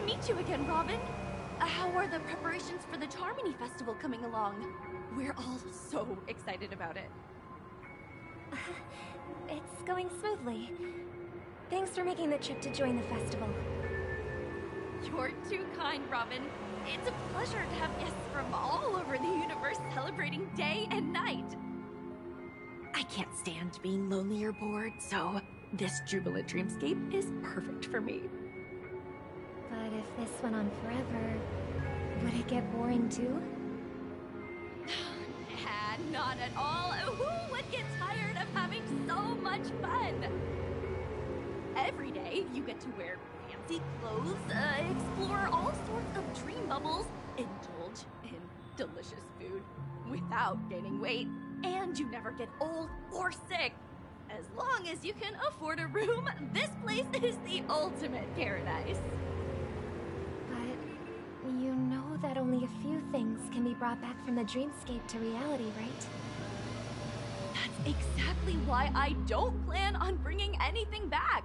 meet you again, Robin. How are the preparations for the Charmony Festival coming along? We're all so excited about it. It's going smoothly. Thanks for making the trip to join the festival. You're too kind, Robin. It's a pleasure to have guests from all over the universe celebrating day and night. I can't stand being lonely or bored, so this jubilant dreamscape is perfect for me. But if this went on forever, would it get boring too? Nah, not at all. Who would get tired of having so much fun? Every day, you get to wear fancy clothes, explore all sorts of dream bubbles, indulge in delicious food without gaining weight, and you never get old or sick. As long as you can afford a room, this place is the ultimate paradise. But you know that only a few things can be brought back from the dreamscape to reality, right? That's exactly why I don't plan on bringing anything back.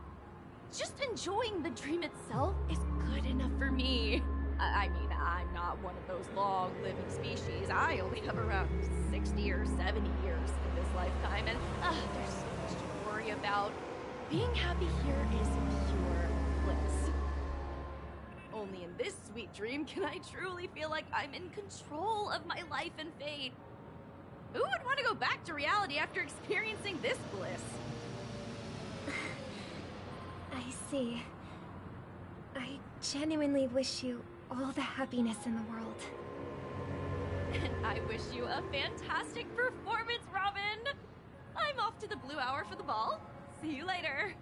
Just enjoying the dream itself is good enough for me. I mean, I'm not one of those long-living species. I only have around 60 or 70 years in this lifetime, and there's so much to worry about. Being happy here is pure bliss. Only in this sweet dream can I truly feel like I'm in control of my life and fate. Who would want to go back to reality after experiencing this bliss? I see. I genuinely wish you all the happiness in the world. And I wish you a fantastic performance, Robin! I'm off to the Blue Hour for the ball. See you later.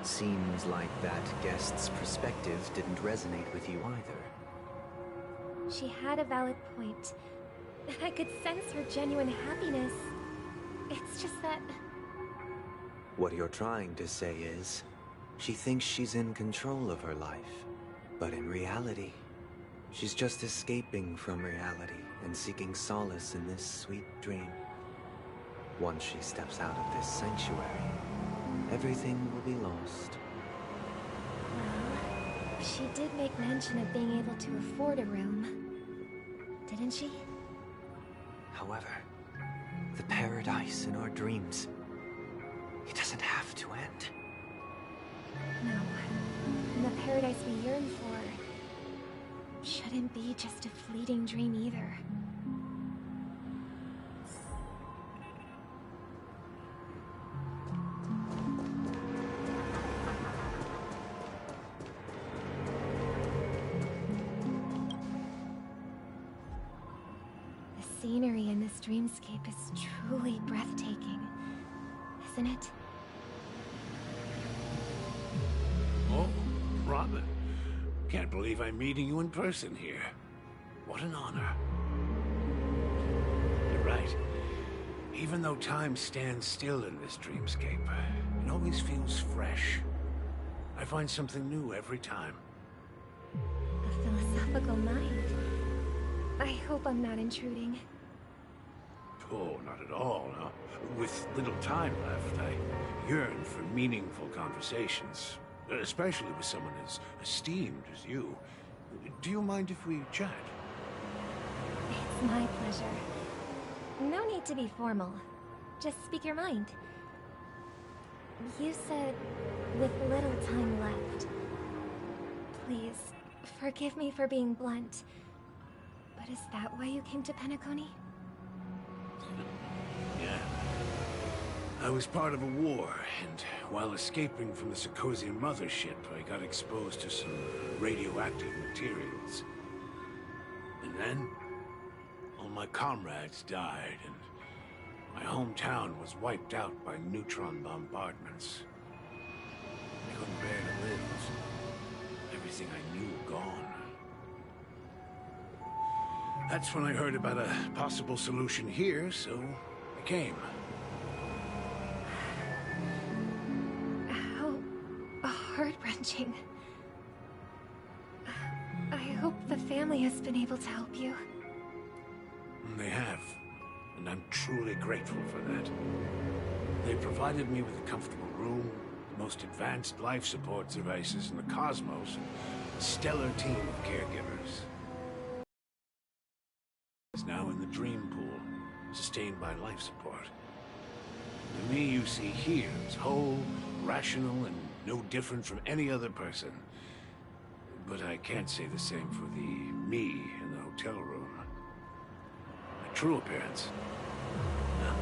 Seems like that guest's perspective didn't resonate with you either. She had a valid point. I could sense her genuine happiness. It's just that... What you're trying to say is, she thinks she's in control of her life. But in reality, she's just escaping from reality and seeking solace in this sweet dream. Once she steps out of this sanctuary, everything will be lost. Well, she did make mention of being able to afford a room, didn't she? However, the paradise in our dreams, it doesn't have to end. No. And the paradise we yearn for shouldn't be just a fleeting dream either. The scenery in this dreamscape is truly breathtaking, isn't it? Oh, Robin. Can't believe I'm meeting you in person here. What an honor. You're right. Even though time stands still in this dreamscape, it always feels fresh. I find something new every time. A philosophical mind. I hope I'm not intruding. Oh, not at all, no. With little time left, I yearn for meaningful conversations. Especially with someone as esteemed as you. Do you mind if we chat? It's my pleasure. No need to be formal. Just speak your mind. You said, with little time left. Please, forgive me for being blunt. But is that why you came to Penacony? Yeah. I was part of a war, and while escaping from the Sarkosian mothership, I got exposed to some radioactive materials. And then, all my comrades died, and my hometown was wiped out by neutron bombardments. I couldn't bear to live. Everything I knew gone. That's when I heard about a possible solution here, so I came. How heart-wrenching. I hope the family has been able to help you. They have, and I'm truly grateful for that. They provided me with a comfortable room, the most advanced life support devices in the cosmos, and a stellar team of caregivers. Is now in the dream pool, sustained by life support. The me you see here is whole, rational, and no different from any other person. But I can't say the same for the me in the hotel room. My true appearance. No.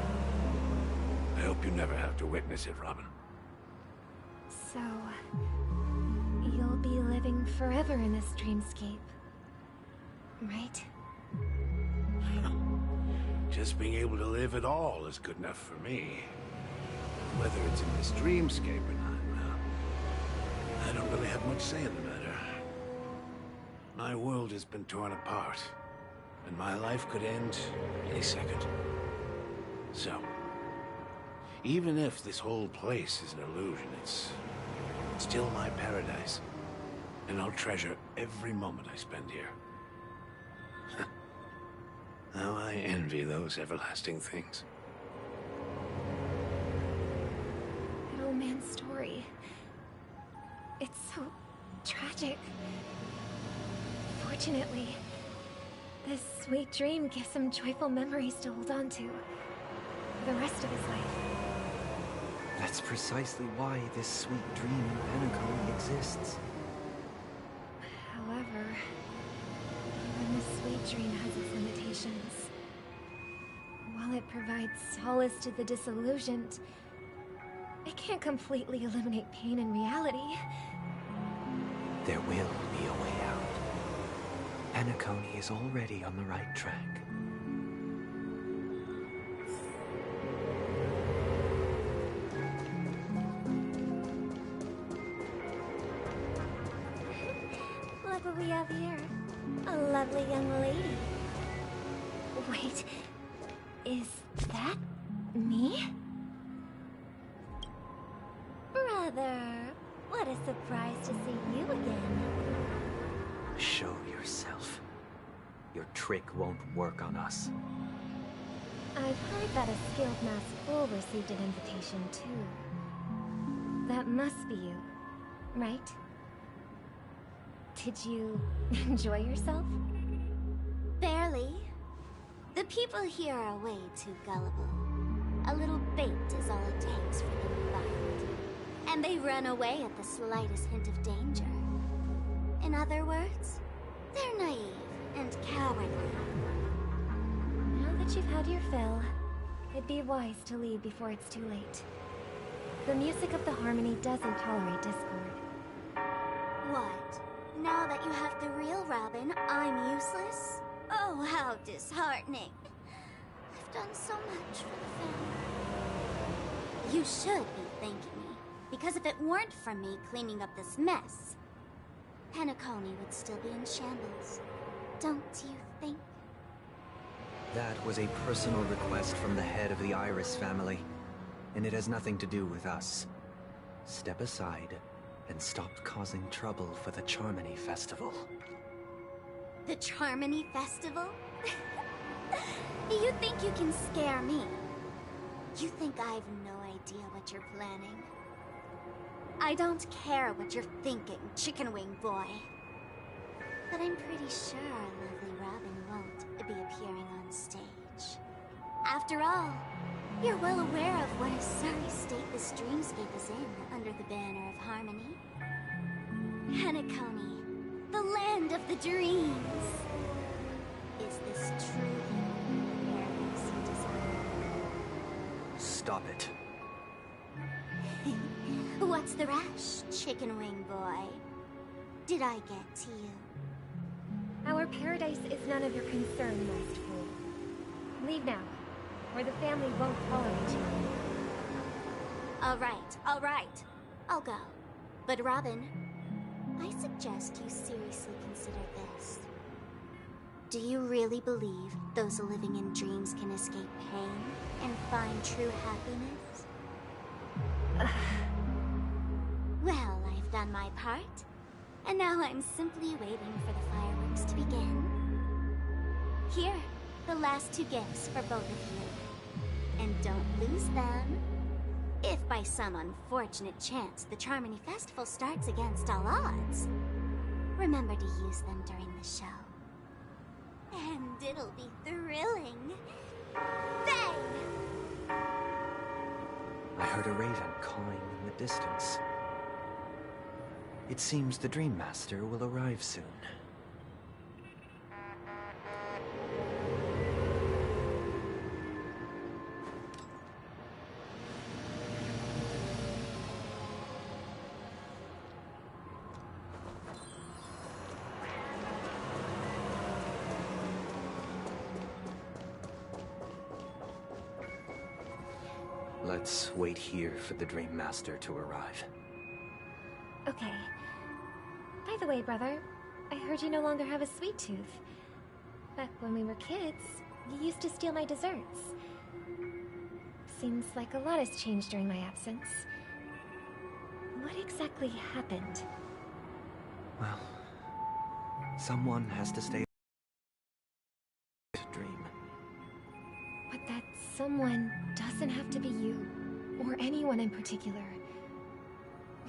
I hope you never have to witness it, Robin. So, you'll be living forever in this dreamscape, right? Just being able to live at all is good enough for me. Whether it's in this dreamscape or not, well, I don't really have much say in the matter. My world has been torn apart, and my life could end any second. So, even if this whole place is an illusion, it's still my paradise. And I'll treasure every moment I spend here. How I envy those everlasting things. That old man's story. It's so tragic. Fortunately, this sweet dream gives him joyful memories to hold on to for the rest of his life. That's precisely why this sweet dream in Penacony exists. However, even the sweet dream has its limitations. While it provides solace to the disillusioned, it can't completely eliminate pain in reality. There will be a way out. Penacony is already on the right track. Look what we have here. A lovely young lady. Wait, is that me? Brother, what a surprise to see you again. Show yourself. Your trick won't work on us. I've heard that a skilled masked fool received an invitation too. That must be you, right? Did you enjoy yourself? Barely. The people here are way too gullible. A little bait is all it takes for them to bite. And they run away at the slightest hint of danger. In other words, they're naive and cowardly. Now that you've had your fill, it'd be wise to leave before it's too late. The music of the harmony doesn't tolerate discord. What? Now that you have the real Robin, I'm useless? Oh, how disheartening. I've done so much for the family. You should be thanking me, because if it weren't for me cleaning up this mess, Penacony would still be in shambles. Don't you think? That was a personal request from the head of the Iris family, and it has nothing to do with us. Step aside and stop causing trouble for the Charmony Festival. The Charmony Festival? You think you can scare me? You think I have no idea what you're planning? I don't care what you're thinking, chicken wing boy. But I'm pretty sure lovely Robin won't be appearing on stage. After all, you're well aware of what a sorry state this dreamscape is in under the banner of harmony. Penacony, the land of the dreams. Is this truly the paradise you desire? Stop it. What's the rush, chicken wing boy? Did I get to you? Our paradise is none of your concern, masked fool. Leave now, or the family won't tolerate you. All right. I'll go. But Robin, I suggest you seriously consider this. Do you really believe those living in dreams can escape pain and find true happiness? Well, I've done my part, and now I'm simply waiting for the fireworks to begin. Here, the last 2 gifts for both of you. And don't lose them. If by some unfortunate chance the Charmony Festival starts against all odds, remember to use them during the show. And it'll be thrilling. Bang! I heard a raven cawing in the distance. It seems the Dream Master will arrive soon. Let's wait here for the Dream Master to arrive. Okay. By the way, brother, I heard you no longer have a sweet tooth. Back when we were kids, you used to steal my desserts. Seems like a lot has changed during my absence. What exactly happened? Well, someone has to stay to dream. But that someone doesn't have to be you, or anyone in particular.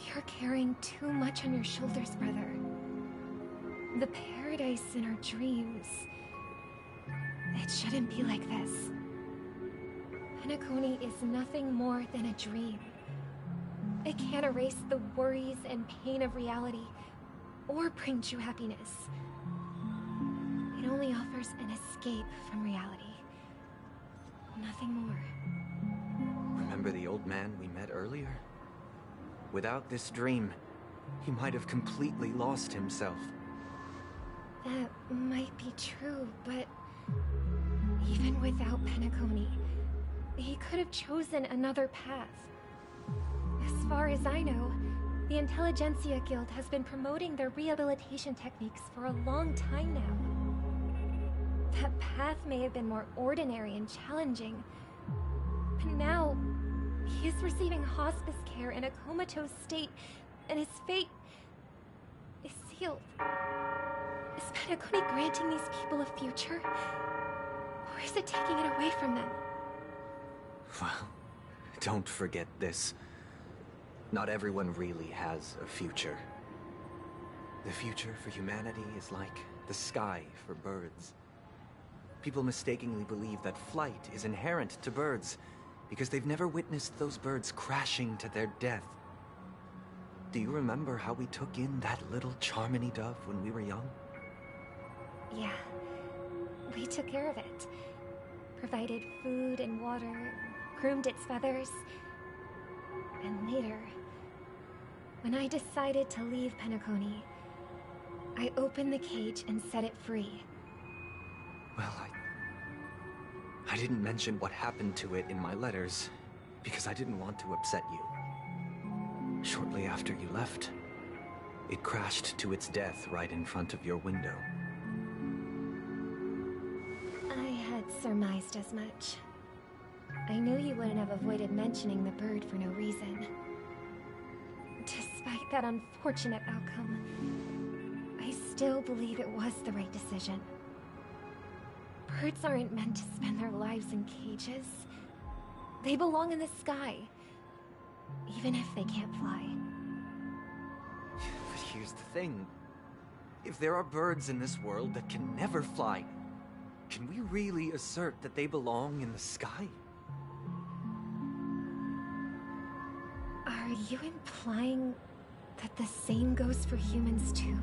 You're carrying too much on your shoulders, brother. The paradise in our dreams. It shouldn't be like this. Penacony is nothing more than a dream. It can't erase the worries and pain of reality, or bring true happiness. It only offers an escape from reality. Nothing more. Remember the old man we met earlier? Without this dream, he might have completely lost himself. That might be true, but even without Penacony, he could have chosen another path. As far as I know, the Intelligentsia Guild has been promoting their rehabilitation techniques for a long time now. That path may have been more ordinary and challenging, but now he is receiving hospice care in a comatose state, and his fate is sealed. Is Penacony granting these people a future, or is it taking it away from them? Well, don't forget this. Not everyone really has a future. The future for humanity is like the sky for birds. People mistakenly believe that flight is inherent to birds because they've never witnessed those birds crashing to their death. Do you remember how we took in that little Charmony dove when we were young? Yeah, we took care of it. Provided food and water, groomed its feathers. And later, when I decided to leave Penacony, I opened the cage and set it free. Well, I didn't mention what happened to it in my letters because I didn't want to upset you. Shortly after you left, it crashed to its death right in front of your window. I had surmised as much. I knew you wouldn't have avoided mentioning the bird for no reason. Despite that unfortunate outcome, I still believe it was the right decision. Birds aren't meant to spend their lives in cages. They belong in the sky, even if they can't fly. But here's the thing. If there are birds in this world that can never fly, can we really assert that they belong in the sky? Are you implying that the same goes for humans too?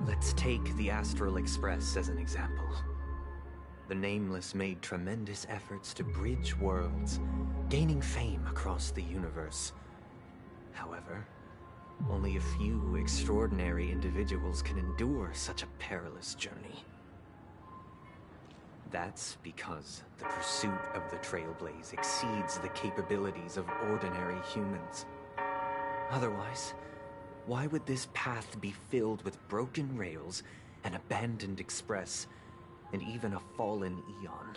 Let's take the Astral Express as an example. The Nameless made tremendous efforts to bridge worlds, gaining fame across the universe. However, only a few extraordinary individuals can endure such a perilous journey. That's because the pursuit of the Trailblaze exceeds the capabilities of ordinary humans. Otherwise, why would this path be filled with broken rails, an abandoned express, and even a fallen Eon?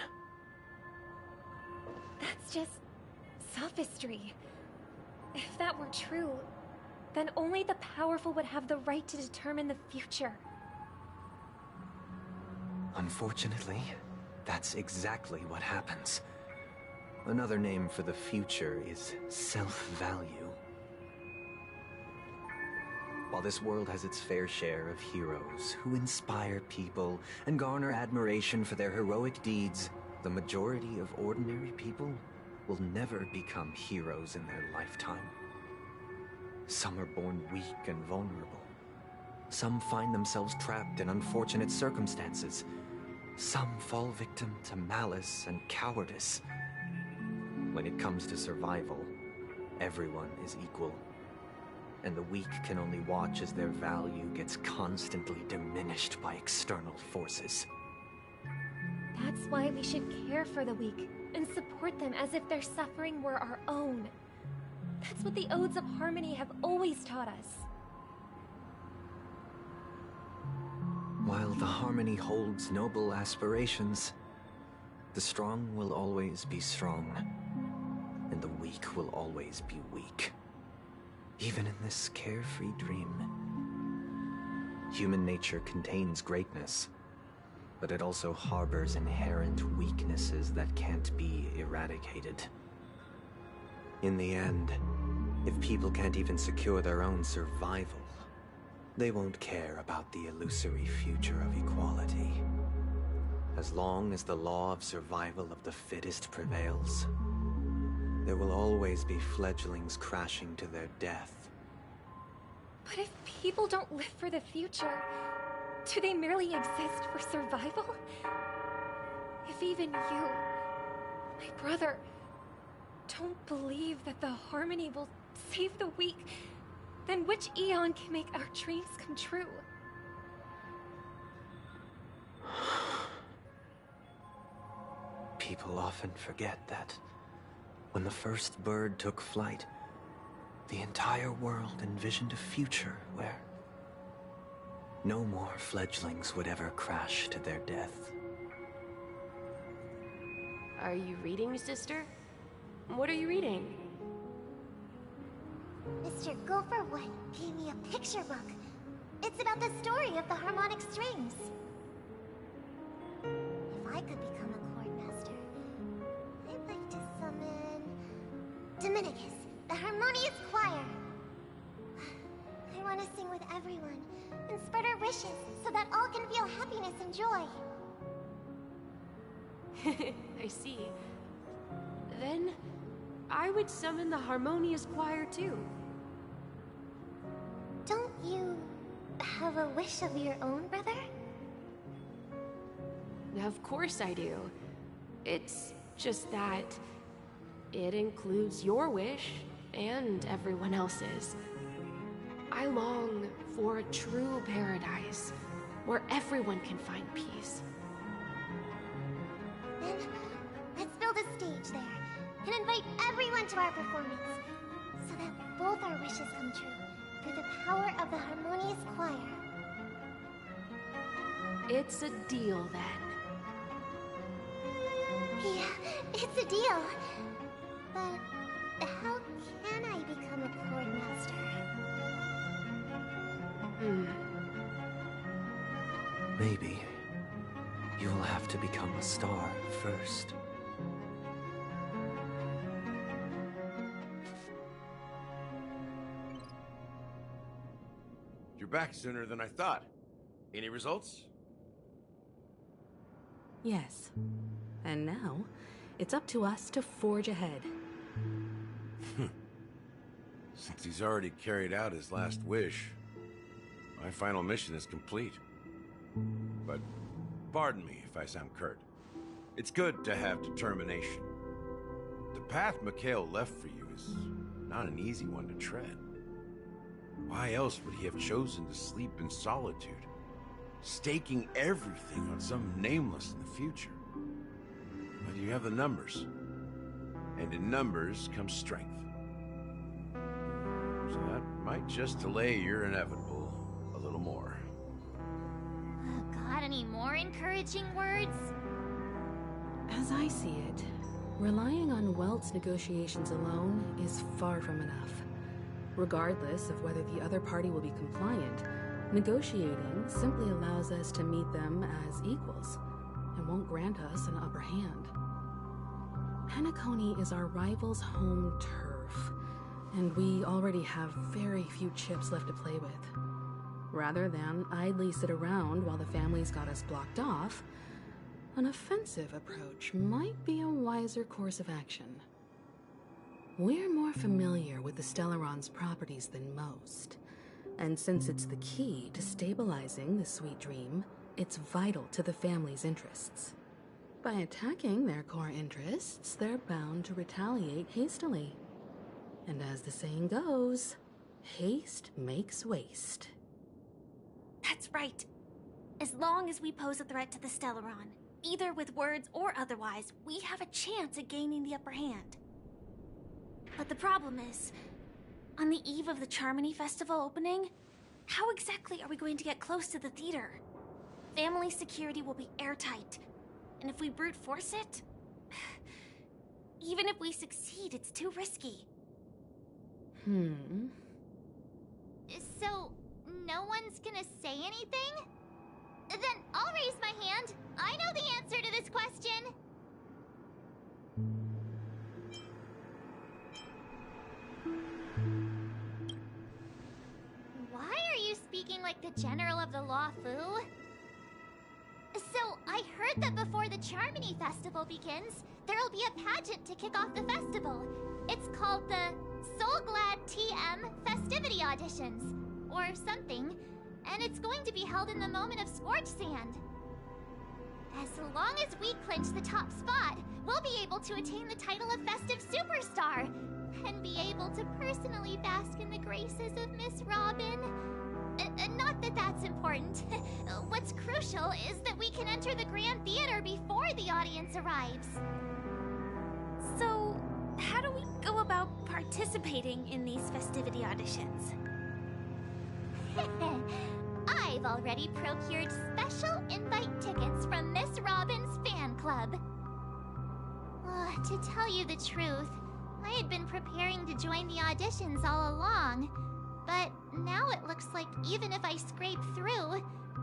That's just sophistry. If that were true, then only the powerful would have the right to determine the future. Unfortunately, That's exactly what happens. Another name for the future is self-value. While this world has its fair share of heroes who inspire people and garner admiration for their heroic deeds, the majority of ordinary people will never become heroes in their lifetime. Some are born weak and vulnerable. Some find themselves trapped in unfortunate circumstances. Some fall victim to malice and cowardice. When it comes to survival, everyone is equal. And the weak can only watch as their value gets constantly diminished by external forces. That's why we should care for the weak and support them as if their suffering were our own. That's what the Odes of Harmony have always taught us. While the Harmony holds noble aspirations, the strong will always be strong, and the weak will always be weak. Even in this carefree dream. Human nature contains greatness, but it also harbors inherent weaknesses that can't be eradicated. In the end, if people can't even secure their own survival, they won't care about the illusory future of equality. As long as the law of survival of the fittest prevails, there will always be fledglings crashing to their death. But if people don't live for the future, do they merely exist for survival? If even you, my brother, don't believe that the Harmony will save the weak, then which Eon can make our dreams come true? People often forget that when the first bird took flight, the entire world envisioned a future where no more fledglings would ever crash to their death. Are you reading, sister? What are you reading? Mr. Gopherwood gave me a picture book. It's about the story of the harmonic strings. If I could become a chord master, I'd like to summon Dominicus, the harmonious choir. I want to sing with everyone and spread our wishes so that all can feel happiness and joy. I see. Then, I would summon the harmonious choir too. Don't you have a wish of your own, brother? Of course I do. It's just that it includes your wish and everyone else's. I long for a true paradise where everyone can find peace. Then, let's build a stage there and invite everyone to our performance so that both our wishes come true through the power of the harmonious choir. It's a deal then. Yeah, it's a deal. But how can I become a chord master? Maybe you will have to become a star first. You're back sooner than I thought. Any results? Yes. And now, it's up to us to forge ahead. Since he's already carried out his last wish, my final mission is complete. But pardon me if I sound curt. It's good to have determination. The path Mikhail left for you is not an easy one to tread. Why else would he have chosen to sleep in solitude, staking everything on some nameless in the future? But you have the numbers, and in numbers comes strength. So that might just delay your inevitable a little more. Got any more encouraging words? As I see it, relying on Welt's negotiations alone is far from enough. Regardless of whether the other party will be compliant, negotiating simply allows us to meet them as equals. and won't grant us an upper hand. Penacony is our rival's home turf, and we already have very few chips left to play with. Rather than idly sit around while the family's got us blocked off, an offensive approach might be a wiser course of action. We're more familiar with the Stellaron's properties than most, and since it's the key to stabilizing the sweet dream, it's vital to the family's interests. By attacking their core interests, they're bound to retaliate hastily. And as the saying goes, haste makes waste. That's right. As long as we pose a threat to the Stellaron, either with words or otherwise, we have a chance at gaining the upper hand. But the problem is, on the eve of the Charmony Festival opening, how exactly are we going to get close to the theater? Family security will be airtight, and if we brute force it, even if we succeed, it's too risky. So, no one's gonna say anything? Then I'll raise my hand. I know the answer to this question. Why are you speaking like the General of the Law Fu? So, I heard that before the Charmony Festival begins, there'll be a pageant to kick off the festival. It's called the Soul Glad TM Festivity Auditions, or something, and it's going to be held in the moment of Scorch Sand. As long as we clinch the top spot, we'll be able to attain the title of Festive Superstar, and be able to personally bask in the graces of Miss Robin. Not that that's important. What's crucial is that we can enter the Grand Theater before the audience arrives. So, how do we go about participating in these festivity auditions? I've already procured special invite tickets from Miss Robin's fan club. To tell you the truth, I had been preparing to join the auditions all along, but now it looks like even if I scrape through,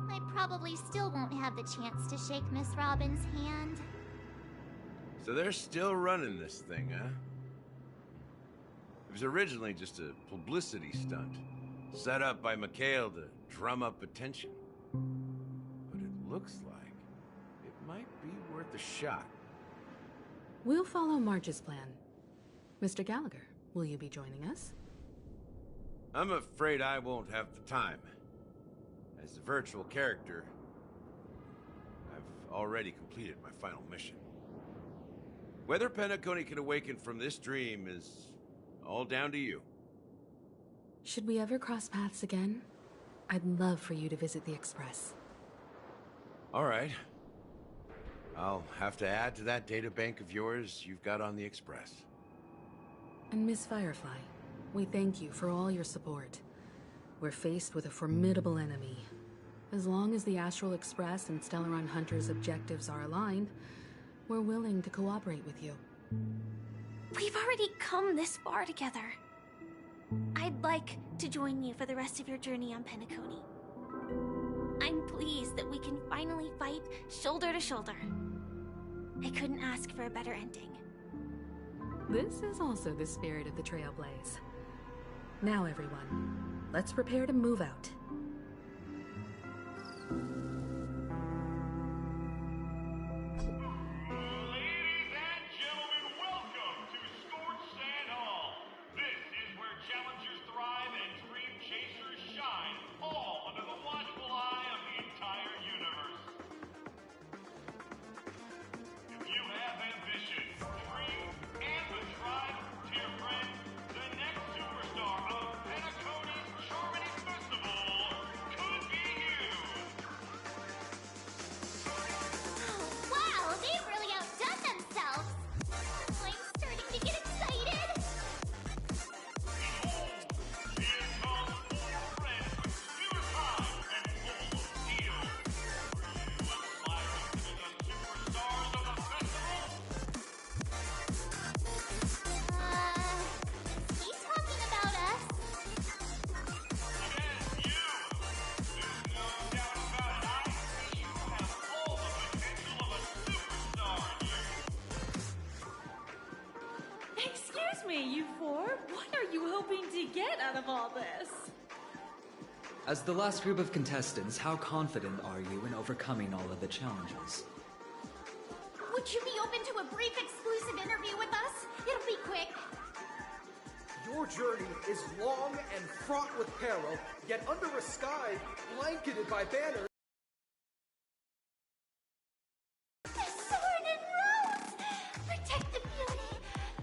I probably still won't have the chance to shake Miss Robin's hand. So they're still running this thing, huh? It was originally just a publicity stunt, set up by Mikhail to drum up attention. But it looks like it might be worth a shot. We'll follow March's plan. Mr. Gallagher, will you be joining us? I'm afraid I won't have the time. As a virtual character, I've already completed my final mission. Whether Penacony can awaken from this dream is all down to you. Should we ever cross paths again? I'd love for you to visit the Express. All right. I'll have to add to that data bank of yours you've got on the Express. And Miss Firefly, we thank you for all your support. We're faced with a formidable enemy. As long as the Astral Express and Stellaron Hunter's objectives are aligned, we're willing to cooperate with you. We've already come this far together. I'd like to join you for the rest of your journey on Penacony. I'm pleased that we can finally fight shoulder to shoulder. I couldn't ask for a better ending. This is also the spirit of the Trailblaze. Now everyone, let's prepare to move out. pay you for? What are you hoping to get out of all this? As the last group of contestants, how confident are you in overcoming all of the challenges? Would you be open to a brief exclusive interview with us? It'll be quick. Your journey is long and fraught with peril, yet under a sky blanketed by banners. The sword and rose! Protect the beauty!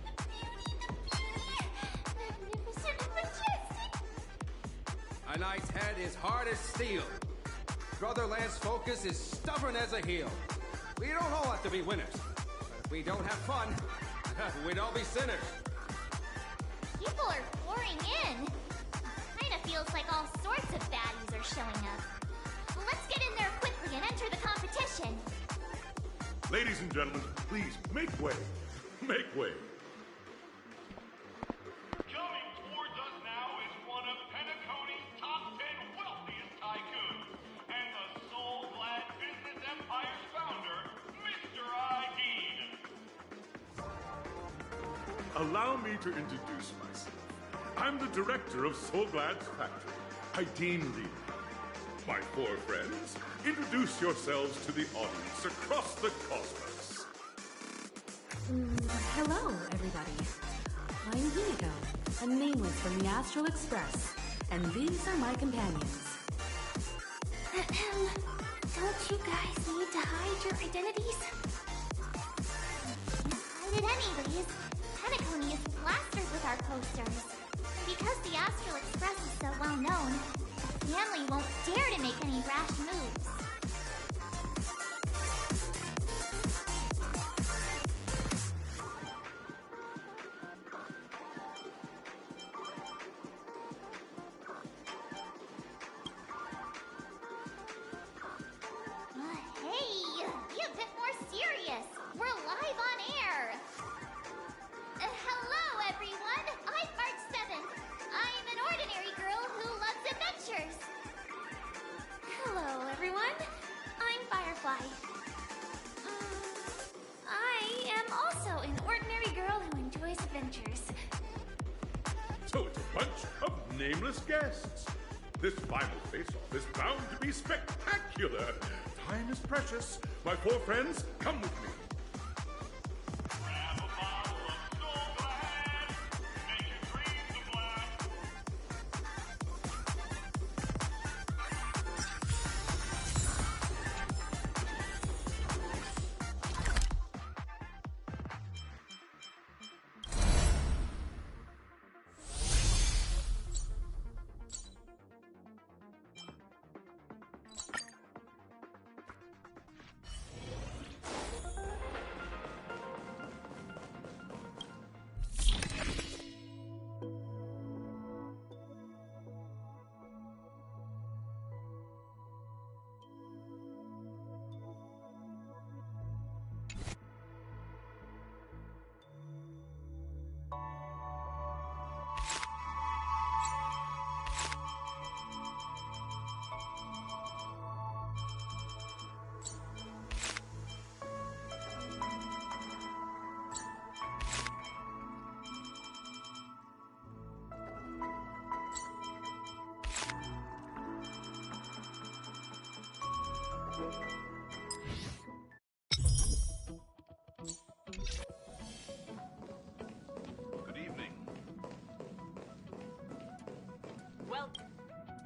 The beauty, the beauty! Magnificent and majestic! A knight's head is hard as steel. Brother Lance's focus is stubborn as a heel. We don't all have to be winners. But if we don't have fun, we'd all be sinners. People are pouring in. Kinda feels like all sorts of baddies are showing up. Let's get in there quickly and enter the competition. Ladies and gentlemen, please make way. Make way. Coming towards us now is one of Penacony's top 10 wealthiest tycoons and the soul-glad business empire's founder, Mr. Ideed. Allow me to introduce myself. I'm the director of Soulglad's factory, Ideen Lee. My four friends, introduce yourselves to the audience across the cosmos. Hello, everybody. I'm Himiko, a nameless from the Astral Express, and these are my companions. Don't you guys need to hide your identities? Hide it anyways. Penacony is plastered with our posters. Because the Astral Express is so well known, the family won't dare to make any rash moves. Hey, be a bit more serious. We're live on air. Hello, everyone. I'm March 7th. I'm an ordinary girl who loves adventures. Hello, everyone. I'm Firefly. I am also an ordinary girl who enjoys adventures. So it's a bunch of nameless guests. This final face-off is bound to be spectacular. Time is precious. My four friends, come with me. Grab a bottle of Soul Glad. Make your dreams a blast. Good evening.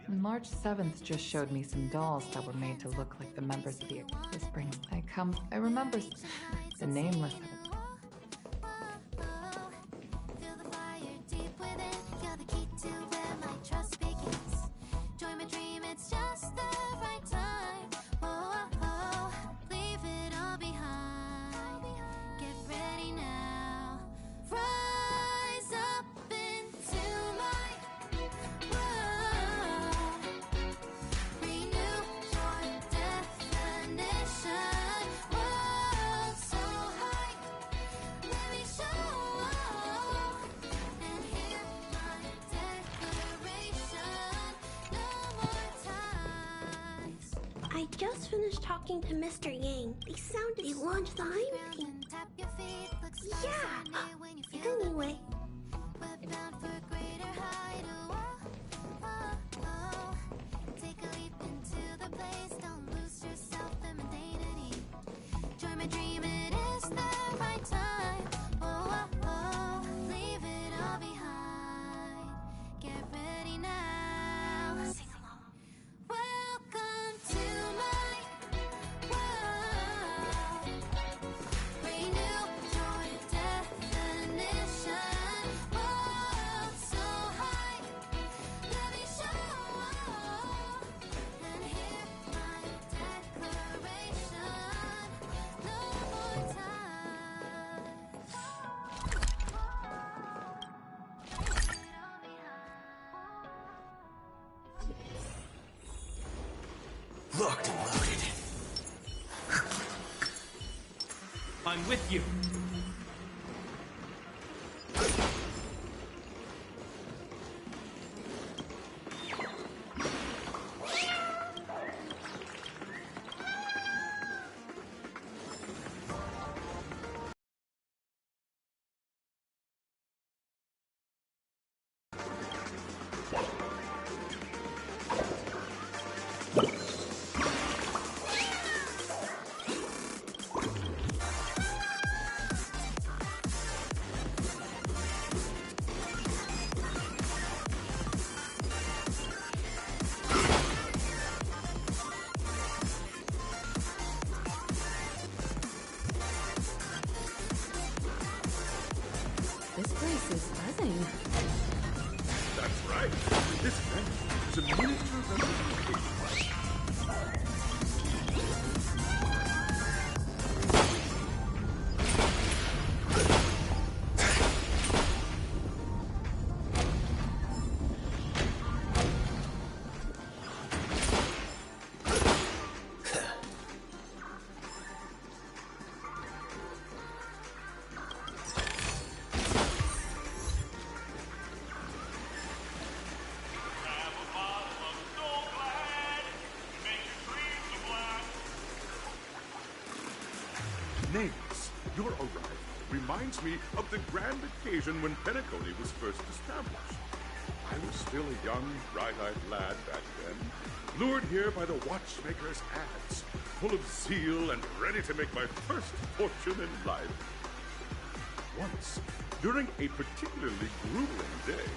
March 7th just showed me some dolls that were made to look like the members of the Whispering. I remember the nameless. I just finished talking to Mr. Yang. They launched the Heim team. Yeah. Anyway, Locked and loaded. I'm with you. This place is buzzing. That's right. This venue is a miniature representation. Names, your arrival reminds me of the grand occasion when Penacony was first established. I was still a young, bright-eyed lad back then, lured here by the watchmaker's ads, full of zeal and ready to make my first fortune in life. Once, during a particularly grueling day,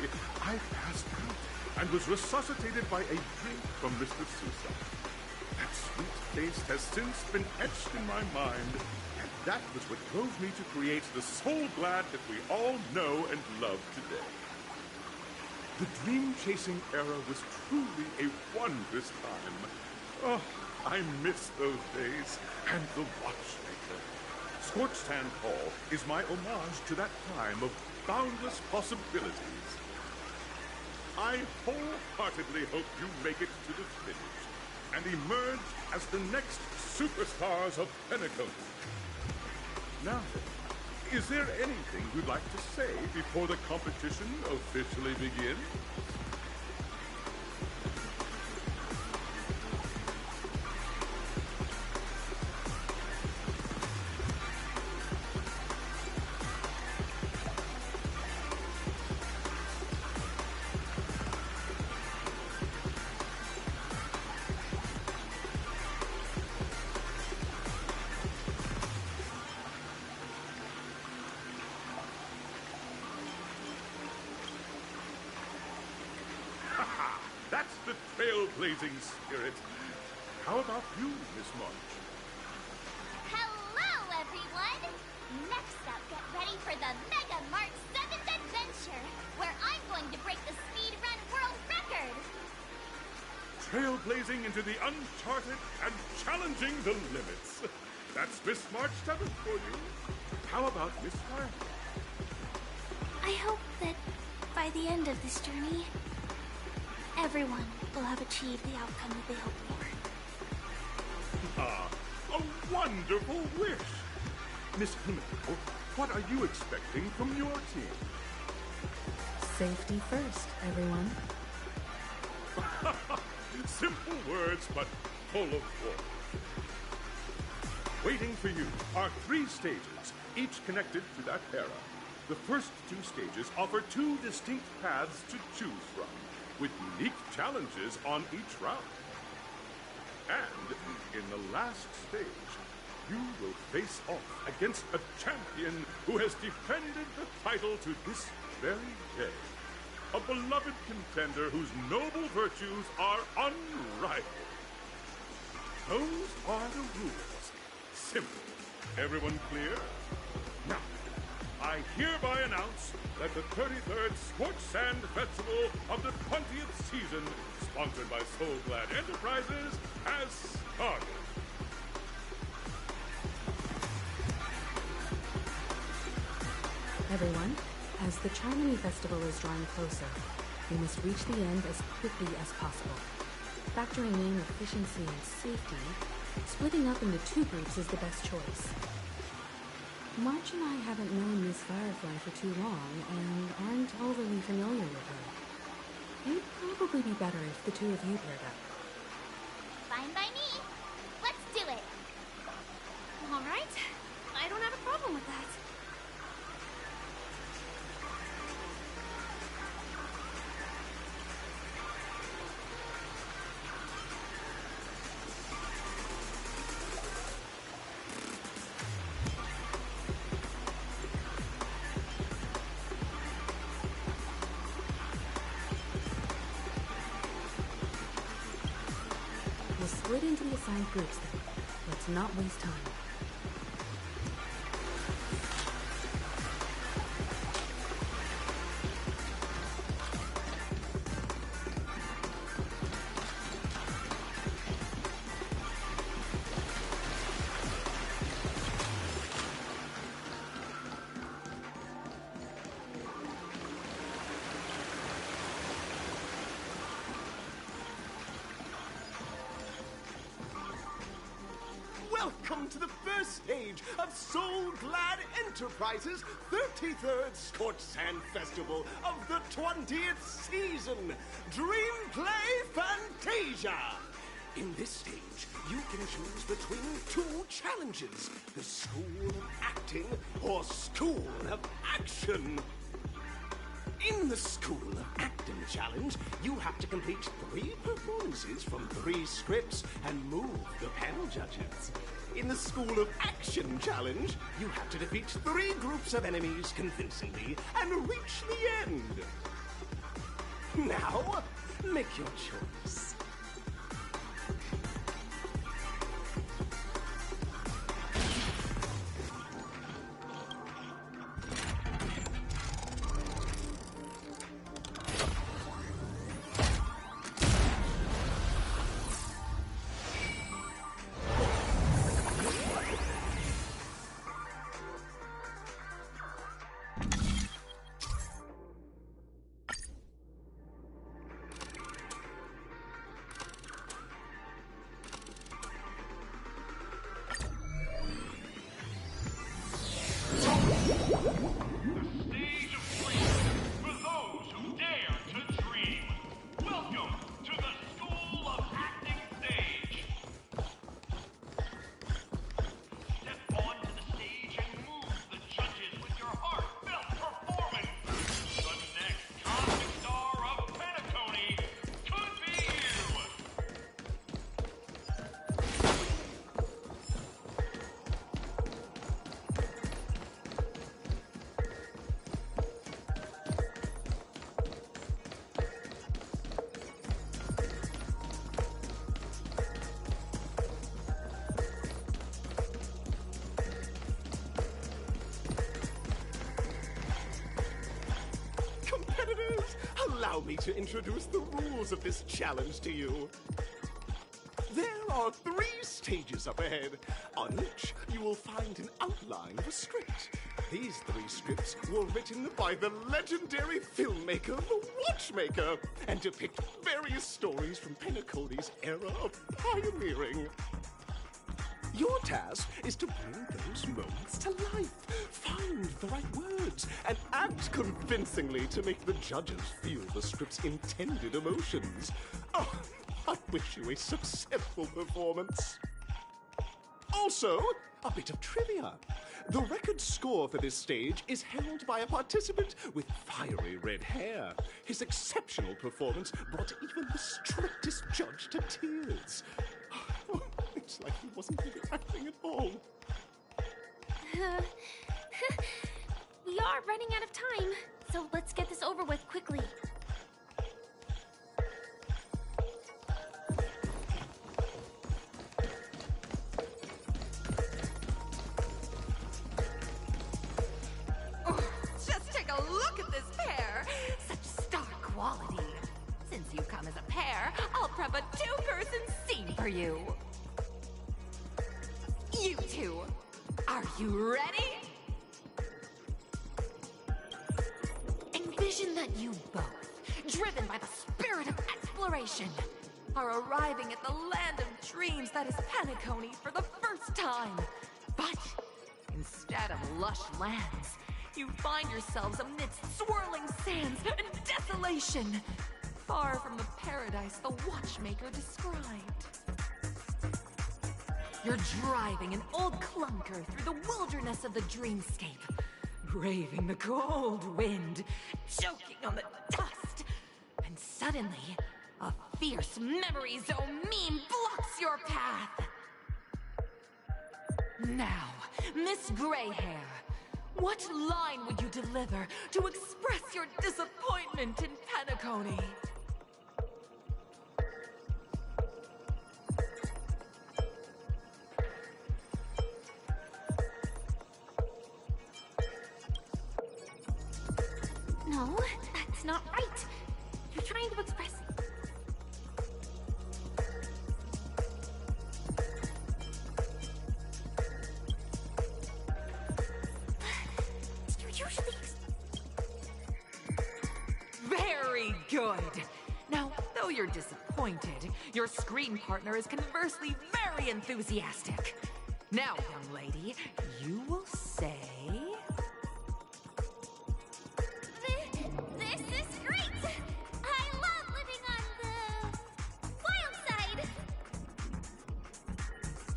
I passed out and was resuscitated by a drink from Mr. Sousa. That sweet taste has since been etched in my mind, and that was what drove me to create the Soul Glad that we all know and love today. The dream-chasing era was truly a wondrous time. Oh, I miss those days, and the watchmaker. Scorched Sand Hall is my homage to that time of boundless possibilities. I wholeheartedly hope you make it to the finish and emerge as the next superstars of Penacony. Now then, is there anything you'd like to say before the competition officially begins? That's the trailblazing spirit. How about you, Miss March? Hello, everyone! Next up, get ready for the Mega Mart 7th Adventure, where I'm going to break the speedrun world record! Trailblazing into the uncharted and challenging the limits. That's Miss March 7th for you. How about Miss Fire? I hope that by the end of this journey, everyone will have achieved the outcome that they hoped for. Ah, a wonderful wish! Miss Himiko, what are you expecting from your team? Safety first, everyone. Simple words, but full of warmth. Waiting for you are 3 stages, each connected to that era. The first 2 stages offer 2 distinct paths to choose from, with unique challenges on each round. And in the last stage, you will face off against a champion who has defended the title to this very day. A beloved contender whose noble virtues are unrivaled. Those are the rules. Simple. Everyone clear? Now, I hereby announce that the 33rd Scorched Sand Festival of the 20th season, sponsored by Soul Glad Enterprises, has started. Everyone, as the Charmony Festival is drawing closer, we must reach the end as quickly as possible. Factoring in efficiency and safety, splitting up into 2 groups is the best choice. March and I haven't known Miss Firefly for too long and aren't overly familiar with her. It'd probably be better if the 2 of you paired up. Fine by me. Let's do it. All right. I don't have a problem with that. We'll split into the assigned groups then. Let's not waste time. Welcome to the first stage of Soul Glad Enterprises' 33rd Scorched Sand Festival of the 20th season, Dream Play Fantasia! In this stage, you can choose between 2 challenges, the School of Acting or School of Action. In the School of Acting challenge, you have to complete 3 performances from 3 scripts and move the panel judges. In the School of Action challenge, you have to defeat 3 groups of enemies convincingly and reach the end. Now, make your choice. Allow me to introduce the rules of this challenge to you. There are 3 stages up ahead, on each you will find an outline of a script. These 3 scripts were written by the legendary filmmaker, The Watchmaker, and depict various stories from Penacony's era of pioneering. Your task is to bring those moments to life, find the right words, and act convincingly to make the judges feel the script's intended emotions. Oh, I wish you a successful performance. Also, a bit of trivia. The record score for this stage is held by a participant with fiery red hair. His exceptional performance brought even the strictest judge to tears. It's like he wasn't really acting at all. We are running out of time, so let's get this over with quickly. Just take a look at this pair! Such star quality. Since you come as a pair, I'll prep a 2-person scene for you. You 2, are you ready? Envision that you both, driven by the spirit of exploration, are arriving at the land of dreams that is Penacony for the first time. But instead of lush lands, you find yourselves amidst swirling sands and desolation, far from the paradise the Watchmaker described. You're driving an old clunker through the wilderness of the dreamscape, braving the cold wind, choking on the dust, and suddenly, a fierce memory zone meme blocks your path. Now, Miss Greyhair, what line would you deliver to express your disappointment in Penacony? No, that's not right. You're trying to express... You usually... Very good. Now, though you're disappointed, your screen partner is conversely very enthusiastic. Now, young lady, you will say... This is great! I love living on the wild side!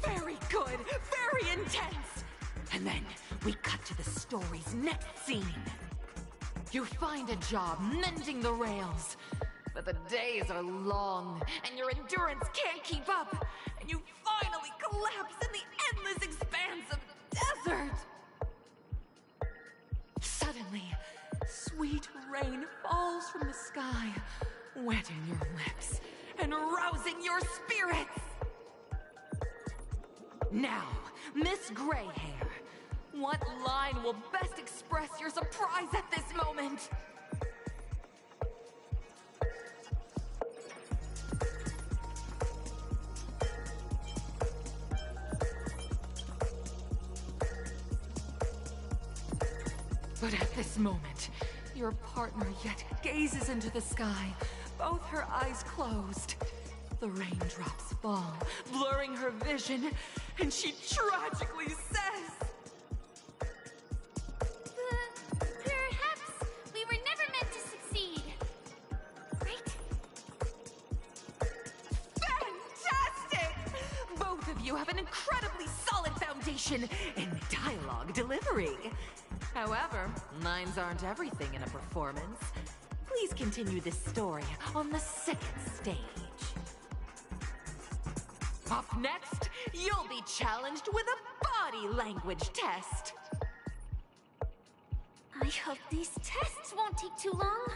Very good, very intense! And then we cut to the story's next scene. You find a job mending the rails, but the days are long and your endurance can't keep up, and you finally collapse in the endless expanse of desert. Suddenly, sweet rain falls from the sky, wetting your lips and rousing your spirits. Now, Miss Greyhair, what line will best express your surprise at this moment? But at this moment, your partner yet gazes into the sky, both her eyes closed. The raindrops fall, blurring her vision, and she tragically says... Perhaps we were never meant to succeed. Right? Fantastic! Both of you have an incredibly solid foundation in dialogue delivery. However, lines aren't everything in a performance. Please continue this story on the second stage. Up next, you'll be challenged with a body language test. I hope these tests won't take too long.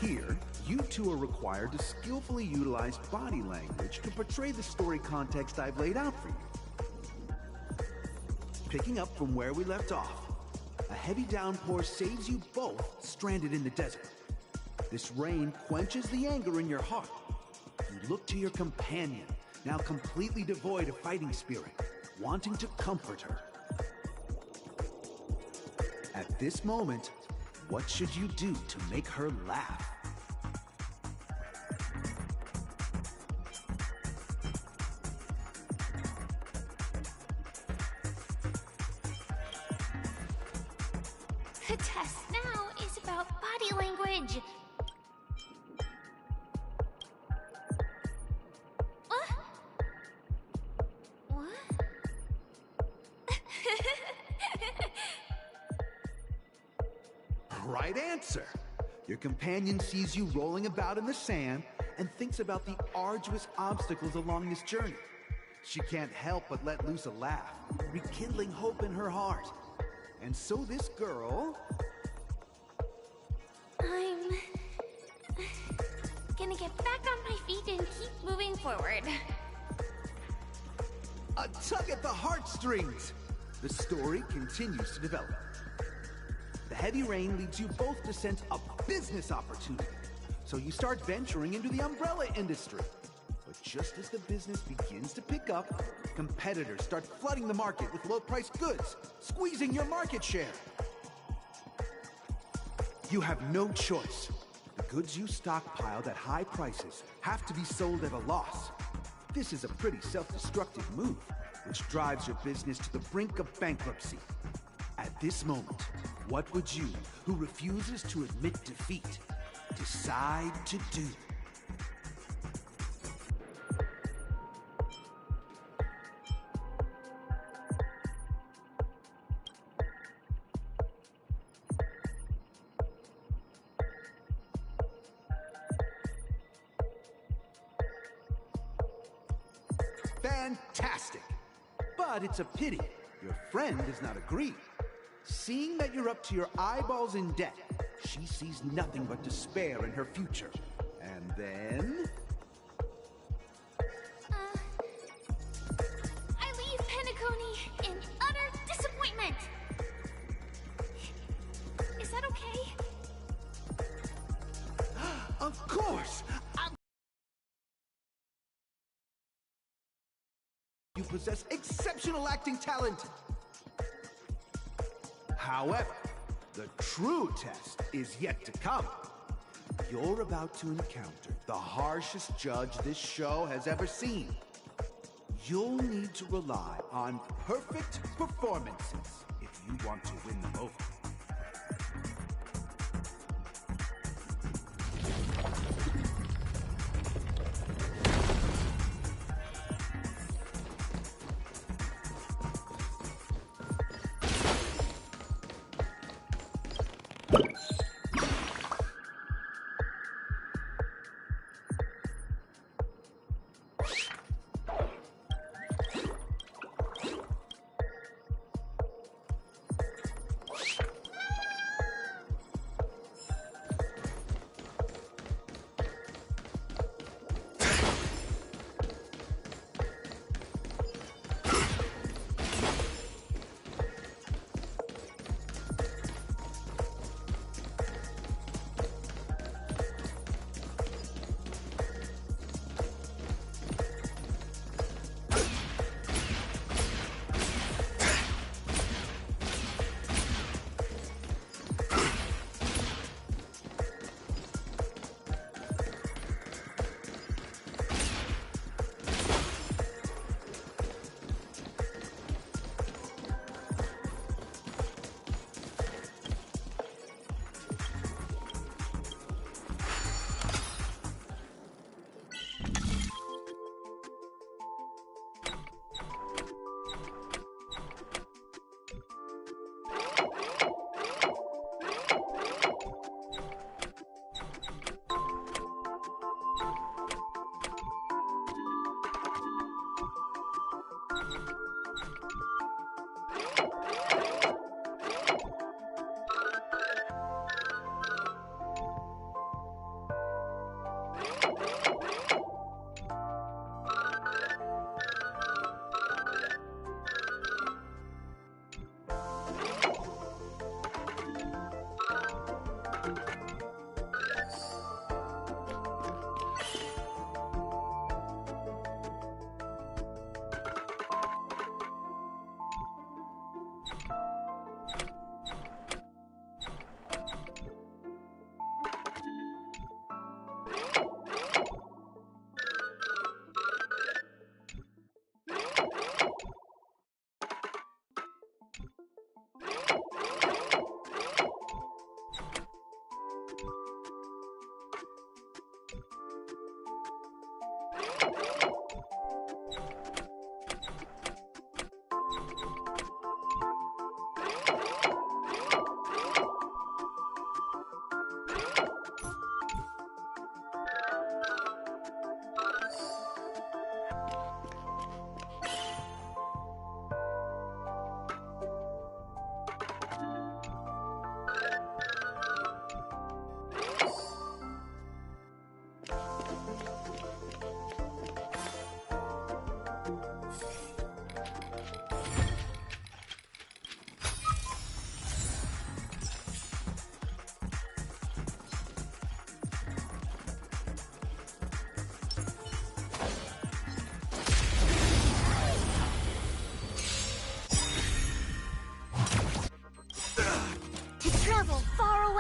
Here, you two are required to skillfully utilize body language to portray the story context I've laid out for you. Picking up from where we left off, a heavy downpour saves you both stranded in the desert. This rain quenches the anger in your heart. You look to your companion, now completely devoid of fighting spirit, wanting to comfort her. At this moment, what should you do to make her laugh? The test now is about body language. What? What? Right answer! Your companion sees you rolling about in the sand and thinks about the arduous obstacles along this journey. She can't help but let loose a laugh, rekindling hope in her heart. And so this girl... I'm gonna get back on my feet and keep moving forward. A tug at the heartstrings! The story continues to develop. The heavy rain leads you both to sense a business opportunity, so you start venturing into the umbrella industry. But just as the business begins to pick up, competitors start flooding the market with low-priced goods, squeezing your market share. You have no choice. The goods you stockpiled at high prices have to be sold at a loss. This is a pretty self-destructive move, which drives your business to the brink of bankruptcy. At this moment, what would you, who refuses to admit defeat, decide to do? Fantastic! But it's a pity your friend does not agree. Seeing that you're up to your eyeballs in debt, she sees nothing but despair in her future. And then... I leave Penacony in utter disappointment. Is that okay? Of course! You possess exceptional acting talent! However, the true test is yet to come. You're about to encounter the harshest judge this show has ever seen. You'll need to rely on perfect performances if you want to win them over.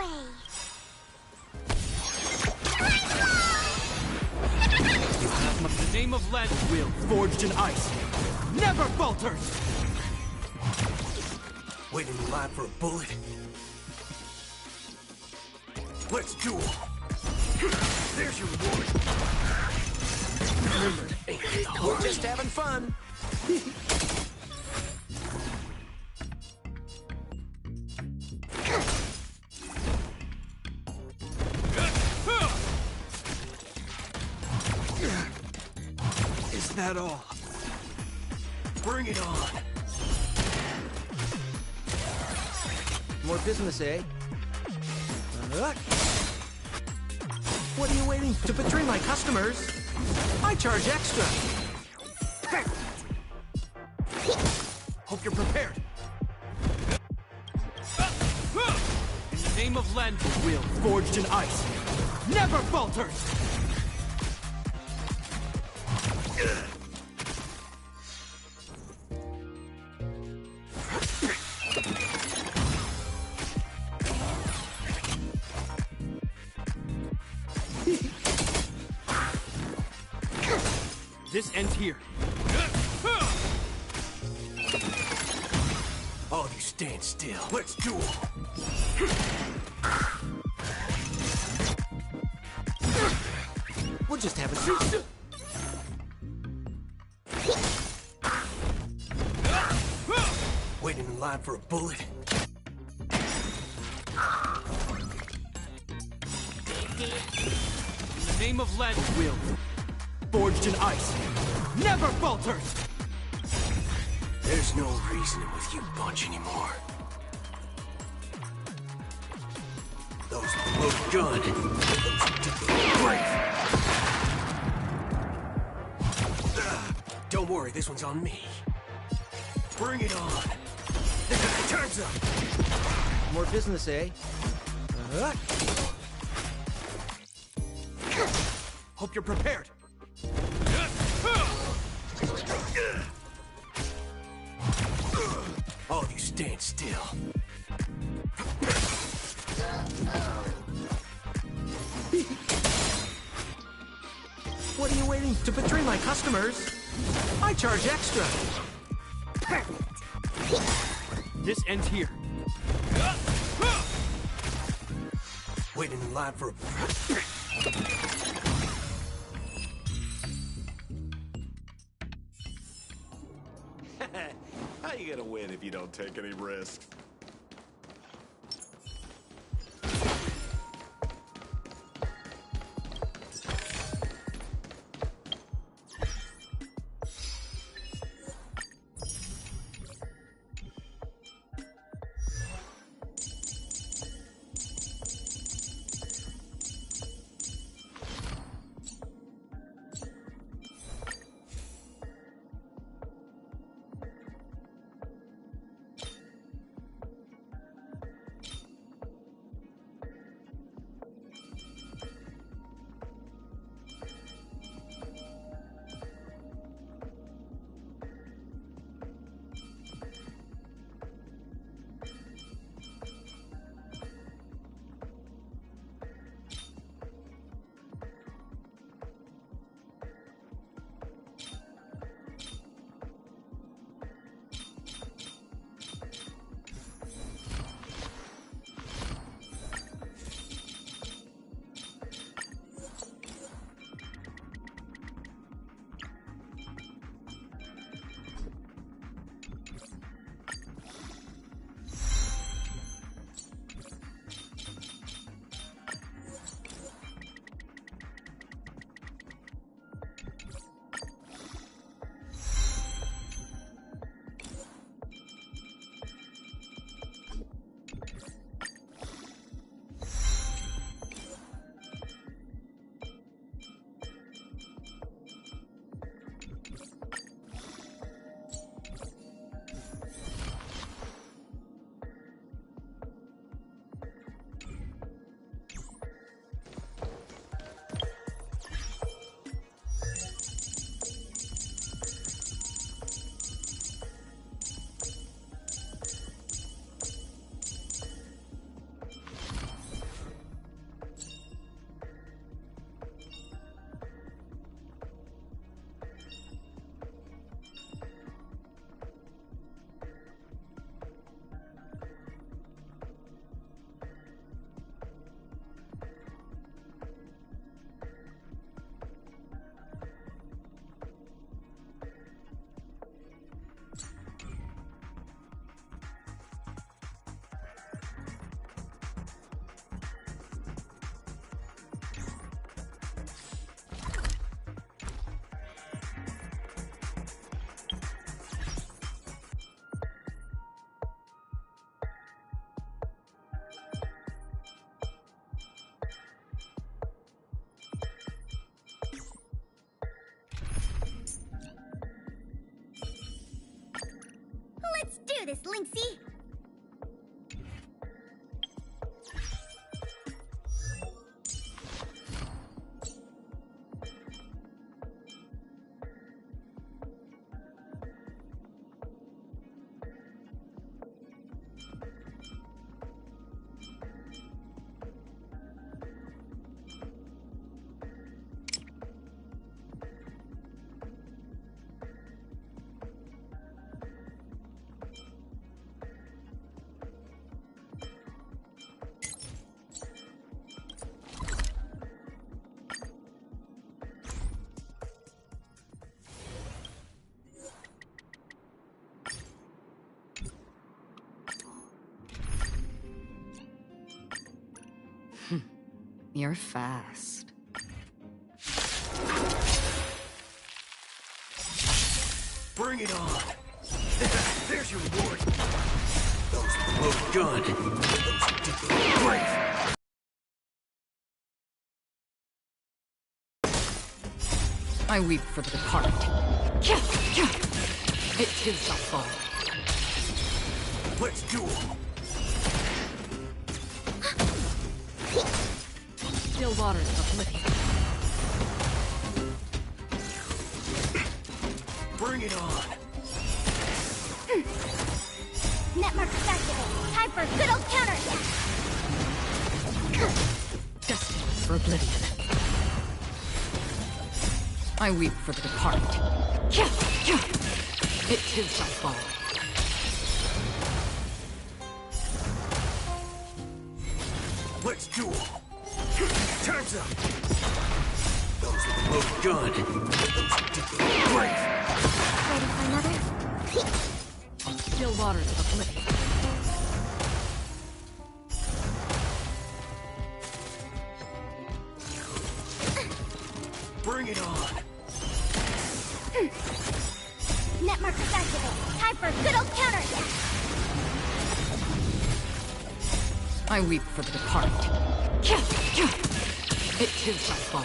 way! You have the name of Land will, forged in ice, never falters! Waiting in line for a bullet? Let's duel! There's your reward! Remember, we're just having fun! Is that all? Bring it on! More business, eh? What are you waiting for? To betray my customers? I charge extra. Hope you're prepared. In the name of Land will, forged in ice, never falters! This ends here. All of you stand still. Let's duel. We'll just have a seat. Waiting in line for a bullet? In the name of Land will, forged in ice, never falters! There's no reasoning with you bunch anymore. Those with loaded gun, those who did the brave. Don't worry, this one's on me. Bring it on. Turns up. More business, eh? Hope you're prepared. All of you stand still. What are you waiting to betray my customers? I charge extra. This ends here. Waiting in line for a... How you gonna win if you don't take any risks? for this, Lynxie! You're fast. Bring it on! There's your reward! Those who load gun! Those who did the brave! I weep for the departed. It is the fall. Let's duel! Still waters of oblivion. Bring it on! Netmark activated. Time for a good old counterattack! Destined for oblivion. I weep for the departed. It is the fall. Let's duel! Time's up! Those who load gun! Those who did the brave! Ready for another? Still waters of oblivion. Bring it on! Netmark activated. Time for a good old counterattack! I weep for the departed. It is the fall.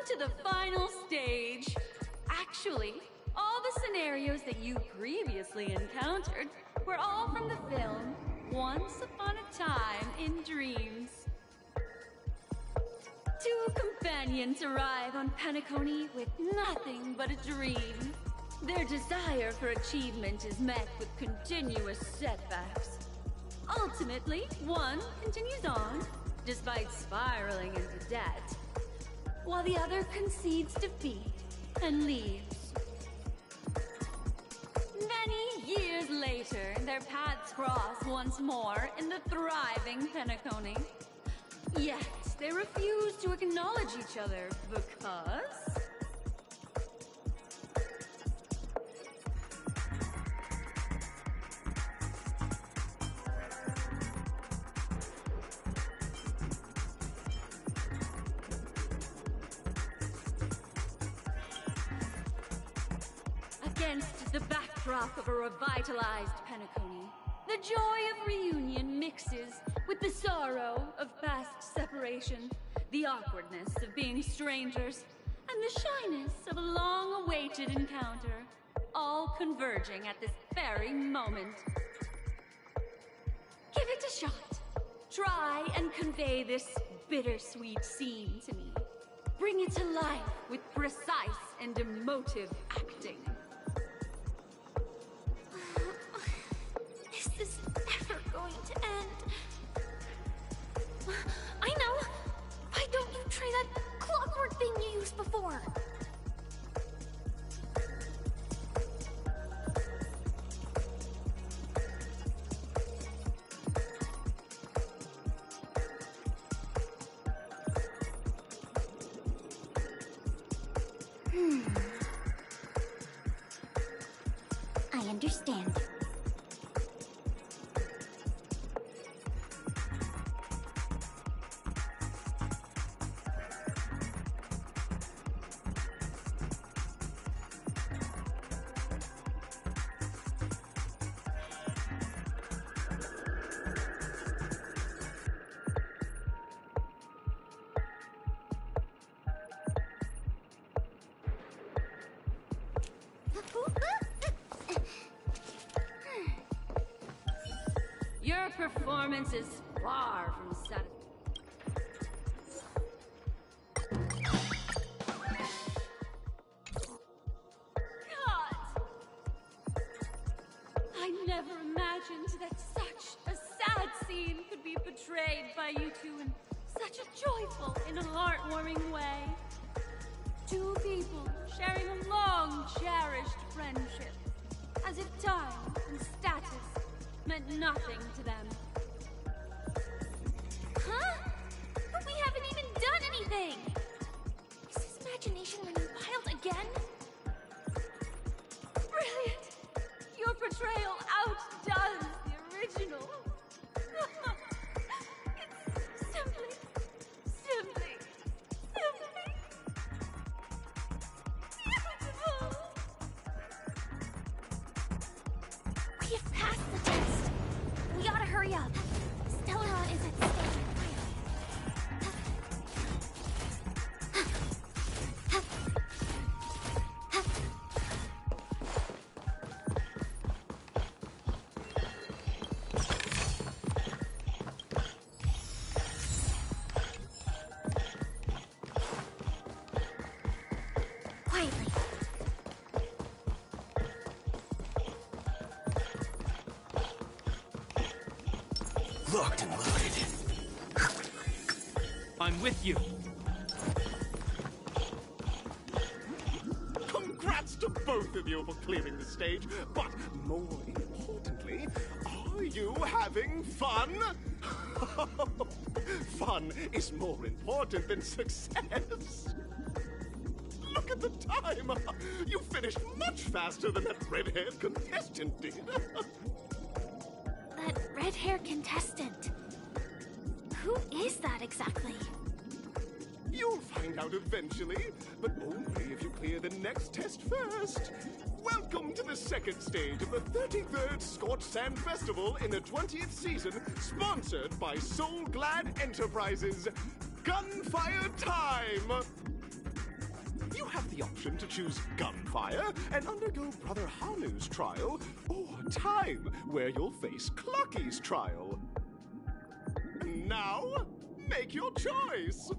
to the final stage. Actually, all the scenarios that you previously encountered were all from the film Once Upon a Time in Dreams. Two companions arrive on Penacony with nothing but a dream. Their desire for achievement is met with continuous setbacks. Ultimately, one continues on, despite spiraling into debt, while the other concedes defeat and leaves. Many years later, their paths cross once more in the thriving Penacony. Yet, they refuse to acknowledge each other because... Against the backdrop of a revitalized Penacony, the joy of reunion mixes with the sorrow of past separation, the awkwardness of being strangers, and the shyness of a long-awaited encounter, all converging at this very moment. Give it a shot. Try and convey this bittersweet scene to me. Bring it to life with precise and emotive acting. Is this ever going to end? I know! Why don't you try that clockwork thing you used before? I understand. Your performance is far from satisfying. I never imagined that such a sad scene could be portrayed by you two in such a joyful and heartwarming way. Two people sharing a long, cherished friendship, as if time and status meant nothing to them. Huh? But we haven't even done anything! Is his imagination running wild again? Brilliant! Your portrayal outdoes the original. It's simply beautiful! We've passed the test! We ought to hurry up. Stellaron is at stake. Quietly. Locked and loaded. I'm with you. Congrats to both of you for clearing the stage, but more importantly, are you having fun? Fun is more important than success. Look at the time! You finished much faster than that red-haired contestant did. That red-haired contestant. Who is that exactly? You'll find out eventually, but only if you clear the next test first. Welcome to the second stage of the 33rd Scorched Sand Festival in the 20th season, sponsored by Soul Glad Enterprises. Gunfire time! the option to choose gunfire and undergo Brother Hanu's trial, or time, where you'll face Clucky's trial. Now, make your choice!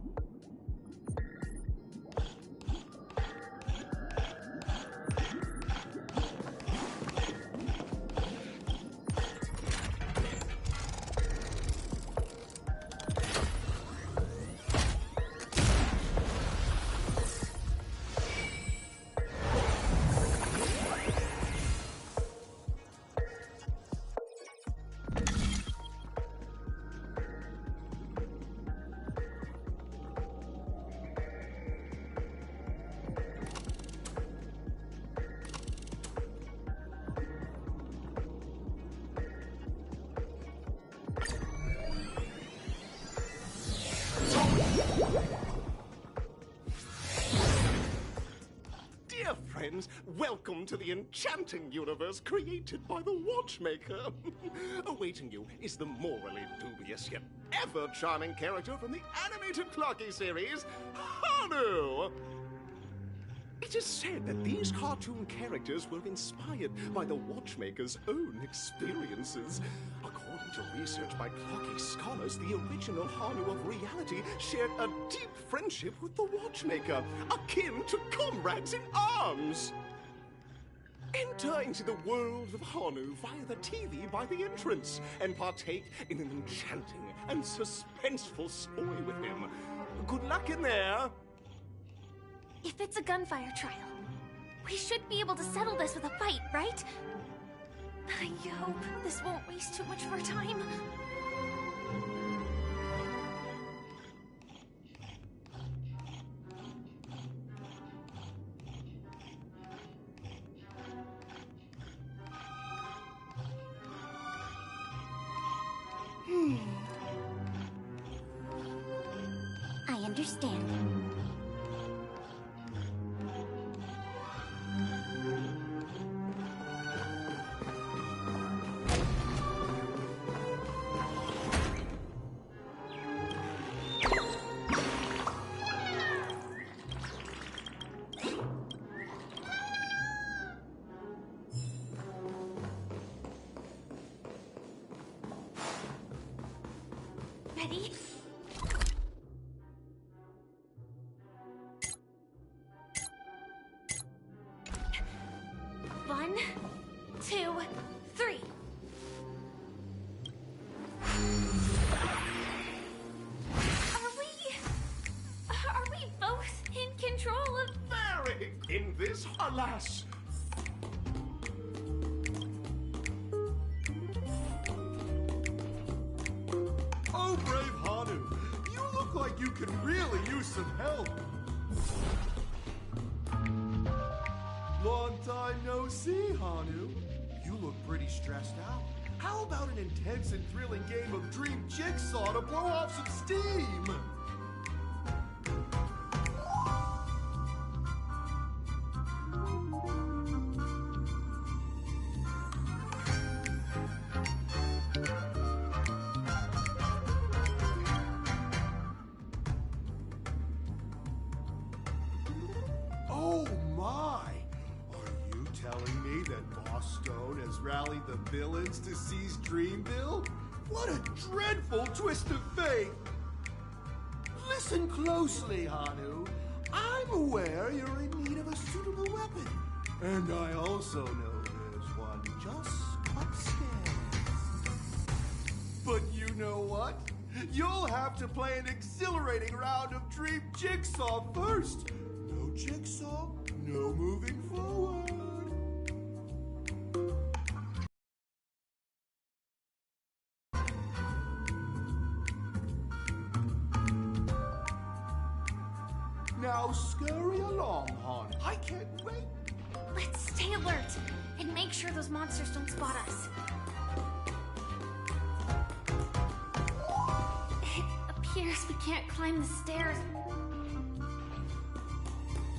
Welcome to the enchanting universe created by the Watchmaker. Awaiting you is the morally dubious yet ever charming character from the animated Clocky series, Hanu! It is said that these cartoon characters were inspired by the Watchmaker's own experiences. According to research by Clocky scholars, the original Hanu of reality shared a deep friendship with the Watchmaker, akin to comrades in arms. Enter into the world of Hanu via the TV by the entrance and partake in an enchanting and suspenseful story with him. Good luck in there! If it's a gunfire trial, we should be able to settle this with a fight, right? I hope this won't waste too much of our time. I understand. Ready? One, two, three. Are we both in control of... Very in this, alas! Oh, brave Hanu, you look like you could really use some help. Long time no see, Hanu. You look pretty stressed out. How about an intense and thrilling game of Dream Jigsaw to blow off some steam? Oh my! Are you telling me that Boss Stone has rallied the villains to seize Dreamville? What a dreadful twist of fate! Listen closely, Hanu. I'm aware you're in need of a suitable weapon. And I also know there's one just upstairs. But you know what? You'll have to play an exhilarating round of Dream Jigsaw first. No Jigsaw, no moving forward. Now scurry along, hon. I can't wait. Let's stay alert and make sure those monsters don't spot us. It appears we can't climb the stairs.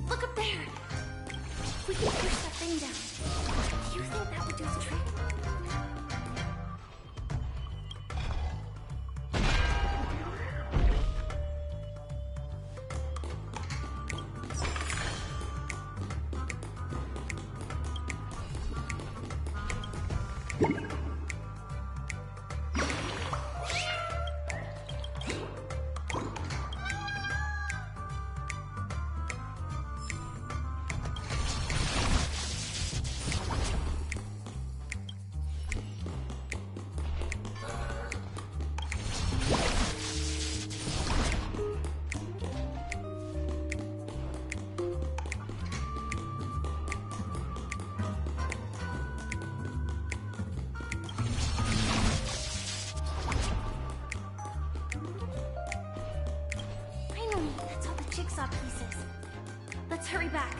Look up there. We can push that thing down. Do you think that would do the trick? Let's hurry back.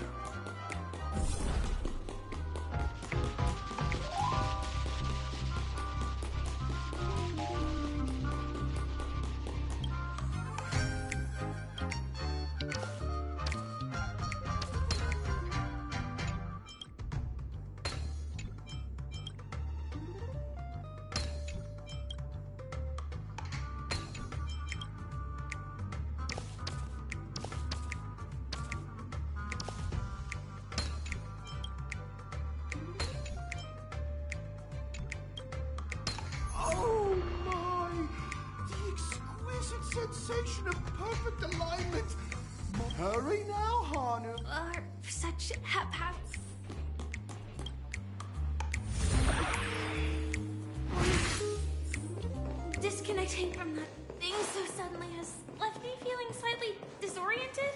Oh my! The exquisite sensation of perfect alignment! Hurry now, Hanu! Are such haphazard. Disconnecting from that thing so suddenly has left me feeling slightly disoriented.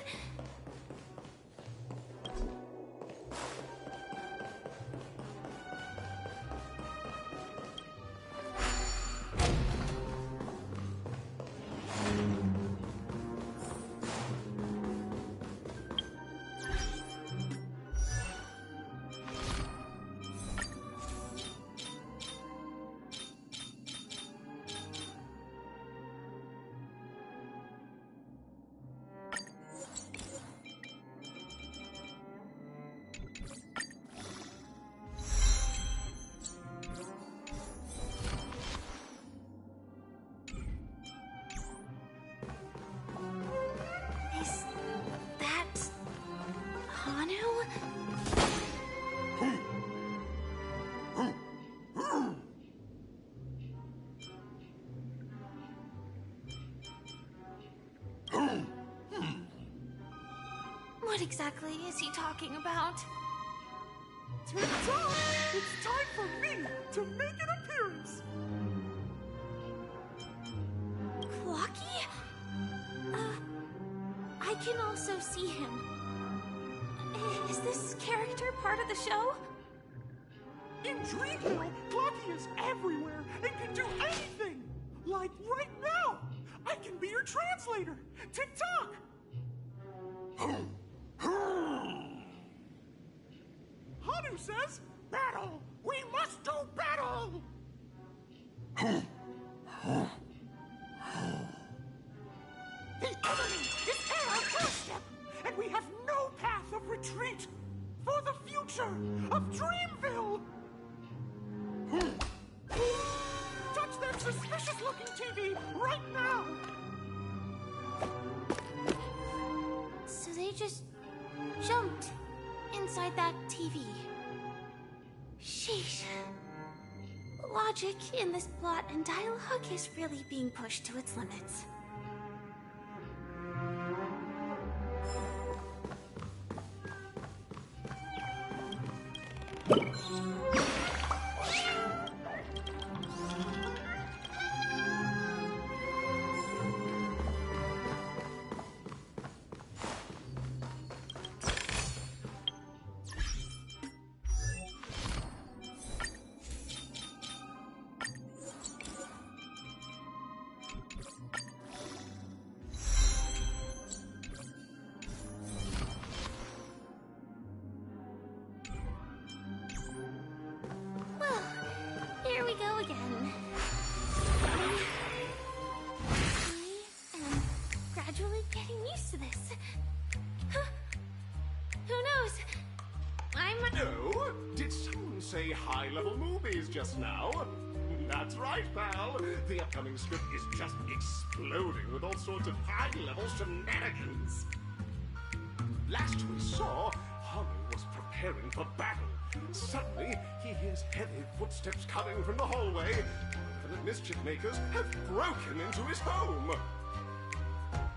Is that Hanu? What exactly is he talking about? Tick-tock! It's time for me to make an appearance! Clocky? I can also see him. Is this character part of the show? In Dreamville, Clocky is everywhere and can do anything! Like right now! I can be your translator! Tick-tock! Hanu says, battle! We must do battle! The enemy is at our doorstep, and we have no path of retreat for the future of Dreamville! Touch that suspicious-looking TV right now! So they just jumped inside that TV. Sheesh. Logic in this plot and dialogue is really being pushed to its limits. Well, here we go again. I am gradually getting used to this. Huh. Who knows? I might... No? Did someone say high-level movies just now? That's right, pal. The upcoming script is just exploding with all sorts of high-level shenanigans. Last we saw, Hanu was preparing for battle. Suddenly, he hears heavy footsteps coming from the hallway. The mischief makers have broken into his home.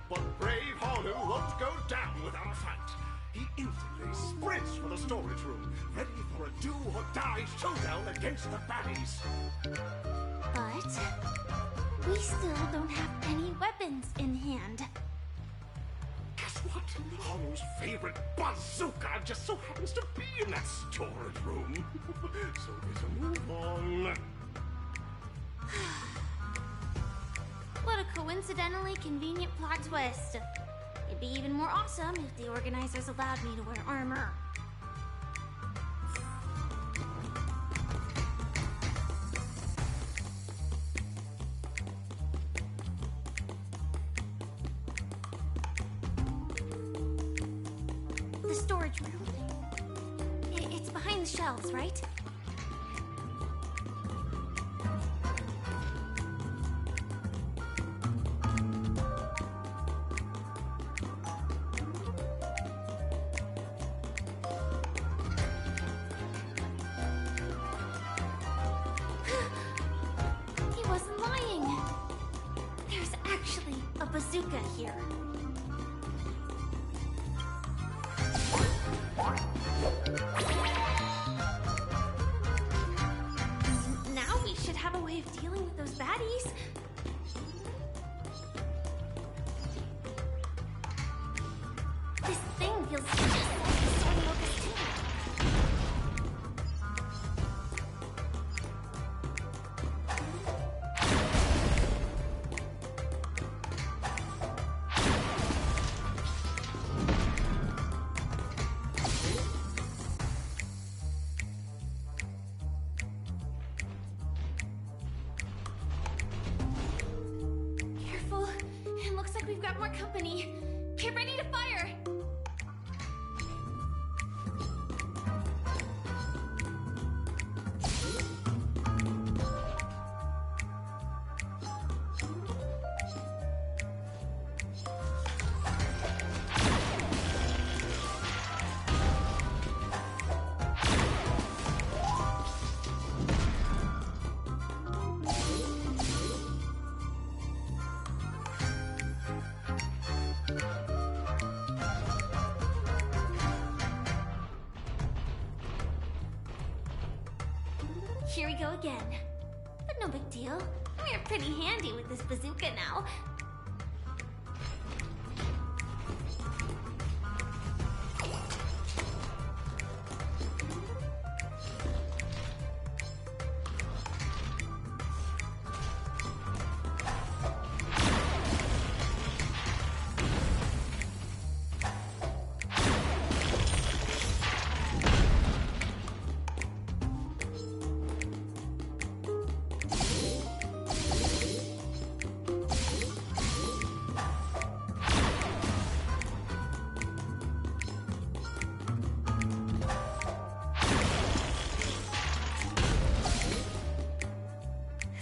But brave Hanu won't go down without a fight. He instantly sprints for the storage room, ready for a do-or-die showdown against the baddies. But we still don't have any weapons in hand. Guess what? Hanu's favorite bazooka just so happens to be in that storage room. So better move on. What a coincidentally convenient plot twist. It'd be even more awesome if the organizers allowed me to wear armor. The storage room. It's behind the shelves, right? He wasn't lying. There's actually a bazooka here. Now we should have a way of dealing with those baddies. This thing feels just like a soy locust too. Careful. It looks like we've got more company. Get ready to fire! Here we go again. But no big deal. We're pretty handy with this bazooka now.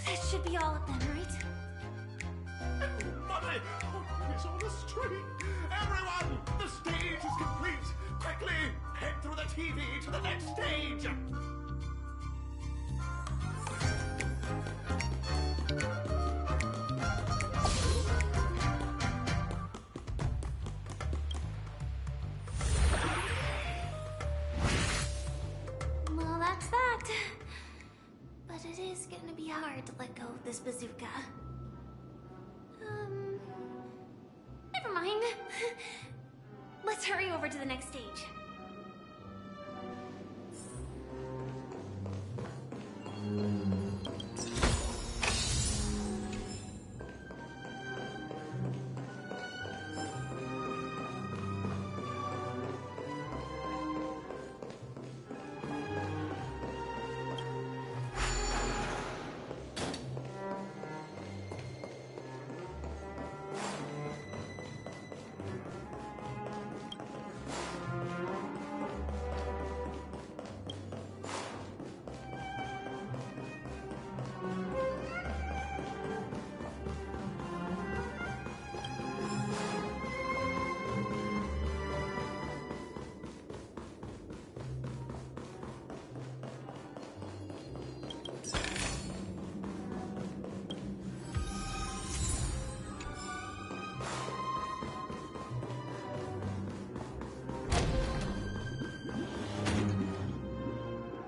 That should be all of them, right? Mother! Oh, it's on the street! Everyone! The stage is complete! Quickly! Head through the TV to the next stage! Well, that's that. But it is gonna be hard to let go of this bazooka. Never mind. Let's hurry over to the next stage.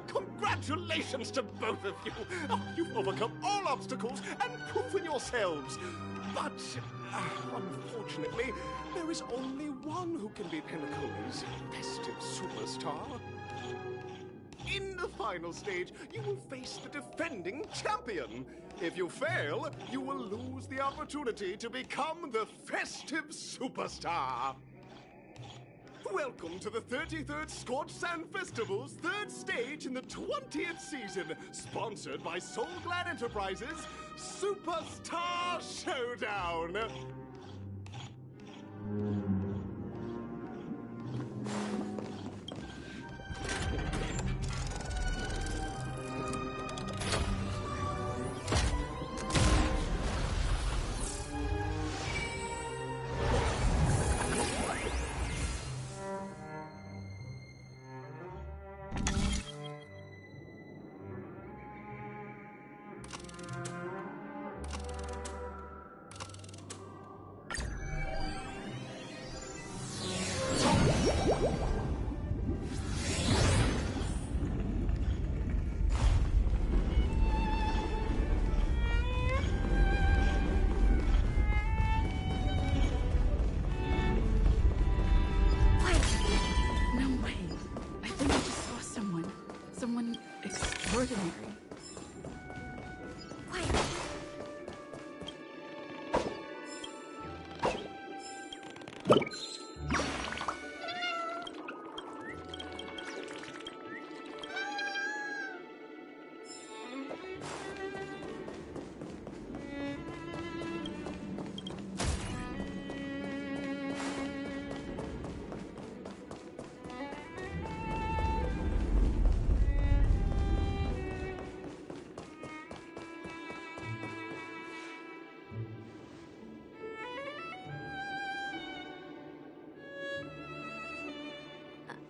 Congratulations to both of you! Oh, you've overcome all obstacles and proven yourselves! But, unfortunately, there is only one who can be Penacony's festive superstar. In the final stage, you will face the defending champion. If you fail, you will lose the opportunity to become the festive superstar. Welcome to the 33rd Scorched Sand Festival's third stage in the 20th season, sponsored by Soul Glad Enterprises, Superstar Showdown.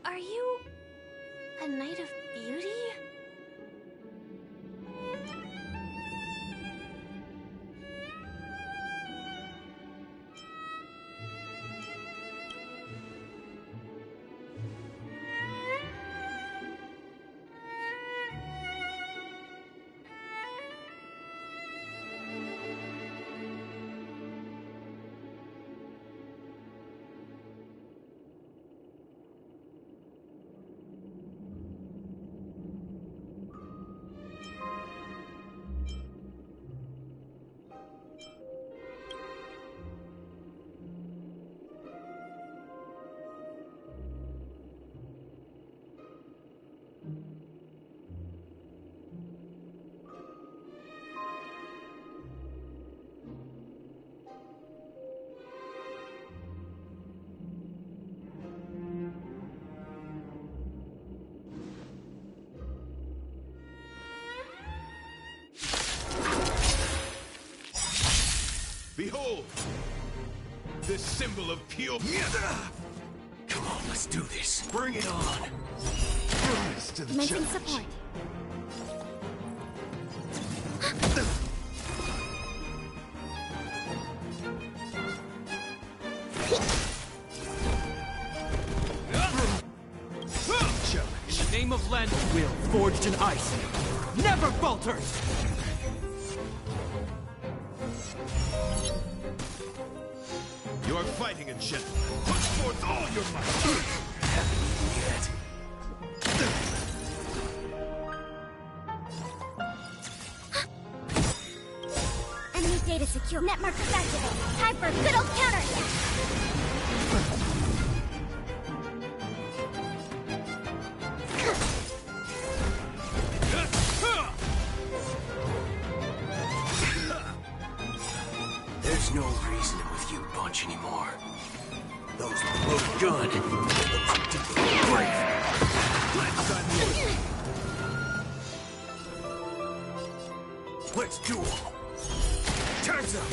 Are you a Knight of Beauty? Behold! This symbol of pure... Come on, let's do this. Bring it on. Rise to the Mention challenge. support. In the name of Len's will, forged in ice, never falters! You're fighting a gentleman. Put forth all your might. Haven't yet. Enemy data secure. Net markers activated. Time for a good old counterattack. There's no reasoning with you bunch anymore. Those were both good. Those are deeply brave. Let's duel. Time's up.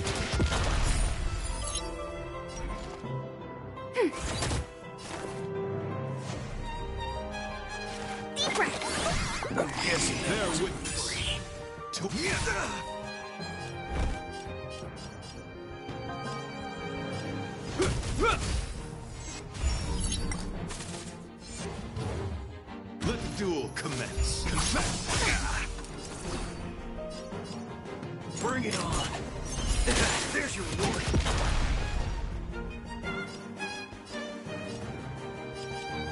Deep breath. I'm guessing they're witness. Let the duel commence. Bring it on. There's your reward.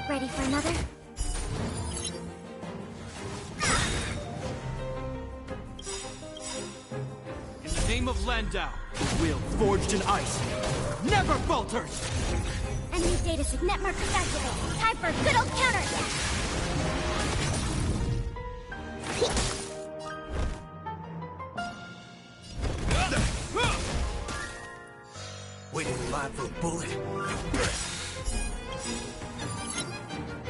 Ready for another? name of Landau, the will forged in ice never falters! Enemy data signet markers activated. Time for a good old counterattack! Waiting in line for a bullet?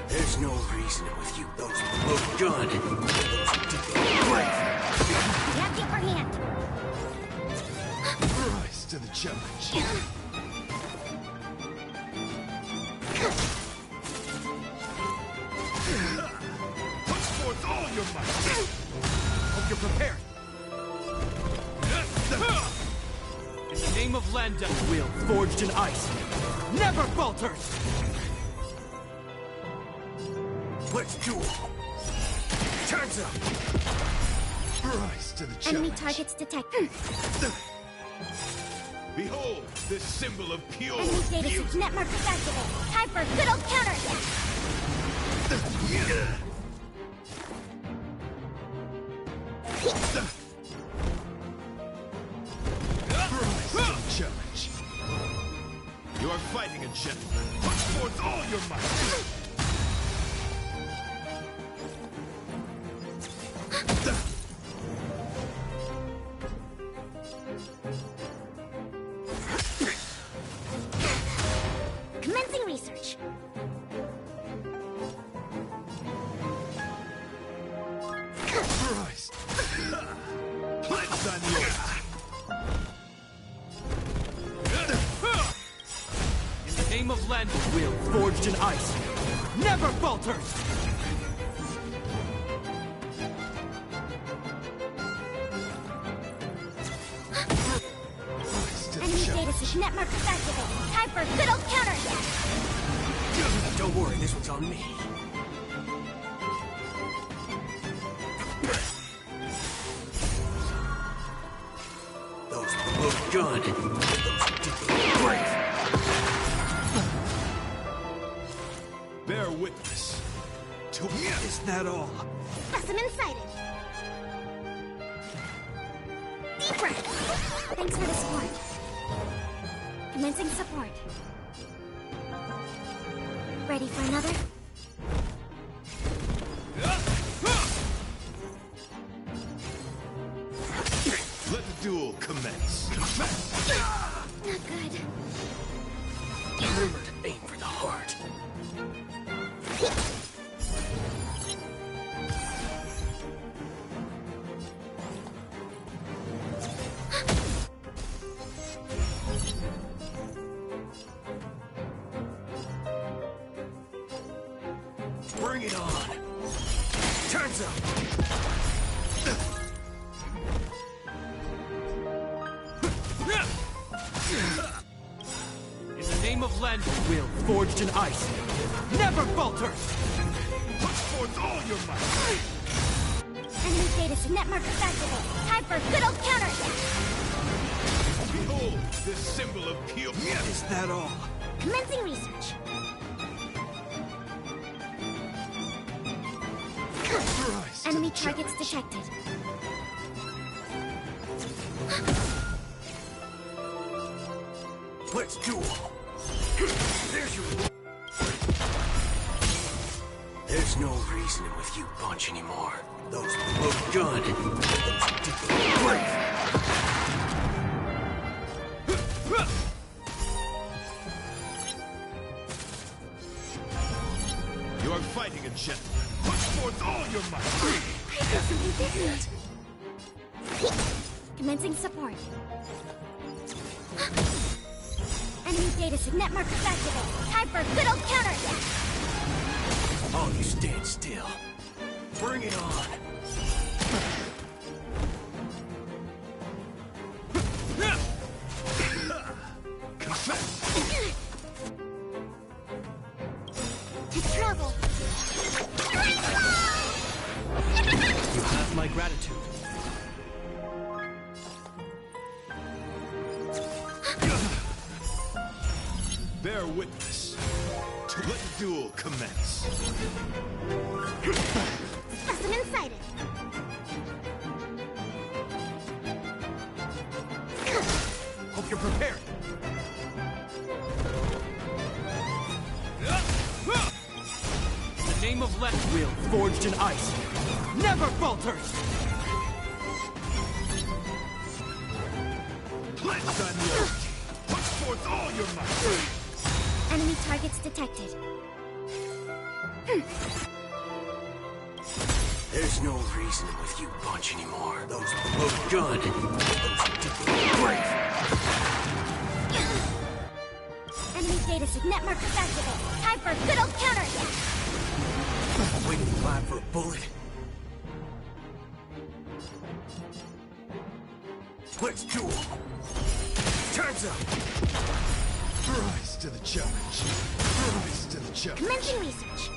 There's no reasoning with you. Those with loaded gun. Grab the upper hand. Rise to the challenge. Put forth all your might. Hope you're prepared. In the name of Landau, the will forged in ice never falters! Let's duel. Time's up. Rise to the challenge. Enemy targets detected. Behold, this symbol of pure Enemy data beauty. signet markers activated. Time for a good old counterattack! Rise to the challenge. You are fighting a gentleman. Put forth all your might. Commencing research. Christ. Pledge on yours. In the name of Landau, the will forged in ice never falters! Enemy data signet markers activated. Time for a good old counterattack! Don't worry, this one's on me. Those with loaded gun. Those brave. Bear witness. To Is that all? Specimen sighted. Deep breath. Thanks for the support. Commencing support. Ready for another? let the duel commence. Not good. Remember to aim for the heart. Bring it on. Time's up. In the name of Landau, the will forged in ice never falters! Put forth all your might. Enemy data signet markers activated. Time for a good old counterattack! Behold, this symbol of pure. Is that all? Commencing research. Rise to Enemy the targets challenge. detected. Let's duel. There's your... There's no reasoning with you bunch anymore. Those with loaded gun. Those brave. You are fighting a gentleman. Put forth all your might. I feel something different. Commencing support. Enemy data signet markers activated. Time for a good old counterattack! Oh, you stand still. Bring it on. To travel. You have my gratitude. Bear witness. To let the duel commence. Specimen sighted. Name of left wheel, forged in ice, never falters! Cleanse on you! Put forth all your might! Enemy targets detected. There's no reasoning with you bunch anymore. Those look good. Great. Enemy data sig netmarkers activated. Time for a good old counterattack. Waiting in line for a bullet. Let's duel. Time's up. Rise to the challenge. Rise to the challenge. Commencing research.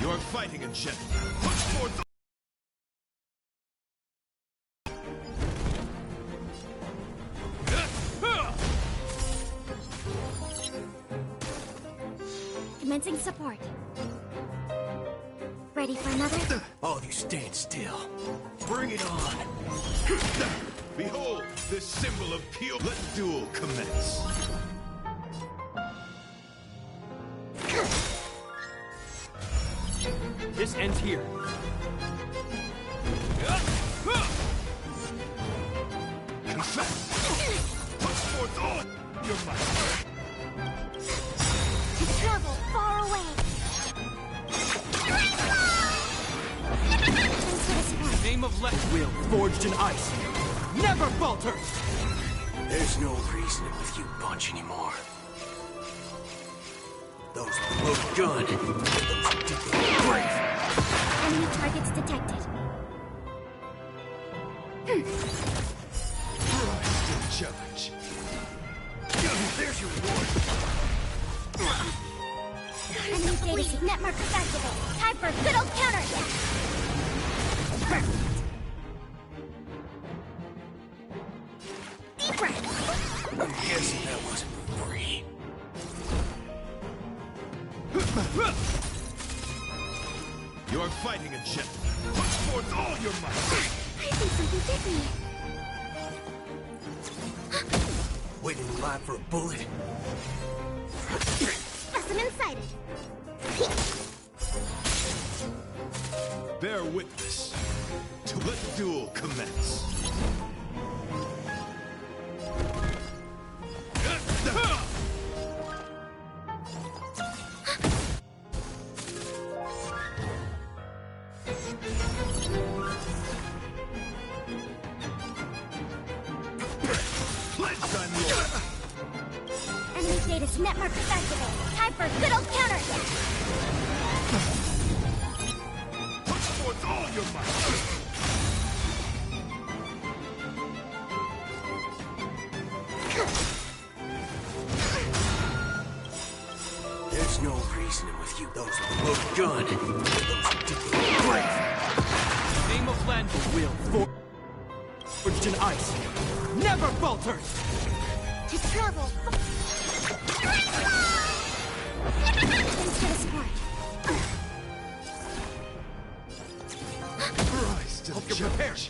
You're fighting a gentleman. Put forth. Commencing support. Ready for another? All of you stand still. Bring it on. Behold, this symbol of pure. Let duel commence. This ends here. Confess. Put forth all your might. To travel far away. Thanks for the support. Name of left wheel, forged in ice, never falters! There's no reasoning with you bunch anymore. Those look good. Great. Enemy targets detected. Rise to the challenge. There's your reward. Enemy data sig netmarkers activated. Time for a good old counterattack. Deep breath. I'm guessing that wasn't free. You're fighting a gentleman. Put forth all your might. I think something bit me. Waiting in line for a bullet. Specimen sighted. Bear witness to let duel commence. Cleanse on you! Enemy data sig netmarkers activated. Time for a good old counterattack. Put forth all your might! There's no reasoning with you. Those look good. Great. Name of landing wheel, forged in ice, never falters! To travel. Thanks for the support. Rise to the challenge.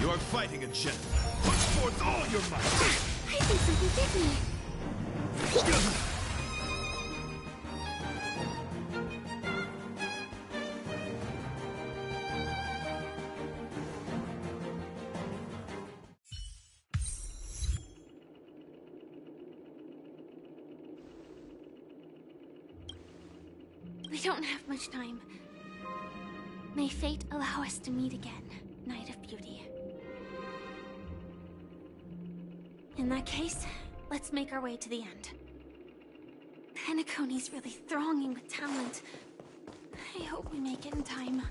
You're fighting a gentleman. Put forth all your might. I think something bit me. We don't have much time. May fate allow us to meet again, Night of Beauty. In that case, let's make our way to the end. Penacony's really thronging with talent. I hope we make it in time.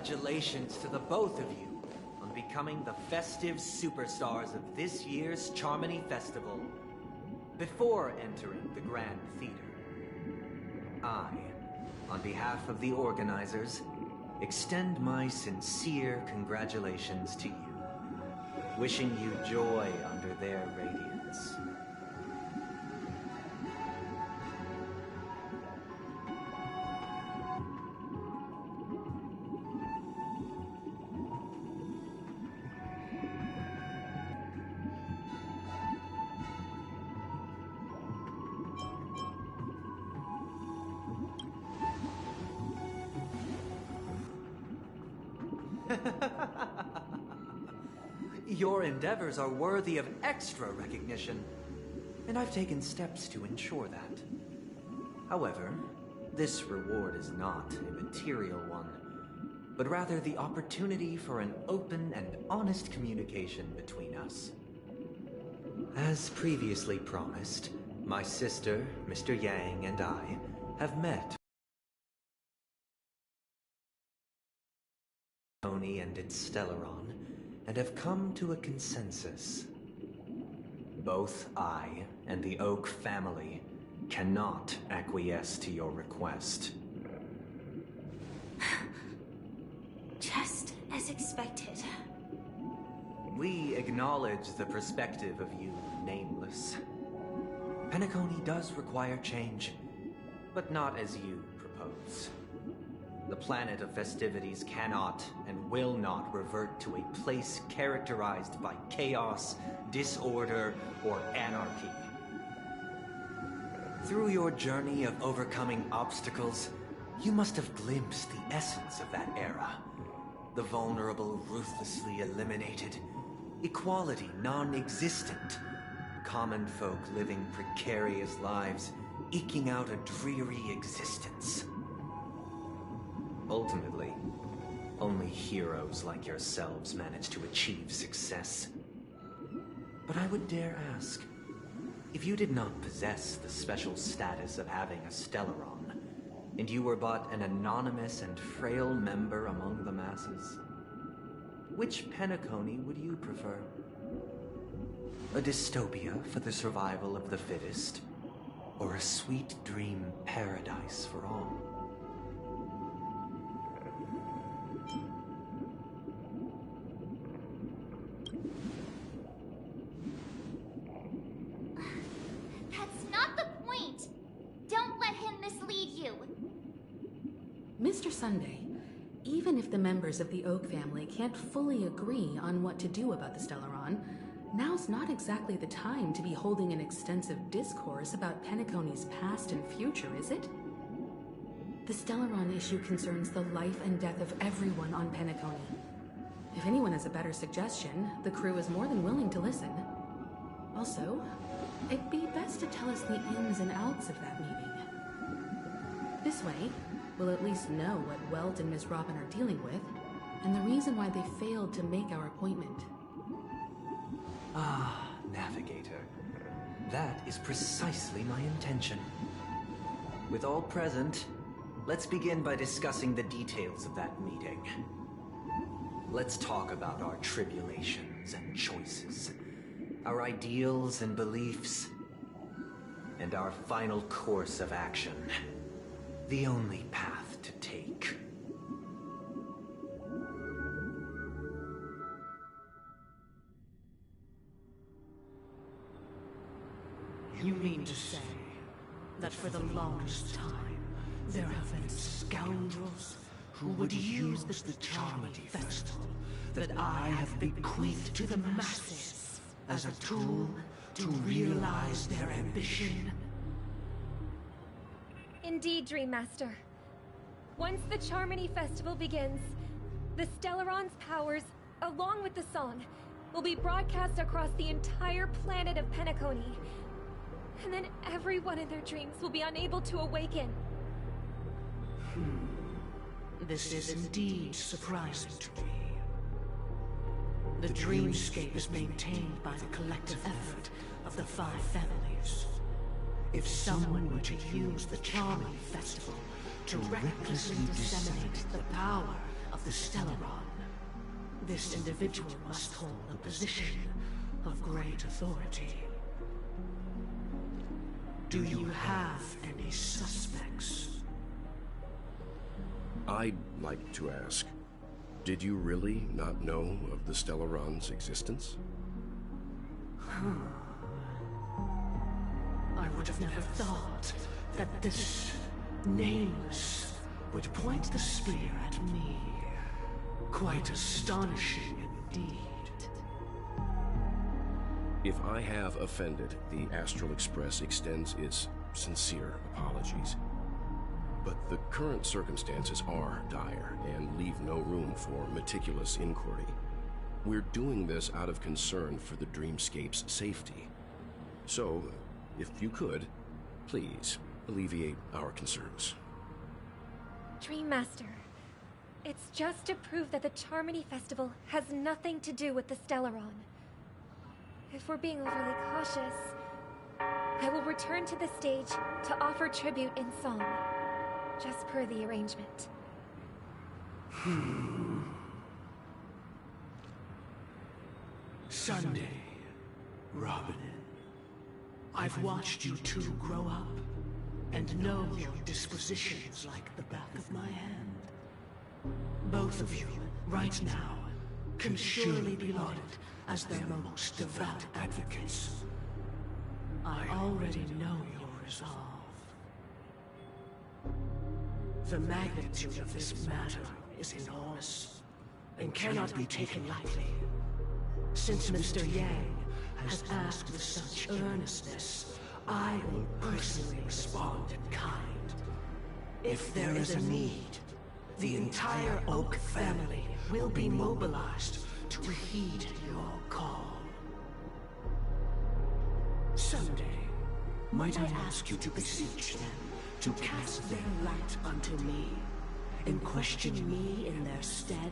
congratulations to the both of you on becoming the festive superstars of this year's Charmony Festival. Before entering the Grand Theater, I, on behalf of the organizers, extend my sincere congratulations to you, wishing you joy under their radiance. Your endeavors are worthy of extra recognition, and I've taken steps to ensure that. However, this reward is not a material one, but rather the opportunity for an open and honest communication between us. As previously promised, my sister, Mr. Yang, and I have met Penacony and its Stellaron, and have come to a consensus. Both I and the Oak family cannot acquiesce to your request. Just as expected. We acknowledge the perspective of you, Nameless. Penacony does require change, but not as you propose. The planet of festivities cannot and will not revert to a place characterized by chaos, disorder, or anarchy. Through your journey of overcoming obstacles, you must have glimpsed the essence of that era. The vulnerable ruthlessly eliminated, equality non-existent, common folk living precarious lives, eking out a dreary existence. Ultimately, only heroes like yourselves manage to achieve success. But I would dare ask, if you did not possess the special status of having a Stellaron, and you were but an anonymous and frail member among the masses, which Penacony would you prefer? A dystopia for the survival of the fittest, or a sweet dream paradise for all? Mr. Sunday, even if the members of the Oak family can't fully agree on what to do about the Stellaron, now's not exactly the time to be holding an extensive discourse about Penacony's past and future, is it? The Stellaron issue concerns the life and death of everyone on Penacony. If anyone has a better suggestion, the crew is more than willing to listen. Also, it'd be best to tell us the ins and outs of that meeting. This way, we'll at least know what Welt and Miss Robin are dealing with, and the reason why they failed to make our appointment. Ah, Navigator. That is precisely my intention. With all present, let's begin by discussing the details of that meeting. Let's talk about our tribulations and choices, our ideals and beliefs, and our final course of action. The only path to take. You mean to say that for the longest time, there have been scoundrels who would use the Charmony Festival that I have bequeathed to the masses as a tool to realize their ambition? Indeed, Dream Master. Once the Charmony Festival begins, the Stellaron's powers, along with the song, will be broadcast across the entire planet of Penacony. And then everyone in their dreams will be unable to awaken. This is indeed surprising to me. The dreamscape is maintained by the collective effort of the 5 families. If someone were to use the Charmony Festival to recklessly disseminate the power of the Stellaron. This individual must hold a position of great authority. Do you have any suspects? I'd like to ask, did you really not know of the Stellaron's existence? I would have never thought that this Nameless would point the spear at me. Quite astonishing indeed. If I have offended, the Astral Express extends its sincere apologies. But the current circumstances are dire and leave no room for meticulous inquiry. We're doing this out of concern for the Dreamscape's safety. So, if you could, please alleviate our concerns. Dream Master, it's just to prove that the Charmony Festival has nothing to do with the Stellaron. If we're being overly cautious, I will return to the stage to offer tribute in song, just per the arrangement. Sunday, Robin. I've watched you two grow up, and know your dispositions like the back of my hand. Both of you, right now, can surely be lauded as their most devout advocates. I already know your resolve. The magnitude of this matter is enormous, and cannot be taken lightly. Since Mr. Yang has asked with such earnestness, I will personally respond in kind. If there is a need, the entire Oak family will be mobilized to heed your call. Someday, might I ask you to beseech them to cast their light unto me, and question me in their stead,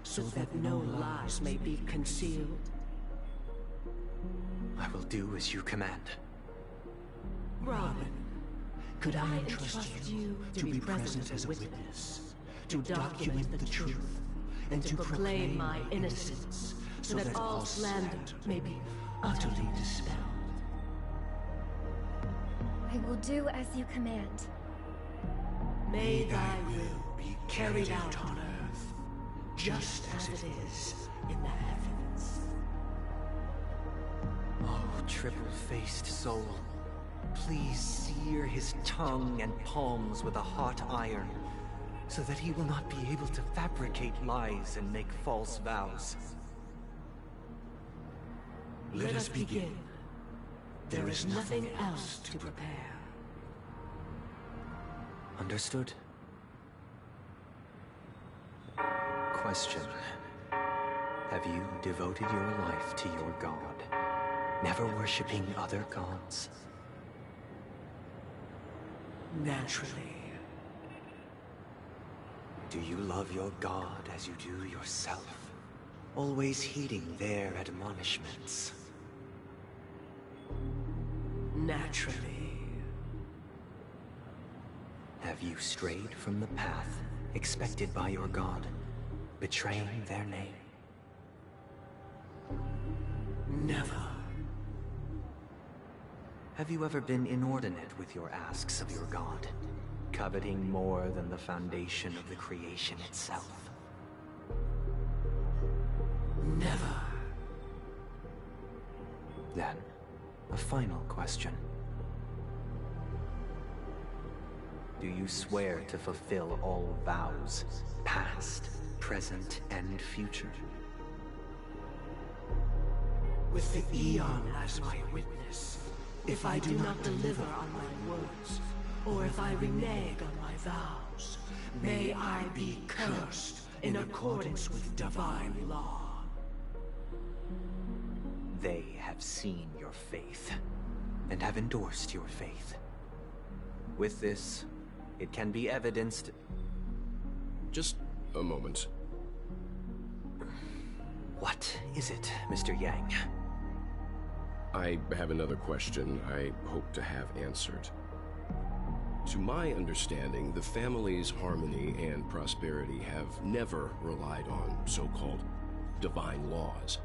so that no lies may be concealed? I will do as you command. Robin, could I entrust you to be present as a witness, to document the truth, and to proclaim my innocence, so that all slander may be utterly dispelled? I will do as you command. May thy will be carried out on earth, just as it is in the heavens. Oh, triple-faced soul, please sear his tongue and palms with a hot iron, so that he will not be able to fabricate lies and make false vows. Let us begin. There is nothing else to prepare. Understood. Question. Have you devoted your life to your god, never worshipping other gods? Naturally. Do you love your god as you do yourself, always heeding their admonishments? Naturally. Have you strayed from the path expected by your god, betraying their name? Never. Have you ever been inordinate with your asks of your god, coveting more than the foundation of the creation itself? Never. Then, a final question. Do you swear to fulfill all vows, past, present, and future? With the Eon as my witness, if I do not deliver on my words, or if I renege on my vows, may I be cursed in accordance with divine law. They have seen your faith, and have endorsed your faith. With this, it can be evidenced... Just a moment. What is it, Mr. Yang? I have another question I hope to have answered. To my understanding, the family's harmony and prosperity have never relied on so-called divine laws.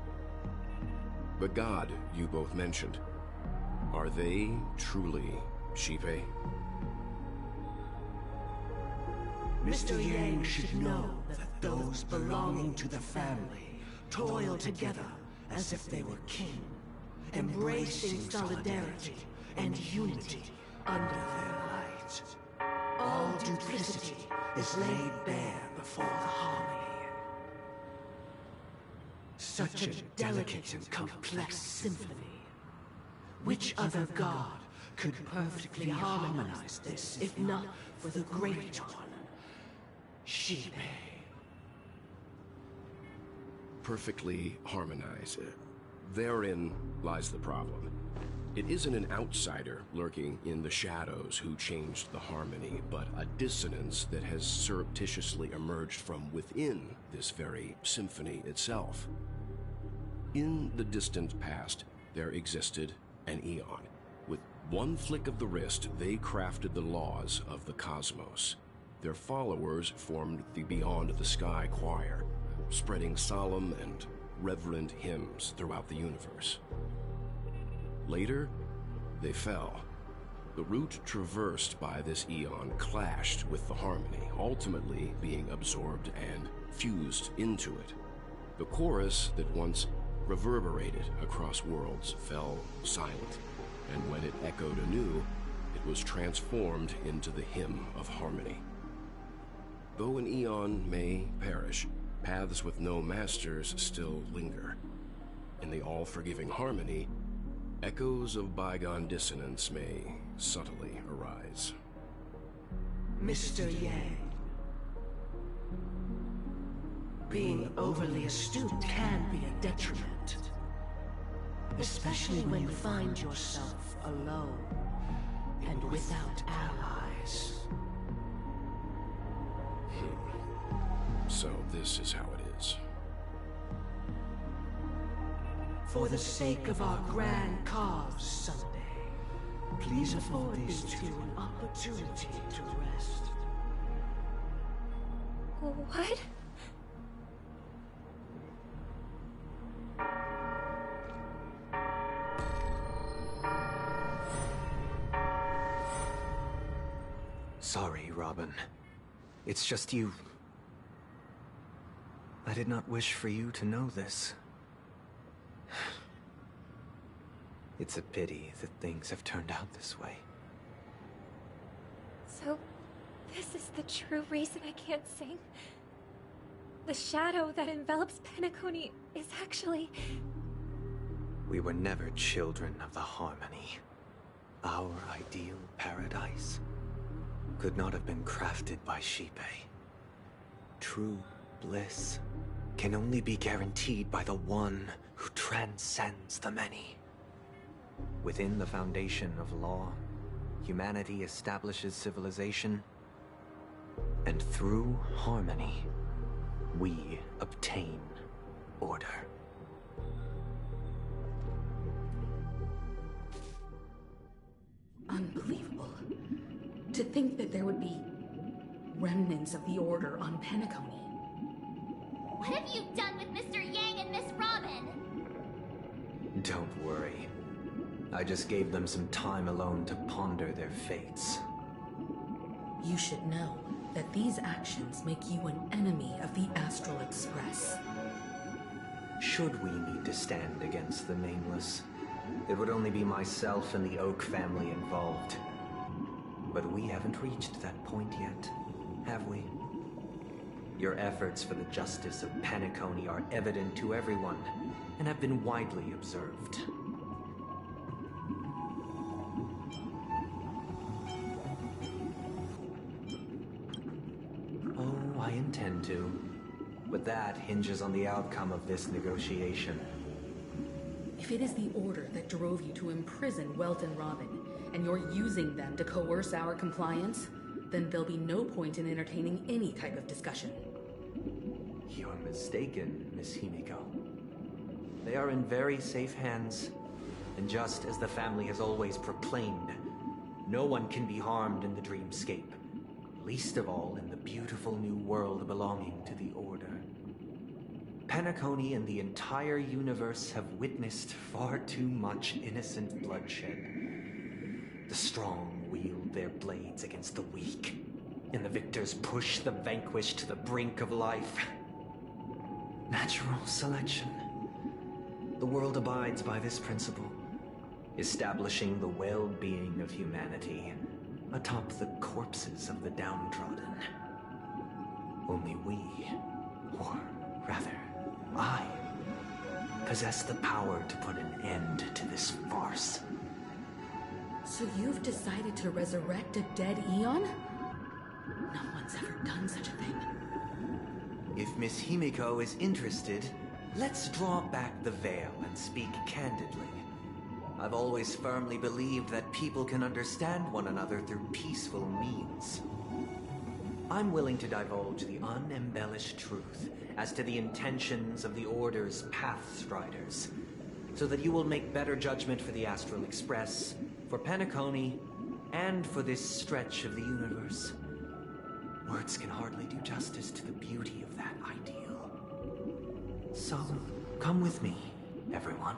The god you both mentioned, are they truly Shipe? Mr. Yang should know that those belonging to the family toil together as if they were kin, embracing solidarity and unity under their light. All duplicity is laid bare before the harmony. Such a delicate and complex symphony. Which other god could perfectly harmonize this, if not for the Great One? Shipe. Perfectly harmonized. Therein lies the problem. It isn't an outsider lurking in the shadows who changed the harmony, but a dissonance that has surreptitiously emerged from within this very symphony itself. In the distant past, there existed an Eon. With one flick of the wrist, they crafted the laws of the cosmos. Their followers formed the Beyond the Sky Choir, spreading solemn and reverent hymns throughout the universe. Later, they fell. The route traversed by this Eon clashed with the harmony, ultimately being absorbed and fused into it. The chorus that once reverberated across worlds fell silent, and when it echoed anew, it was transformed into the hymn of harmony. Though an Eon may perish, paths with no masters still linger. In the all-forgiving harmony, echoes of bygone dissonance may subtly arise. Mr. Yang. Being overly astute can be a detriment. Especially when you find yourself alone and without allies. So this is how it is. For the sake of our grand cause someday, please afford these two an opportunity to rest. What? Sorry, Robin. It's just you. I did not wish for you to know this. It's a pity that things have turned out this way. So, this is the true reason I can't sing? The shadow that envelops Penacony is actually... We were never children of the harmony. Our ideal paradise could not have been crafted by Shipe. True bliss can only be guaranteed by the one who transcends the many. Within the foundation of law, humanity establishes civilization, and through harmony, we obtain order. Unbelievable. To think that there would be remnants of the Order on Penacony. What have you done with Mr. Yang and Miss Robin? Don't worry. I just gave them some time alone to ponder their fates. You should know that these actions make you an enemy of the Astral Express. Should we need to stand against the Nameless, it would only be myself and the Oak family involved. But we haven't reached that point yet, have we? Your efforts for the justice of Penacony are evident to everyone, and have been widely observed. Oh, I intend to. But that hinges on the outcome of this negotiation. If it is the Order that drove you to imprison Welt and Robin, and you're using them to coerce our compliance, then there'll be no point in entertaining any type of discussion. You're mistaken, Miss Himiko. They are in very safe hands, and just as the family has always proclaimed, No one can be harmed in the dreamscape, least of all in the beautiful new world belonging to the Order. Penacony and the entire universe have witnessed far too much innocent bloodshed. The strong wield their blades against the weak, and the victors push the vanquished to the brink of life. Natural selection. The world abides by this principle, establishing the well-being of humanity atop the corpses of the downtrodden. Only we, or rather, I, possess the power to put an end to this farce. So you've decided to resurrect a dead Eon? No one's ever done such a thing. If Miss Himiko is interested, let's draw back the veil and speak candidly. I've always firmly believed that people can understand one another through peaceful means. I'm willing to divulge the unembellished truth as to the intentions of the Order's Pathstriders, so that you will make better judgment for the Astral Express, for Penacony, and for this stretch of the universe. Words can hardly do justice to the beauty of that ideal. So, come with me, everyone.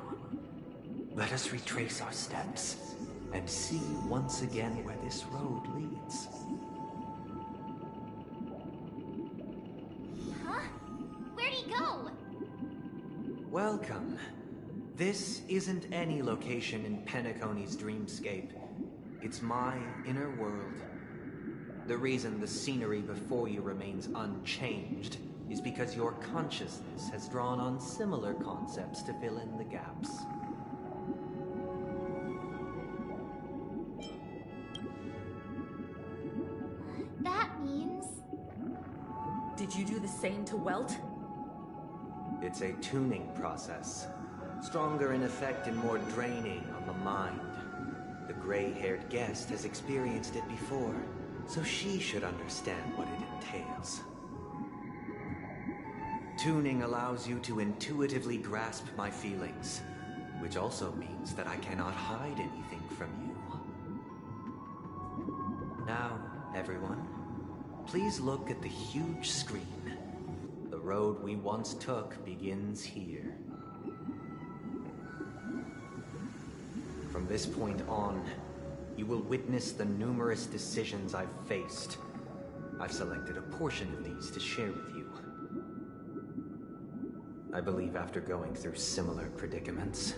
Let us retrace our steps and see once again where this road leads. Huh? Where'd he go? Welcome. This isn't any location in Penacony's dreamscape. It's my inner world. The reason the scenery before you remains unchanged is because your consciousness has drawn on similar concepts to fill in the gaps. That means... Did you do the same to Welt? It's a tuning process. Stronger in effect and more draining on the mind. The gray-haired guest has experienced it before, so she should understand what it entails. Tuning allows you to intuitively grasp my feelings, which also means that I cannot hide anything from you. Now, everyone, please look at the huge screen. The road we once took begins here. From this point on, you will witness the numerous decisions I've faced. I've selected a portion of these to share with you. I believe after going through similar predicaments,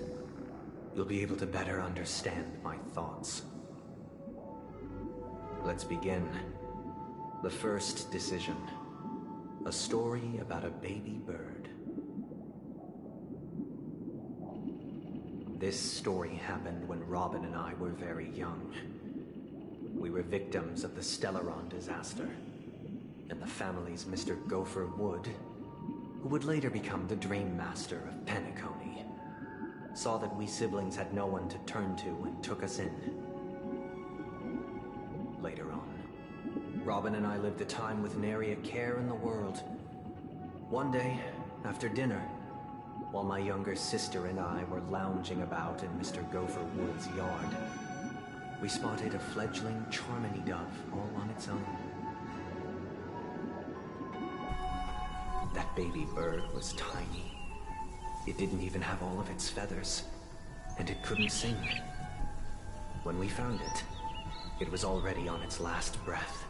you'll be able to better understand my thoughts. Let's begin. The first decision. A story about a baby bird. This story happened when Robin and I were very young. We were victims of the Stellaron disaster, and the family's Mr. Gopher Wood, who would later become the Dream Master of Penacony, saw that we siblings had no one to turn to and took us in. Later on, Robin and I lived a time with nary a care in the world. One day, after dinner, while my younger sister and I were lounging about in Mr. Gopher Wood's yard, we spotted a fledgling Charmony dove all on its own. That baby bird was tiny. It didn't even have all of its feathers, and it couldn't sing. When we found it, it was already on its last breath,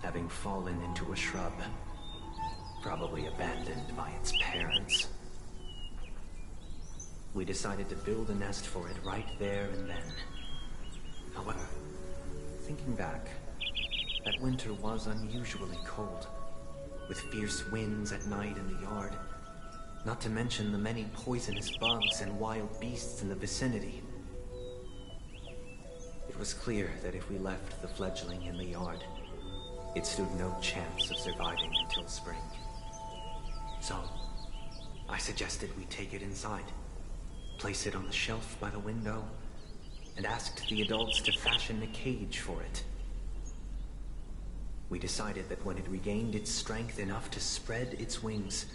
having fallen into a shrub, probably abandoned by its parents. We decided to build a nest for it right there and then. However, thinking back, that winter was unusually cold, with fierce winds at night in the yard, not to mention the many poisonous bugs and wild beasts in the vicinity. It was clear that if we left the fledgling in the yard, it stood no chance of surviving until spring. So, I suggested we take it inside, place it on the shelf by the window, and asked the adults to fashion a cage for it. We decided that when it regained its strength enough to spread its wings,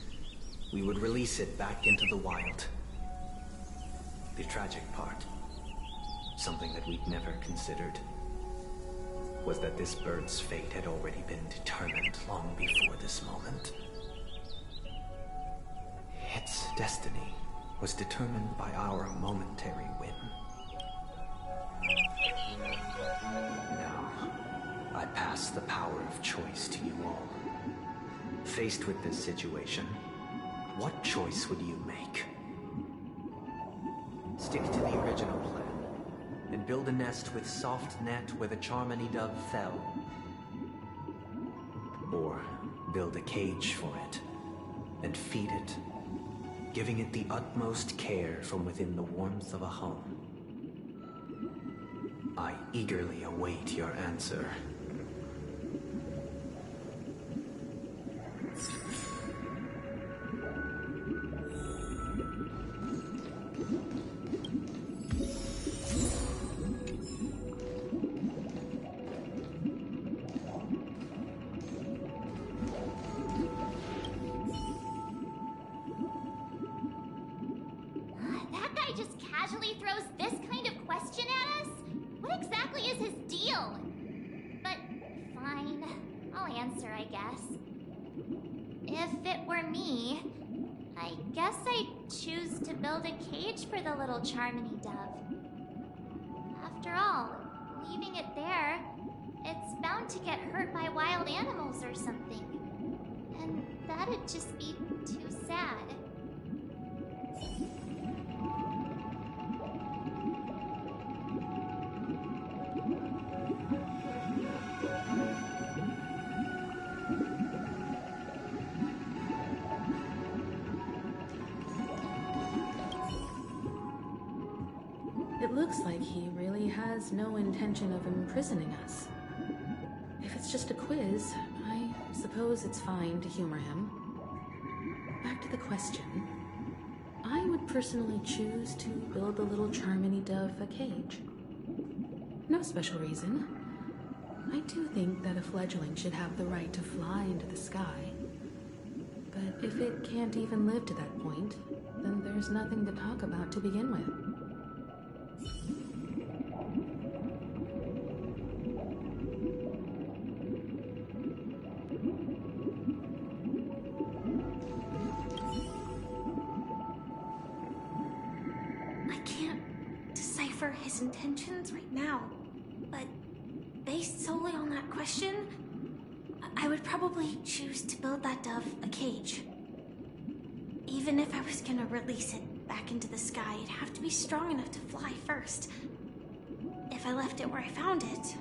we would release it back into the wild. The tragic part, something that we'd never considered, was that this bird's fate had already been determined long before this moment. Its destiny was determined by our momentary whim. Now, I pass the power of choice to you all. Faced with this situation, what choice would you make? Stick to the original plan and build a nest with soft net where the Charmony dove fell. Or build a cage for it and feed it, giving it the utmost care from within the warmth of a home. I eagerly await your answer. That guy just casually throws this kind of question at us? What exactly is his deal? But fine, I'll answer, I guess. If it were me, I guess I'd choose to build a cage for the little Charmony dove. After all, leaving it there, it's bound to get hurt by wild animals or something. And that'd just be too sad. It looks like he really has no intention of imprisoning us. If it's just a quiz, I suppose it's fine to humor him. Back to the question. I would personally choose to build the little Charmony dove a cage. No special reason. I do think that a fledgling should have the right to fly into the sky. But if it can't even live to that point, then there's nothing to talk about to begin with. I can't decipher his intentions right now, but based solely on that question, I would probably choose to build that dove a cage. Even if I was gonna release it back into the sky, it'd have to be strong enough to fly first. If I left it where I found it,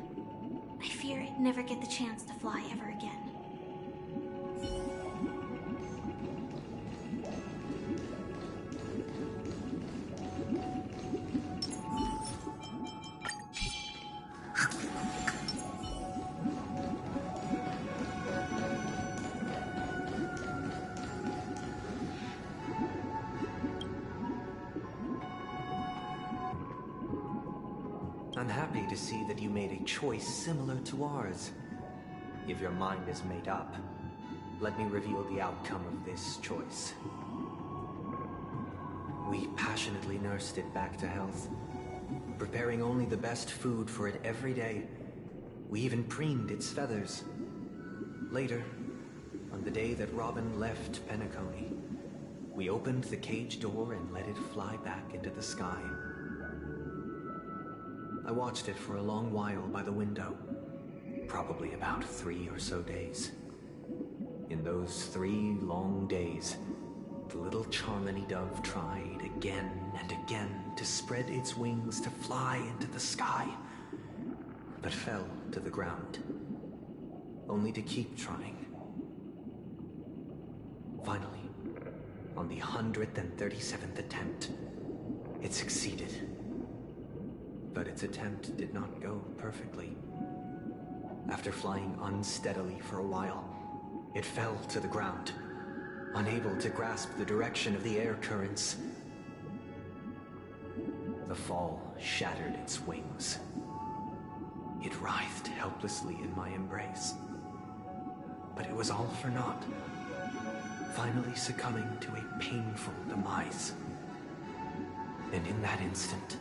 I fear it'd never get the chance to fly ever again. I'm happy to see that you made a choice similar to ours. If your mind is made up, let me reveal the outcome of this choice. We passionately nursed it back to health, preparing only the best food for it every day. We even preened its feathers. Later, on the day that Robin left Penacony, we opened the cage door and let it fly back into the sky. I watched it for a long while by the window, probably about 3 or so days. In those 3 long days, the little Charmony dove tried again and again to spread its wings to fly into the sky, but fell to the ground, only to keep trying. Finally, on the 137th attempt, it succeeded. But its attempt did not go perfectly. After flying unsteadily for a while, it fell to the ground, unable to grasp the direction of the air currents. The fall shattered its wings. It writhed helplessly in my embrace. But it was all for naught, finally succumbing to a painful demise. And in that instant,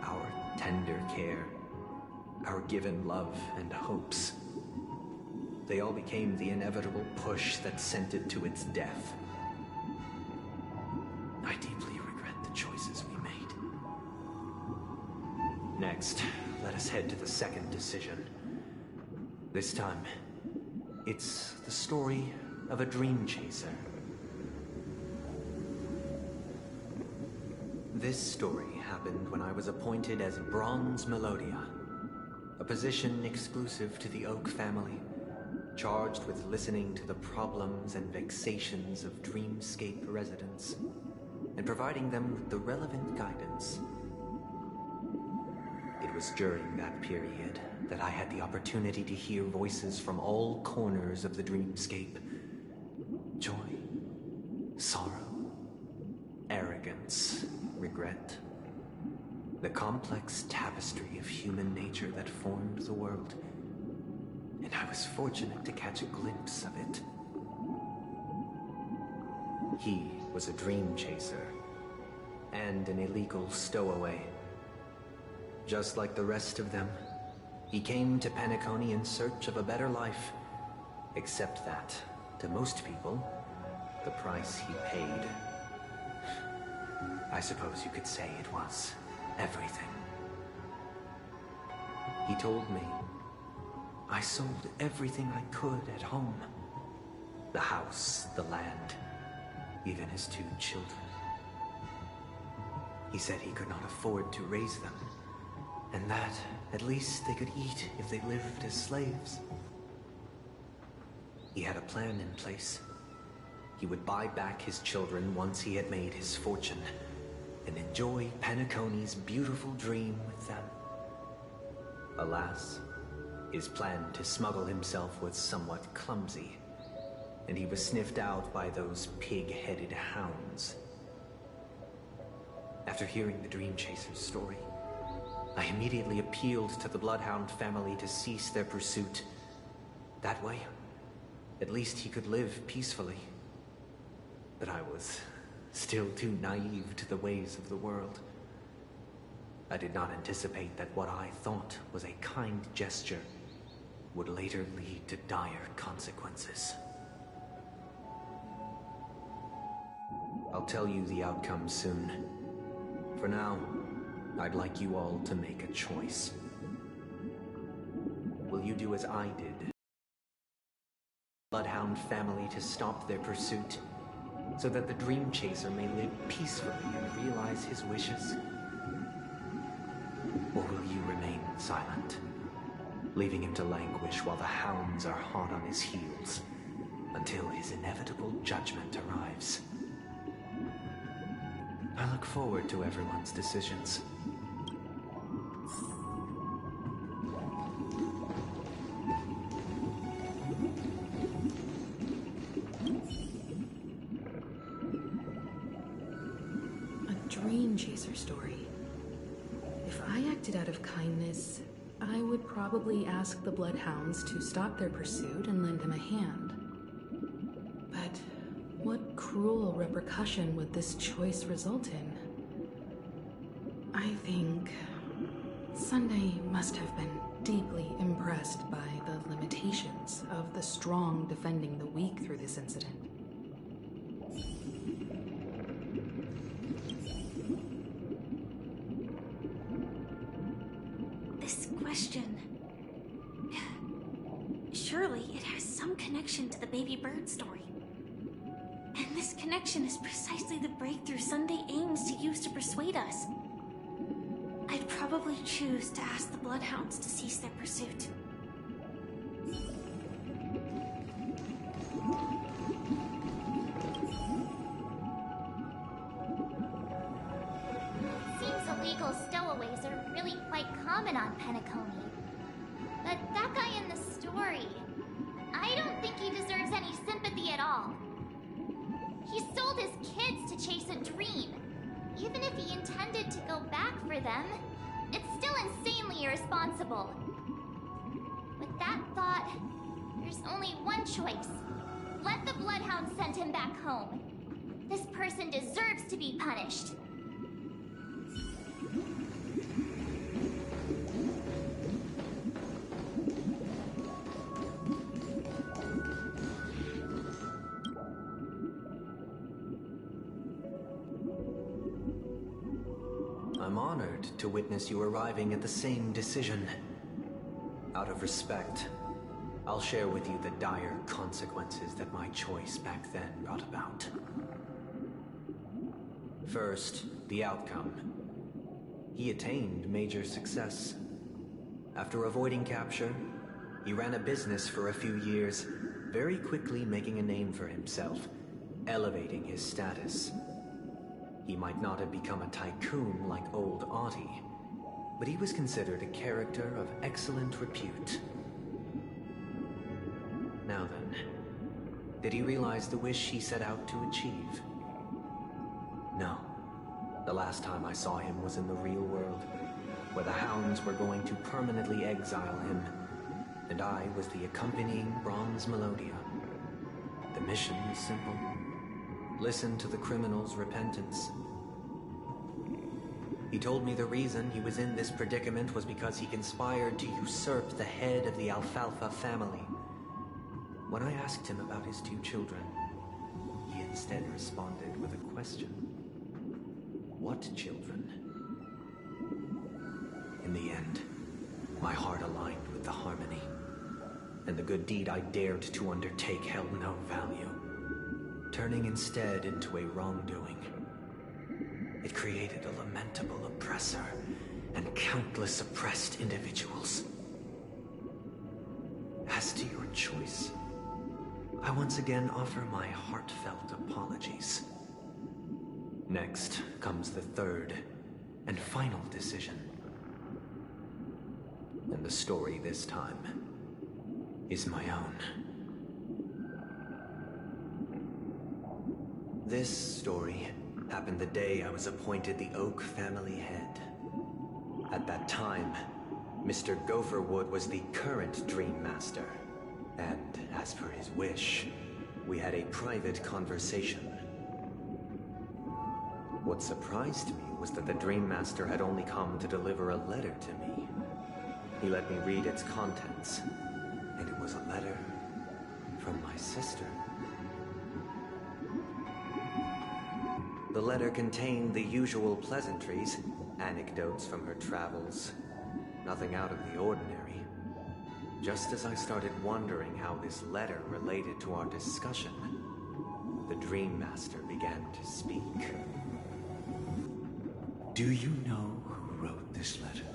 our tender care, our given love and hopes. They all became the inevitable push that sent it to its death. I deeply regret the choices we made. Next, let us head to the second decision. This time, it's the story of a dream chaser. This story happened when I was appointed as Bronze Melodia, a position exclusive to the Oak family, charged with listening to the problems and vexations of Dreamscape residents, and providing them with the relevant guidance. It was during that period that I had the opportunity to hear voices from all corners of the Dreamscape. Joy, sorrow, arrogance, regret. The complex tapestry of human nature that formed the world. And I was fortunate to catch a glimpse of it. He was a dream chaser, and an illegal stowaway. Just like the rest of them, he came to Penacony in search of a better life. Except that, to most people, the price he paid, I suppose you could say it was everything. He told me I sold everything I could at home. The house, the land, even his 2 children. He said he could not afford to raise them, and that at least they could eat if they lived as slaves. He had a plan in place. He would buy back his children once he had made his fortune, and enjoy Penacony's beautiful dream with them. Alas, his plan to smuggle himself was somewhat clumsy, and he was sniffed out by those pig-headed hounds. After hearing the Dream Chaser's story, I immediately appealed to the Bloodhound family to cease their pursuit. That way, at least he could live peacefully. But I was still too naive to the ways of the world. I did not anticipate that what I thought was a kind gesture would later lead to dire consequences. I'll tell you the outcome soon. For now, I'd like you all to make a choice. Will you do as I did? Bloodhound family to stop their pursuit, so that the Dream Chaser may live peacefully and realize his wishes? Or will you remain silent, leaving him to languish while the hounds are hot on his heels, until his inevitable judgment arrives? I look forward to everyone's decisions. A Dream Chaser story. If I acted out of kindness, I would probably ask the Bloodhounds to stop their pursuit and lend him a hand. But what cruel repercussion would this choice result in? I think Sunday must have been deeply impressed by the limitations of the strong defending the weak through this incident. This question... surely it has some connection to the baby bird story. And this connection is precisely the breakthrough Sunday aims to use to persuade us. I'd probably choose to ask the Bloodhounds to cease their pursuit. Seems illegal stowaways are really quite common on Penacony. But that guy in the story, I don't think he deserves any sympathy at all. He sold his kids to chase a dream. Even if he intended to go back for them, it's still insanely irresponsible. With that thought, there's only one choice. Let the Bloodhound send him back home. This person deserves to be punished. I'm honored to witness you arriving at the same decision. Out of respect, I'll share with you the dire consequences that my choice back then brought about. First, the outcome. He attained major success. After avoiding capture, he ran a business for a few years, very quickly making a name for himself, elevating his status. He might not have become a tycoon like old Audie, but he was considered a character of excellent repute. Now then, did he realize the wish he set out to achieve? No. The last time I saw him was in the real world, where the Hounds were going to permanently exile him, and I was the accompanying Bronze Melodia. The mission was simple. Listen to the criminal's repentance. He told me the reason he was in this predicament was because he conspired to usurp the head of the Alfalfa family. When I asked him about his 2 children, he instead responded with a question. What children? In the end, my heart aligned with the harmony, and the good deed I dared to undertake held no value, turning instead into a wrongdoing. It created a lamentable oppressor and countless oppressed individuals. As to your choice, I once again offer my heartfelt apologies. Next comes the third and final decision. And the story this time is my own. This story happened the day I was appointed the Oak family head. At that time, Mr. Gopherwood was the current Dream Master, and as per his wish, we had a private conversation. What surprised me was that the Dream Master had only come to deliver a letter to me. He let me read its contents, and it was a letter from my sister. The letter contained the usual pleasantries, anecdotes from her travels, nothing out of the ordinary. Just as I started wondering how this letter related to our discussion, the Dream Master began to speak. Do you know who wrote this letter?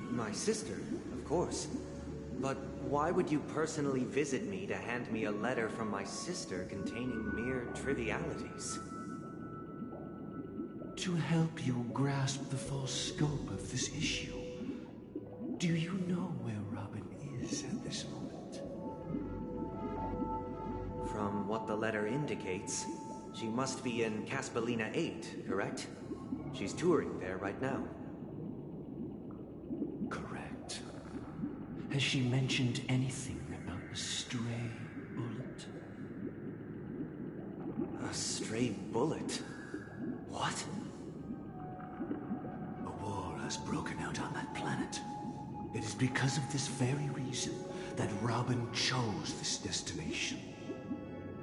My sister, of course. But why would you personally visit me to hand me a letter from my sister containing mere trivialities? To help you grasp the full scope of this issue. Do you know where Robin is at this moment? From what the letter indicates, she must be in Caspelina 8, correct? She's touring there right now. Correct. Has she mentioned anything about a stray bullet? A stray bullet? What? A war has broken out on that planet. It is because of this very reason that Robin chose this destination.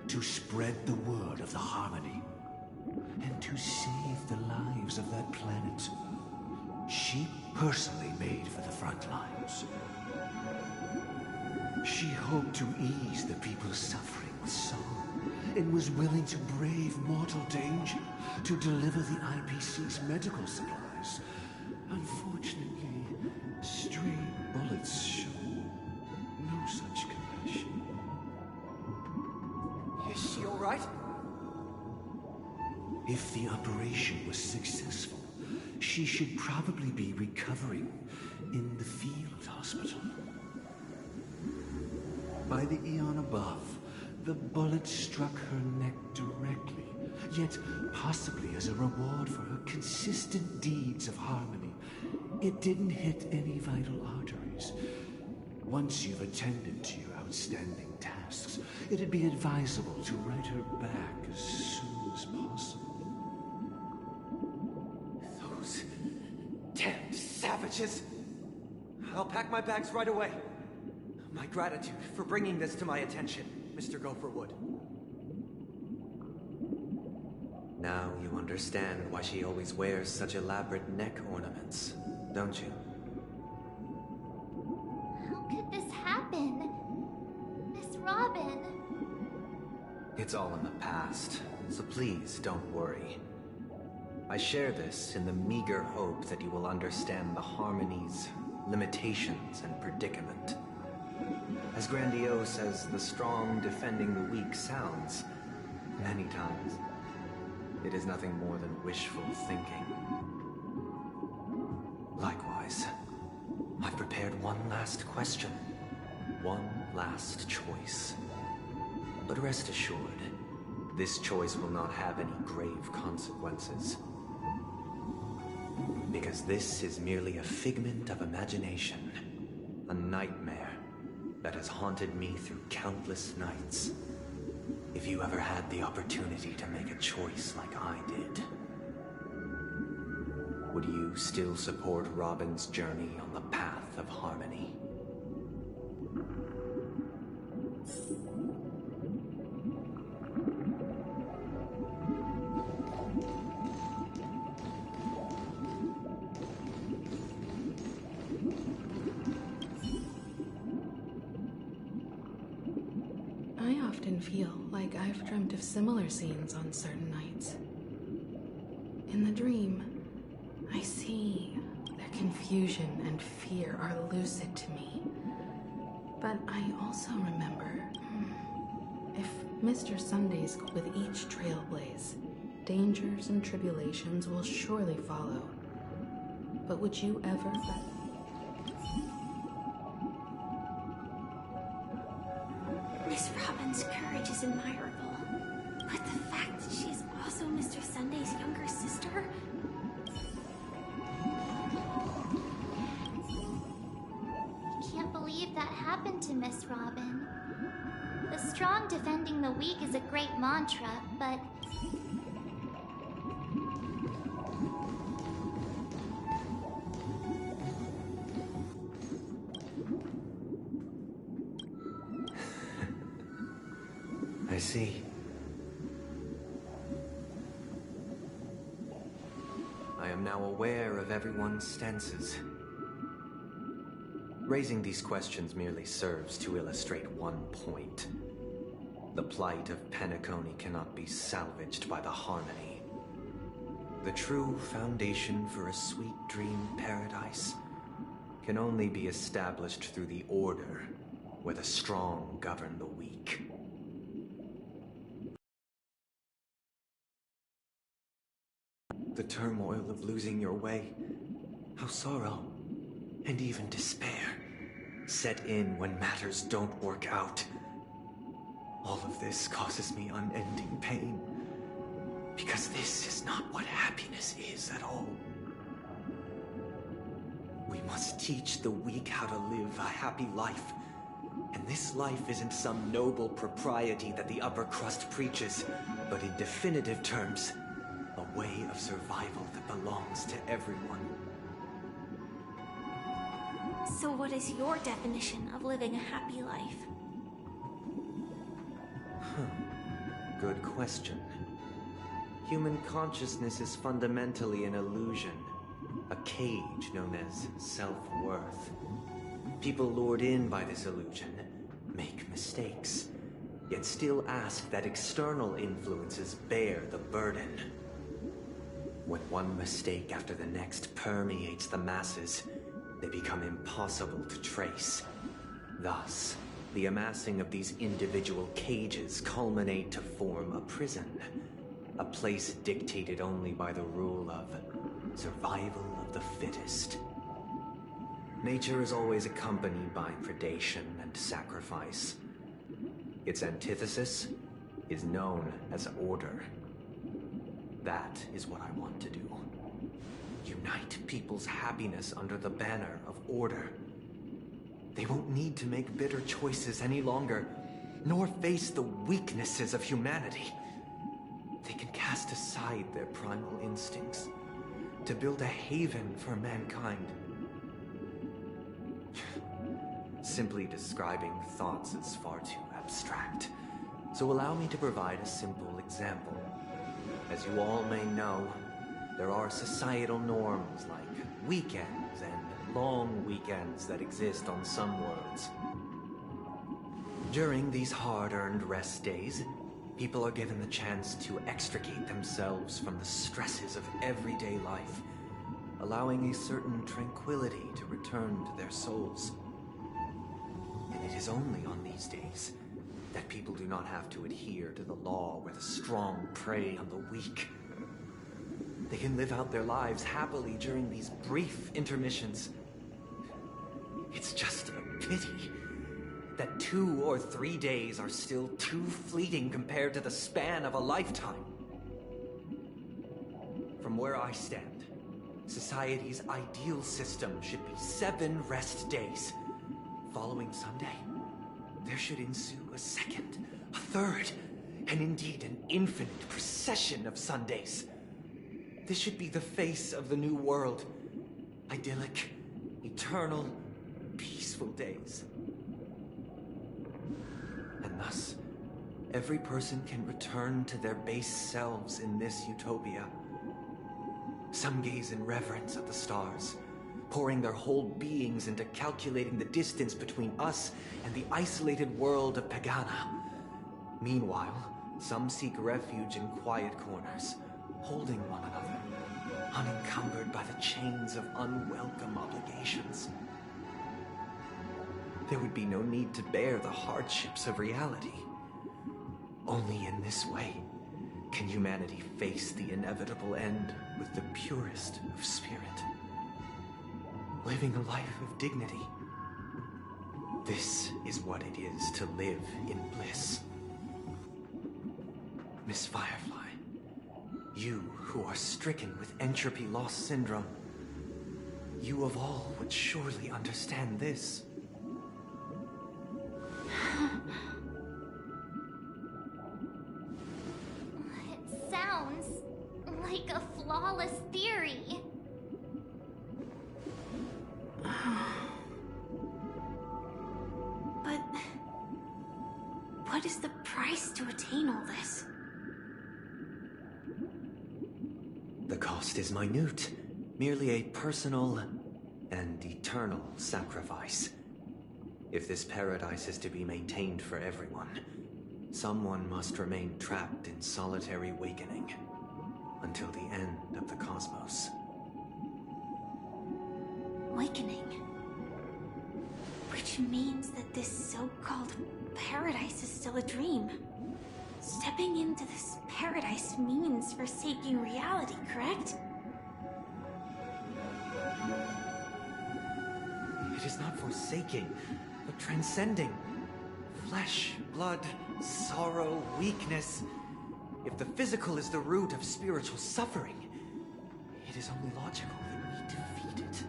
To spread the word of the Harmony. And to save the lives of that planet. She personally made for the front lines. She hoped to ease the people's suffering with song, and was willing to brave mortal danger to deliver the IPC's medical supplies. Unfortunately, stray bullets show no such compassion. Is she all right? If the operation was successful, she should probably be recovering in the field hospital. By the eon above, the bullet struck her neck directly, yet possibly as a reward for her consistent deeds of harmony. It didn't hit any vital arteries. Once you've attended to your outstanding tasks, it'd be advisable to write her back as soon as possible. Those damned savages! I'll pack my bags right away. My gratitude for bringing this to my attention, Mr. Gopherwood. Now you understand why she always wears such elaborate neck ornaments, don't you? How could this happen? Miss Robin. It's all in the past, so please don't worry. I share this in the meager hope that you will understand the Harmony's limitations and predicament. As grandiose as the strong defending the weak sounds, many times, it is nothing more than wishful thinking. Likewise, I've prepared one last question, one last choice. But rest assured, this choice will not have any grave consequences. Because this is merely a figment of imagination, a nightmare that has haunted me through countless nights. If you ever had the opportunity to make a choice like I did, would you still support Robin's journey on the path of harmony? I often feel like I've dreamt of similar scenes on certain nights. In the dream, I see their confusion and fear are lucid to me. But I also remember, if Mr. Sunday's with each trailblaze, dangers and tribulations will surely follow. But would you ever bet? Miss Robin's courage is admirable, but the fact that she's also Mr. Sunday's younger sister? I can't believe that happened to Miss Robin. The strong defending the weak is a great mantra, but... I see. I am now aware of everyone's stances. Raising these questions merely serves to illustrate one point. The plight of Penacony cannot be salvaged by the Harmony. The true foundation for a sweet dream paradise can only be established through the order where the strong govern the weak. The turmoil of losing your way, how sorrow, and even despair, set in when matters don't work out. All of this causes me unending pain, because this is not what happiness is at all. We must teach the weak how to live a happy life, and this life isn't some noble propriety that the upper crust preaches, but in definitive terms, a way of survival that belongs to everyone. So what is your definition of living a happy life? Good question. Human consciousness is fundamentally an illusion, a cage known as self-worth. People lured in by this illusion make mistakes, yet still ask that external influences bear the burden. When one mistake after the next permeates the masses, they become impossible to trace. Thus, the amassing of these individual cages culminate to form a prison, a place dictated only by the rule of survival of the fittest. Nature is always accompanied by predation and sacrifice. Its antithesis is known as order. That is what I want to do. Unite people's happiness under the banner of order. They won't need to make bitter choices any longer, nor face the weaknesses of humanity. They can cast aside their primal instincts to build a haven for mankind. Simply describing thoughts is far too abstract, so allow me to provide a simple example. As you all may know, there are societal norms like weekends and long weekends that exist on some worlds. During these hard-earned rest days, people are given the chance to extricate themselves from the stresses of everyday life, allowing a certain tranquility to return to their souls. And it is only on these days that people do not have to adhere to the law where the strong prey on the weak. They can live out their lives happily during these brief intermissions. It's just a pity that 2 or 3 days are still too fleeting compared to the span of a lifetime. From where I stand, society's ideal system should be 7 rest days. Following Sunday, there should ensue a second, a third, and indeed an infinite procession of Sundays. This should be the face of the new world. Idyllic, eternal, peaceful days. And thus, every person can return to their base selves in this utopia. Some gaze in reverence at the stars, pouring their whole beings into calculating the distance between us and the isolated world of Pagana. Meanwhile, some seek refuge in quiet corners, holding one another, unencumbered by the chains of unwelcome obligations. There would be no need to bear the hardships of reality. Only in this way can humanity face the inevitable end with the purest of spirit. Living a life of dignity. This is what it is to live in bliss. Miss Firefly, you who are stricken with entropy loss syndrome, you of all would surely understand this. It sounds like a flawless theory. But what is the price to attain all this? The cost is minute, merely a personal and eternal sacrifice. If this paradise is to be maintained for everyone, someone must remain trapped in solitary awakening until the end of the cosmos. Awakening. Which means that this so-called paradise is still a dream. Stepping into this paradise means forsaking reality, correct? It is not forsaking, but transcending. Flesh, blood, sorrow, weakness. If the physical is the root of spiritual suffering, it is only logical that we defeat it.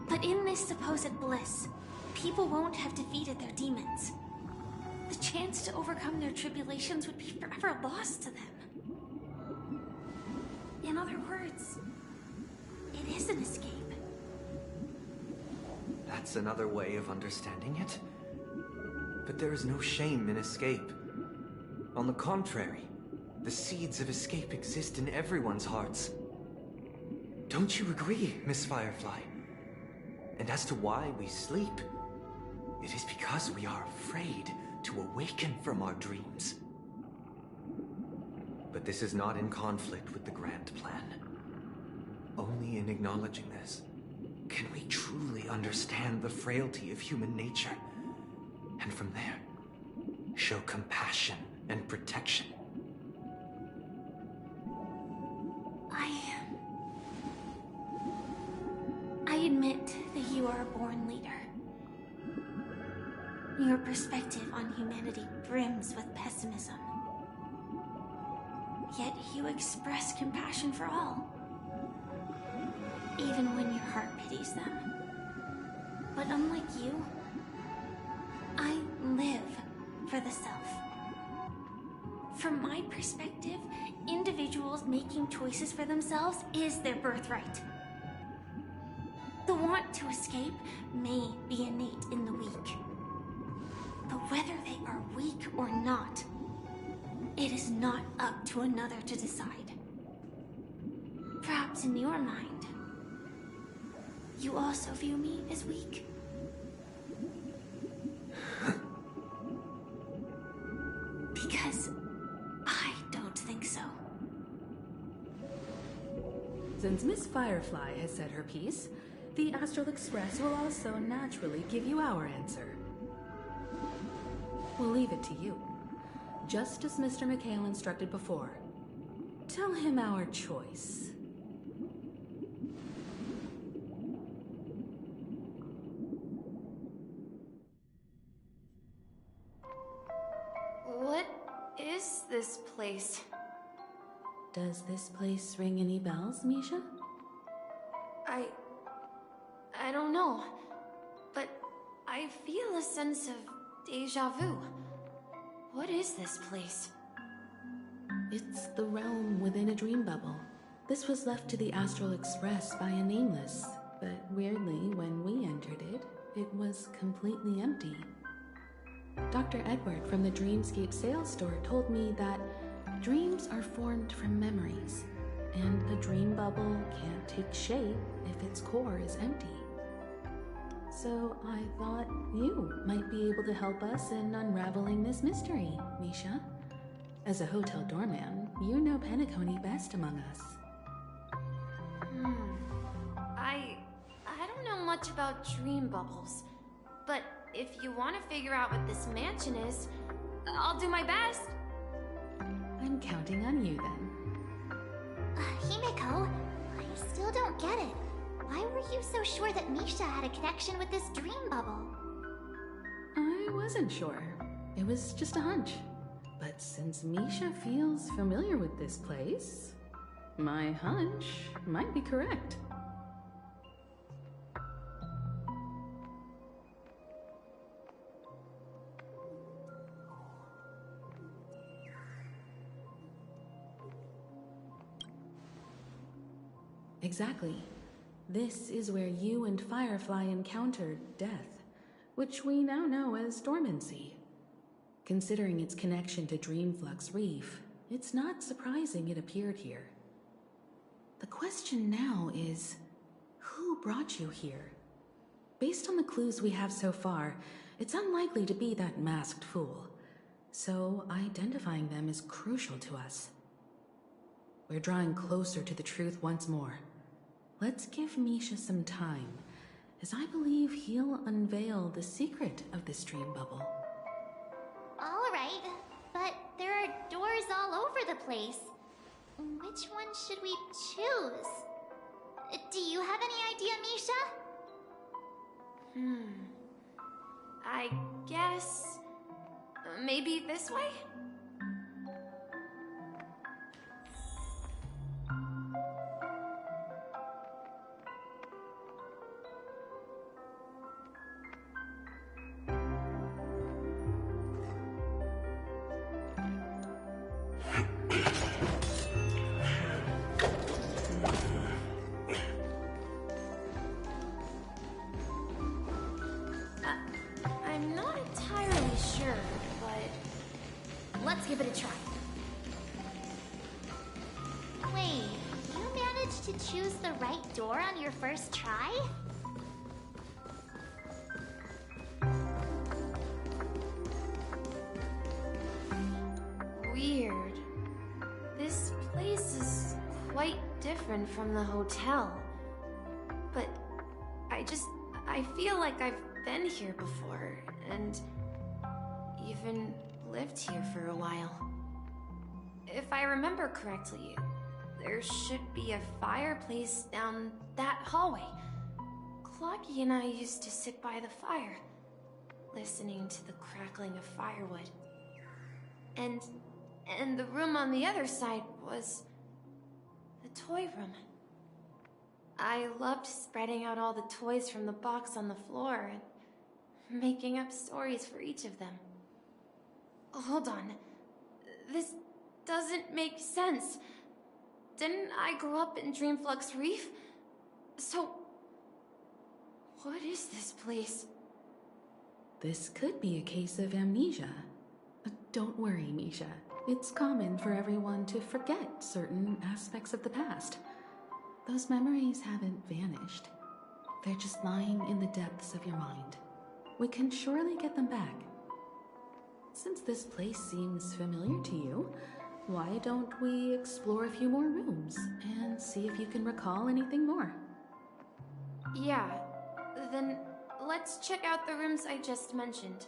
But in this supposed bliss, people won't have defeated their demons. The chance to overcome their tribulations would be forever lost to them. In other words, it is an escape. That's another way of understanding it. But there is no shame in escape. On the contrary, the seeds of escape exist in everyone's hearts. Don't you agree, Miss Firefly? And as to why we sleep, it is because we are afraid to awaken from our dreams. But this is not in conflict with the grand plan. Only in acknowledging this can we truly understand the frailty of human nature, and from there, show compassion and protection. I admit that you are a born leader. Your perspective on humanity brims with pessimism. Yet you express compassion for all, even when your heart pities them. But unlike you, I live for the self. From my perspective, individuals making choices for themselves is their birthright. The want to escape may be innate in the weak. But whether they are weak or not, it is not up to another to decide. Perhaps in your mind, you also view me as weak. Because I don't think so. Since Miss Firefly has said her piece, the Astral Express will also naturally give you our answer. We'll leave it to you. Just as Mr. McHale instructed before. Tell him our choice. What is this place? Does this place ring any bells, Misha? I don't know, but I feel a sense of deja vu. What is this place? It's the realm within a dream bubble. This was left to the Astral Express by a nameless, but weirdly, when we entered it, it was completely empty. Dr. Edward from the Dreamscape sales store told me that dreams are formed from memories, and a dream bubble can't take shape if its core is empty. So I thought you might be able to help us in unraveling this mystery, Misha. As a hotel doorman, you know Penacony best among us. I don't know much about dream bubbles, but if you want to figure out what this mansion is, I'll do my best. I'm counting on you then. Himeko, I still don't get it. Why were you so sure that Misha had a connection with this dream bubble? I wasn't sure. It was just a hunch. But since Misha feels familiar with this place, my hunch might be correct. Exactly. This is where you and Firefly encountered death, which we now know as dormancy. Considering its connection to Dreamflux Reef, it's not surprising it appeared here. The question now is, who brought you here? Based on the clues we have so far, it's unlikely to be that masked fool, so identifying them is crucial to us. We're drawing closer to the truth once more. Let's give Misha some time, as I believe he'll unveil the secret of this dream bubble. Alright, but there are doors all over the place. Which one should we choose? Do you have any idea, Misha? I guess... maybe this way? I'm not entirely sure, but let's give it a try. Wait, you managed to choose the right door on your first try? Weird. This place is quite different from the hotel. But I feel like I've been here before, and even lived here for a while. If I remember correctly, there should be a fireplace down that hallway. Clocky and I used to sit by the fire, listening to the crackling of firewood. And the room on the other side was the toy room. I loved spreading out all the toys from the box on the floor and making up stories for each of them. Hold on. This doesn't make sense. Didn't I grow up in Dreamflux Reef? So, what is this place? This could be a case of amnesia. Don't worry, Misha. It's common for everyone to forget certain aspects of the past. Those memories haven't vanished. They're just lying in the depths of your mind. We can surely get them back. Since this place seems familiar to you, why don't we explore a few more rooms and see if you can recall anything more? Yeah, then let's check out the rooms I just mentioned.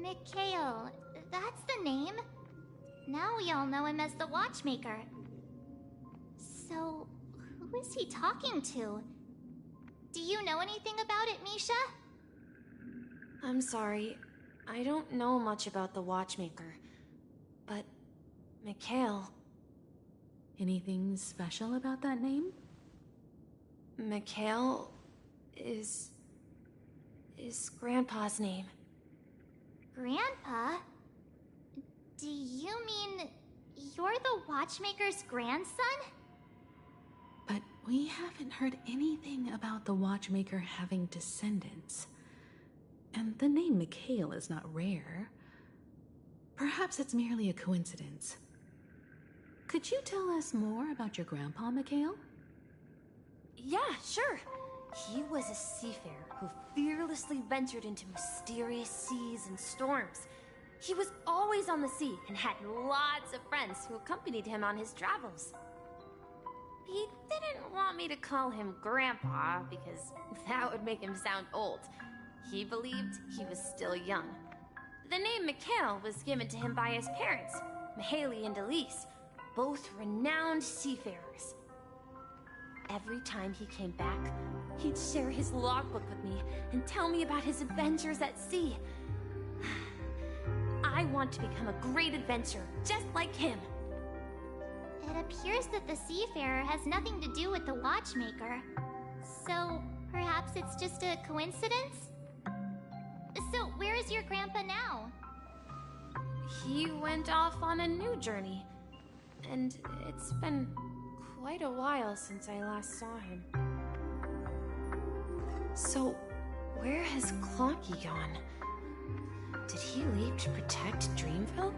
Mikhail, that's the name. Now we all know him as the Watchmaker. So, who is he talking to? Do you know anything about it, Misha? I'm sorry, I don't know much about the Watchmaker. But, Mikhail... Anything special about that name? Mikhail is Grandpa's name. Grandpa? Do you mean you're the Watchmaker's grandson? But we haven't heard anything about the Watchmaker having descendants. And the name Mikhail is not rare. Perhaps it's merely a coincidence. Could you tell us more about your grandpa, Mikhail? Yeah, sure. He was a seafarer who fearlessly ventured into mysterious seas and storms. He was always on the sea and had lots of friends who accompanied him on his travels. He didn't want me to call him Grandpa because that would make him sound old. He believed he was still young. The name Mikhail was given to him by his parents, Mihaly and Elise, both renowned seafarers. Every time he came back, he'd share his logbook with me and tell me about his adventures at sea. I want to become a great adventurer, just like him. It appears that the Seafarer has nothing to do with the Watchmaker. So, perhaps it's just a coincidence? So, where is your grandpa now? He went off on a new journey, and it's been quite a while since I last saw him. So, where has Clonky gone? Did he leave to protect Dreamville?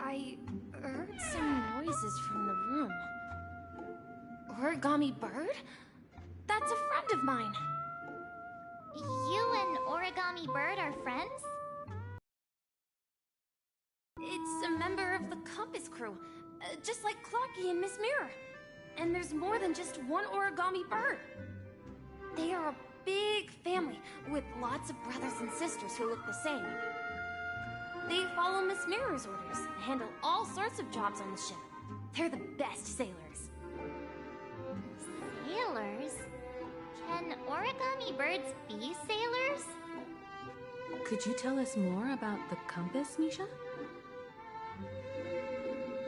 I heard some noises from the room. Origami Bird? That's a friend of mine. You and Origami Bird are friends? It's a member of the Compass crew, just like Clocky and Miss Mirror. And there's more than just one Origami Bird. They are a big family with lots of brothers and sisters who look the same. They follow Miss Mirror's orders and handle all sorts of jobs on the ship. They're the best sailors. Sailors? Can origami birds be sailors? Could you tell us more about the compass, Misha?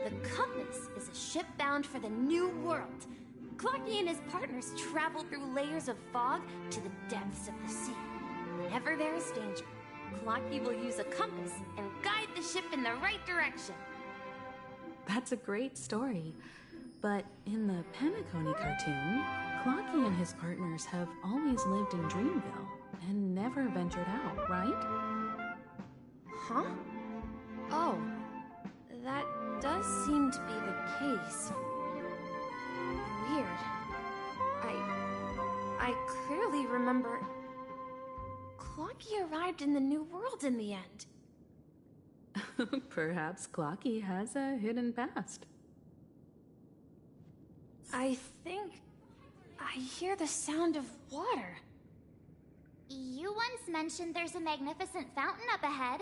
The Compass is a ship bound for the New World. Clocky and his partners travel through layers of fog to the depths of the sea. Whenever there is danger, Clocky will use a compass and guide the ship in the right direction. That's a great story. But in the Penacony cartoon, Clocky and his partners have always lived in Dreamville and never ventured out, right? Huh? Oh, that does seem to be the case. Weird. I clearly remember Clocky arrived in the New World in the end. Perhaps Clocky has a hidden past. I think I hear the sound of water. You once mentioned there's a magnificent fountain up ahead.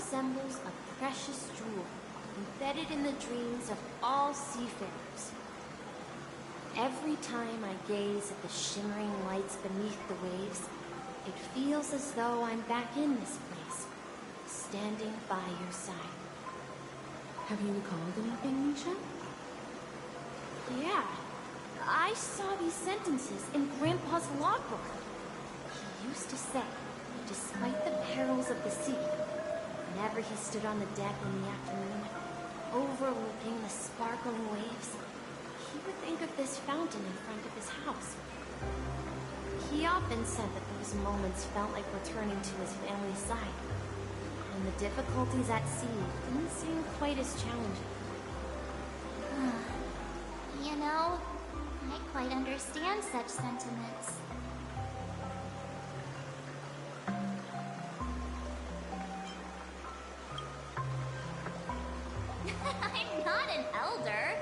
resembles a precious jewel embedded in the dreams of all seafarers. Every time I gaze at the shimmering lights beneath the waves, it feels as though I'm back in this place, standing by your side. Have you recalled anything, Misha? Yeah, I saw these sentences in Grandpa's logbook. He used to say, despite the perils of the sea, whenever he stood on the deck in the afternoon, overlooking the sparkling waves, he would think of this fountain in front of his house. He often said that those moments felt like returning to his family's side, and the difficulties at sea didn't seem quite as challenging. You know, I quite understand such sentiments. I'm not an elder.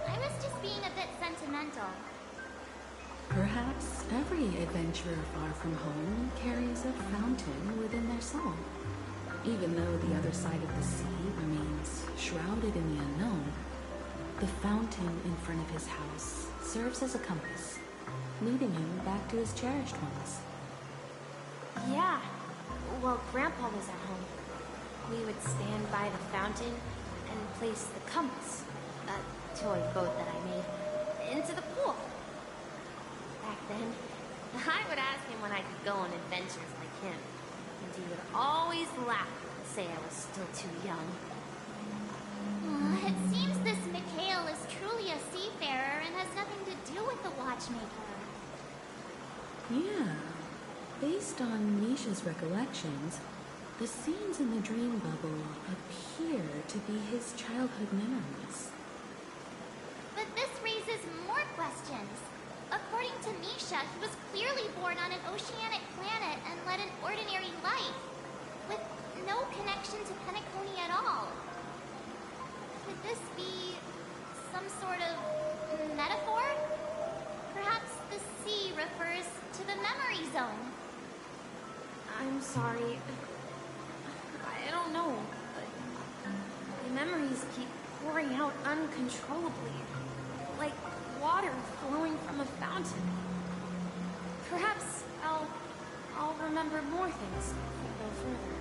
I was just being a bit sentimental. Perhaps every adventurer far from home carries a fountain within their soul. Even though the other side of the sea remains shrouded in the unknown, the fountain in front of his house serves as a compass, leading him back to his cherished ones. Yeah, while Grandpa was at home, we would stand by the fountain and place the compass, a toy boat that I made, into the pool. Back then, I would ask him when I could go on adventures like him, and he would always laugh and say I was still too young. It seems this Mikhail is truly a seafarer and has nothing to do with the watchmaker. Yeah. Based on Misha's recollections, the scenes in the dream bubble appear to be his childhood memories. But this raises more questions. According to Misha, he was clearly born on an oceanic planet and led an ordinary life, with no connection to Penacony at all. Could this be some sort of metaphor? Perhaps the sea refers to the memory zone. I'm sorry. I don't know, but my memories keep pouring out uncontrollably, like water flowing from a fountain. Perhaps I'll remember more things if we go further.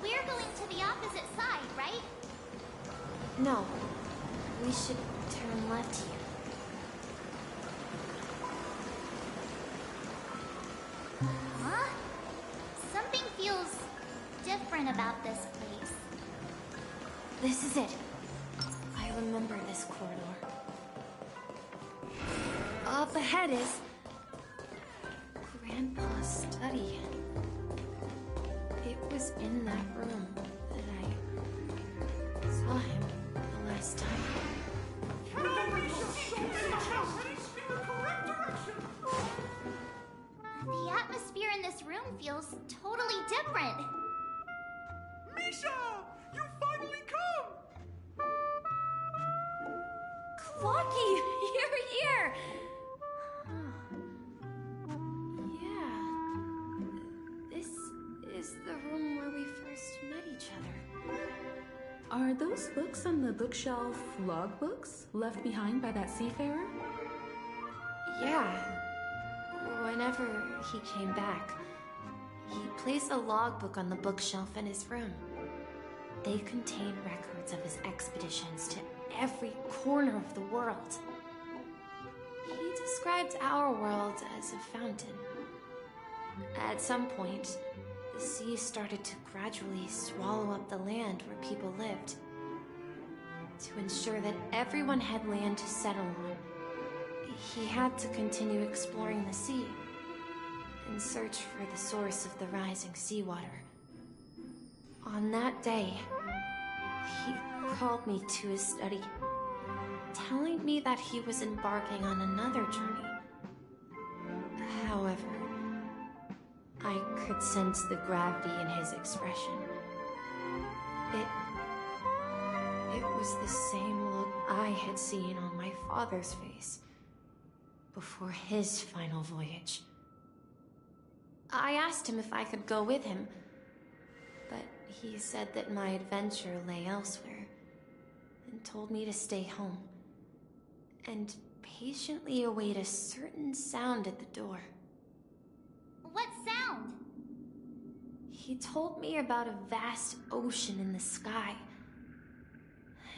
We're going to the opposite side, right? No, we should turn left here. Huh? Something feels different about this place. This is it. I remember this corridor. Up ahead is Grandpa's study. It was in that room that I saw him the last time. The atmosphere in this room feels totally different. Misha! You finally come! Clocky, you're here! Yeah. This is the room where we first met each other. Are those books on the bookshelf logbooks left behind by that seafarer? Yeah. Whenever he came back, he placed a logbook on the bookshelf in his room. They contain records of his expeditions to every corner of the world. He described our world as a fountain. At some point, the sea started to gradually swallow up the land where people lived. To ensure that everyone had land to settle on, he had to continue exploring the sea in search for the source of the rising seawater. On that day, he called me to his study, telling me that he was embarking on another journey. However, I could sense the gravity in his expression. It was the same look I had seen on my father's face before his final voyage. I asked him if I could go with him, but he said that my adventure lay elsewhere, and told me to stay home, and patiently await a certain sound at the door. What sound? He told me about a vast ocean in the sky,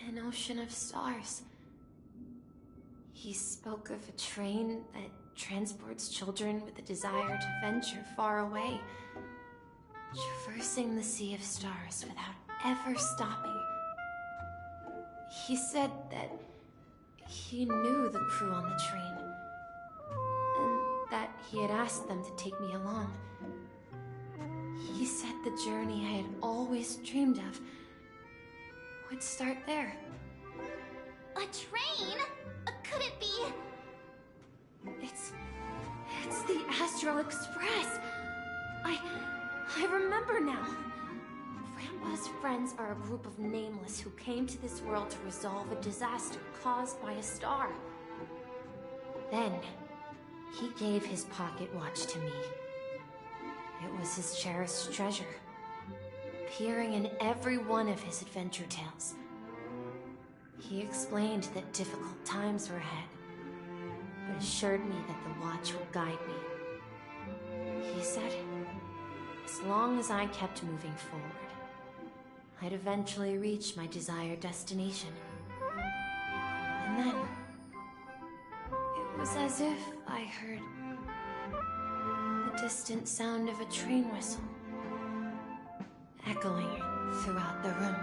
an ocean of stars. He spoke of a train that transports children with a desire to venture far away, traversing the sea of stars without ever stopping. He said that he knew the crew on the train, and that he had asked them to take me along. He said the journey I had always dreamed of would start there. A train? Could it be? It's the Astral Express. I remember now. Grandpa's friends are a group of nameless who came to this world to resolve a disaster caused by a star. Then, he gave his pocket watch to me. It was his cherished treasure, appearing in every one of his adventure tales. He explained that difficult times were ahead, but assured me that the watch would guide me. He said, as long as I kept moving forward, I'd eventually reach my desired destination. And then, it was as if I heard the distant sound of a train whistle, echoing throughout the room.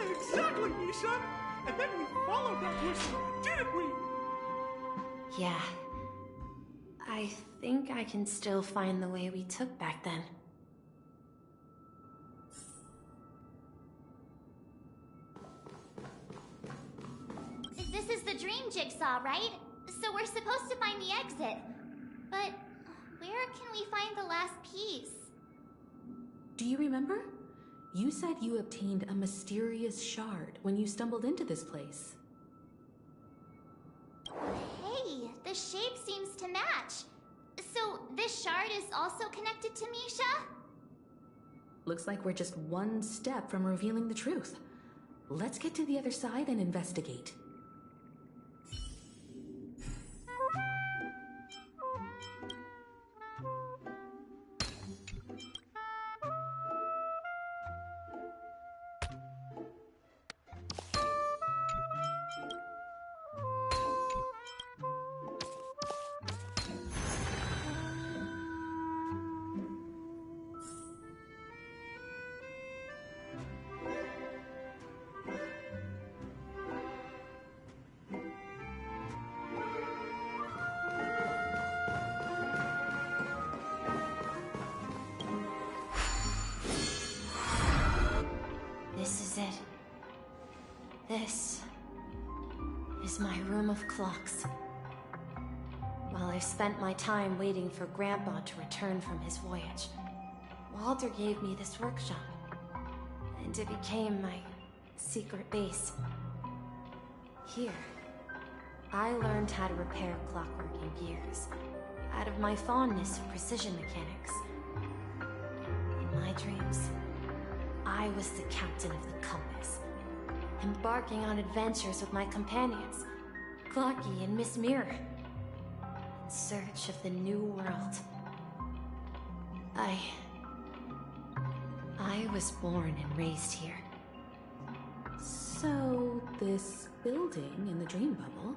Exactly, Misha! And then we followed that whistle, didn't we? Yeah. I think I can still find the way we took back then. This is the dream jigsaw, right? So we're supposed to find the exit. But where can we find the last piece? Do you remember? You said you obtained a mysterious shard when you stumbled into this place. Hey, the shape seems to match. So this shard is also connected to Misha? Looks like we're just one step from revealing the truth. Let's get to the other side and investigate. This is my room of clocks. While I spent my time waiting for Grandpa to return from his voyage, Walter gave me this workshop, and it became my secret base. Here, I learned how to repair clockwork and gears, out of my fondness for precision mechanics. In my dreams, I was the captain of the compass, embarking on adventures with my companions, Clocky and Miss Mirror, in search of the new world. I was born and raised here. So, this building in the dream bubble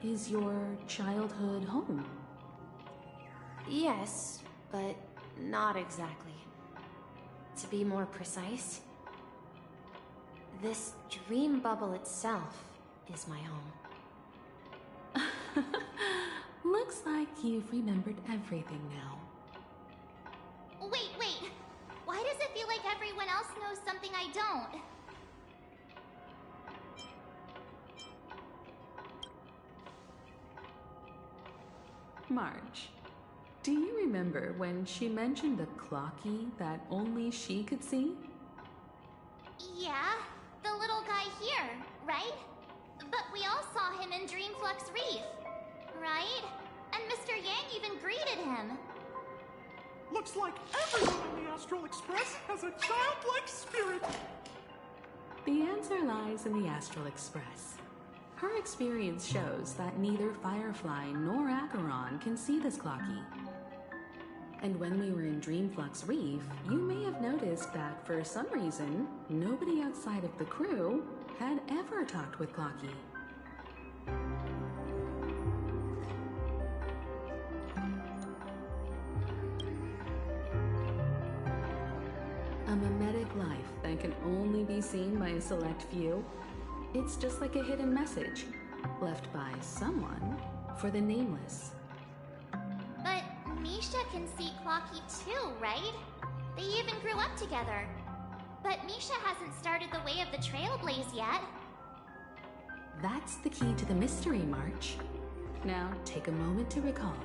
is your childhood home? Yes, but not exactly. To be more precise, this dream bubble itself is my home. Looks like you've remembered everything now. Wait. Why does it feel like everyone else knows something I don't? March, do you remember when she mentioned the Clocky that only she could see? Yeah, the little guy here, right? But we all saw him in Dreamflux Reef, right? And Mr. Yang even greeted him. Looks like everyone on the Astral Express has a childlike spirit. The answer lies in the Astral Express. Her experience shows that neither Firefly nor Acheron can see this Clocky. And when we were in Dreamflux Reef, you may have noticed that for some reason, nobody outside of the crew had ever talked with Clocky. A mimetic life that can only be seen by a select few. It's just like a hidden message, left by someone for the nameless. But Misha can see Clocky too, right? They even grew up together. But Misha hasn't started the way of the Trailblaze yet. That's the key to the mystery, March. Now, take a moment to recall.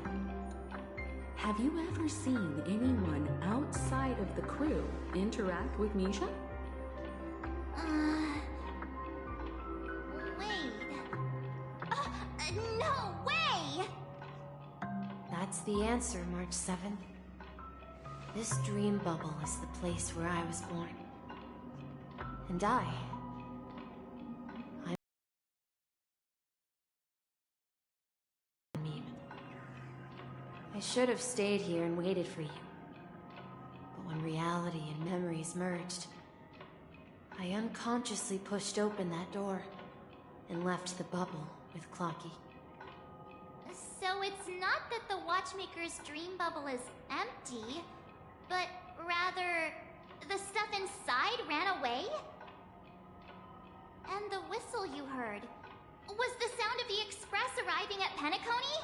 Have you ever seen anyone outside of the crew interact with Misha? Wait. No way! That's the answer, March 7th. This dream bubble is the place where I was born. And I should have stayed here and waited for you. But when reality and memories merged, I unconsciously pushed open that door and left the bubble with Clocky. So it's not that the Watchmaker's dream bubble is empty, but rather the stuff inside ran away? And the whistle you heard, was the sound of the Express arriving at Penacony?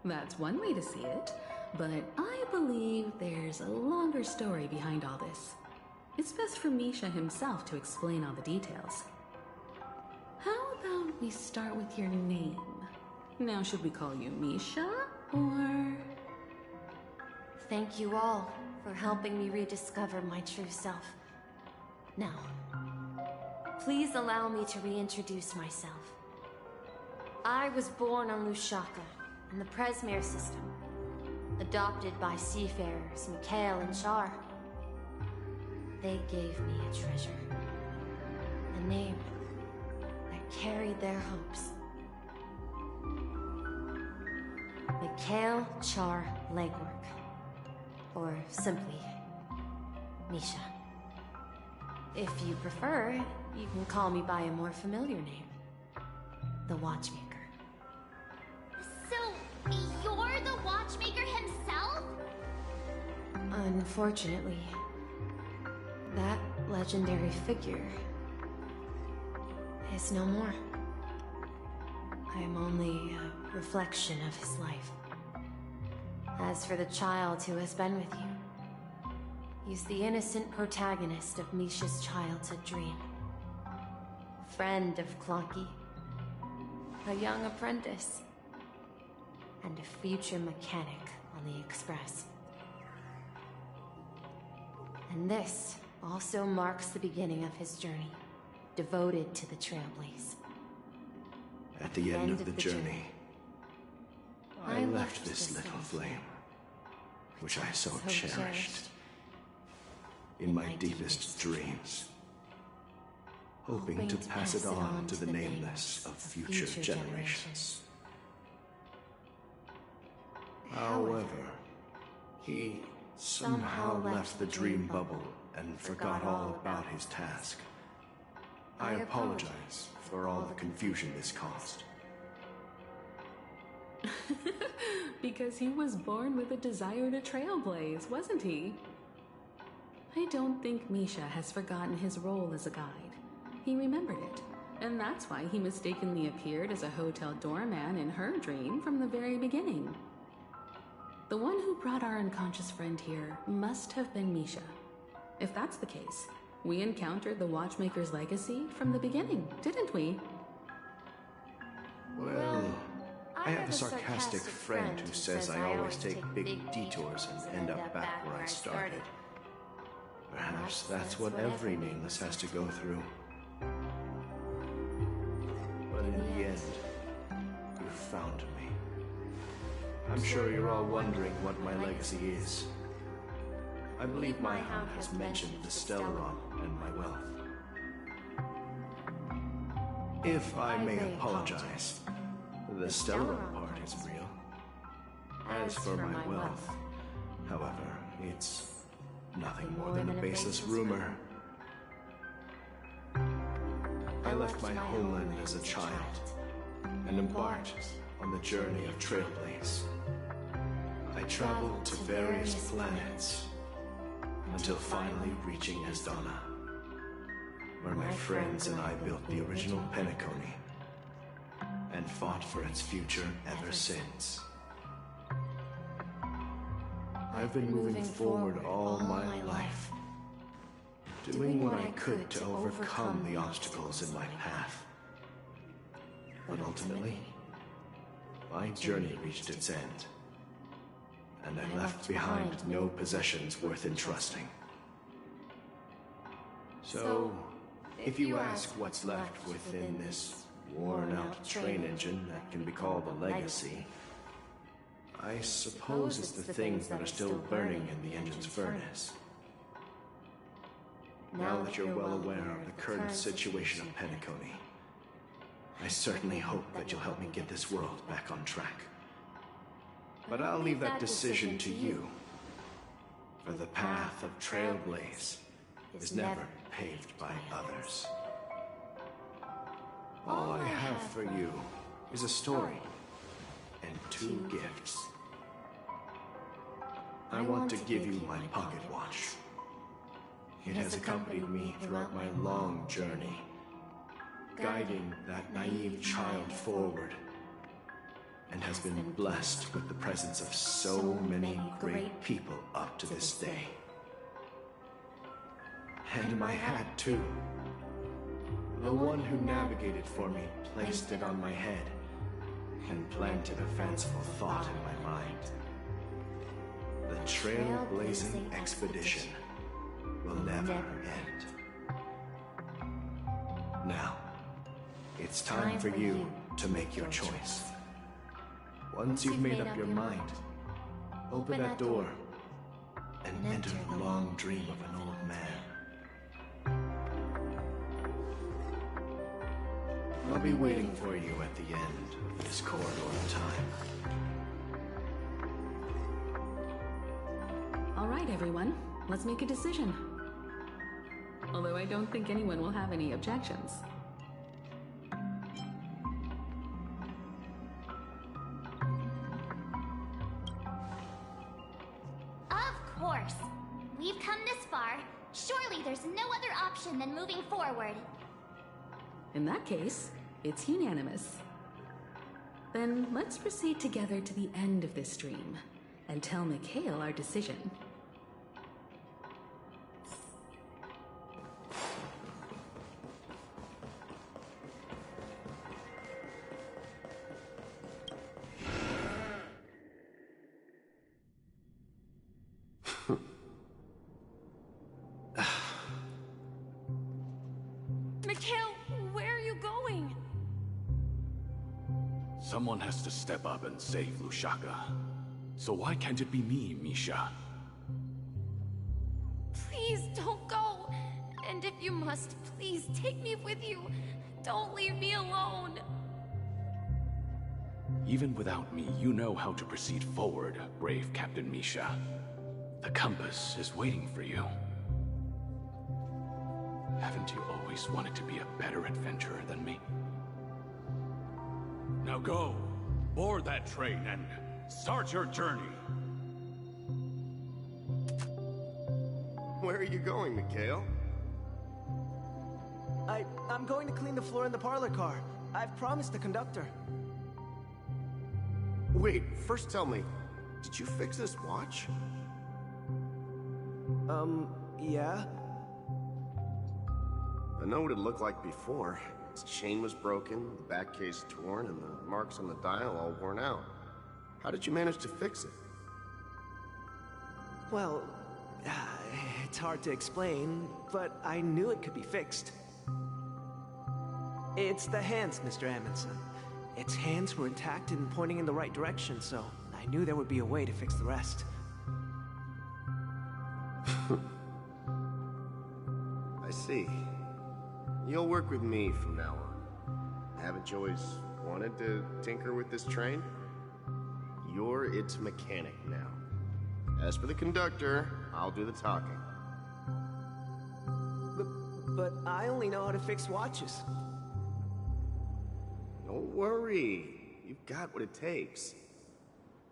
That's one way to see it, but I believe there's a longer story behind all this. It's best for Misha himself to explain all the details. How about we start with your name? Now, should we call you Misha, or...? Thank you all for helping me rediscover my true self. Now, please allow me to reintroduce myself. I was born on Lushaka, in the Presmere system, adopted by seafarers Mikhail and Char. They gave me a treasure, a name that carried their hopes. Mikhail Char Legwork, or simply, Misha. If you prefer, you can call me by a more familiar name, the Watchmaker. So, you're the Watchmaker himself? Unfortunately, that legendary figure is no more. I am only a reflection of his life. As for the child who has been with you, he's the innocent protagonist of Misha's childhood dream. friend of Clonky, a young apprentice, and a future mechanic on the Express. And this also marks the beginning of his journey, devoted to the Trailblaze. At the end of the journey, I left this little flame, which I so cherished, in my deepest dreams, hoping to pass it on to the nameless of future generations. However, he somehow left the dream bubble and forgot all about his task. I apologize for all the confusion this caused. Because he was born with a desire to trailblaze, wasn't he? I don't think Misha has forgotten his role as a guide. He remembered it, and that's why he mistakenly appeared as a hotel doorman in her dream from the very beginning. The one who brought our unconscious friend here must have been Misha. If that's the case, we encountered the Watchmaker's legacy from the beginning, didn't we? Well, I have a sarcastic friend who says I always take big detours and end up back where I started. Perhaps that's what every nameless has to go through. But in the end, you found me. I'm sure you're all wondering what my legacy is. I believe my hound has mentioned the Stellaron and my wealth. If I may apologize, the Stellaron part is real. As for my wealth, however, it's nothing more than a baseless rumor. I left my homeland as a child and embarked on the journey of Trailblaze. I traveled to various planets until finally reaching Asdana, where my friends and I built the original Penacony and fought for its future ever since. I've been moving forward all my life, doing what I could to overcome the obstacles in my path. But ultimately, my journey reached its end, and I left behind no possessions worth entrusting. So, if you ask what's left within this worn-out train engine that can be called a legacy, I suppose it's the things that are still burning in the engine's furnace. Now that you're well aware of the current situation of Penacony, I certainly hope that you'll help me get this world back on track. But I'll leave that decision to you, for the path of Trailblaze is never paved by others. All I have for you is a story and 2 gifts. I want to give you my pocket watch. It has accompanied me throughout my long journey, guiding that naive child forward, and has been blessed with the presence of so many great people up to this day. And my hat, too. The one who navigated for me placed it on my head and planted a fanciful thought in my mind. The trailblazing expedition will never end. Now, it's time for you to make your choice. Once you've made up your mind, open that door and enter the long dream of an old man. I'll be waiting for you at the end of this corridor of time. All right, everyone, let's make a decision. Although I don't think anyone will have any objections. Of course. We've come this far. Surely there's no other option than moving forward. In that case, it's unanimous. Then let's proceed together to the end of this stream and tell Mikhail our decision. Someone has to step up and save Lushaka. So why can't it be me, Misha? Please don't go. And if you must, please take me with you. Don't leave me alone. Even without me, you know how to proceed forward, brave Captain Misha. The compass is waiting for you. Haven't you always wanted to be a better adventurer than me? Now go, board that train and start your journey. Where are you going, Mikhail? I'm going to clean the floor in the parlor car. I've promised the conductor. Wait, first tell me, did you fix this watch? Yeah? I know what it looked like before. Its chain was broken, the back case torn, and the marks on the dial all worn out. How did you manage to fix it? Well, it's hard to explain, but I knew it could be fixed. It's the hands, Mr. Amundsen. Its hands were intact and pointing in the right direction, so I knew there would be a way to fix the rest. I see. You'll work with me from now on. Haven't you always wanted to tinker with this train? You're its mechanic now. As for the conductor, I'll do the talking. But I only know how to fix watches. Don't worry. You've got what it takes.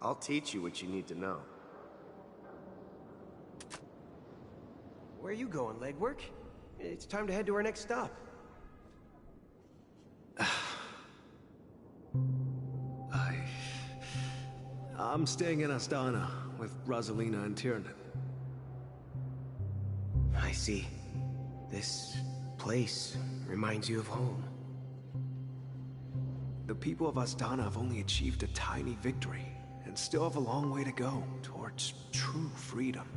I'll teach you what you need to know. Where are you going, legwork? It's time to head to our next stop. I'm staying in Astana with Rosalina and Tiernan. I see. This place reminds you of home. The people of Astana have only achieved a tiny victory, and still have a long way to go towards true freedom.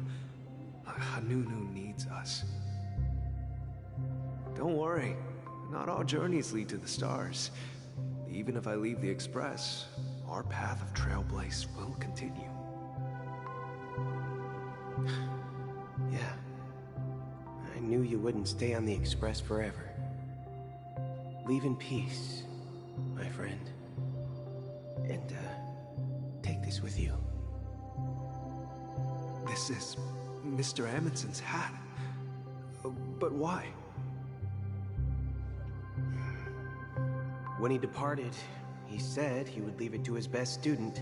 Hanunu needs us. Don't worry, not all journeys lead to the stars. Even if I leave the Express, our path of Trailblaze will continue. Yeah. I knew you wouldn't stay on the Express forever. Leave in peace, my friend. And, take this with you. This is Mr. Amundsen's hat. But why? When he departed, he said he would leave it to his best student.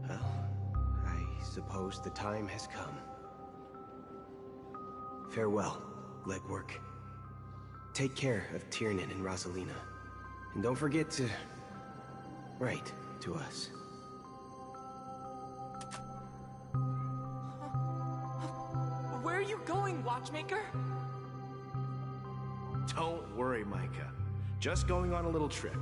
Well, I suppose the time has come. Farewell, legwork. Take care of Tiernan and Rosalina. And don't forget to write to us. Where are you going, Watchmaker? Don't worry, Micah. Just going on a little trip.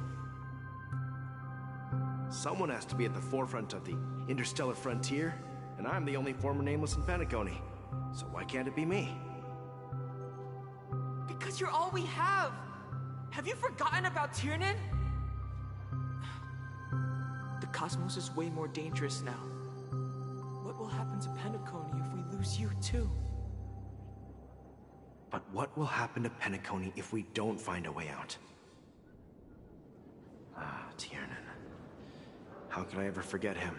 Someone has to be at the forefront of the interstellar frontier, and I'm the only former Nameless in Penacony. So why can't it be me? Because you're all we have! Have you forgotten about Tiernan? The cosmos is way more dangerous now. What will happen to Penacony if we lose you too? But what will happen to Penacony if we don't find a way out? Ah, Tiernan. How could I ever forget him?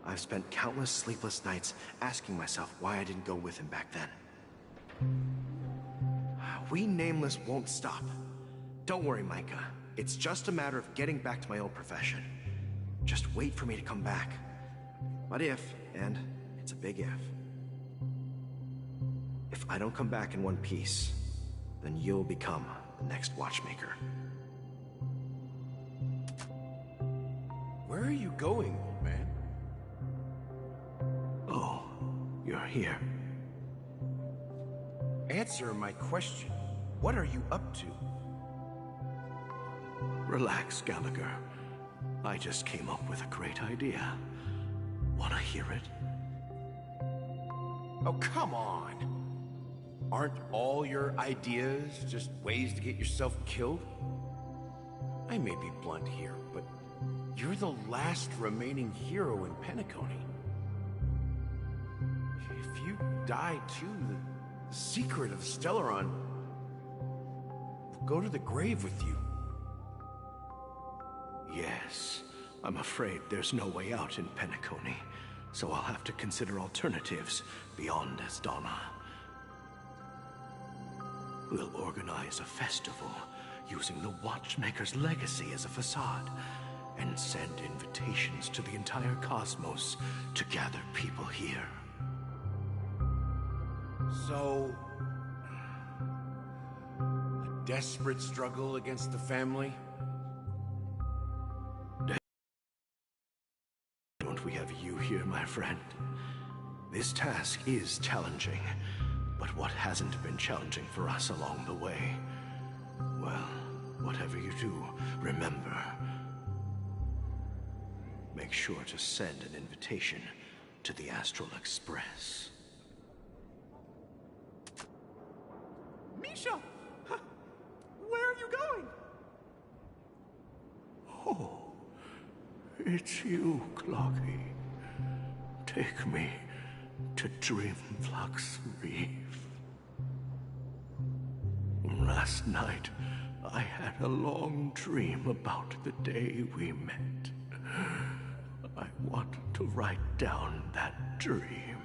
I've spent countless sleepless nights asking myself why I didn't go with him back then. We Nameless won't stop. Don't worry, Micah. It's just a matter of getting back to my old profession. Just wait for me to come back. But if, and it's a big if I don't come back in one piece, then you'll become the next Watchmaker. Where are you going, old man? Oh, you're here. Answer my question. What are you up to? Relax, Gallagher. I just came up with a great idea. Wanna hear it? Oh, come on. Aren't all your ideas just ways to get yourself killed? I may be blunt here, but you're the last remaining hero in Penacony. If you die too, the secret of Stellaron will go to the grave with you. Yes, I'm afraid there's no way out in Penacony, so I'll have to consider alternatives beyond Asdana. We'll organize a festival using the Watchmaker's legacy as a facade, and send invitations to the entire cosmos to gather people here. So, a desperate struggle against the family? Don't we have you here, my friend? This task is challenging, but what hasn't been challenging for us along the way? Well, whatever you do, remember, make sure to send an invitation to the Astral Express. Misha! Where are you going? Oh, it's you, Clocky. Take me to Dreamflux Reef. Last night, I had a long dream about the day we met. I want to write down that dream.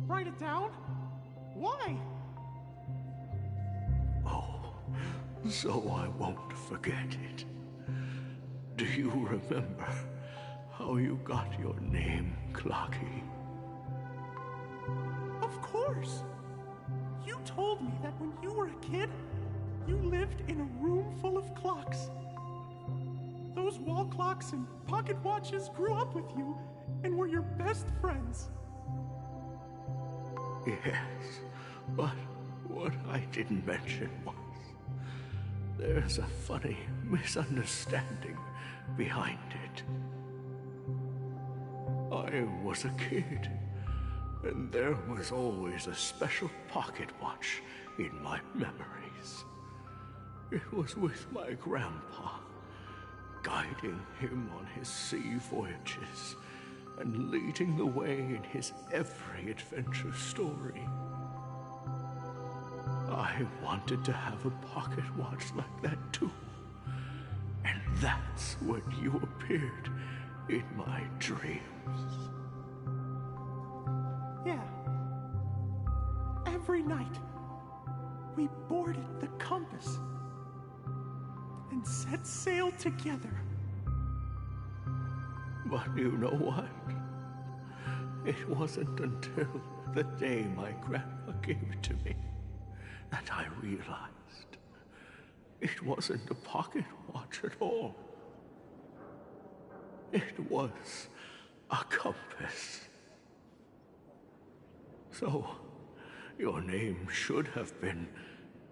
Write it down? Why? Oh, so I won't forget it. Do you remember how you got your name, Clocky? Of course! You told me that when you were a kid, you lived in a room full of clocks. Those wall clocks and pocket watches grew up with you and were your best friends. Yes, but what I didn't mention was there's a funny misunderstanding behind it. I was a kid, and there was always a special pocket watch in my memories. It was with my grandpa, guiding him on his sea voyages and leading the way in his every adventure story. I wanted to have a pocket watch like that too. And that's when you appeared in my dreams. Yeah. Every night, we boarded the compass and set sail together. But you know what? It wasn't until the day my grandpa gave it to me that I realized it wasn't a pocket watch at all. It was a compass. So, your name should have been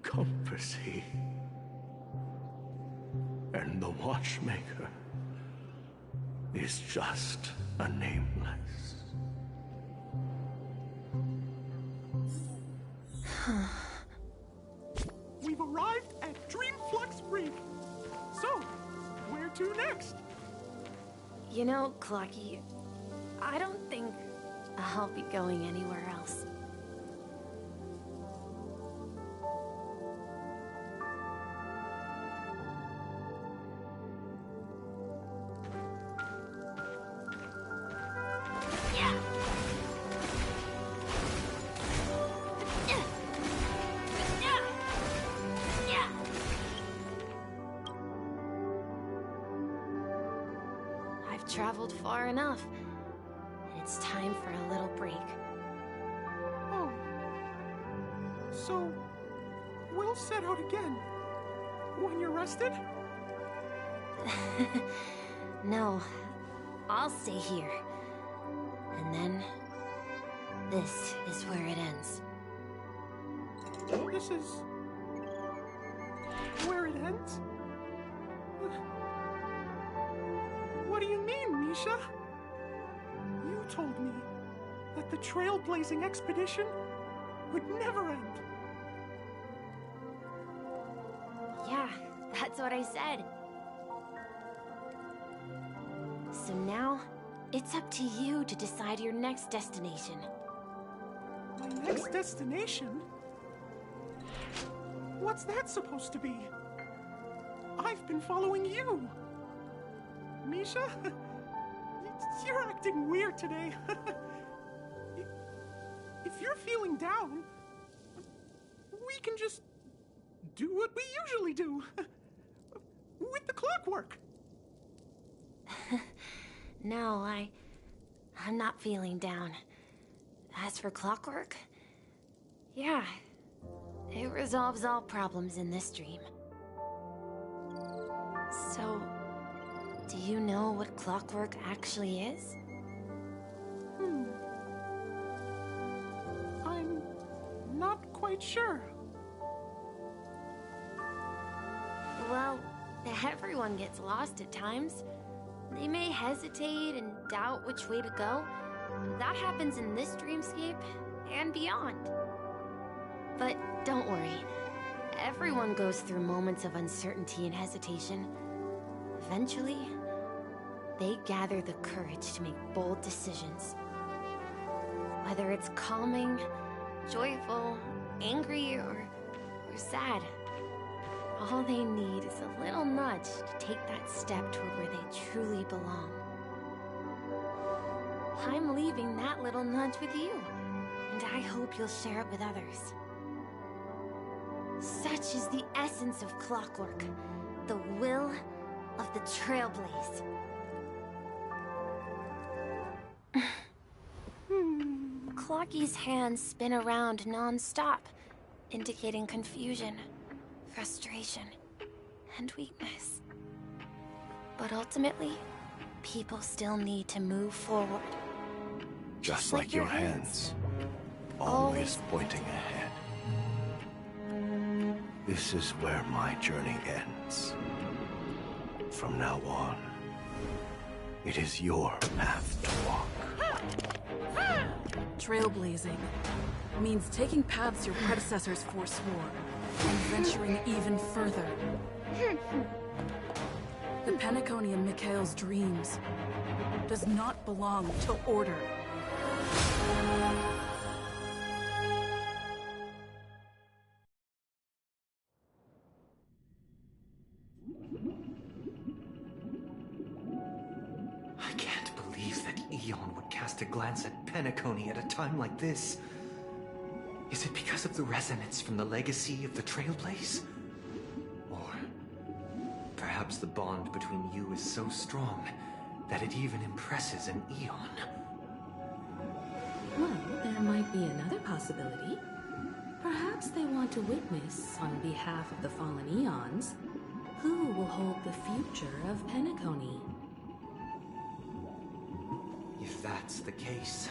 Compassy. And the Watchmaker is just a nameless. We've arrived at Dreamflux Reef. So, where to next? You know, Clocky, I don't think I'll be going anywhere else. Traveled far enough. It's time for a little break. Oh. So, we'll set out again. When you're rested? No, I'll stay here. And then, this is where it ends. This is... where it ends? What do you mean, Misha? You told me that the trailblazing expedition would never end. Yeah, That's what I said. So now, it's up to you to decide your next destination. My next destination? What's that supposed to be? I've been following you. Misha? You're acting weird today. If you're feeling down, we can just do what we usually do. With the clockwork. No, I'm not feeling down. As for clockwork, yeah, it resolves all problems in this dream. So, do you know what clockwork actually is? I'm not quite sure. Well, everyone gets lost at times. They may hesitate and doubt which way to go. That happens in this dreamscape and beyond. But don't worry. Everyone goes through moments of uncertainty and hesitation. Eventually, they gather the courage to make bold decisions. Whether it's calming, joyful, angry, or sad, all they need is a little nudge to take that step toward where they truly belong. I'm leaving that little nudge with you, and I hope you'll share it with others. Such is the essence of clockwork, the will of the Trailblaze. Clocky's hands spin around non-stop, indicating confusion, frustration, and weakness. But ultimately, people still need to move forward. Just like your hands, always pointing ahead. This is where my journey ends. From now on, it is your path to walk. Trailblazing means taking paths your predecessors forswore and venturing even further. The Penacony in Mikhail's dreams does not belong to Order. I can't believe that Eon would cast a glance at Penacony at a time like this. Is it because of the resonance from the legacy of the Trailblaze? Or perhaps the bond between you is so strong that it even impresses an Eon? Well, there might be another possibility. Perhaps they want to witness, on behalf of the fallen Eons, who will hold the future of Penacony. If that's the case,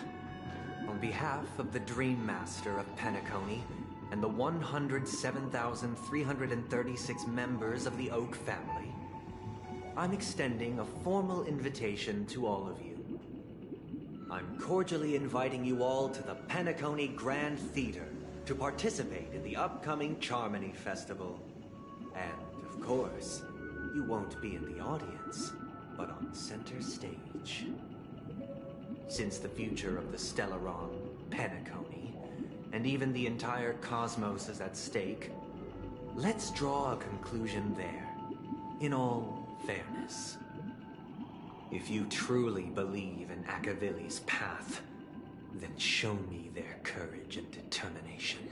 on behalf of the Dream Master of Penacony and the 107,336 members of the Oak family, I'm extending a formal invitation to all of you. I'm cordially inviting you all to the Penacony Grand Theater to participate in the upcoming Charmony Festival. And, of course, you won't be in the audience, but on center stage. Since the future of the Stellaron, Penacony, and even the entire cosmos is at stake, let's draw a conclusion there, in all fairness. If you truly believe in Akavili's path, then show me their courage and determination.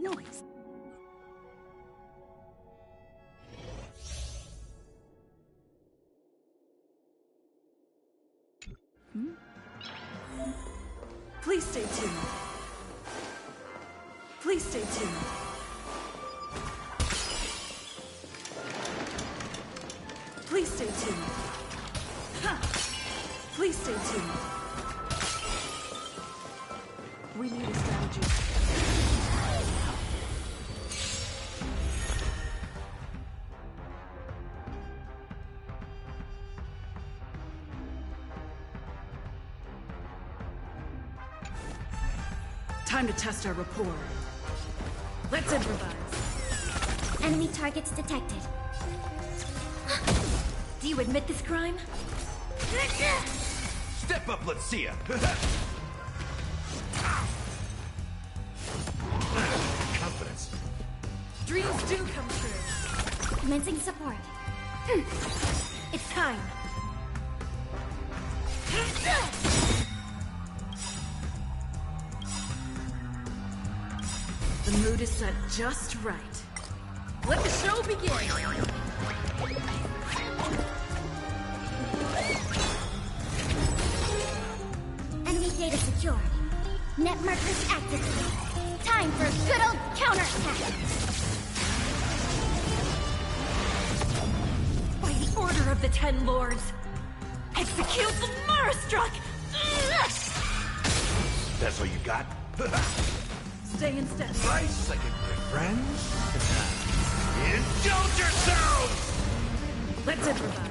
Noise. Please stay tuned. Please stay tuned. Please stay tuned. Ha! Please stay tuned. We need a strategy. Time to test our rapport. Let's improvise. Enemy targets detected. Do you admit this crime? Step up, let's see ya. Confidence. Dreams do come true. Commencing support. It's time. The mood is set just right. Let the show begin! Enemy data secure. Net markers activated. Time for a good old counterattack. By the order of the Ten Lords, execute the Marastruck! That's all you got? Stay in step. Nice second, my friends. Indulge yourselves! Let's improvise.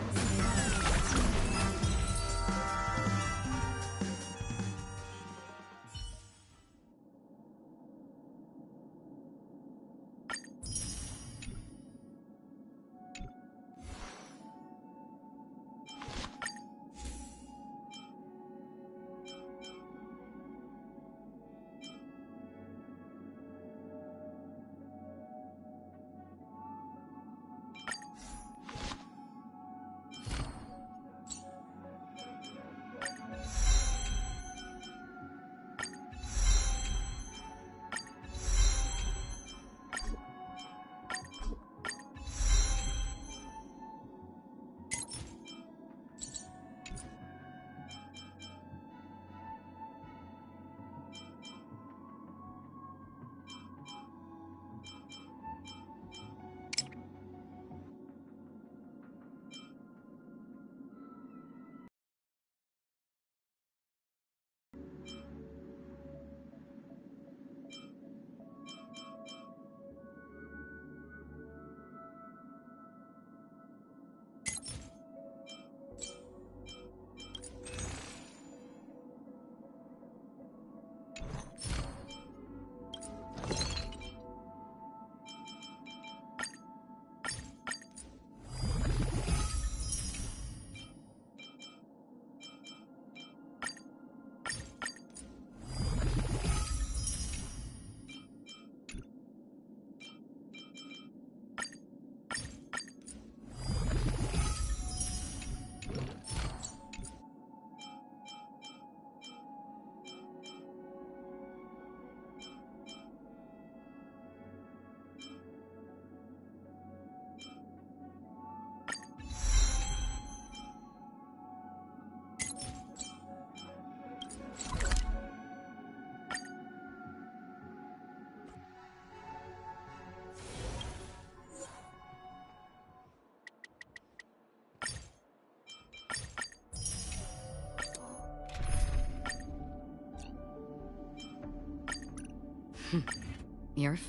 Yerf.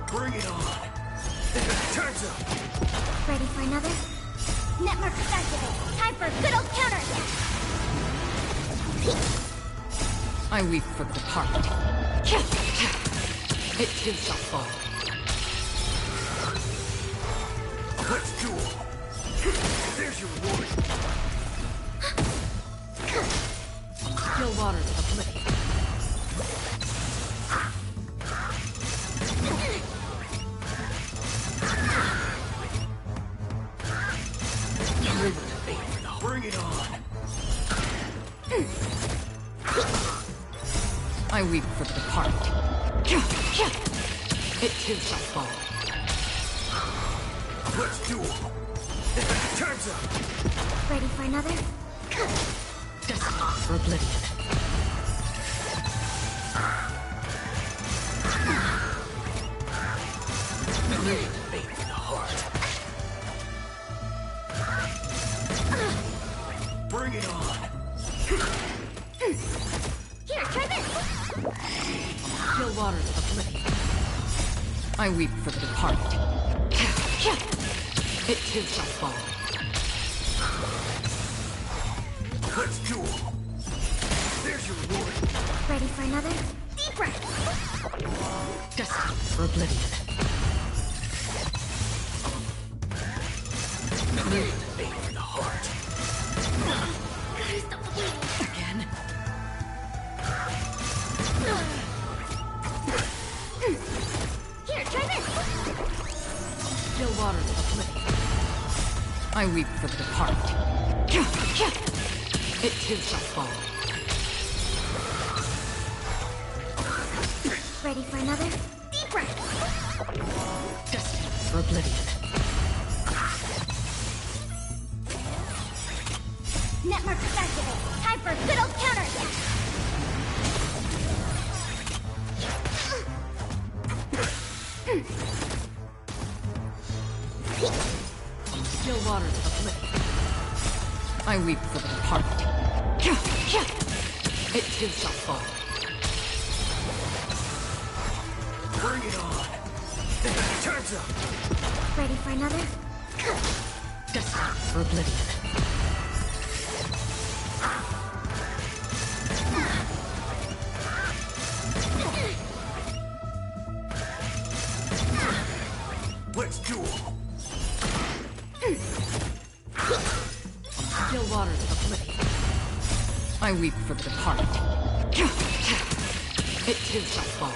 Bring it on. Time's up. Ready for another? Network activated. Time for a good old counterattack. I weep for the departed. It too shall fall. Let's duel. There's your reward. Still waters of oblivion. Bring it on. I weep for the departed. It too shall fall. Let's duel. Time's up. Ready for another? Destined for oblivion. Faith in the heart. Bring it on. Here, try this. Still waters of oblivion. I weep for the departed. It too shall fall. Let's duel. There's your reward. Ready for another? Deep breath. Destined for oblivion. Faith in the heart. Again. Here, try this. Still waters of oblivion. I weep for the departed. It too shall fall. Ready for another? Deep breath. Destined for oblivion. Network activated. Time for a good old counterattack. Still waters of oblivion. I weep for the departed. It too shall fall. Bring it on. Time's up. Ready for another? Destined for oblivion. Let's duel. Still waters of oblivion. I weep for the departed. It too shall fall.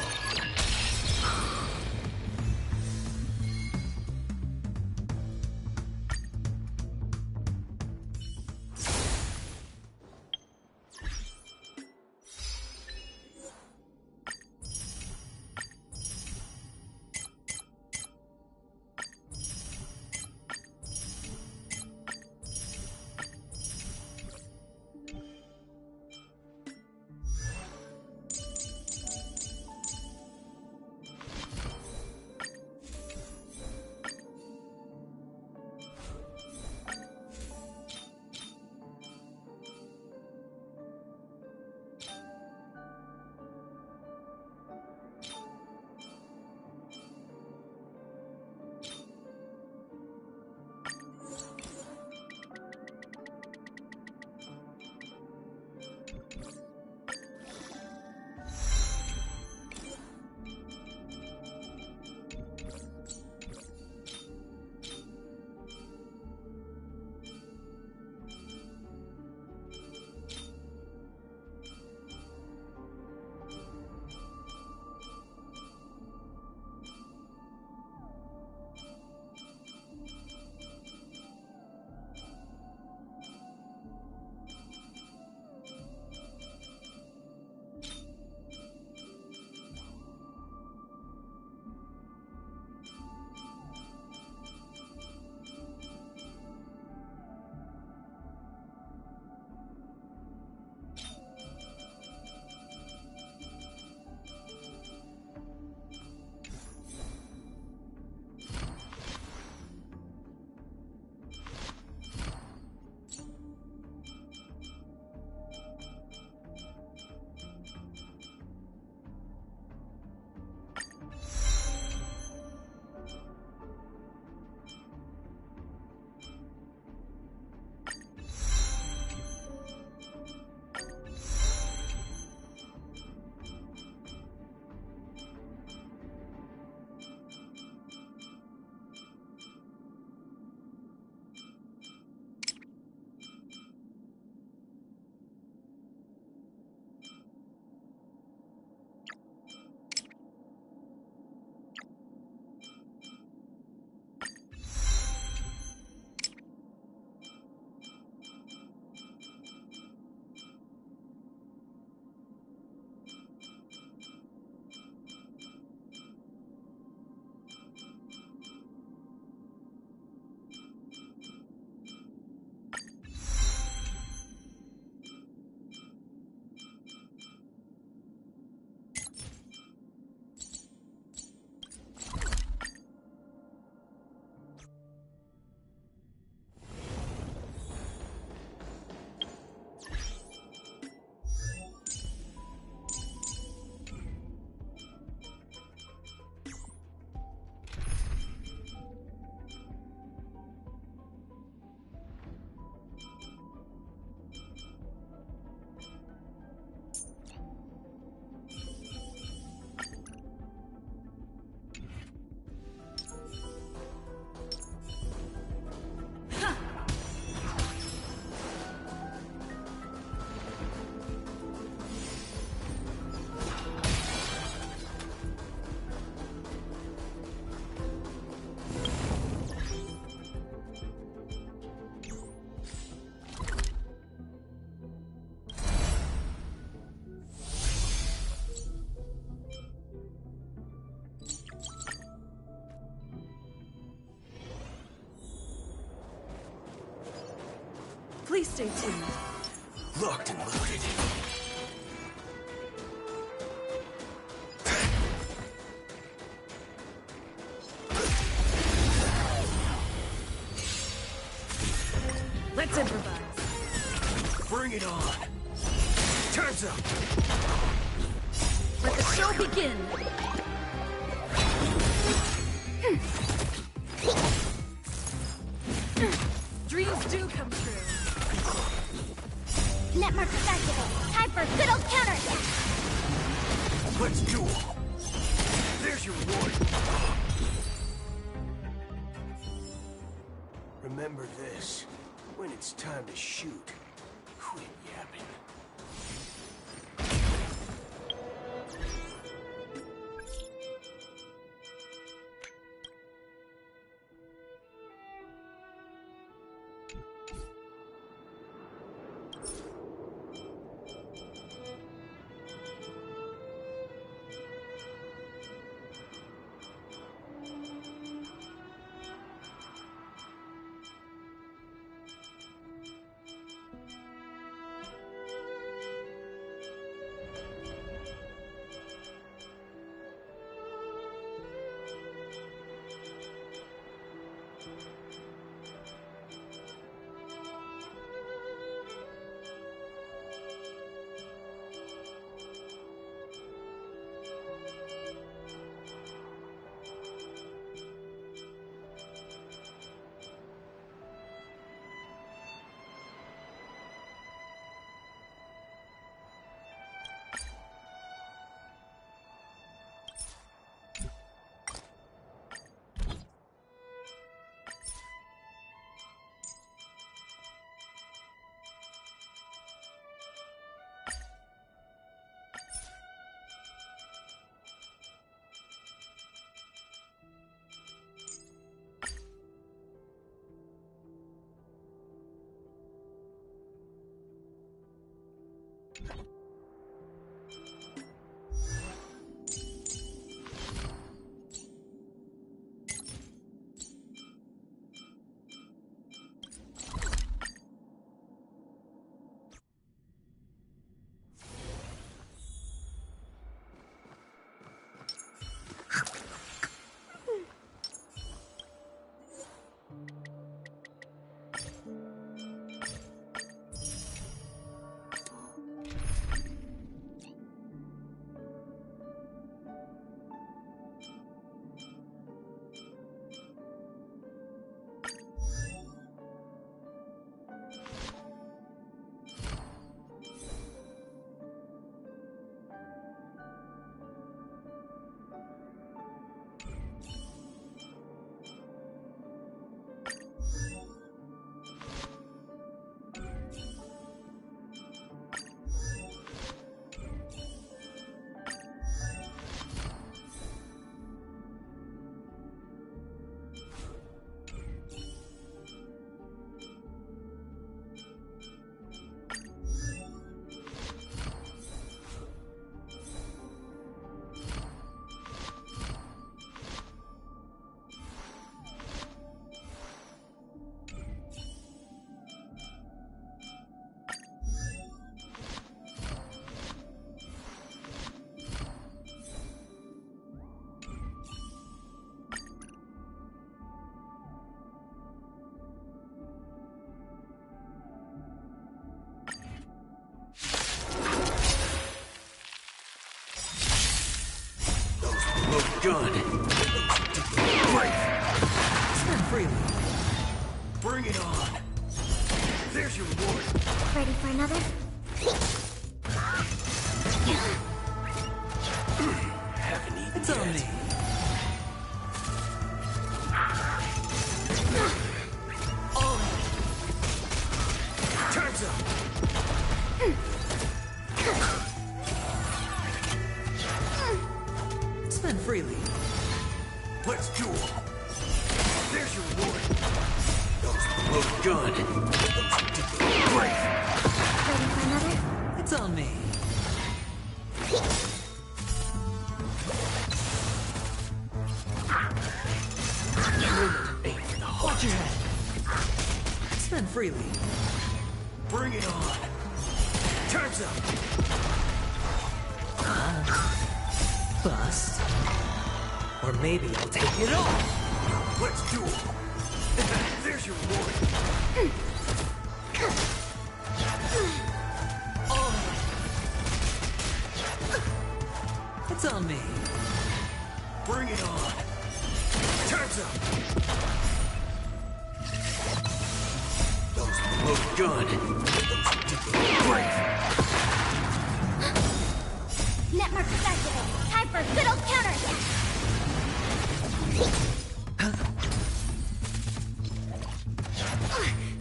Stay tuned. Locked and loaded. Let's improvise. Bring it on. Time's up. Let the show begin. Dreams do come true. Netmark activated. Time for a good old counterattack. Let's duel. There's your reward. Remember this. When it's time to shoot, quit yapping. Gun. Great. Spin freely. Bring it on. There's your reward. Ready for another? Haven't eaten It's on me. All in. Time's up. Spin freely. Let's duel. There's your reward. Load gun. Great. Ready for another? It's on me. Aim for the heart. Watch your head. Spin freely. Bring it on. Time's up. Bust. Or maybe I'll take it all. Let's do it. There's your reward. It's on me. Bring it on. Time's up. Those look good. Great. Netmark is activated. Time for a good old counterattack.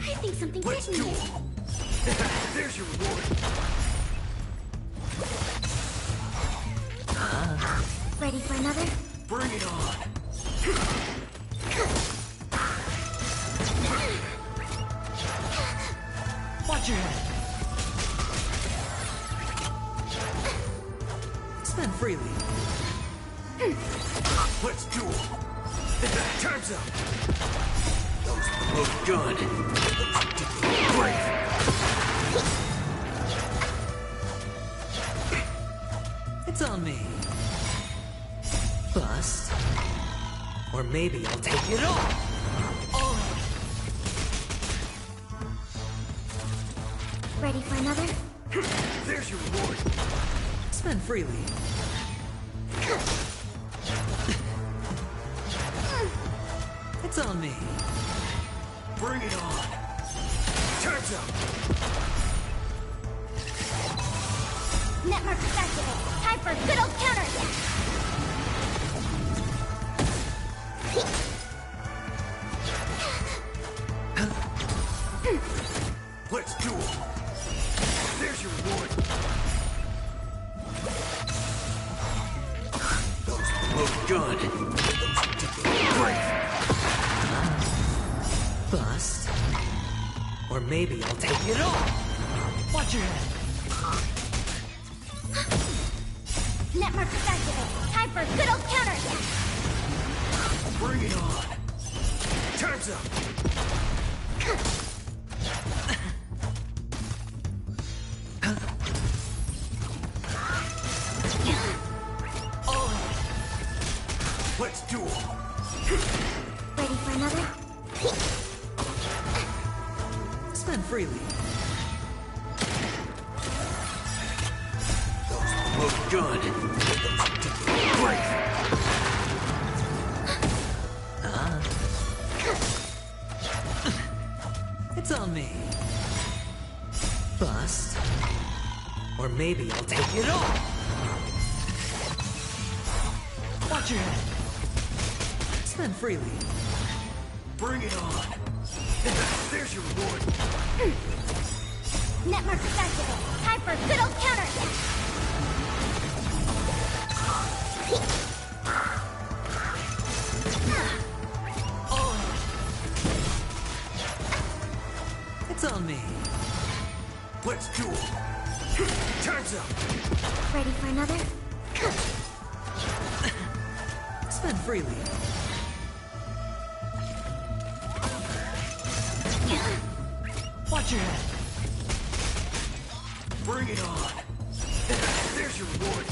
I think something Let's hit do me. it. There's your reward. Ready for another? Bring it on. Watch your head. Spend freely. Let's do it. Time's up. Those look good. Great. It's on me. Bust. Or maybe I'll take it all. Ready for another? There's your reward. Spend freely. It's on me. Bring it on. Time's up. Netmark is activated. Time for a good old counterattack. Let's do it. There's your reward. Those look good. Great. Bust. Or maybe I'll take it all. Watch your head. Netmark is activated. Time for a good old counterattack. Bring it on. Time's up. Let's do it. Ready for another? Spend freely. Those look good. Great. It's on me. Bust. Or maybe I'll take it all. Watch your head. Spend freely. Bring it on. There's your reward. Netmark is activated. Time for a good old counterattack. It's on me. Let's do it. Time's up. Ready for another? Spend freely. Watch your head. Bring it on. There's your reward.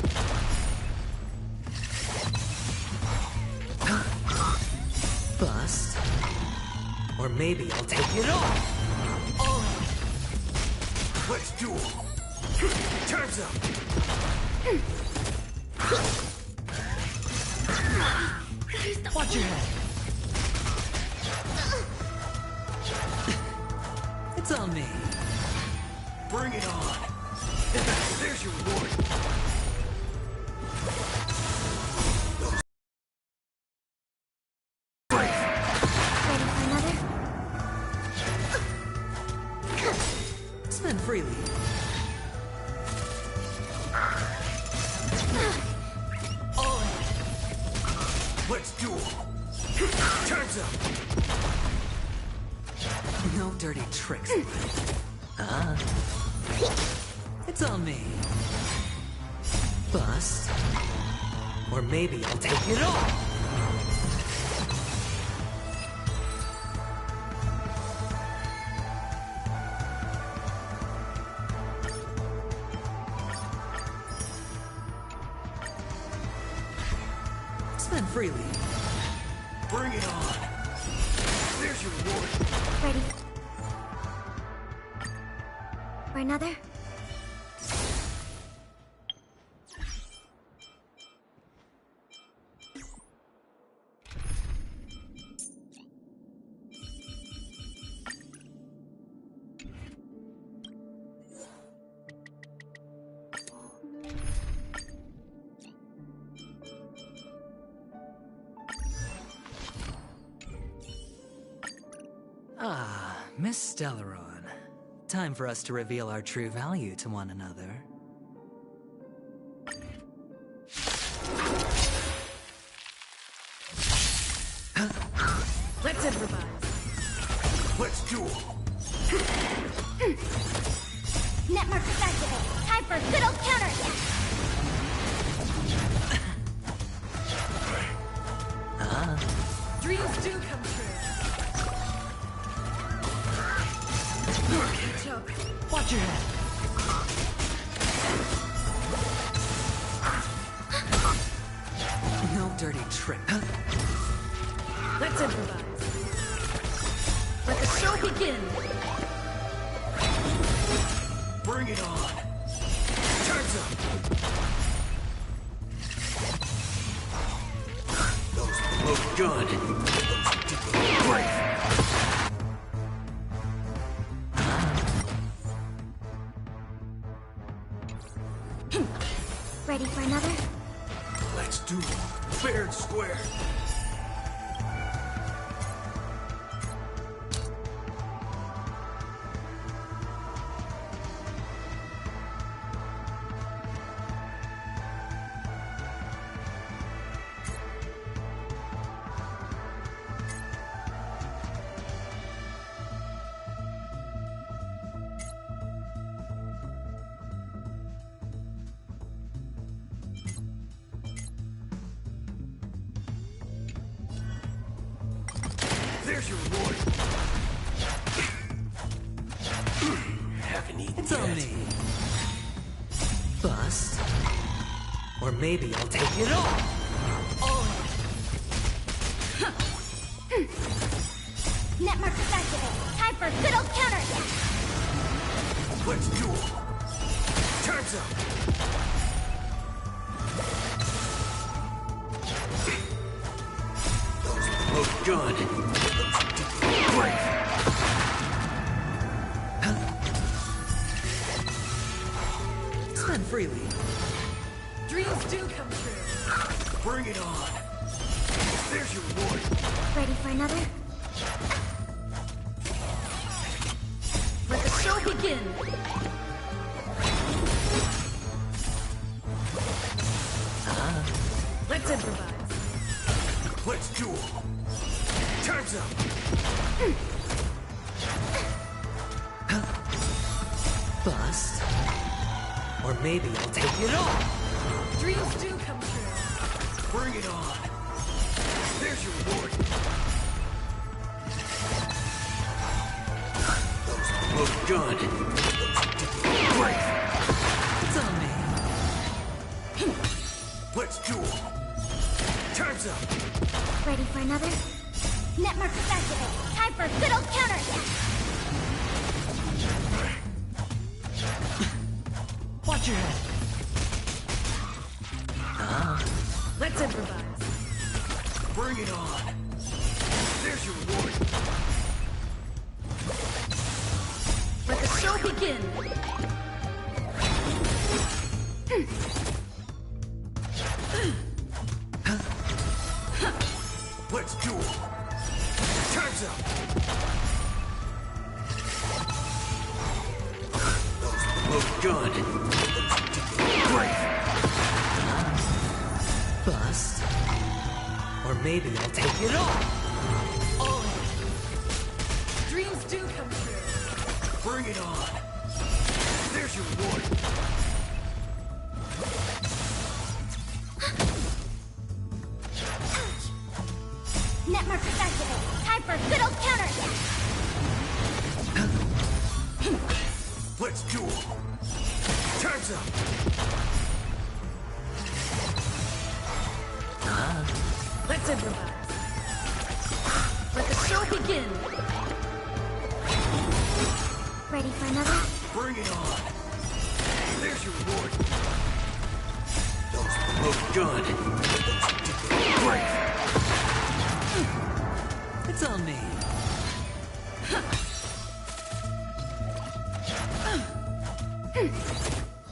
Bust. Or maybe I'll take it all. Let's do it. Time's up. Watch your head. It's on me. Bring it on. There's your reward. Ready for another? Spend freely. Let's do it. Time's up. No dirty tricks. It's on me. Bust. Or maybe I'll take it all. Spend freely. Bring it on. There's your reward. Ready. For another? Ah, Miss Stellaron. Time for us to reveal our true value to one another. Let's improvise. Let's duel. Netmark is activated. Time for a good old counterattack. Dreams do come true. Catch up. Watch your head. No dirty trick. Let's improvise. Let the show begin. Bring it on. Time's up. Those look good. Great. Ready for another? Let's do it. Fair and square. There's your reward. Haven't eaten It's yet. on me. Bust. Or maybe I'll take it all. Netmark is activated. Time for a good old counterattack. Let's duel. Time's up. Those look good. Great. Spend freely. Dreams do come true. Bring it on. There's your reward. Ready for another? Let the show begin. Let's improvise. Let's duel. Time's up. Bust. Or maybe I'll take it all. Dreams do come true. Bring it on. There's your reward. Those look good. Great. It's on me. Let's duel. Time's up. Ready for another? Netmark is activated. Time for a good old counterattack. Watch your head. Let's improvise. Bring it on. There's your reward. Let the show begin. Let's duel. Time's up. Those look good. Great. Bust. Or maybe I'll take it all. Dreams do come true. Bring it on. There's your reward. Netmark is activated. Time for a good old counterattack. Let's duel. Time's up. Let's improvise. Let the show begin. Ready for another? Bring it on. There's your reward. Those look good. Great. It's on me.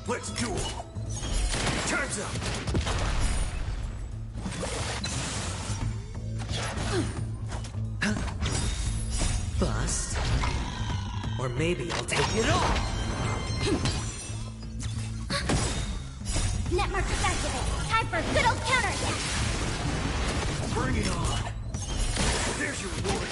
Let's duel. Time's up. Bust. Or maybe I'll take it all. Netmark is activated. Time for a good old counterattack. Bring it on. There's your reward.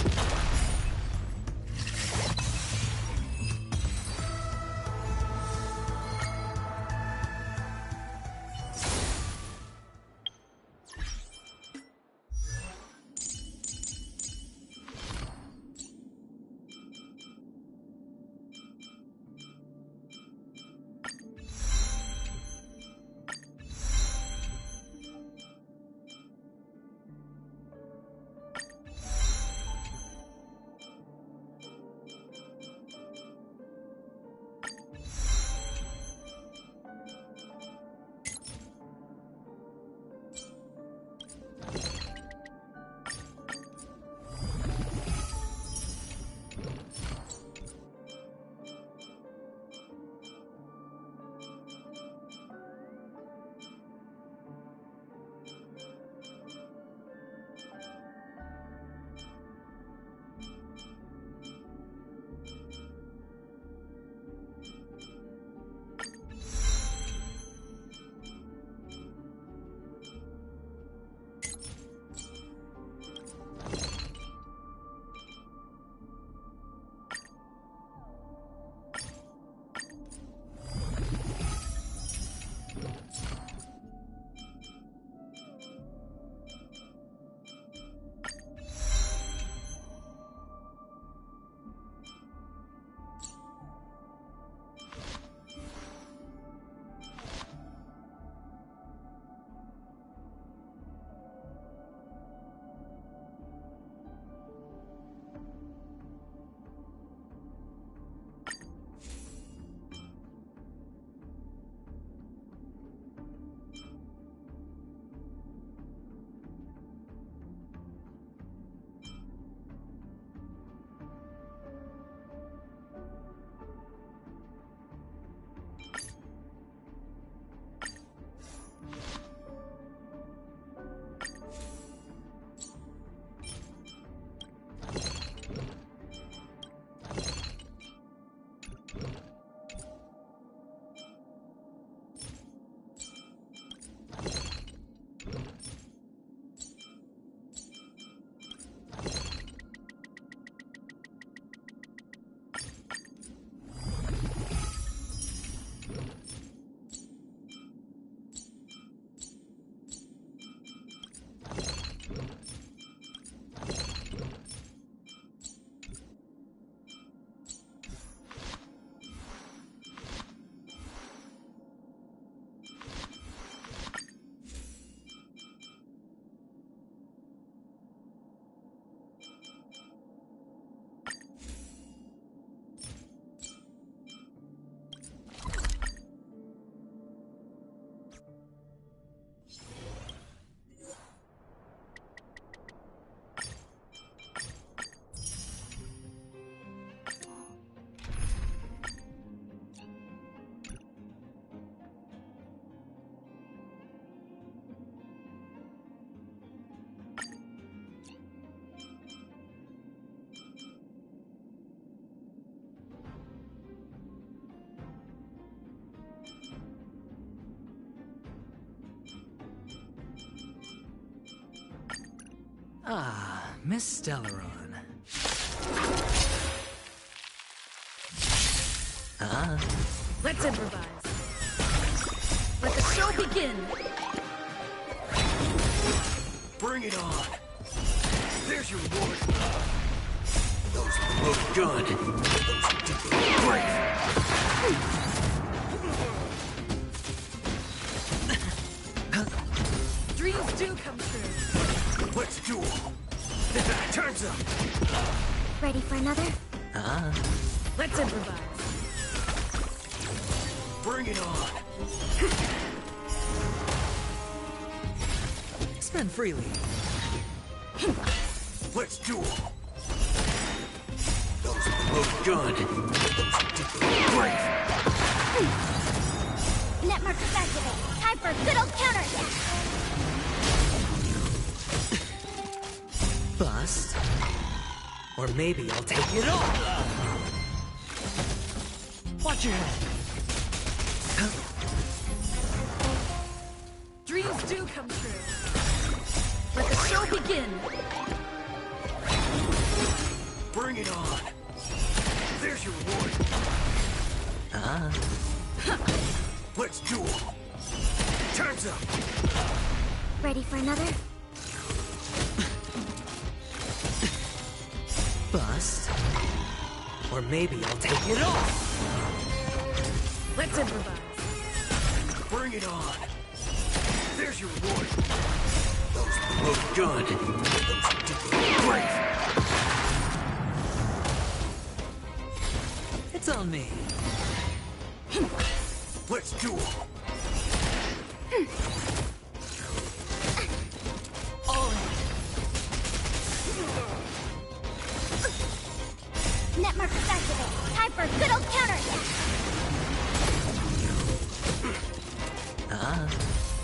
Ah, Miss Stellaron. Let's improvise. Let the show begin. Bring it on. There's your reward. Those look good. Great. Dreams do come true. Let's Time's up! Ready for another? Let's improvise. Bring it on! Spend freely. Let's do it! Those look good. Great! Netmark is activated. Time for a good old counterattack. Bust. Or maybe I'll take it all. Watch your head. Dreams do come true. Let the show begin. Bring it on! There's your reward! Let's do it! Time's up! Ready for another? Bust. Or maybe I'll take it all. Let's improvise. Bring it on! There's your reward! Those look good! Great! It's on me. Let's do it! All in. Netmark is activated. Time for a good old counterattack.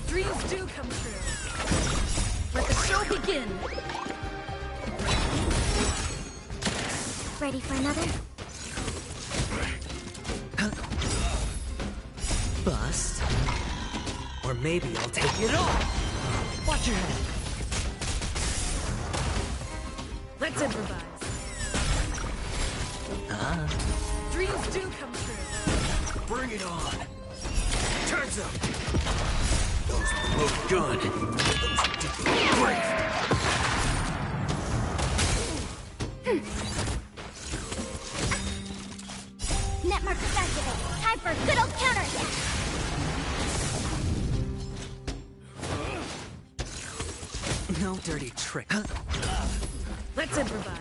Dreams do come true. Let the show begin. Ready for another? Bust. Or maybe I'll take it all. Watch your head. Let's improvise. Dreams do come true. Bring it on! Time's up! Those look good! Great! Netmark is activated. Time for a good old counterattack. No dirty trick. Let's improvise.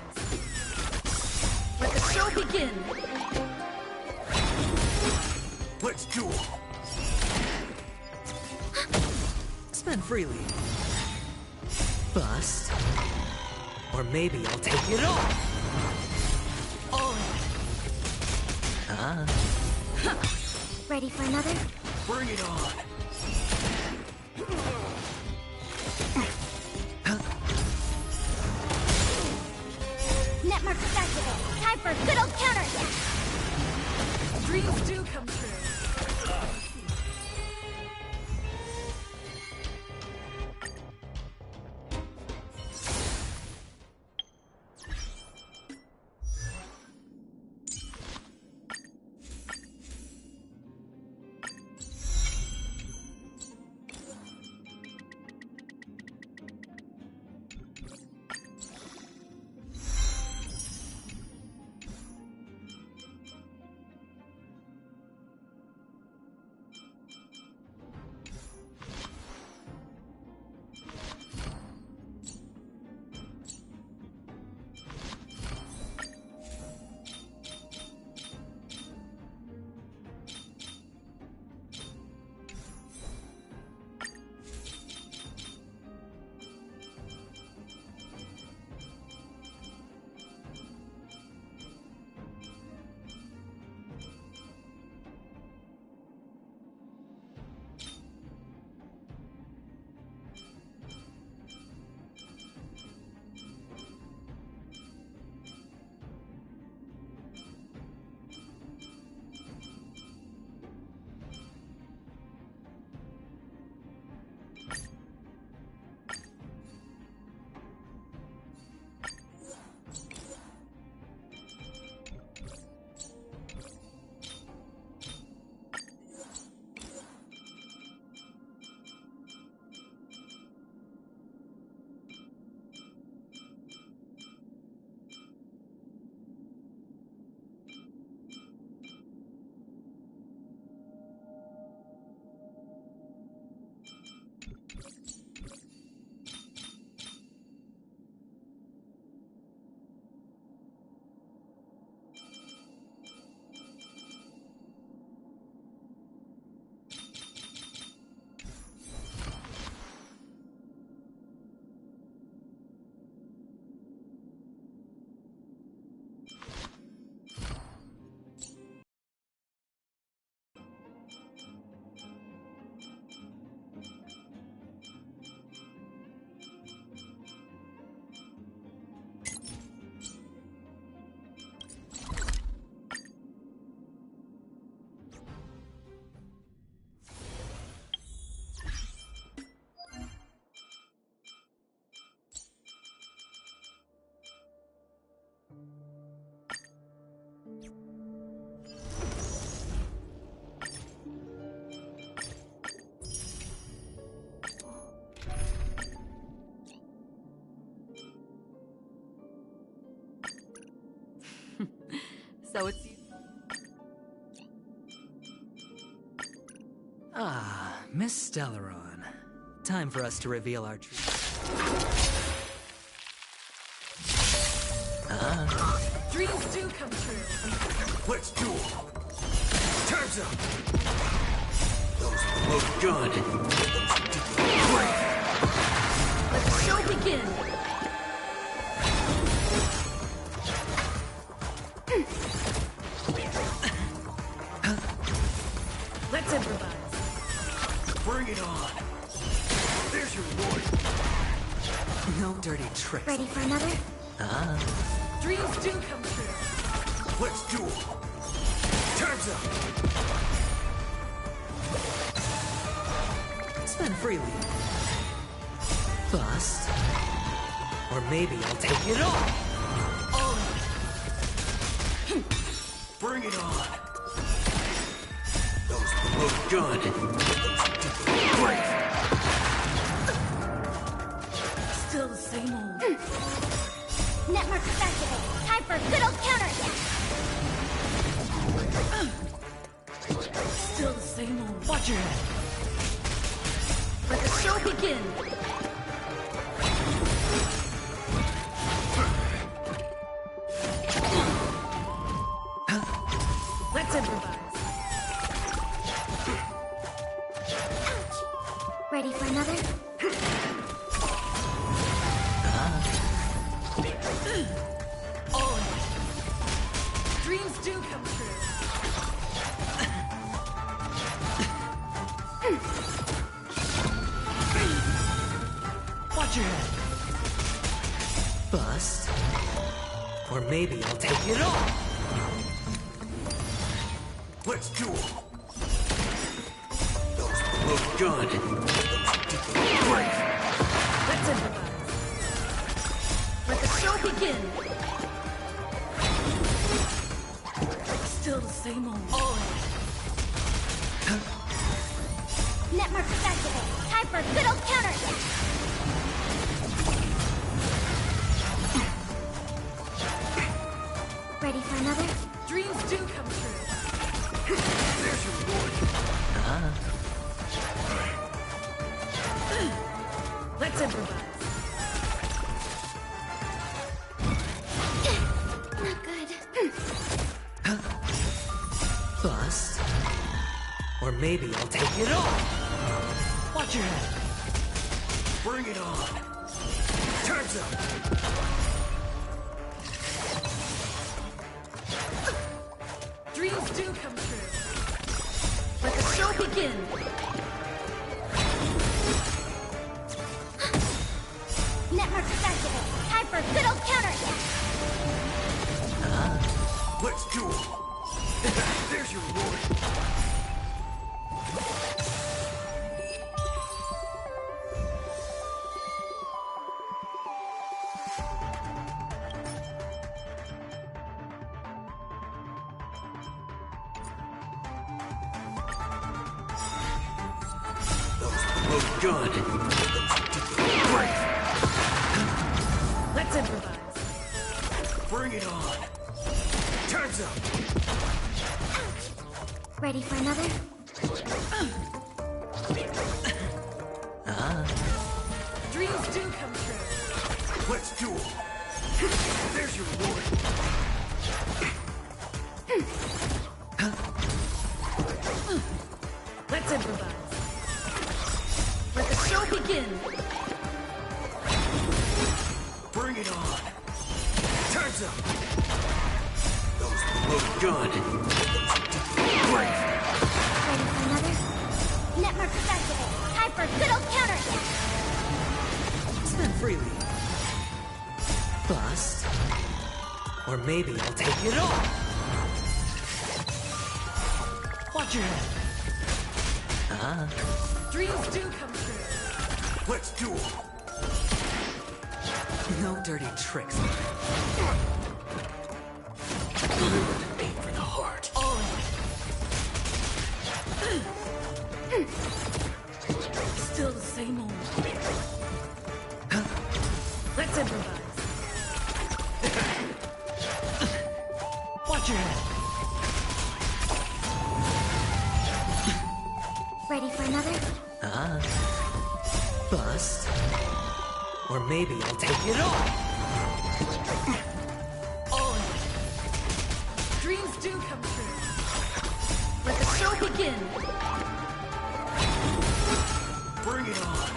Let the show begin. Let's do it! Spend freely. Bust. Or maybe I'll take it all. All in. Ready for another? Bring it on! Netmark is activated. Time for a good old counterattack. Dreams do come true. So it's... Ah, Miss Stellaron. Time for us to reveal our truth. Dreams do come true. Let's do it. Time's up. Those look good. Let the show begin. Let's improvise. Bring it on. There's your reward. No dirty tricks. Ready for another? Dreams do come true. Let's do it. Time's up. Spend freely. Bust. Or maybe I'll take it all. Bring it on. Those look good. Great. Still the same old. Network activated. Time for a good old counterattack. Still the same old. Watch your head. Let the show begin. Let's improvise. Ready for another? All in. Dreams do come true. Watch your head. Bust. Or maybe I'll take it all. Let's do it. Those look good. Great. Let's improvise. Let the show begin. Still the same old. All in. Network activated. Time for a good old counterattack. Ready for another? Dreams do come true. There's your reward. Let's improvise. Not good. Bust. Or maybe I'll take it all. Watch your head. Bring it on. Time's up. Dreams do come true. Let the show begin. Network activated. Time for a good old counterattack. Let's do it. There's your reward. Those look good. Great. Let's improvise. Bring it on. Time's up. Ready for another? Dreams do come true. Let's do it. There's your reward. Let's improvise. Let the show begin. Bring it on. Time's up. Those look good. Great. Ready for another? Network activated. Time for a good old counterattack. Spend freely. Bust. Or maybe I'll take it all. Watch your head. Dreams do come true. Let's do it. No dirty tricks. Aim for the heart. All in. Still the same old. Let's improvise. Watch your head. Ready for another? Bust. Or maybe I'll take it all. On. Dreams do come true. Let the show begin. Bring it on.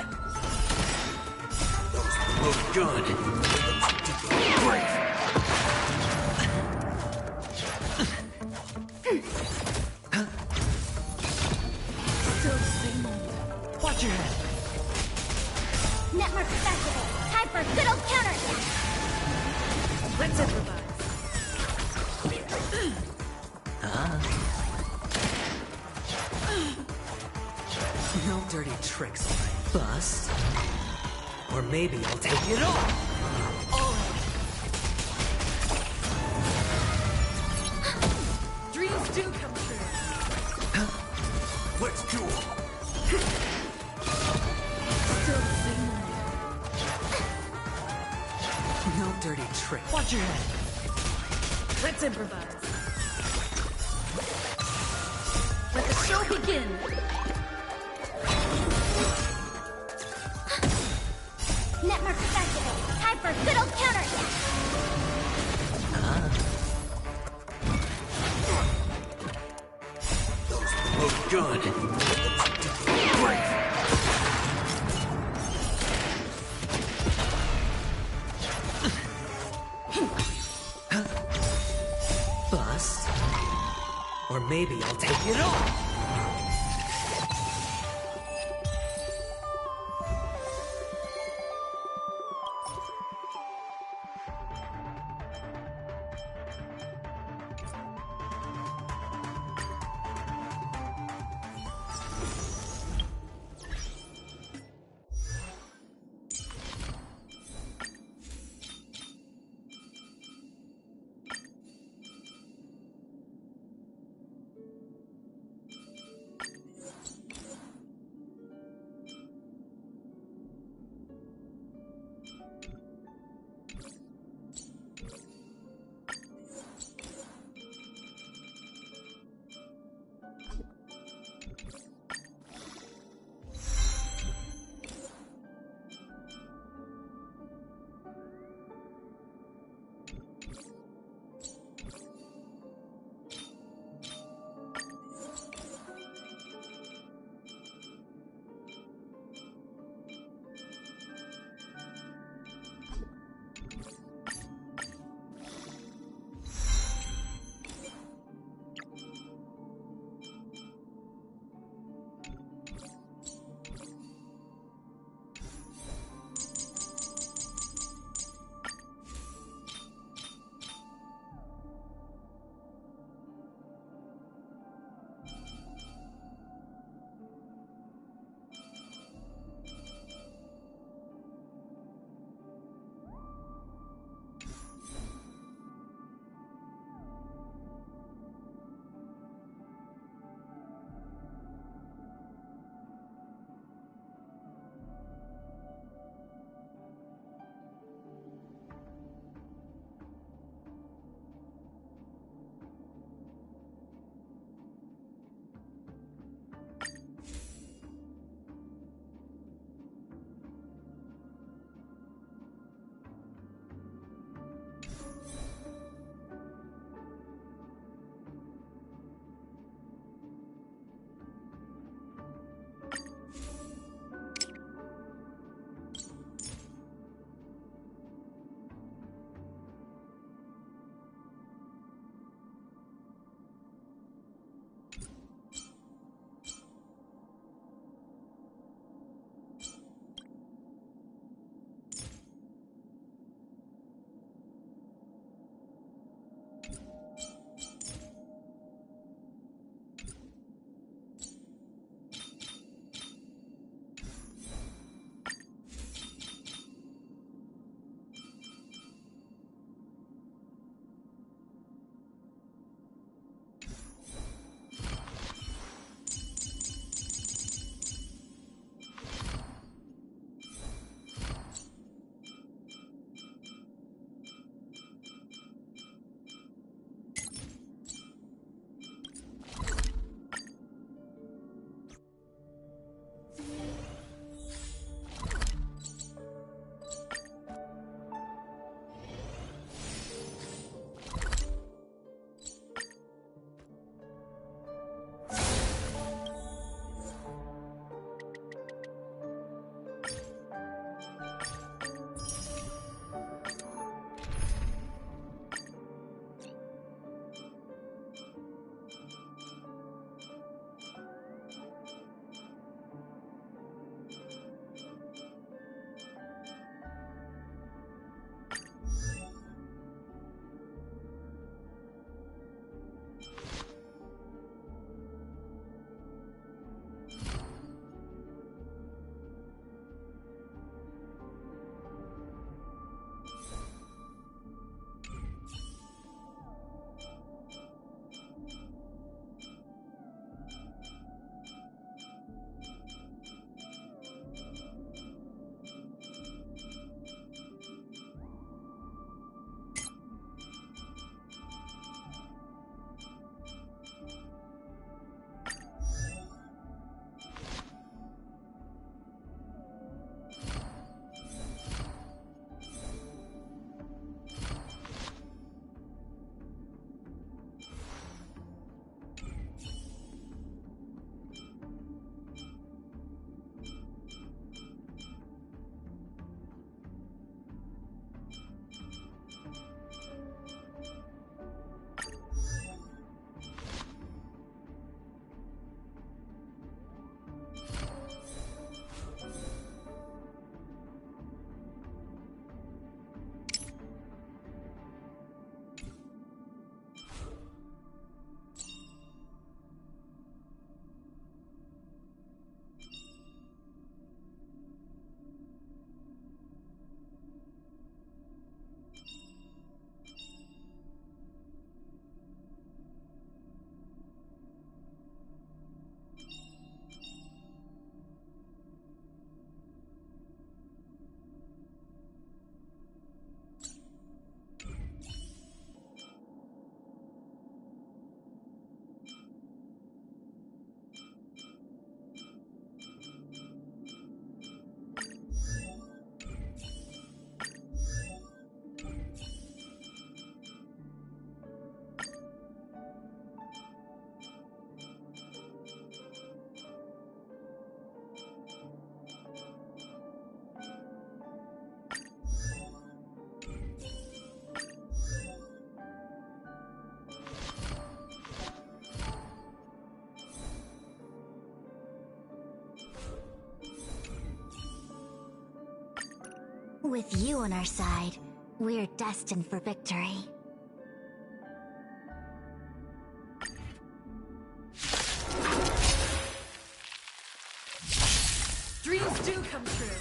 Those look good. Great. Still the same old. Watch your head. Network festival. Time for a good old counterattack. Let's improvise. No dirty tricks, alright? Bust. Or maybe I'll take it all. Dreams do come true. Let's duel. Still the same old. No dirty tricks. Watch your head. Let's improvise. Let the show begin. Network festival. Time for a good old counterattack. Those look good. Great. Bust. Or maybe I'll take it all. With you on our side, we're destined for victory. Dreams do come true.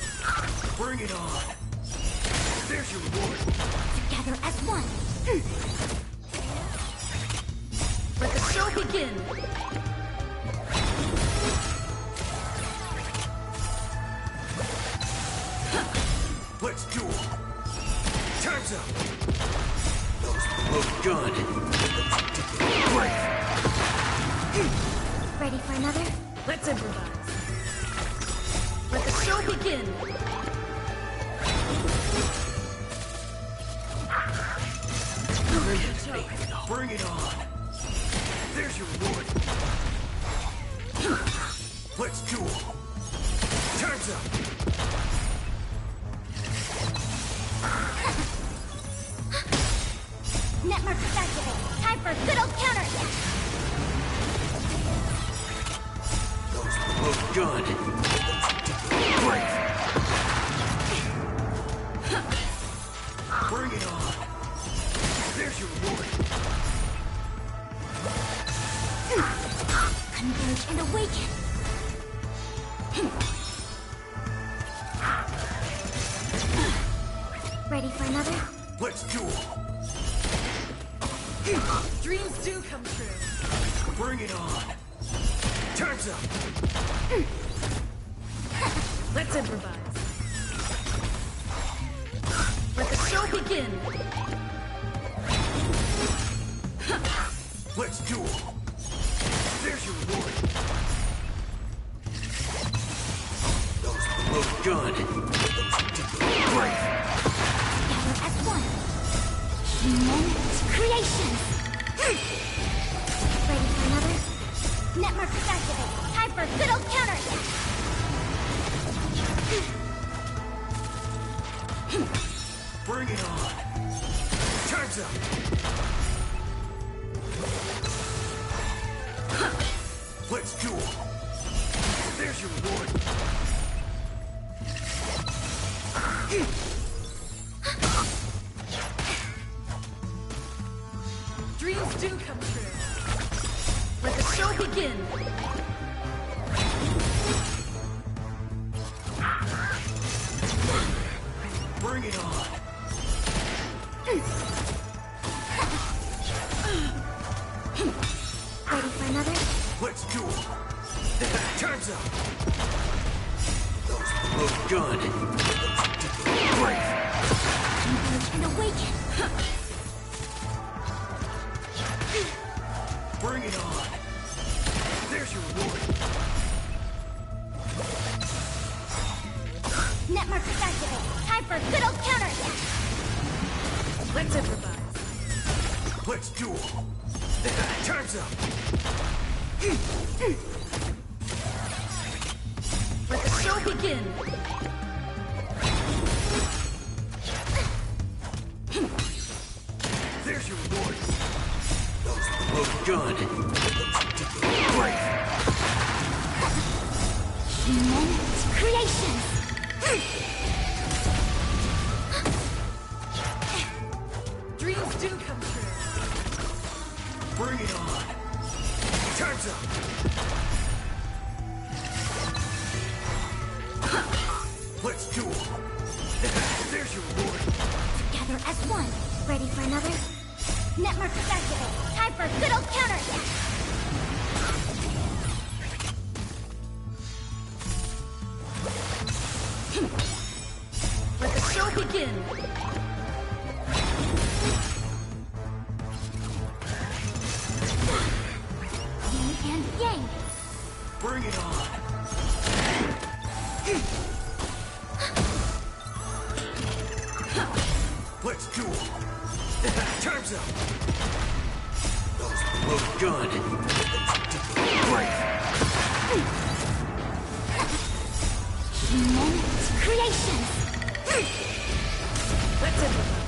Bring it on. There's your reward. Together as one. Let the show begin. Let's do it. Time's up. Those look good. Great. Ready for another? Let's improvise. Let the show begin. Bring it on. There's your reward. Let's do it. Time's up. Netmark activated. Time for a good old counterattack. Those look good. Great. Bring it on. There's your reward. Converge and awaken. Ready for another? Let's do it. Dreams do come true. Bring it on. Time's up. Let's improvise. Let the show begin. Let's do it. There's your reward. Those look good. Great. Together as one. Human creations. Ready for another? Netmark activated. Time for a good old counterattack. Bring it on. Time's up. Let's do it. There's your reward. Dreams do come true. Let the show begin. Bring it on. Ready for another? Let's do it. Time's up. Those look good. Great. Converge and awaken. Bring it on. There's your reward. Netmark activated. Time for a good old counterattack. Let's improvise. Let's do it. Time's up. Let the show begin. There's your reward. Those look good. Great. Human creations. Dreams do come true. Bring it on. Time's up. Let's do it. There's your reward. Together as one. Ready for another? Netmark activated. Time for a good old counterattack. Let the show begin. Yin and yang. Bring it on. Let's do it. Time's up. Those look good. Great. Human creations. Let's improvise.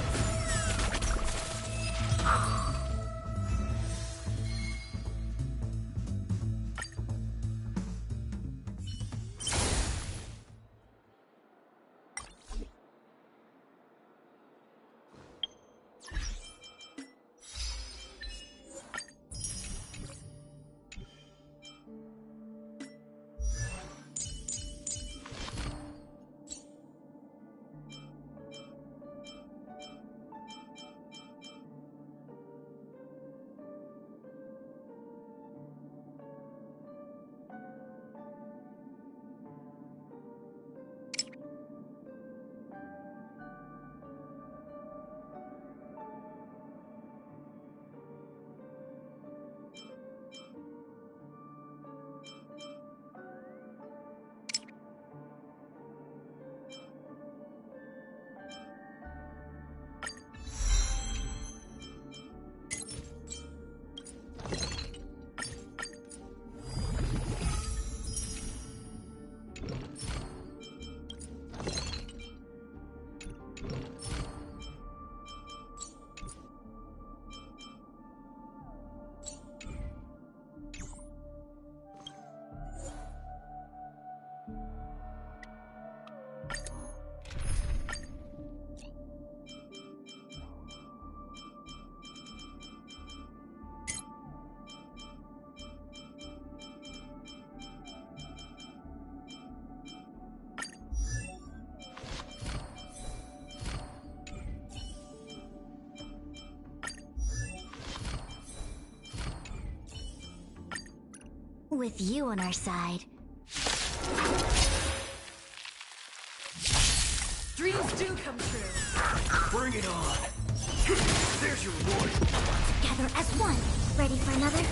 With you on our side. Dreams do come true. Bring it on. There's your reward. Together as one. Ready for another?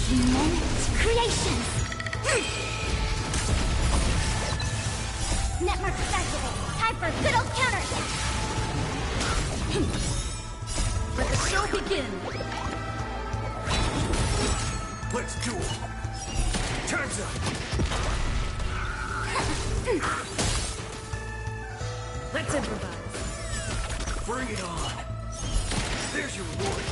Human creation. Network activate. Time for good old counterattack. Let the show begin. Let's do it. Time's up. Let's improvise. Bring it on. There's your reward.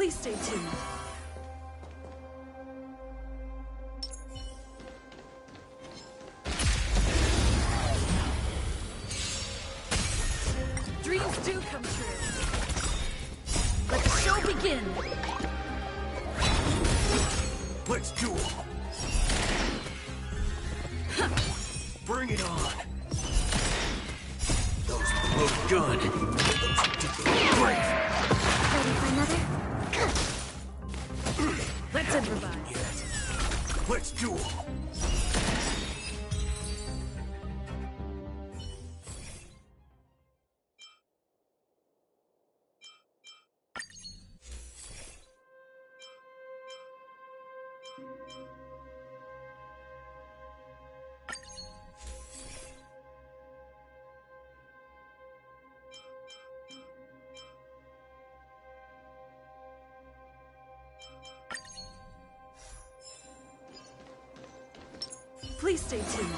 Please stay tuned. Dreams do come true. Let the show begin. Let's do it. Bring it on. Those look good. Great. Ready for another? Let's improvise. Yes. Let's do it. Please stay tuned.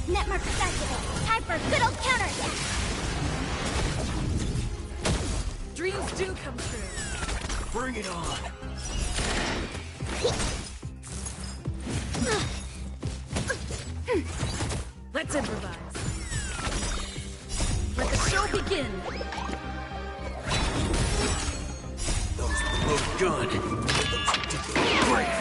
Netmark activated. Time for a good old counterattack. Dreams do come true. Bring it on. Let's improvise. Let the show begin. Those look good. Great.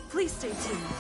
Please stay tuned.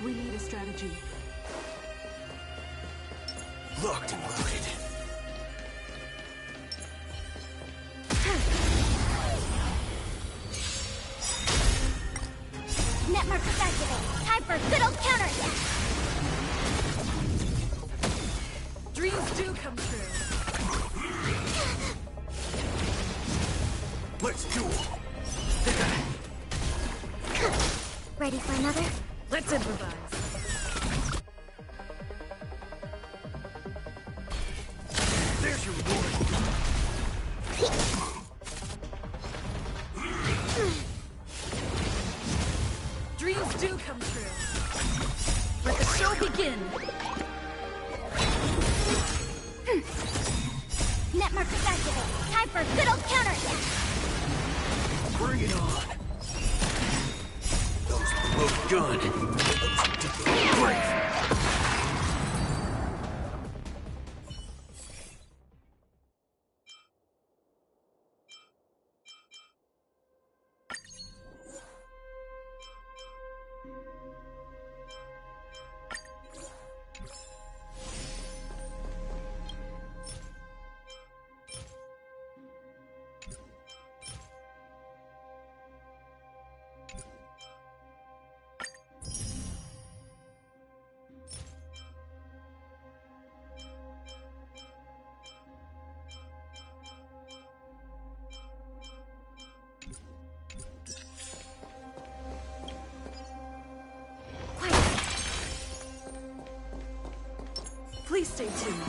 We need a strategy. Locked and loaded. Netmark activated. Time for a good old counterattack. Dreams do come true. Let's do it. Ready for another? Let's improvise. There's your reward. Dreams do come true. Let the show begin. Netmark activated. Time for a good old counterattack. Bring it on. Those look good. Great. Please stay tuned.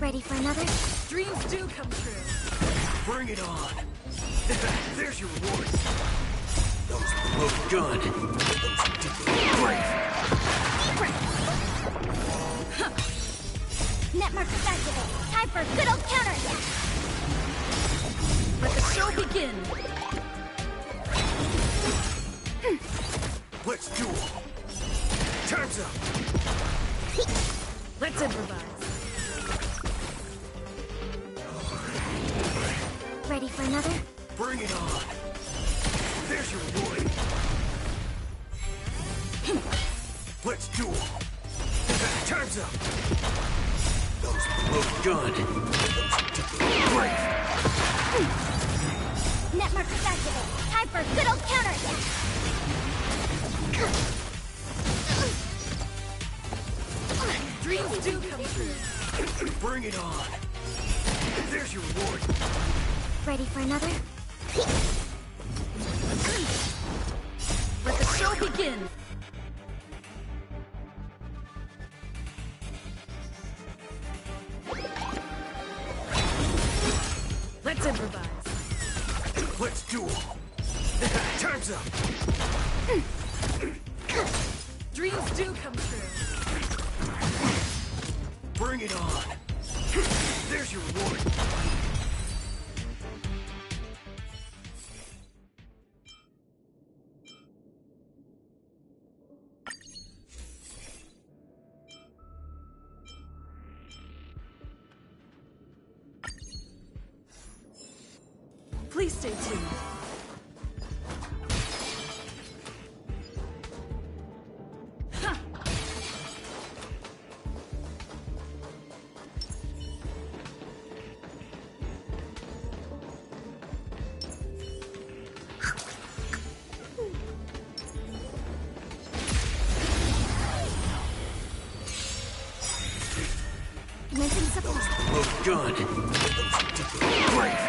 Ready for another? Dreams do come true. Bring it on. There's your reward. Those look good. Great. Net markers activate. Time for a good old counterattack. Let the show begin. Let's do it. Time's up. Let's improvise. Ready for another? Bring it on. There's your reward. Let's do it. Time's up. Those look good. Great. Net markers activate. Time for a good old counterattack. Dreams do come true. Bring it on. There's your reward. Ready for another? Let the show begin. Let's improvise. Let's do it. Time's up. Dreams do come true. Bring it on. There's your reward. Please stay tuned. Commencing supply. Look good. Great.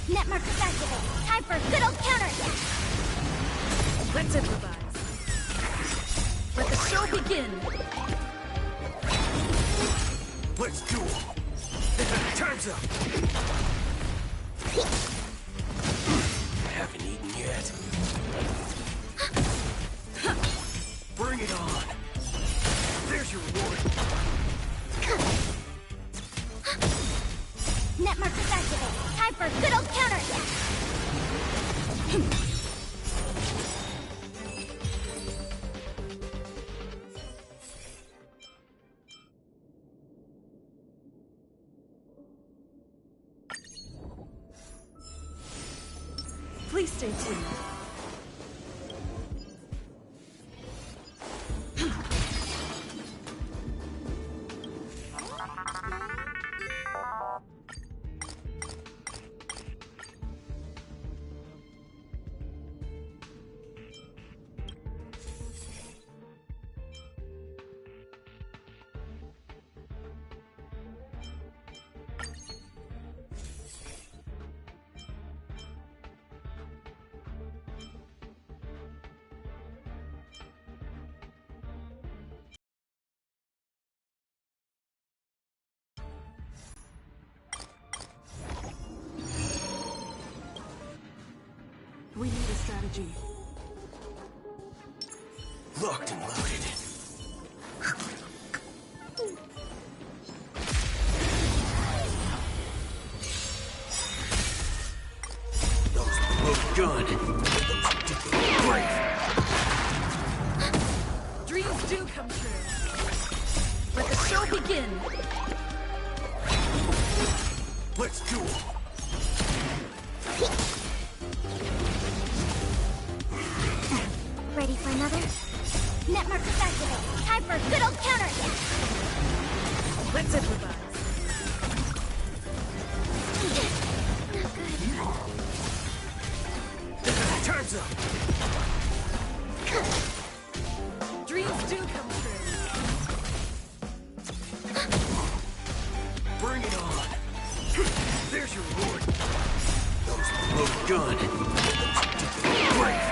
Net markers activate. Time for a good old counterattack. Let's improvise. Let the show begin. Let's do it. Time's up. Haven't eaten yet. Bring it on. There's your reward. Net markers activate. Time for a good old counterattack. Please stay tuned. We need a strategy. Locked and loaded. Those look good. Great. Dreams do come true. Let the show begin. Let's do it. Ready for another? Net markers activate. Time for a good old counterattack. Let's improvise. Time's up. Dreams do come true. Bring it on. There's your reward. Those look good. Great.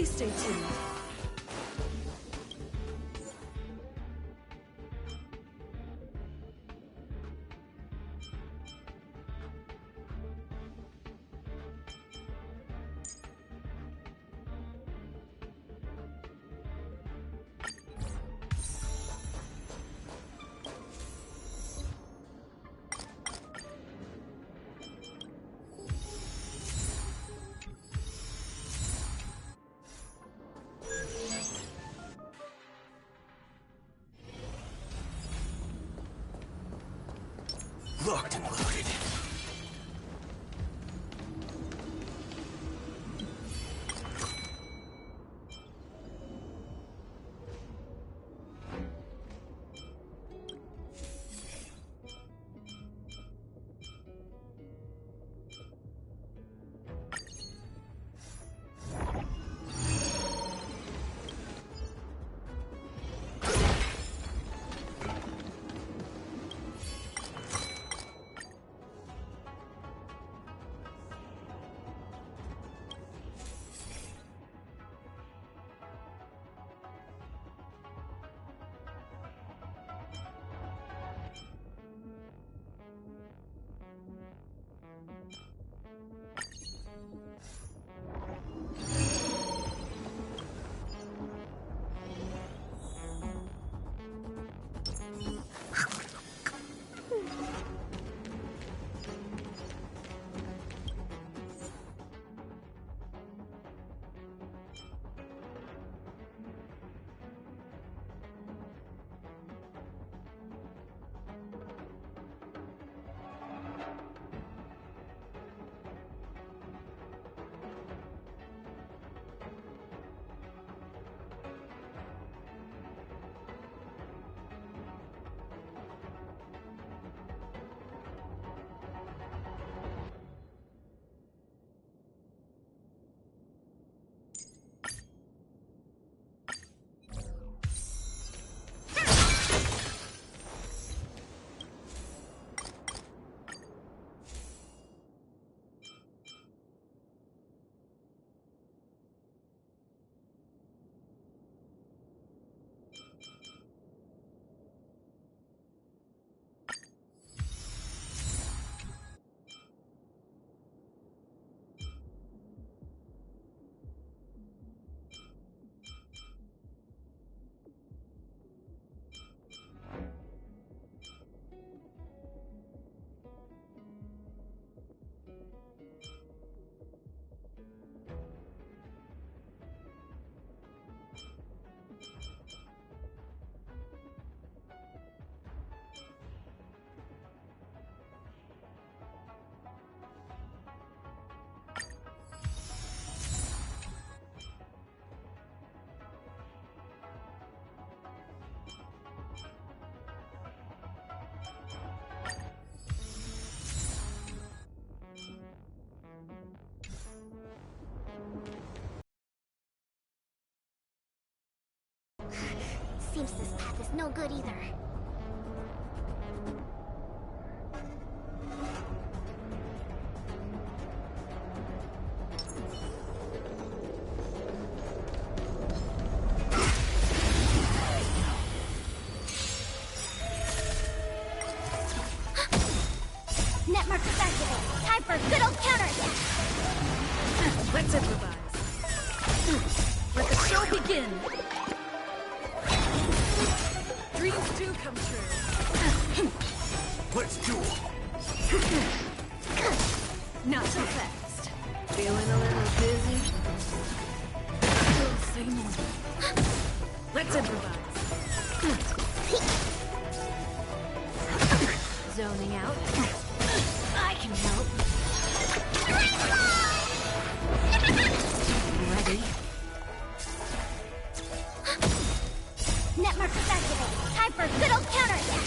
Please stay tuned. Locked and loaded. Seems this path is no good either. Netmark is activated. Time for a good old counterattack. Let's improvise. Let the show begin. Dreams do come true. Let's do it. Not so fast. Feeling a little dizzy? Still say no. Let's improvise. Zoning out. I can help. Ready? Netmark is activated. Time for a good old counterattack.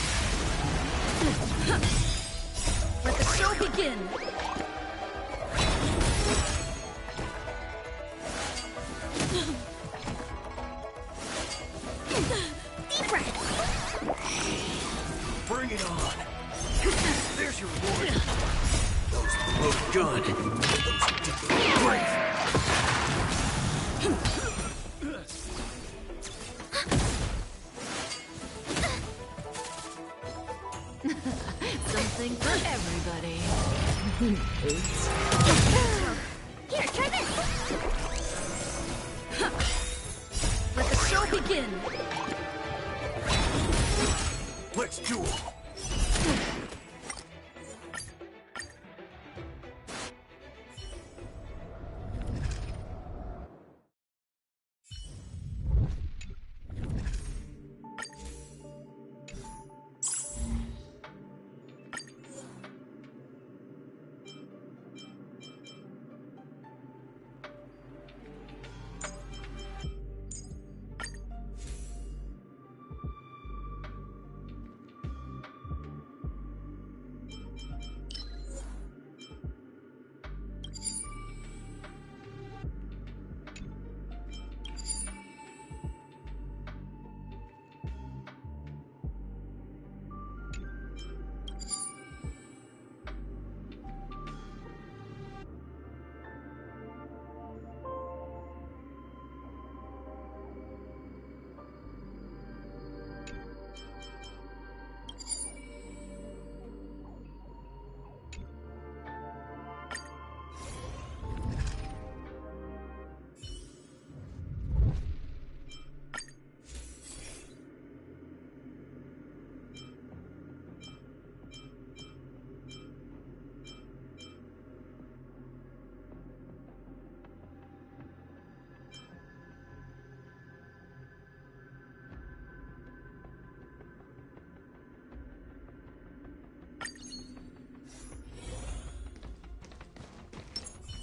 Let the show begin. Deep breath. Bring it on. There's your reward. Those who load gun. Those who did the brave. Oops. Here, try this! Let the show begin! Let's duel!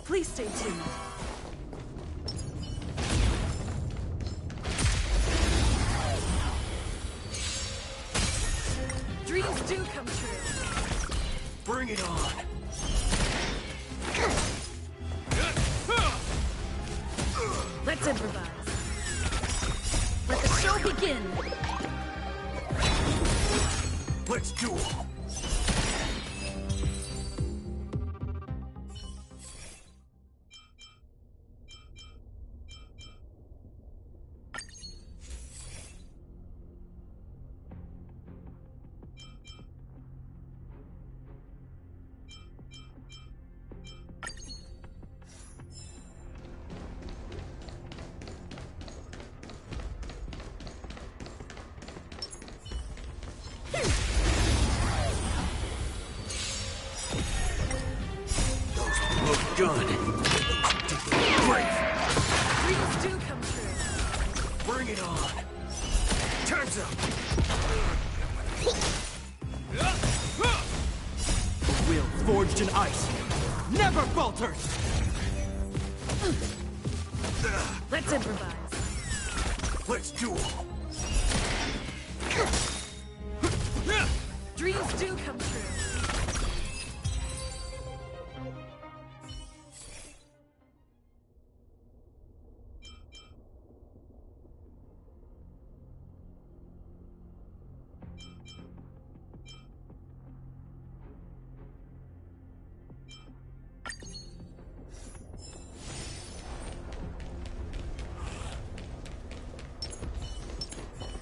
Please stay tuned. Dreams do come true. Bring it on! Let's improvise. Let the show begin. Let's duel! Good. Great. Dreams do come true. Bring it on. Time's up. The will forged in ice never falters! Let's improvise. Let's duel. Dreams do come true.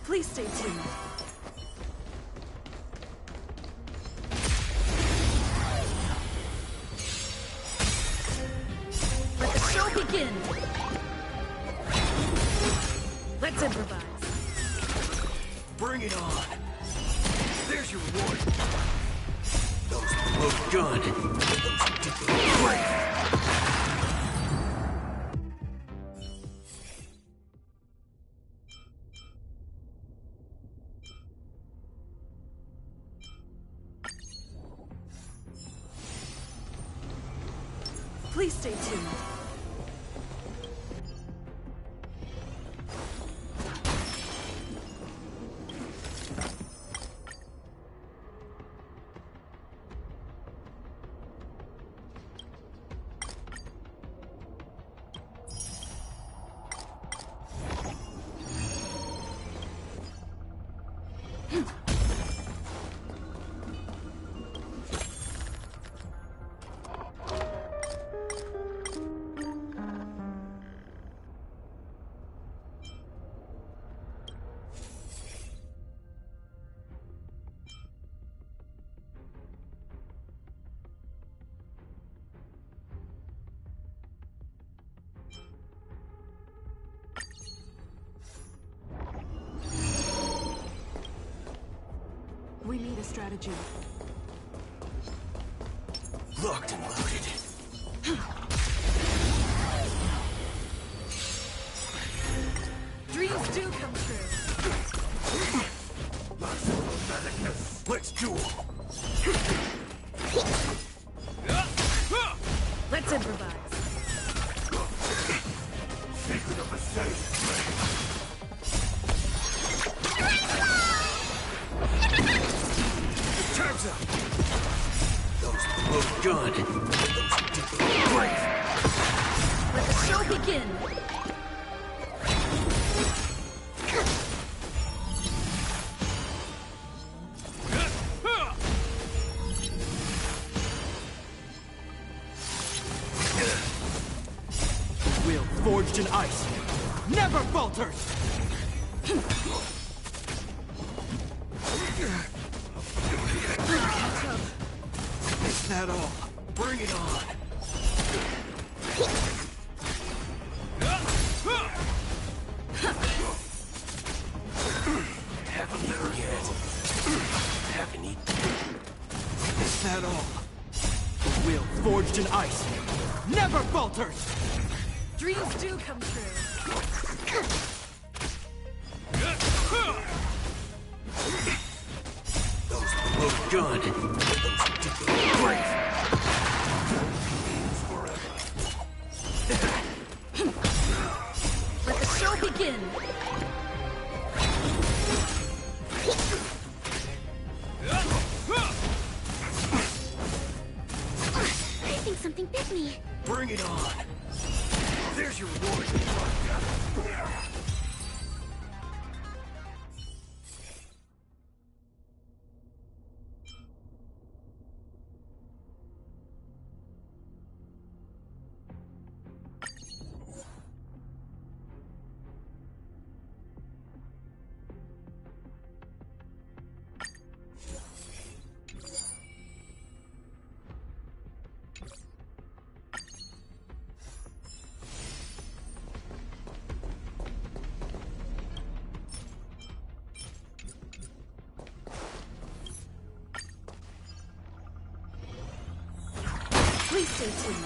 Please stay tuned. Let the show begin. Let's improvise. Bring it on. There's your reward. Those look good. Great. Please stay tuned. strategy. Locked and loaded. Dreams do come true. Let's duel. Let's improvise. Secret of a safe Time's up. Those look good. Great. Let the show begin. Will forged in ice never falters! Is that all? Bring it on. Haven't eaten yet. Haven't eaten. Is that all? The will forged in ice never falters! Dreams do come true. Those look good. Great. Let the show begin. I think something bit me. Bring it on. There's your reward. Please stay tuned.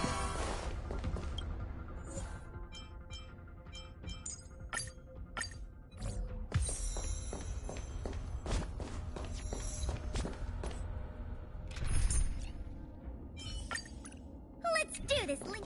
Let's do this, Link.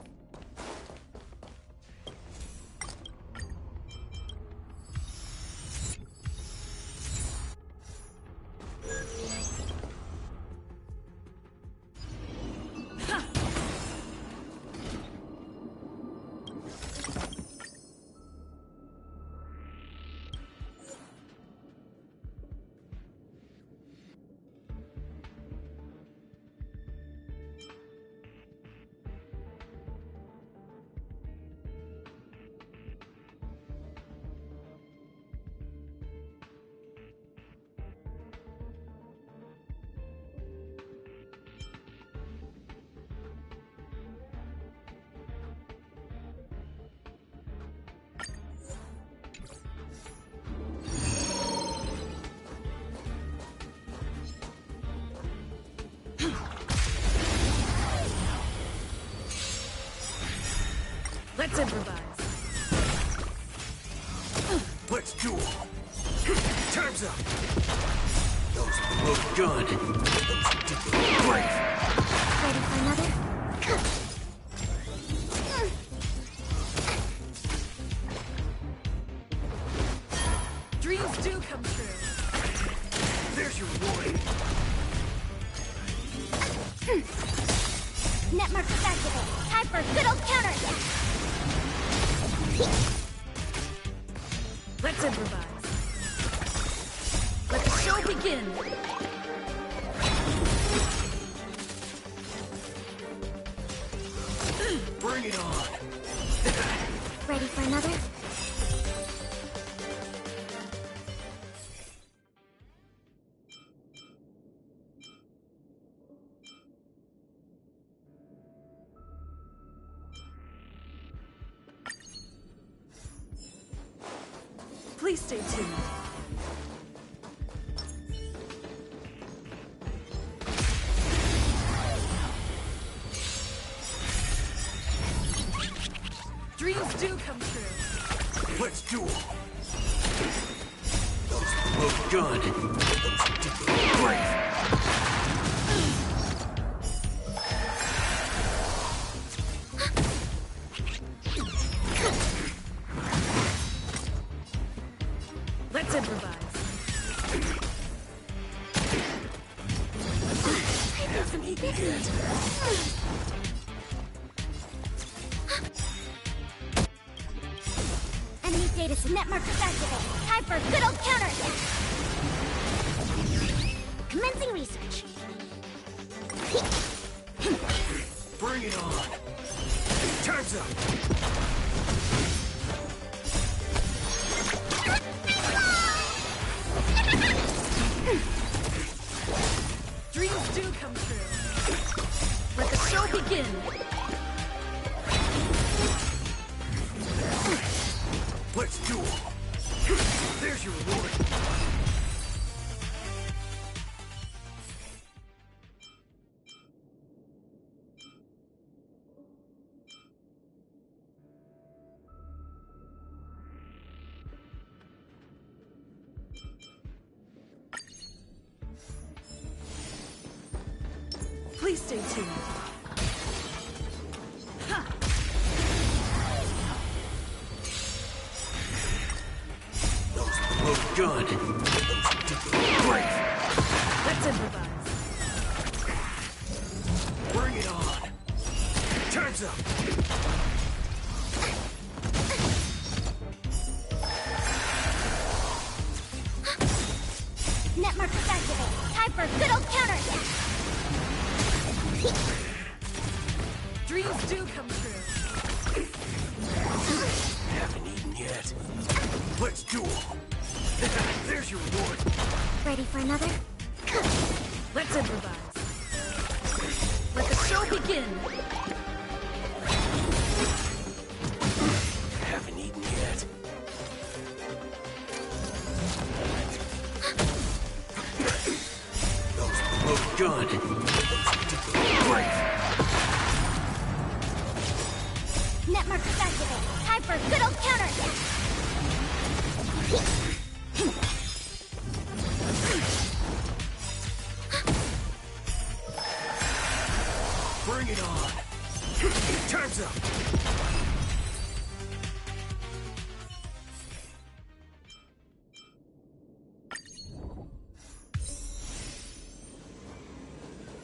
Let's improvise. Let's duel. Time's up. Those look good. Great. Ready for another? Dreams do come true. There's your reward. Net markers activate. Time for a good old counterattack. Let's improvise. Let the show begin. Bring it on. Ready for another? Please stay tuned. Dreams do come true. Let's duel. Look good. Great. Let's improvise. Enemy data net markers activate. Time for a good old counter. Commencing research. Bring it on. Time's up. Dreams do come true. Let the show begin. Let's duel. There's your reward. Please stay tuned. Look good. Great. Let's improvise. Bring it on. Time's up. Net markers activate. Time for a good old counter. Dreams do come true. Haven't eaten yet. Let's duel. There's your reward. Ready for another? Let's improvise. Let the show begin. Haven't eaten yet. Look good. Great. Net markers activate. Time for a good old counter. Bring it on. Time's up.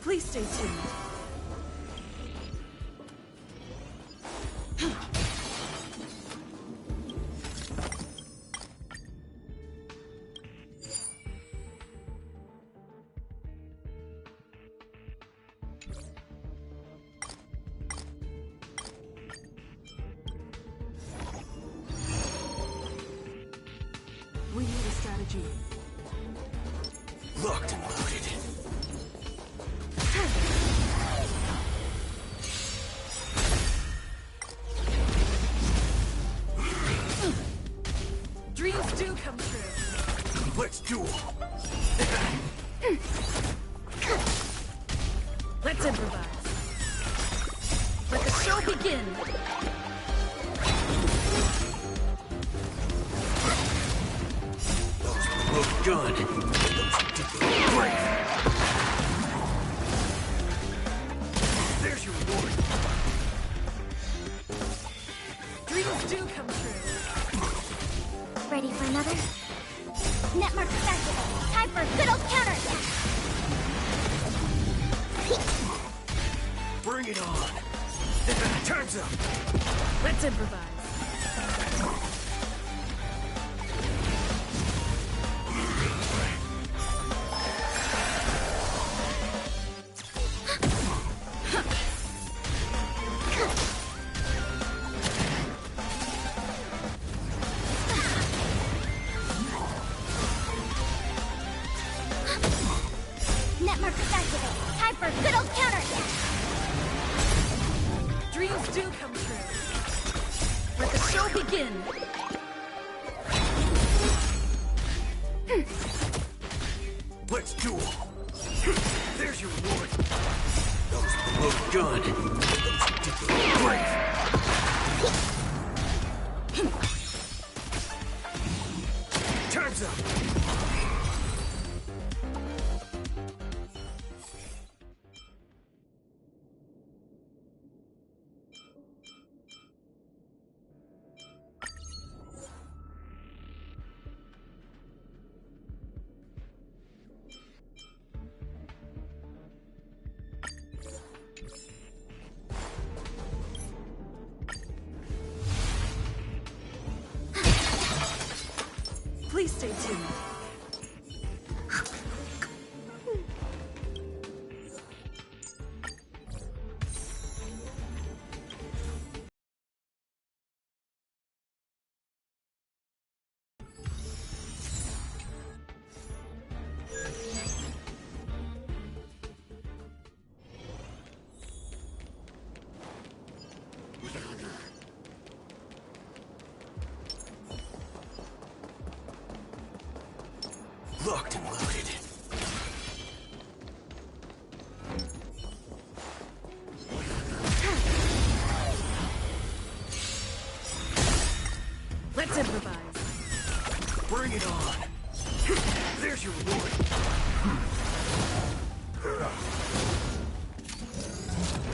Please stay tuned. We need a strategy. Locked and loaded. Dreams do come true. Let's duel. Let's improvise. Let the show begin. Look good. Great. There's your reward. Dreams do come true. Ready for another? Net markers activate. Time for a good old counter. Bring it on. Time's up. Let's improvise. Net markers activate. Time for a good old counter. Dreams do come true. Let the show begin. Let's duel. There's your reward. Look good. Great. Please stay tuned. Locked and loaded. Let's improvise. Bring it on. There's your reward.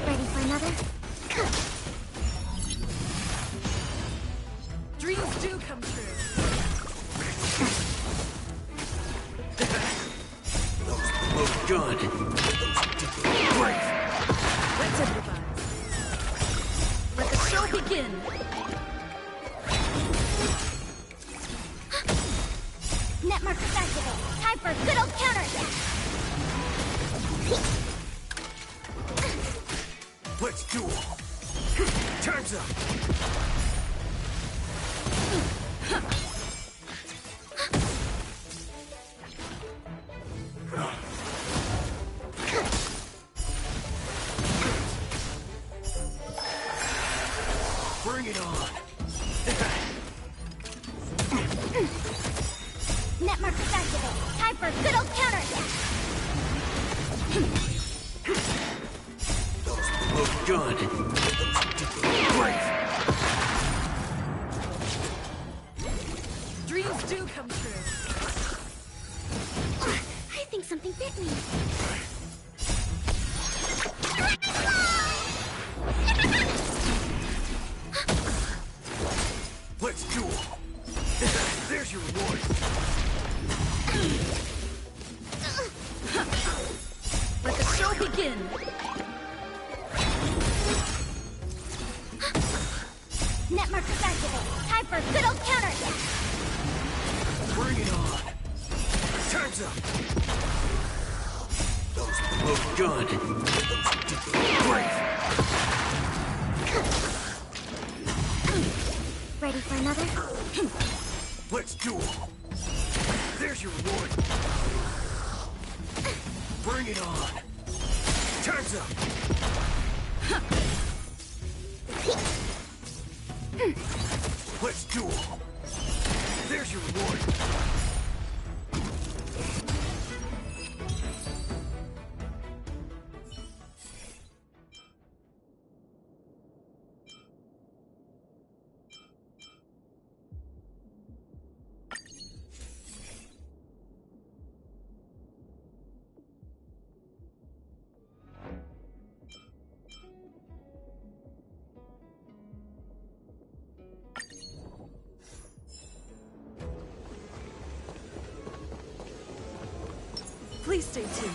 Ready for another? Dreams do come true. Look good. Great. Let's improvise. Let the show begin. Net markers activate. Time for a good old counterattack. Let's duel. Time's up. Bring it on. Net markers activate. Time for a good old counterattack. Look good. Great. Dreams do come true. I think something bit me. Let's duel. There's your reward. Let the show begin. Net markers activate. Time for a good old counterattack. Bring it on. Time's up. Look good. Great. Ready for another? Let's duel. There's your reward. Bring it on. Time's up. Let's duel. There's your reward. Please stay tuned.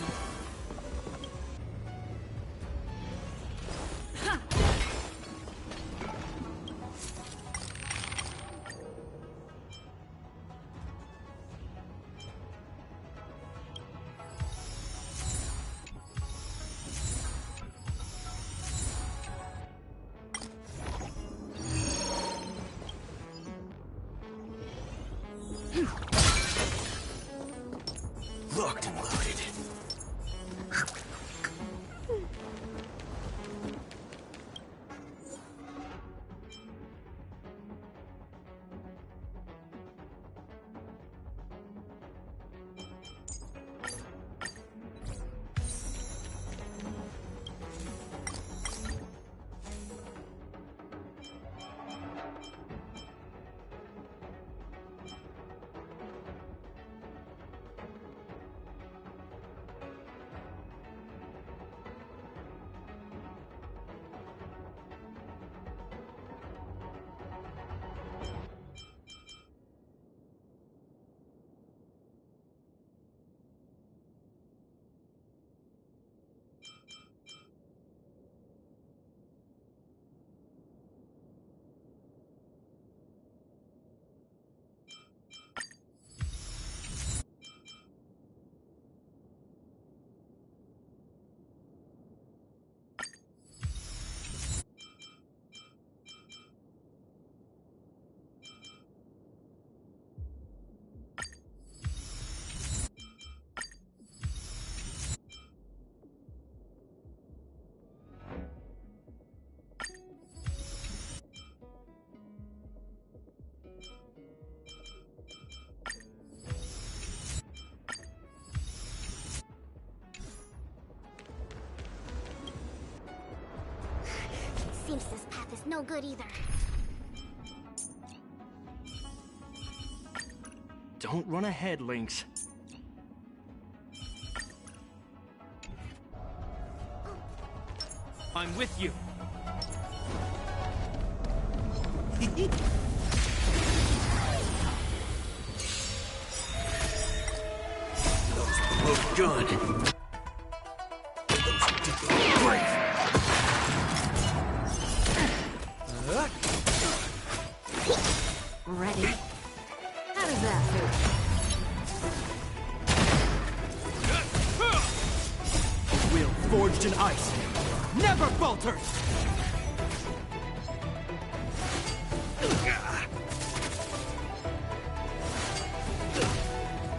Locked and loaded. no good either. Don't run ahead, Lynx. I'm with you. Oh, good. Ready? How does that feel? Will forged in ice never falters!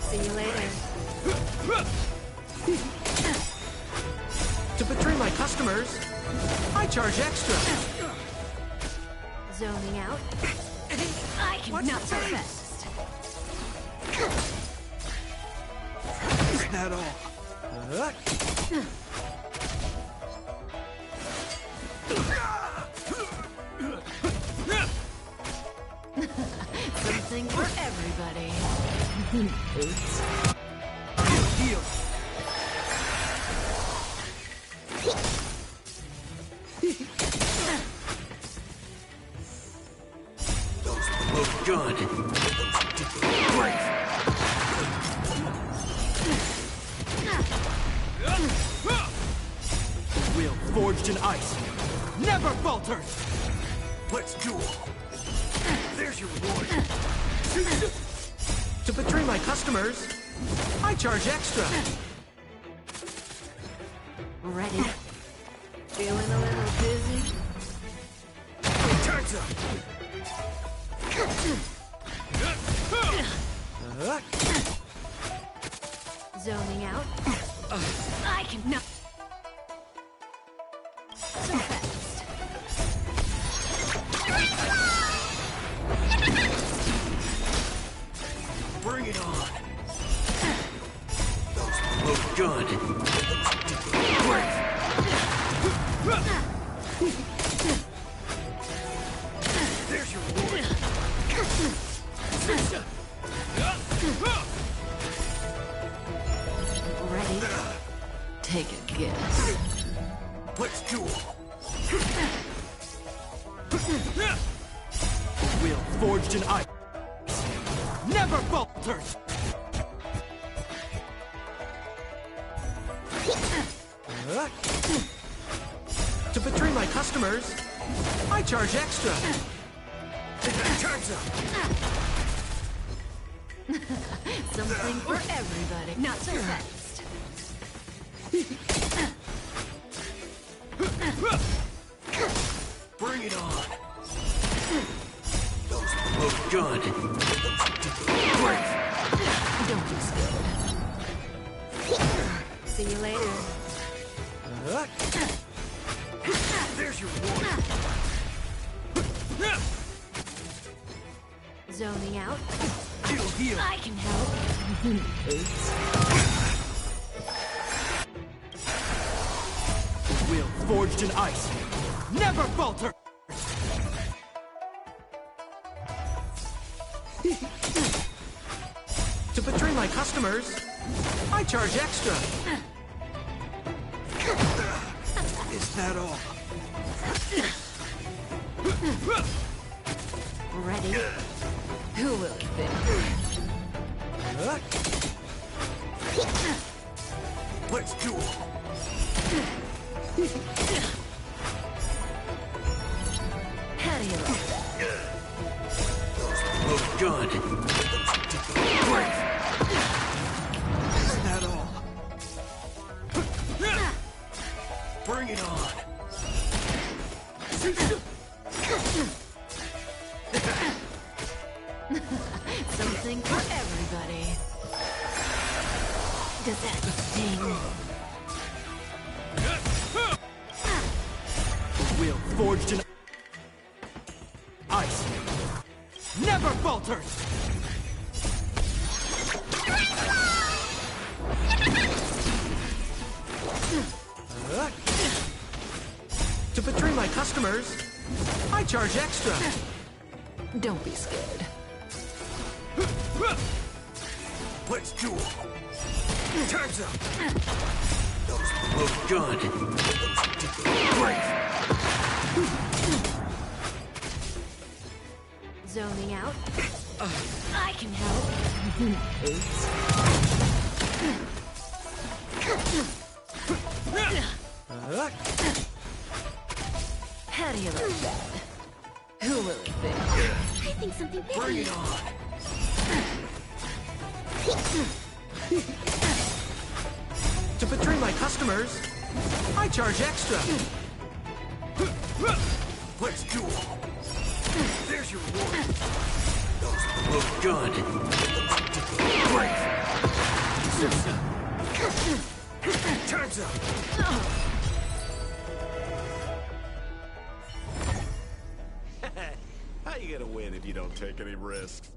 See you later. To betray my customers, I charge extra. Zoning out. I can not so fast. Is that all? Something for everybody. Oops. Deal. Oh, good. Will forged in ice never falters! Let's duel. There's your reward. To betray my customers, I charge extra. Ready? Feeling a little dizzy? Time's up. Zoning out. I can not. So fast. Bring it on. Oh, good. There's your reward. Ready? Take a guess. Let's duel. Will forged in ice never falters! To betray my customers, I charge extra. Time's up. Something for everybody. Not so fast. Bring it on. Oh, good. Don't be scared. See you later. There's your reward. Zoning out. Heal. I can help. Oops. Will forged in ice never falter! To betray my customers, I charge extra. Is that all? Ready? Who will it be? Let's duel. How do you like that? Oh, good. Is that all? Bring it on. Something for everybody. Does that sting? Will forged in ice never falters! To betray my customers, I charge extra. Don't be scared. Let's duel. Time's up. Those look good. Great. Zoning out. I can help. How do you like that? Who will it be? I think something big. Bring it on. To betray my customers, I charge extra. Let's duel. There's your reward. Those look good. Great. Time's up. How you gonna win if you don't take any risks?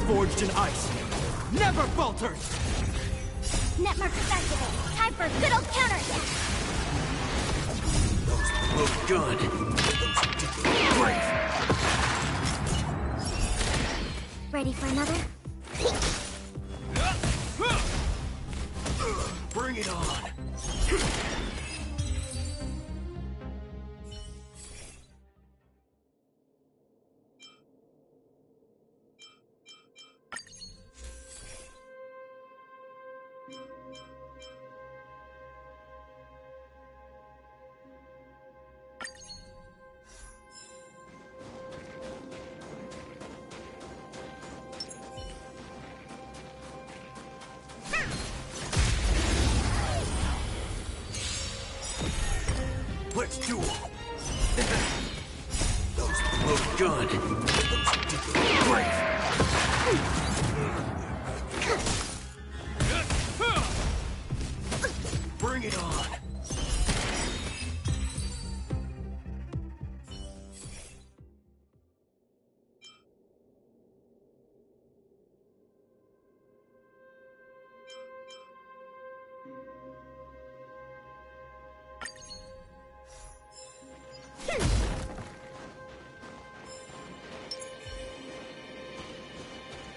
Forged in ice, never falters! Netmarkers activate. Time for a good old counterattack. Those look good. Great. Ready for another? Bring it on. Let's duel. Those look good. Great. Bring it on.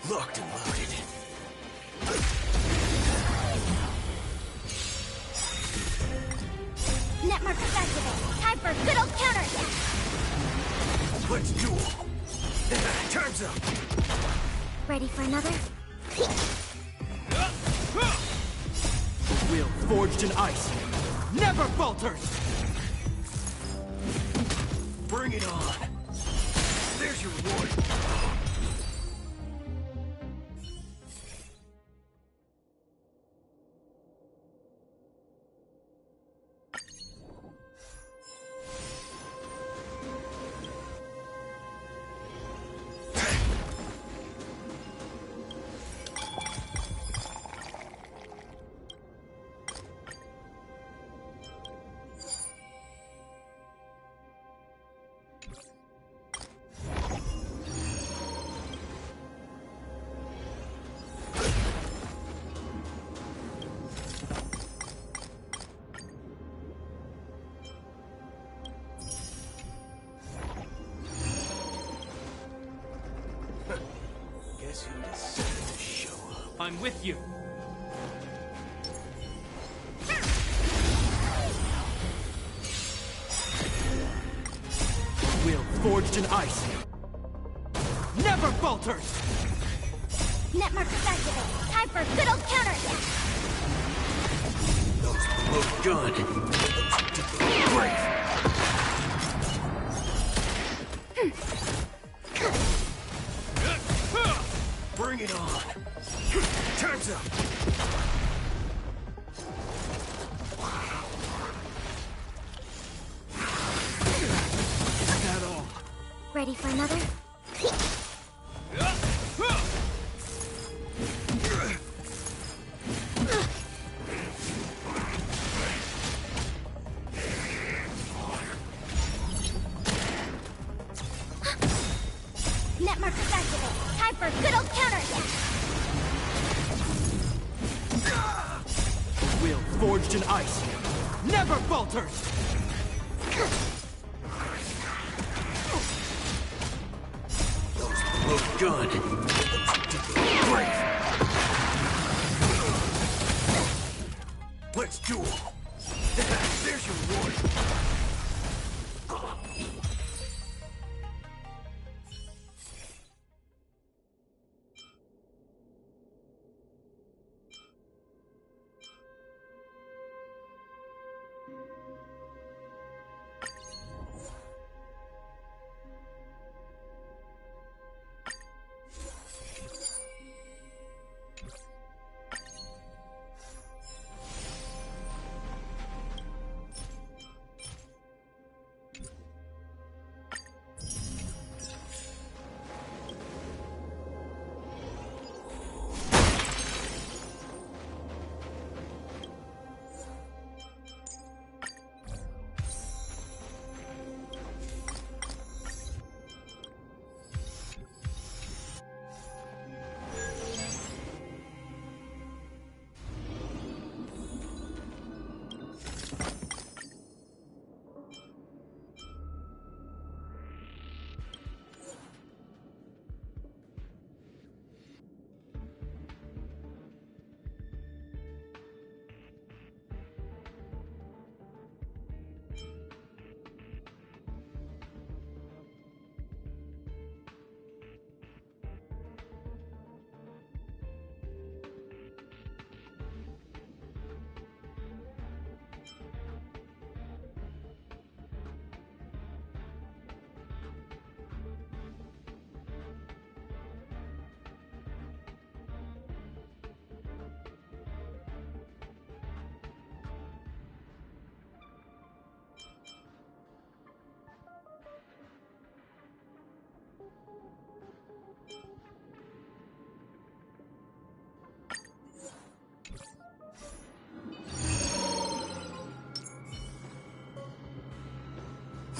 Locked and loaded. Netmark activated. Time for a good old counterattack. Let's duel. Time's up. Ready for another? The will forged in ice never falters! Bring it on. There's your reward. Guess who decided to show up? I'm with you. Will forged in ice never falters! Netmark activated. Time for a good old counterattack. Those look good. Great. Bring it on. Time's up. Is that all? Ready for another? Netmark activated. Time for a good old counterattack. Will forged in ice never falters! Look good. Great. Let's duel. There's your reward.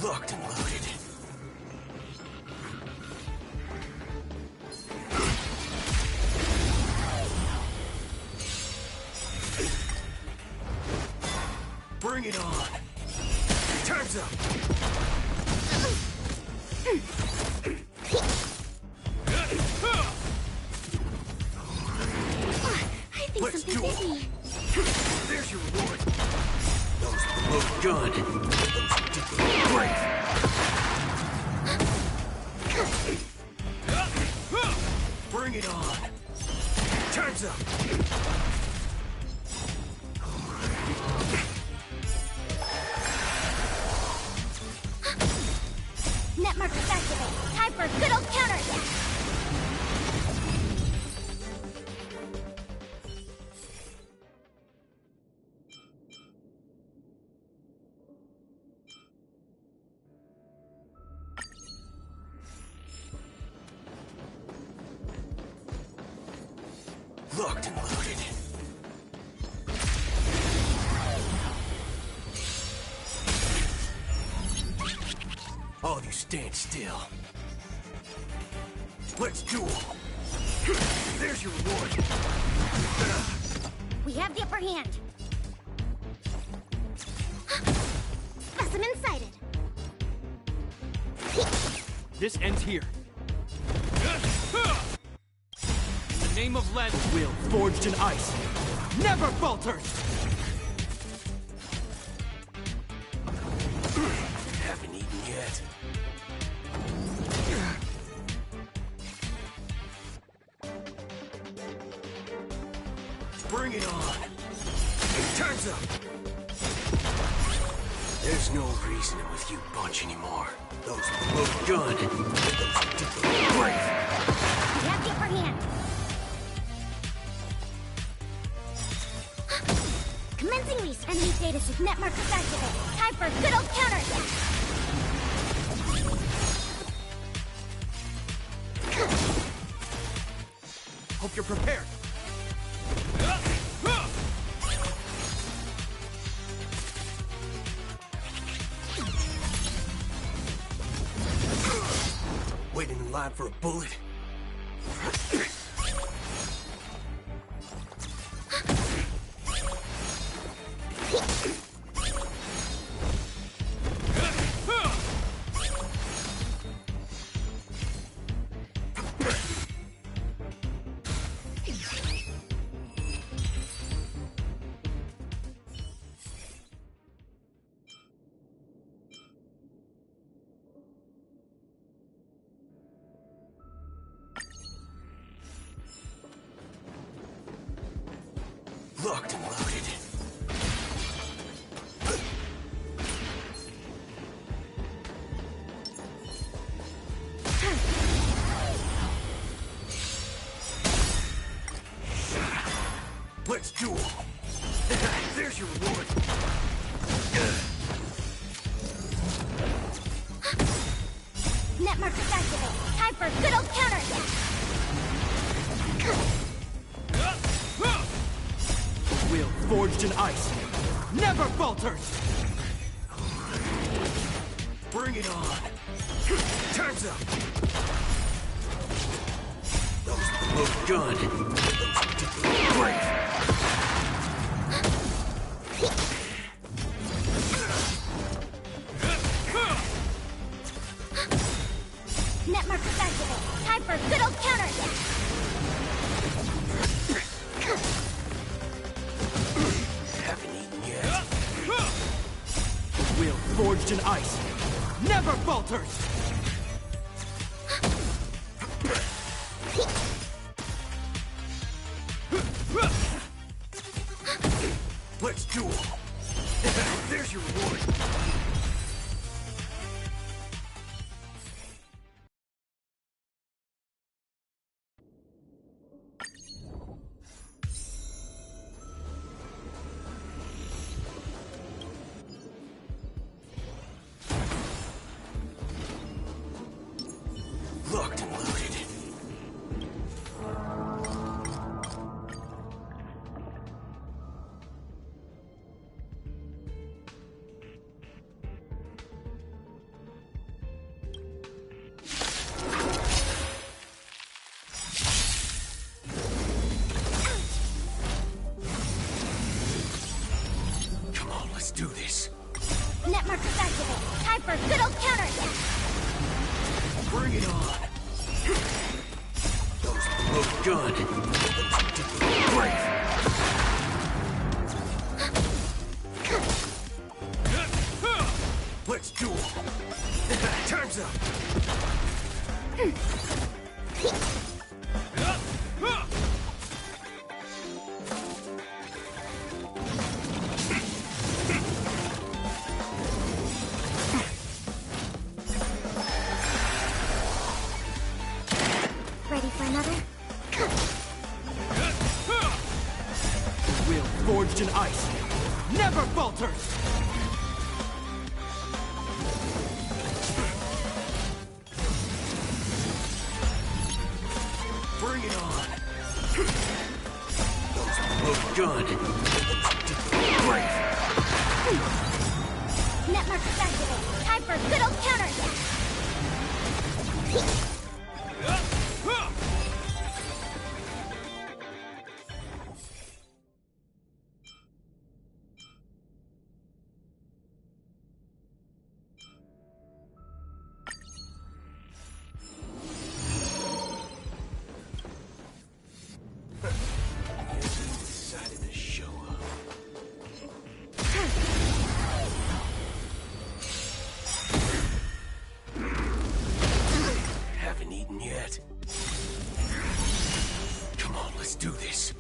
Locked and loaded. Bring it on. Time's up. I think Let's something do hit it. me. There's your reward. Those look good. Those great. Bring it on. Time's up. Net markers activate. Time for a good old counterattack. Locked and loaded. All of you stand still. Let's duel. There's your reward. We have the upper hand. Specimen sighted. This ends here. In the name of Len, will forged in ice never falters. Haven't eaten yet. Bring it on. Time's up. There's no reasoning with you bunch anymore. Those look good. Those great. We have the upper hand. Commencing research. Enemy data with net markers activated. Time for a good old counterattack. Hope you're prepared. Waiting in line for a bullet. Locked and loaded. Let's duel. There's your reward. Net markers activated. Time for a good old counterattack. Will forged in ice never falters. Bring it on. Time's up. Those look good. Those great. Net markers activated. Time for a good old counterattack. Haven't eaten yet. Will forged in ice never falters. Let's duel. There's your reward. Locked and loaded. do this. Netmarkers activate. Time for a good old counterattack. Bring it on. Those look good. Great. Let's duel. Time's up. Ready for another? Will forged in ice never falters! Bring it on. Those look good. Great. Netmarkers activate. Time for a good old counterattack. Decided to show up. Haven't eaten yet. Come on, let's do this.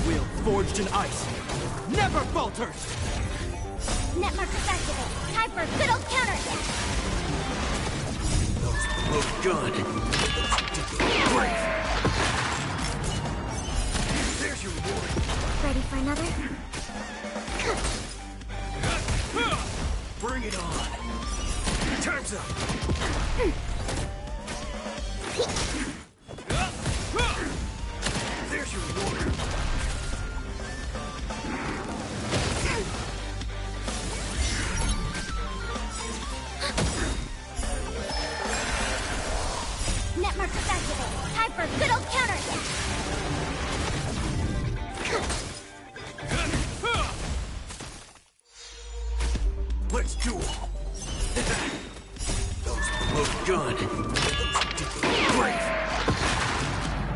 Will forged in ice never falters! Netmarkers activate. Time for a good old counterattack. Those look good. Great. There's your reward. Ready for another? Bring it on. Time's up. There's your reward. Netmarkers activate. Time for a good old counterattack. Let's duel. Those look good. Great.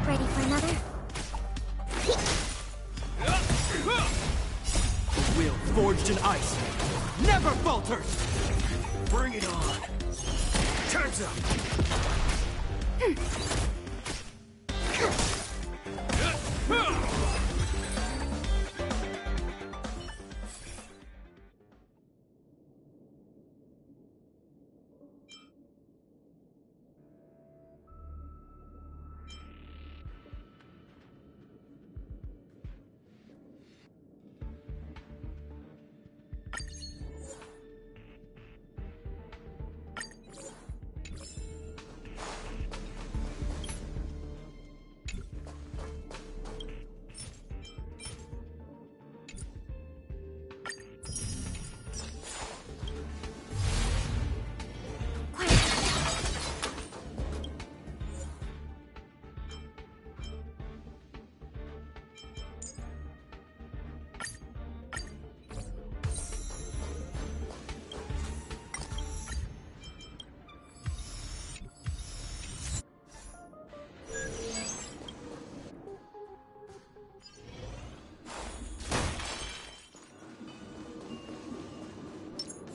Ready for another? Will forged in ice never falters! Bring it on. Time's up.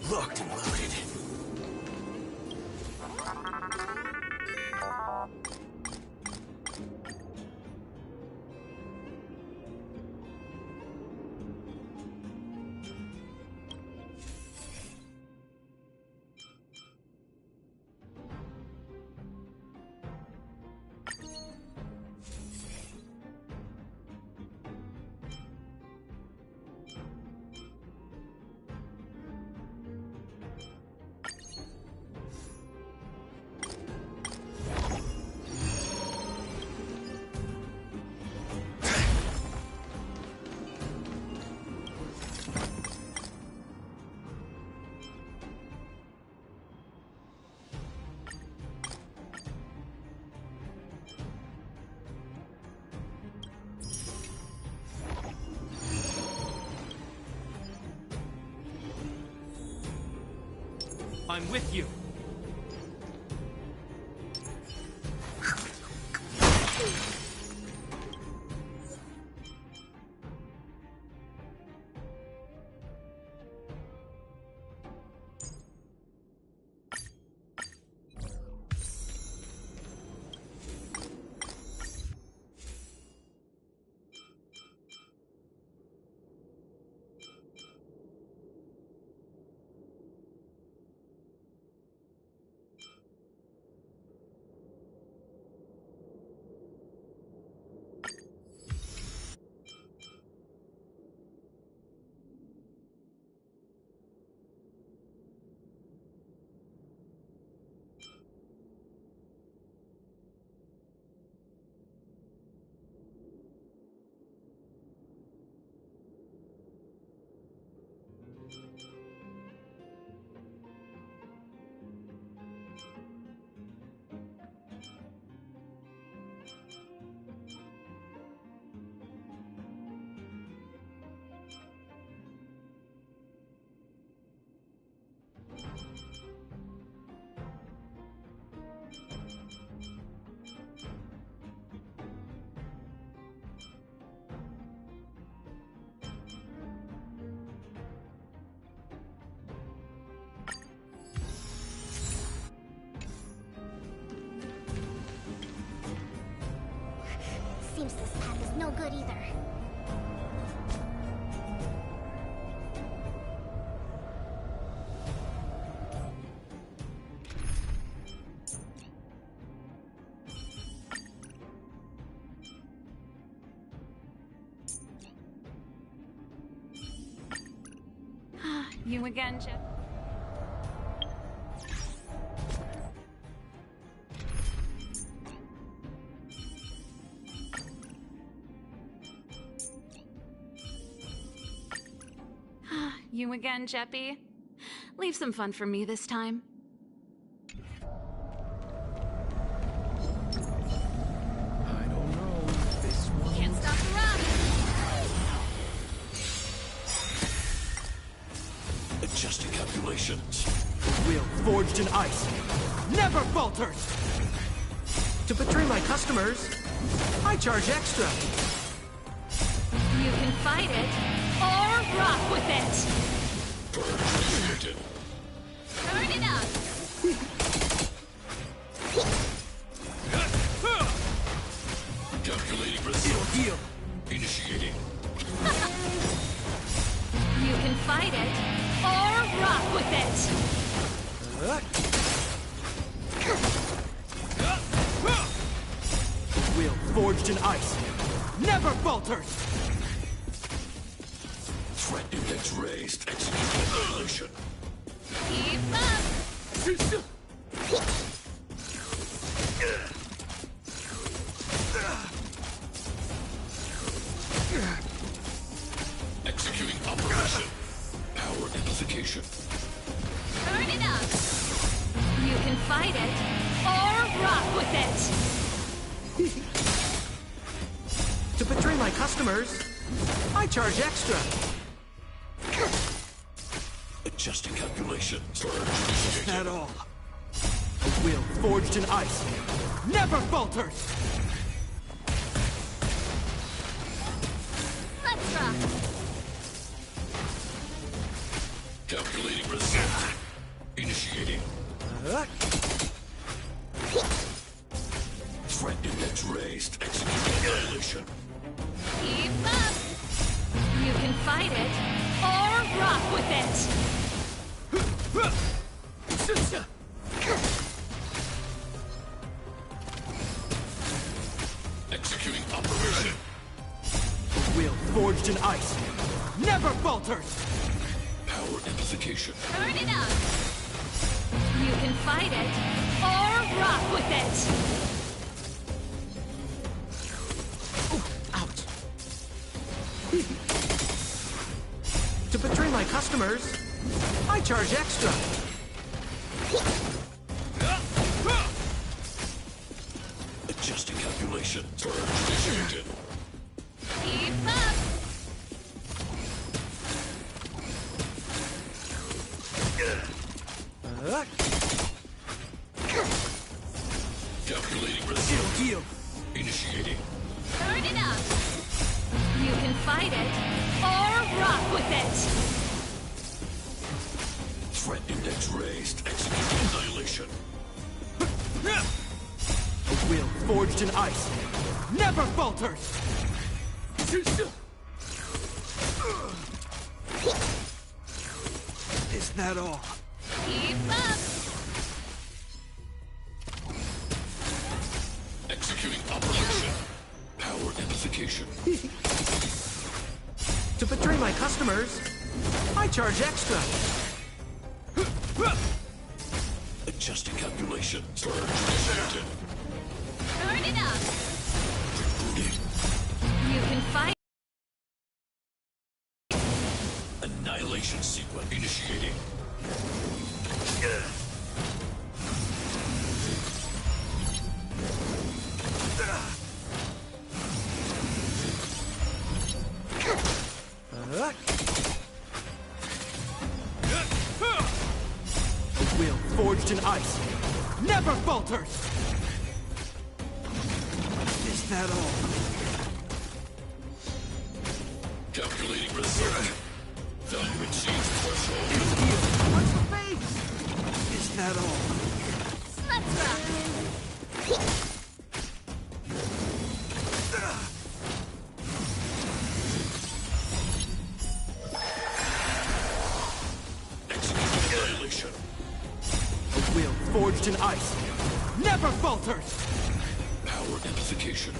Locked and loaded. I'm with you. Seems this path is no good either. You again, Jeff. You again, Jeppy. Leave some fun for me this time. I don't know. This one... Can't stop the run! Adjusting calculations. Will forged in ice never falters! To betray my customers, I charge extra. You can fight it, or rock with it! Turn it up! Calculating result. Heal. Initiating. You can fight it, or rock with it! Will forged in ice never falters! Threat index raised. Execute annihilation. Keep up! Executing operation. Power amplification. Turn it up! You can fight it, or rock with it! To betray my customers, I charge extra. Adjusting calculations. At all. Will forged in ice never falters! Let's rock! Calculating result. Initiating. Threat index raised. Execute annihilation. Keep up! You can fight it, or rock with it! Executing operation. Will forged in ice never falters! Power amplification. Turn it up! You can fight it, or rock with it! To betray my customers, I charge extra. Adjusting calculation. Surge initiated. Keep up! Initiating. Turn it up! You can fight it, or rock with it! Threat index raised. Execute annihilation. A will forged in ice never falters! Is that all? Keep up! Executing operation. Power amplification. To betray my customers, I charge extra. Adjusting calculation. Surge initiated. Turn it up! You can fight. Annihilation sequence initiating. A will forged in ice never falters! Is that all? Calculating result. Value exceeds threshold. What's the face? Is that all? Let's rock! Annihilation. A will forged in ice never falters! Power amplification.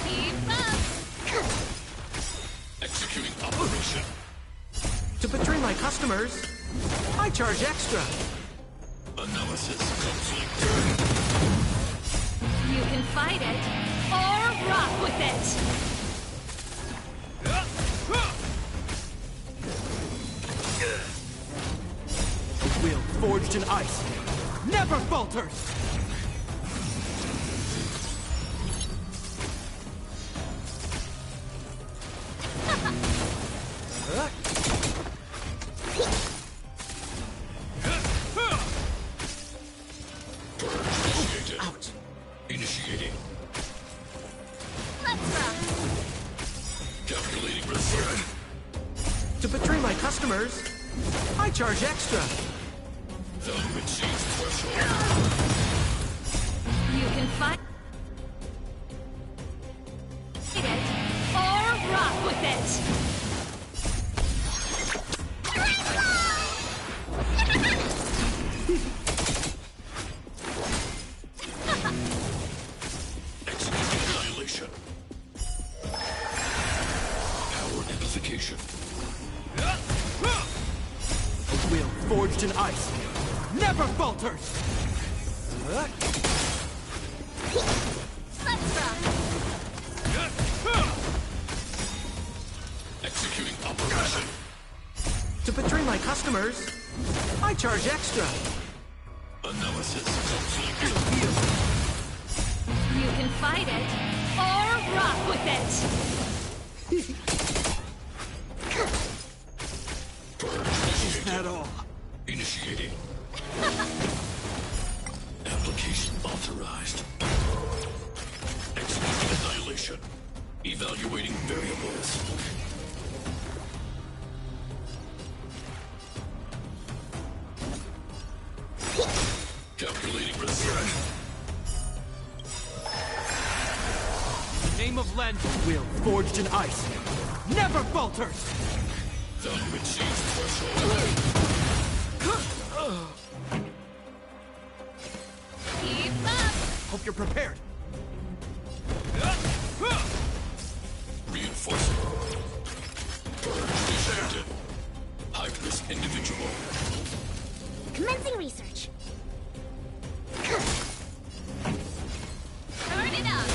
Keep up! Executing operation. To betray my customers, I charge extra. Analysis complete. You can fight it, or rock with it! A will forged in ice never falters! Initiated. Out. Initiating. Let's rock! Calculating result. To betray my customers, I charge extra. Value exceeds threshold. You can fight it, or rock with it! Executing annihilation. Power amplification. Will forged in ice never falters! Let's rock! Executing operation. To betray my customers, I charge extra. Analysis complete. You can fight it, or rock with it! Is that all? Initiating. Application authorized. Executing annihilation. Evaluating variables. Calculating result. In the name of Len, a will forged in ice never falters! Value exceeds threshold. Keep up! Hope you're prepared. Reinforcing. Initiated. High-risk individual. Commencing research. Turn it up!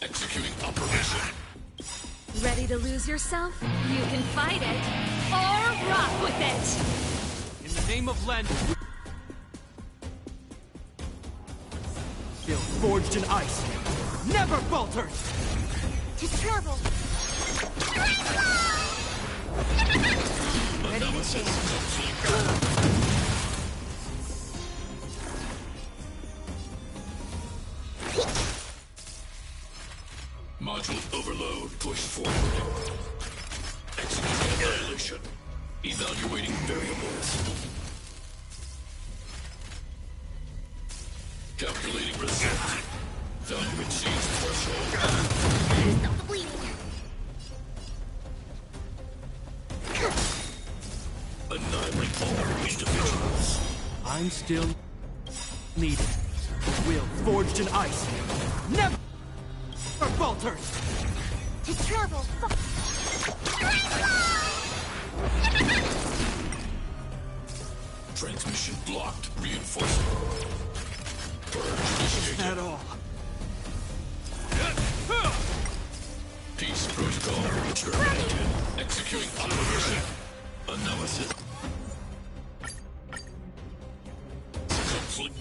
Executing operation. Ready to lose yourself? You can fight it, or rock with it! In the name of Len, will forged in ice never falters! To travel! Ready to change. Module overload pushed forward. Executing annihilation. Evaluating variables. Calculating result. Value exceeds threshold. Stop the bleeding. Annihilate all individuals. I'm still needed. Will forged in ice never falters! To travel! Transmission blocked. Reinforcement. Purge initiated. At all. Peace protocol terminated. Executing operation. Analysis. Complete.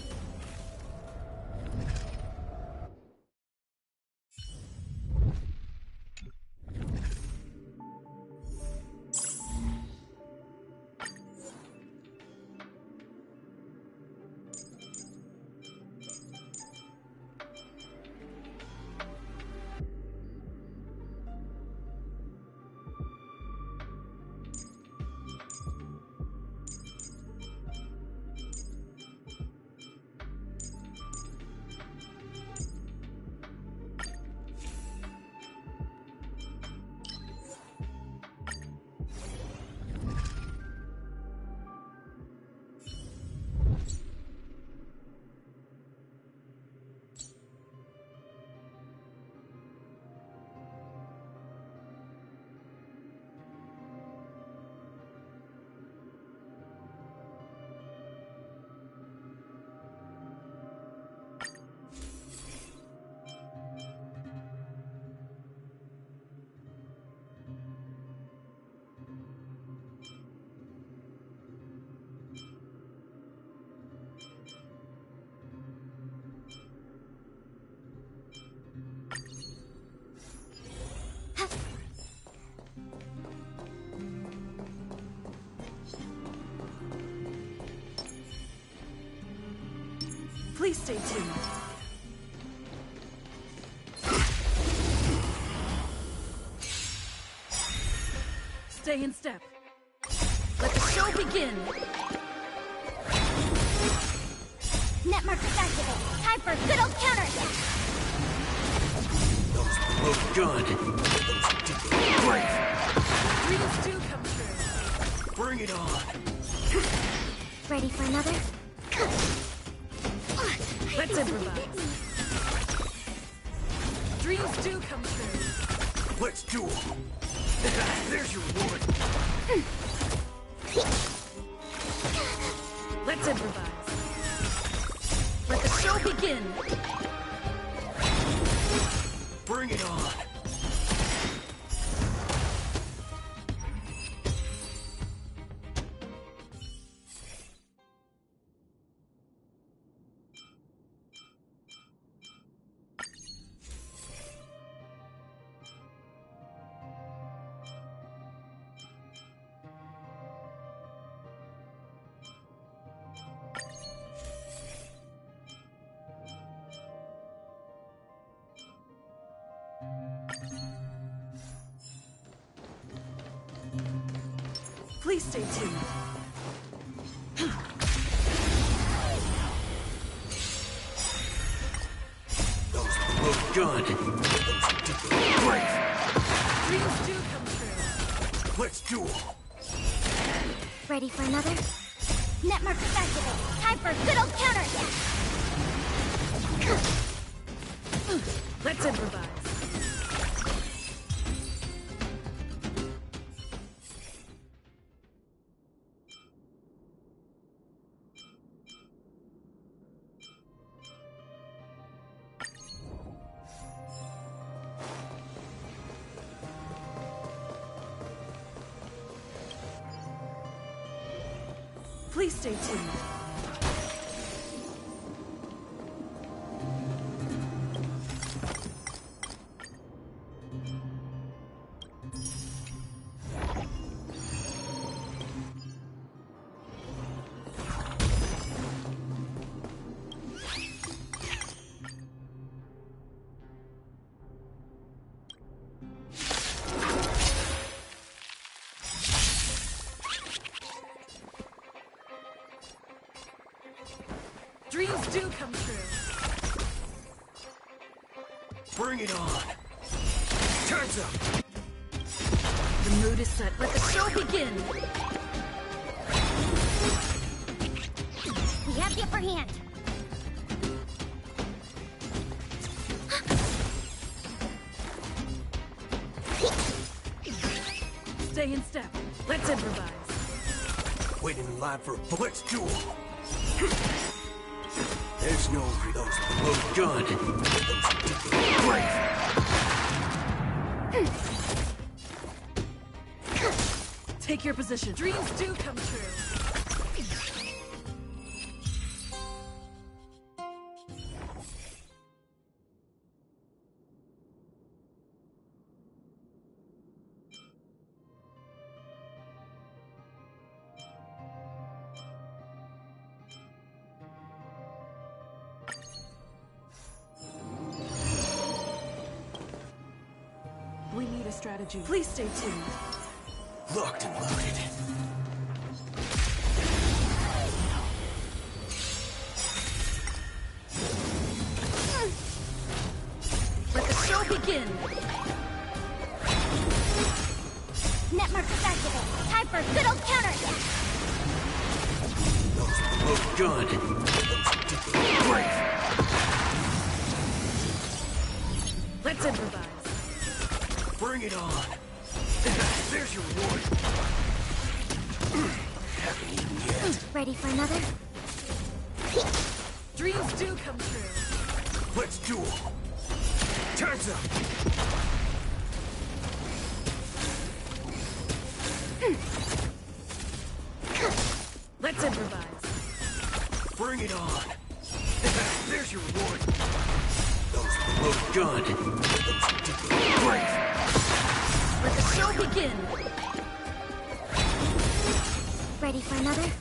Please stay tuned. Stay in step. Let the show begin. Net markers activate. Time for a good old counterattack. Oh, God. Great. Dreams do come true. Bring it on. Ready for another? Let's improvise. Dreams do come true. Let's do it. There's your reward. Let's improvise. Let the show begin. Bring it on. Please stay tuned. Oh, God. Great. Dreams do come true. Let's do it. Ready for another? Net markers activate. Time for a good old counterattack. Let's improvise. Please stay tuned. do come true. Bring it on. Turns up. The mood is set. Let the show begin. We have the upper hand. Stay in step. Let's improvise. Waiting in line for a blitz duel. There's no those load gun. Great. Take your position. Dreams do come true. We need a strategy. Please stay tuned. Locked and loaded. Let the show begin. Netmark is activated. Time for a good old counterattack. Load gun. Great. Let's improvise. Bring it on. There's your reward. Haven't eaten yet. Ready for another? Dreams do come true. Let's duel. Turns up. Let's improvise. Bring it on. There's your reward. Those load gun. Great. Let the show begin. Ready for another?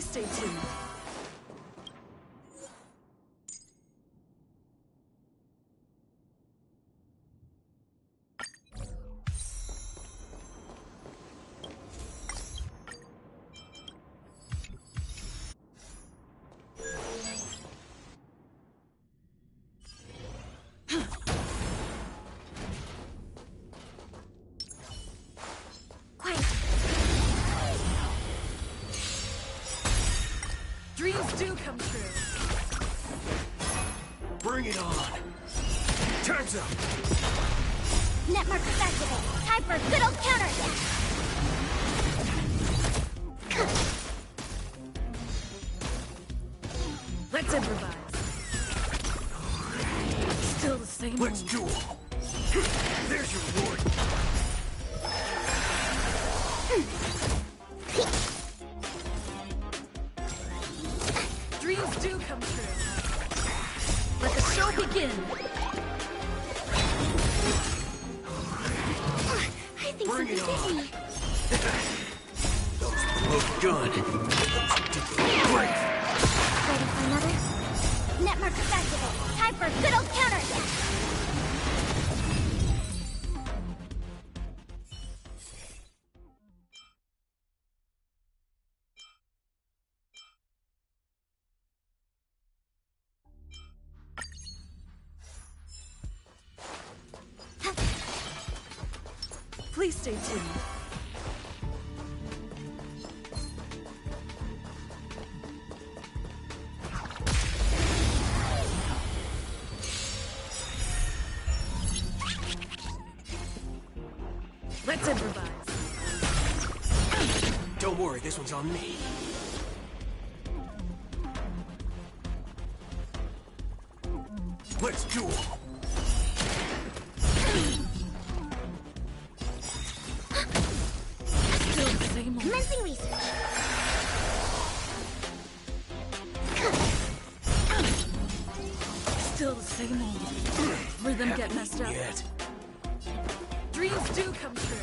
Please stay tuned. Dreams do come true. Bring it on. Time's up. Net markers activate. Time for a good old counterattack. Let's improvise. Still the same. Let's duel. There's your reward. Dreams do come true. Let the show begin. I think Bring it something on. hit me. Look good. Great. Ready for another? Net markers activate. Time for a good old counterattack. Please stay tuned. Let's improvise. Don't worry, this one's on me. Let's duel. Still the same old. Commencing research. Still the same old. Rhythm get messed up. Yet. Dreams do come true.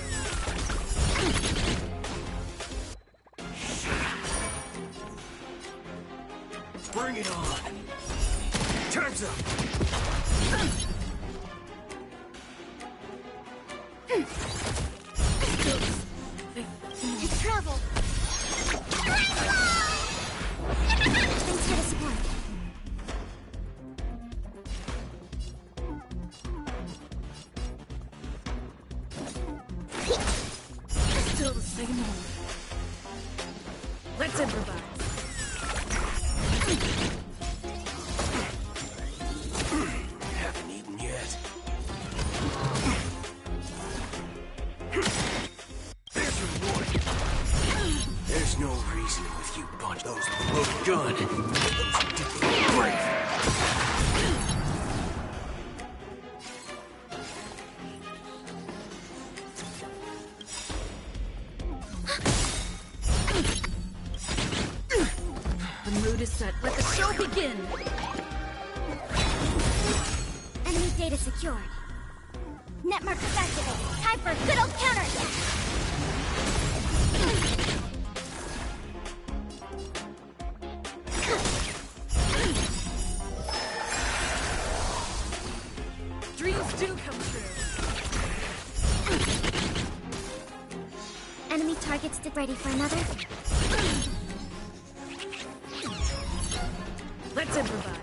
Bring it on. Time's up. To travel. Thanks for the support. Still the same old. Let's improvise. Haven't eaten yet. There's your reward. There's no reason with you bunch. Those look good. Great. The mood is set. Let the show begin. Enemy data secured. Net markers activate. Time for a good old counterattack. Dreams do come true. Enemy targets ready for another? Let's improvise.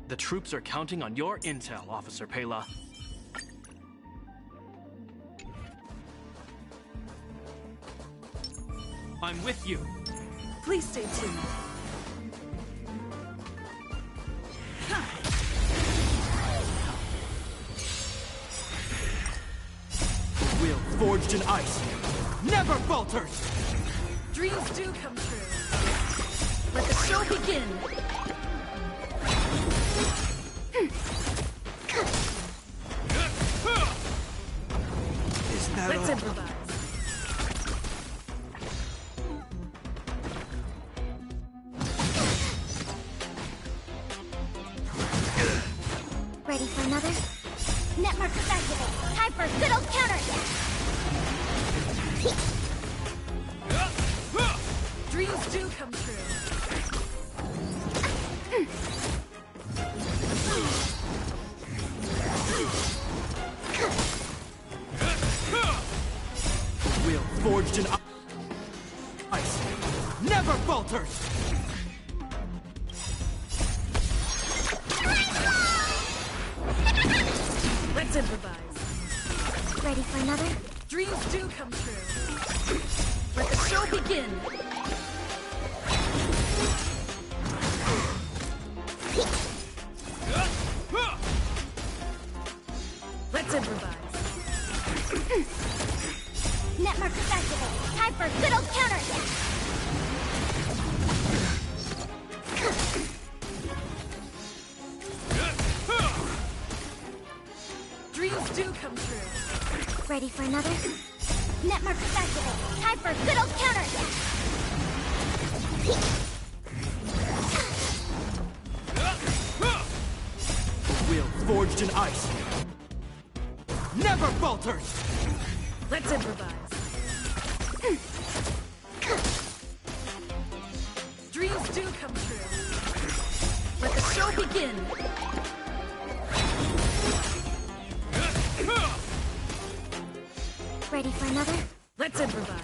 The troops are counting on your intel, Officer Pela. I'm with you. Please stay tuned. Will forged in ice never falters! Dreams do come true. Let the show begin. Is that Let's all? improvise. Ready for another? Network activate. Time for a good old counter. Dreams do come true. Will forged in ice never falters! Let's improvise. Ready for another? Dreams do come true. Let the show begin. Let's improvise. Network activate. Time for a good old counter. Dreams do come true. Ready for another? Network activate. Time for a good old counter. Will forged in ice never falters! Let's improvise. Dreams do come true. Let the show begin. Ready for another? Let's improvise.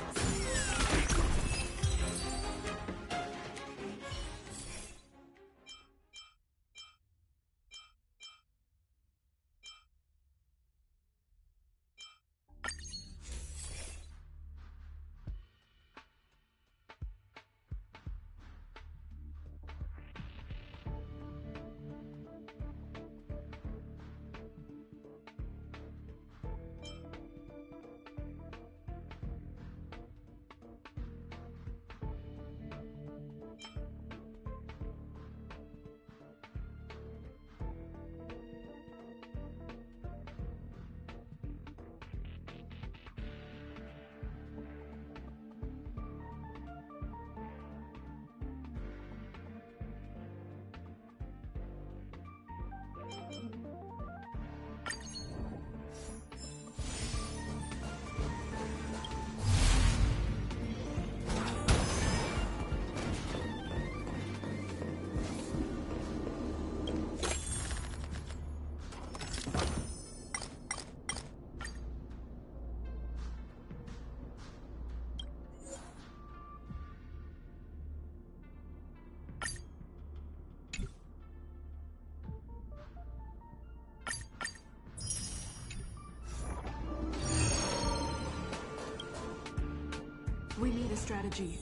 We need a strategy.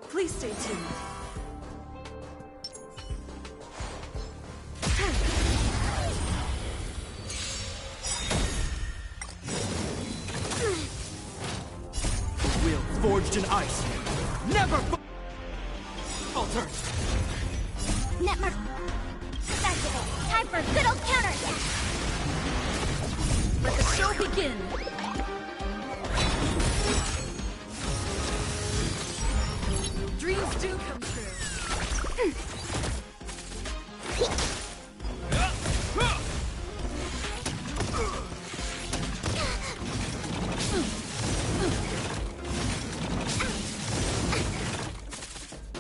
Please stay tuned. Will forged in ice never falters! Network activate. Time for a good old counter. Let the show begin. Dreams do come true.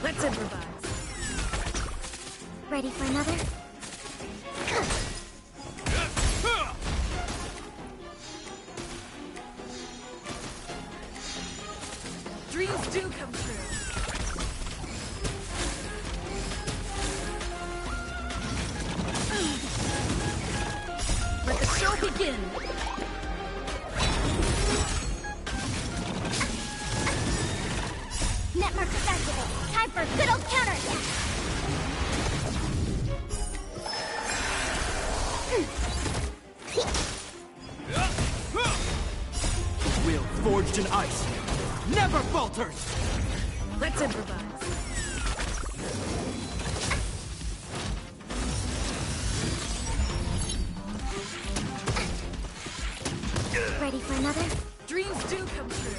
Let's improvise. Ready for another? Dreams do come true. begin! Netmark activated. Time for a good old counterattack. Will forged in ice never falters! Let's improvise. Ready for another? Dreams do come true.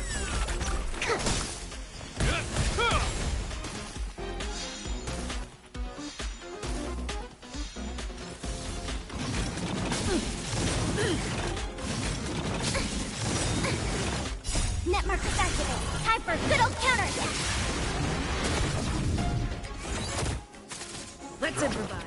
Netmark activated. Time for a good old counterattack. Let's improvise.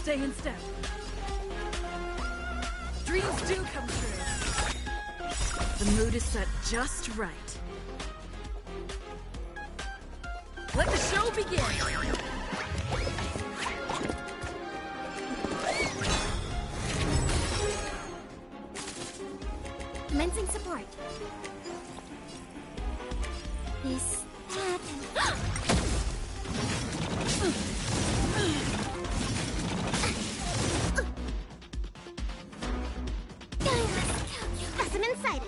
Stay in step. Dreams do come true. The mood is set just right. Let the show begin! Commencing support. This, that, specimen sighted.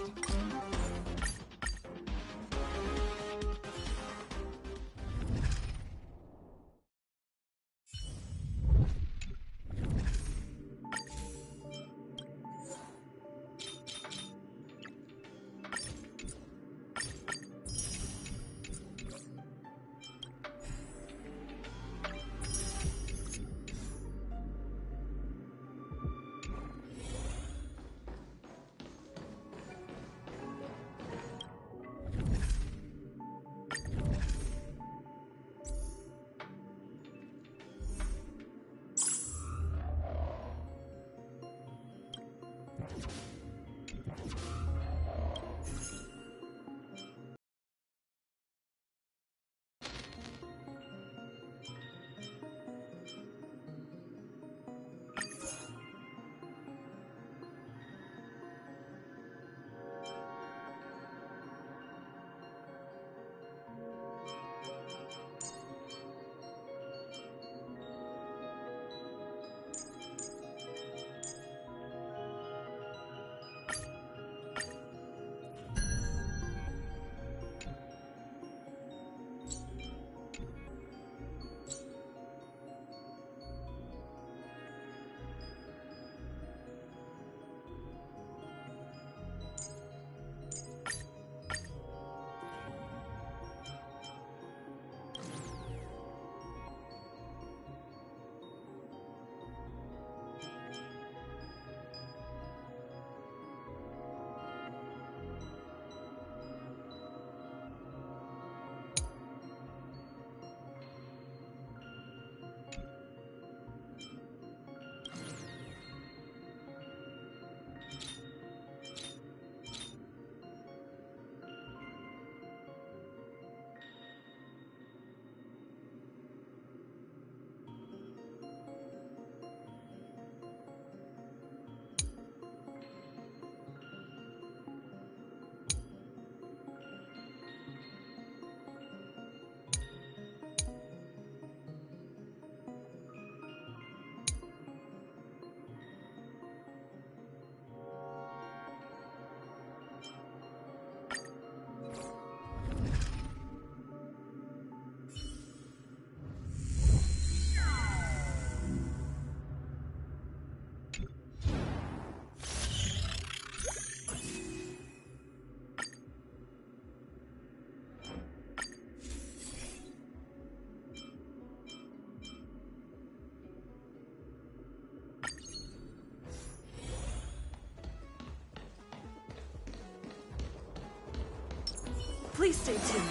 Please stay tuned.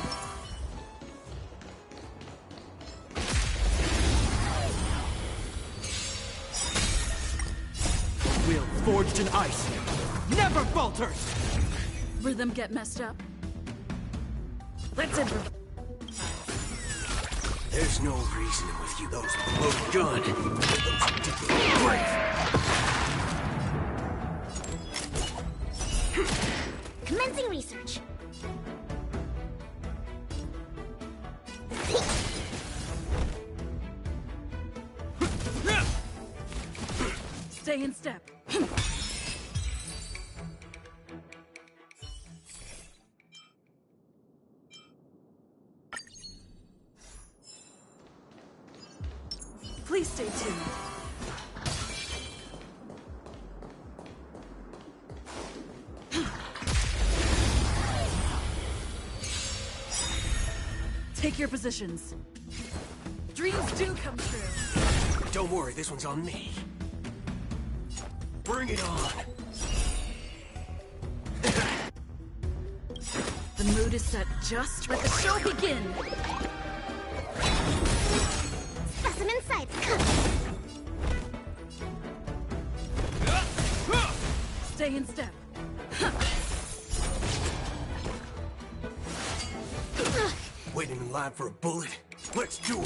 Will forged in ice never falters! Rhythm get messed up? Let's improvise. There's no reasoning with you. Those with loaded gun. Those deeply brave. Commencing research. Stay in step. Please stay tuned. Take your positions. Dreams do come true. Don't worry, this one's on me. Bring it on. The mood is set just let the show begin. Specimen sights come. Stay in step. Waiting in line for a bullet? Let's duel.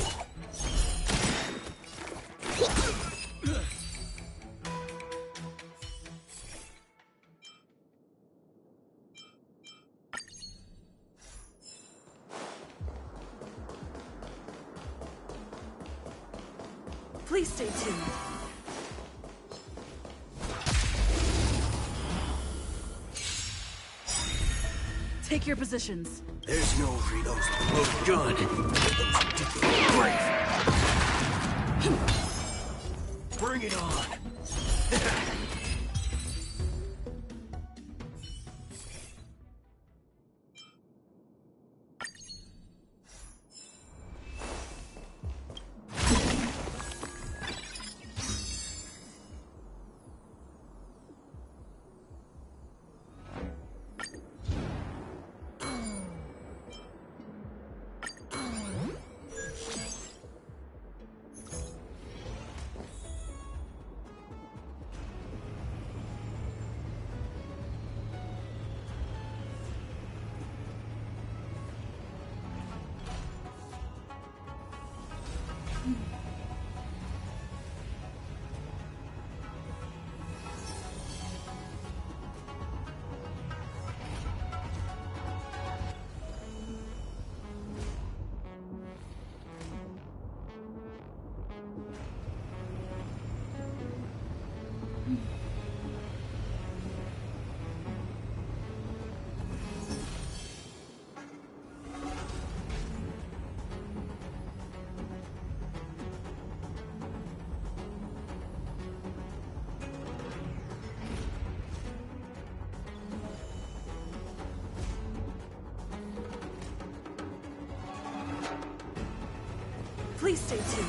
Please stay tuned. Take your positions. There's no read. Those with loaded gun. Those deeply brave. Bring it on. Please stay tuned.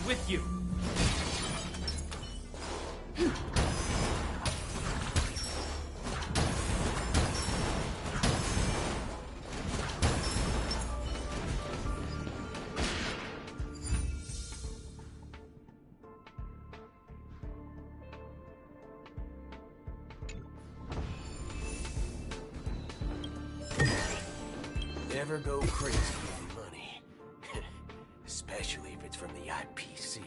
with you. Never go crazy with money. Especially if it's from the IPC.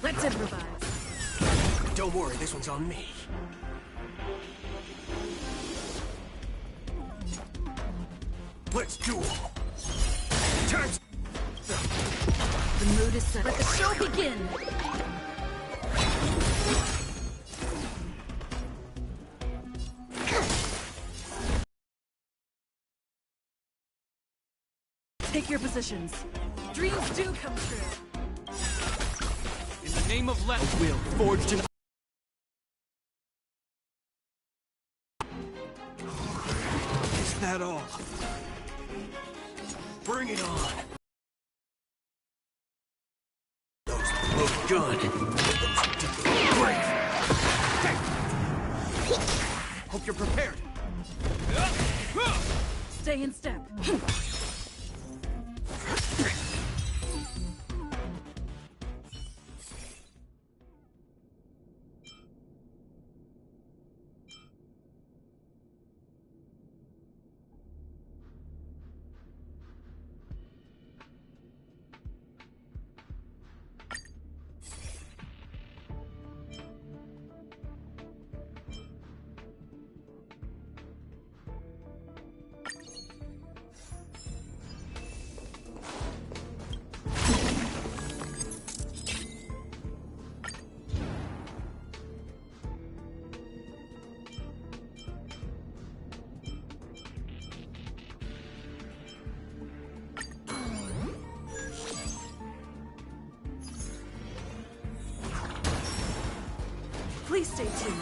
Let's improvise. Don't worry, this one's on me. Let's duel. Time's The mood is set. Let the show begin. Take your positions. Dreams do come true. In the name of left will forged in. Is that all? Bring it on. Those look good. Great. Hope you're prepared. Stay in step. Please stay tuned.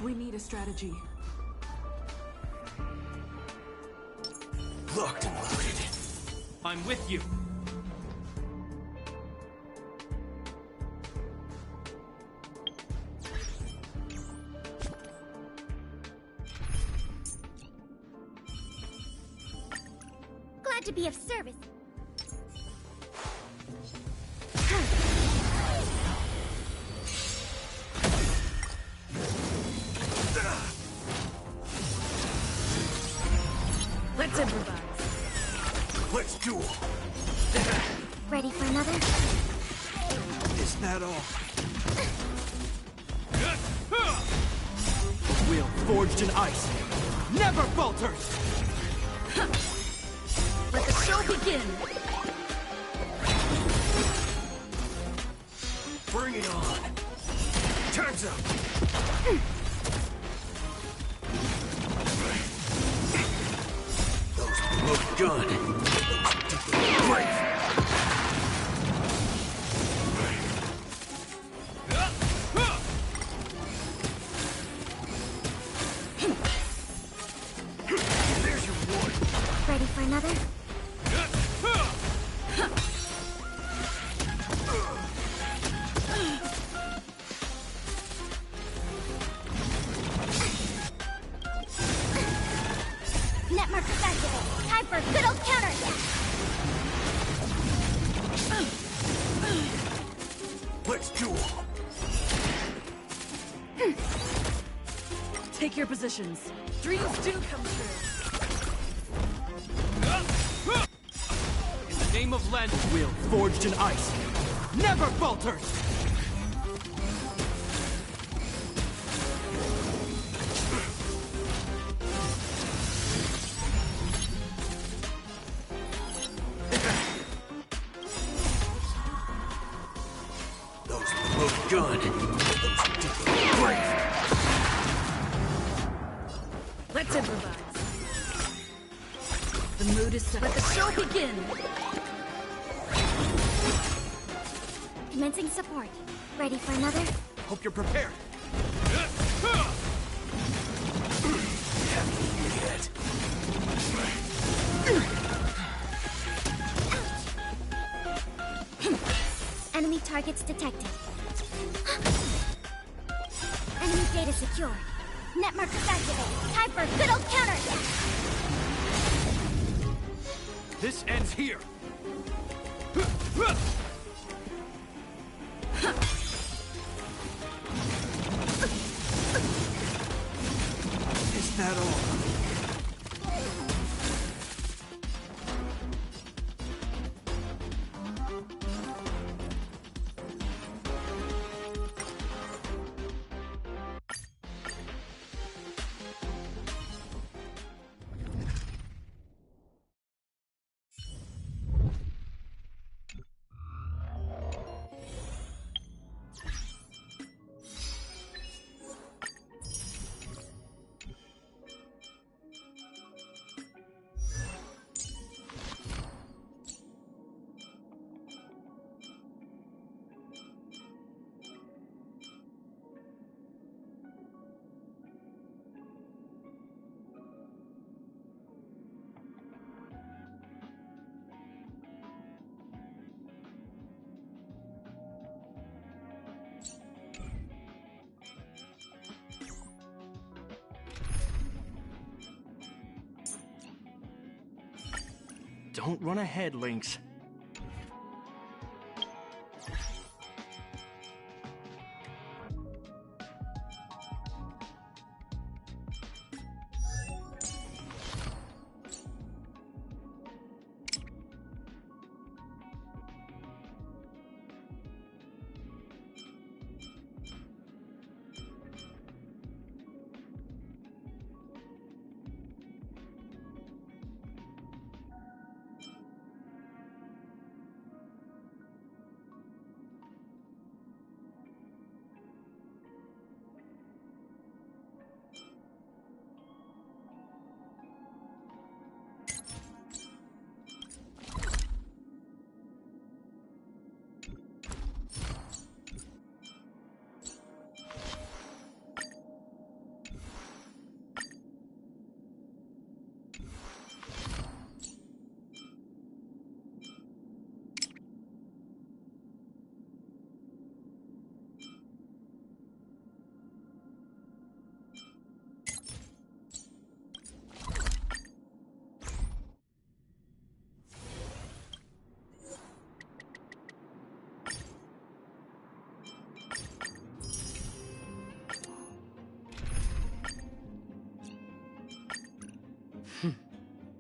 We need a strategy. Locked and loaded. I'm with you. Glad to be of service. Let's improvise. Let's duel. Ready for another? Is that all? Will forged in ice never falters. Let the show begin. Bring it on. Time's up. Those look good. Great. Ready for another? Take your positions. Dreams do come true. In the name of Land, will forged in ice never falters! Those look good. Great. Let's improvise. The mood is set. Let the show begin! Commencing support. Ready for another? Hope you're prepared. Enemy targets detected. Enemy data secured. Net markers activate. Time for a good old counterattack. This ends here. Is that all? Don't run ahead, Lynx.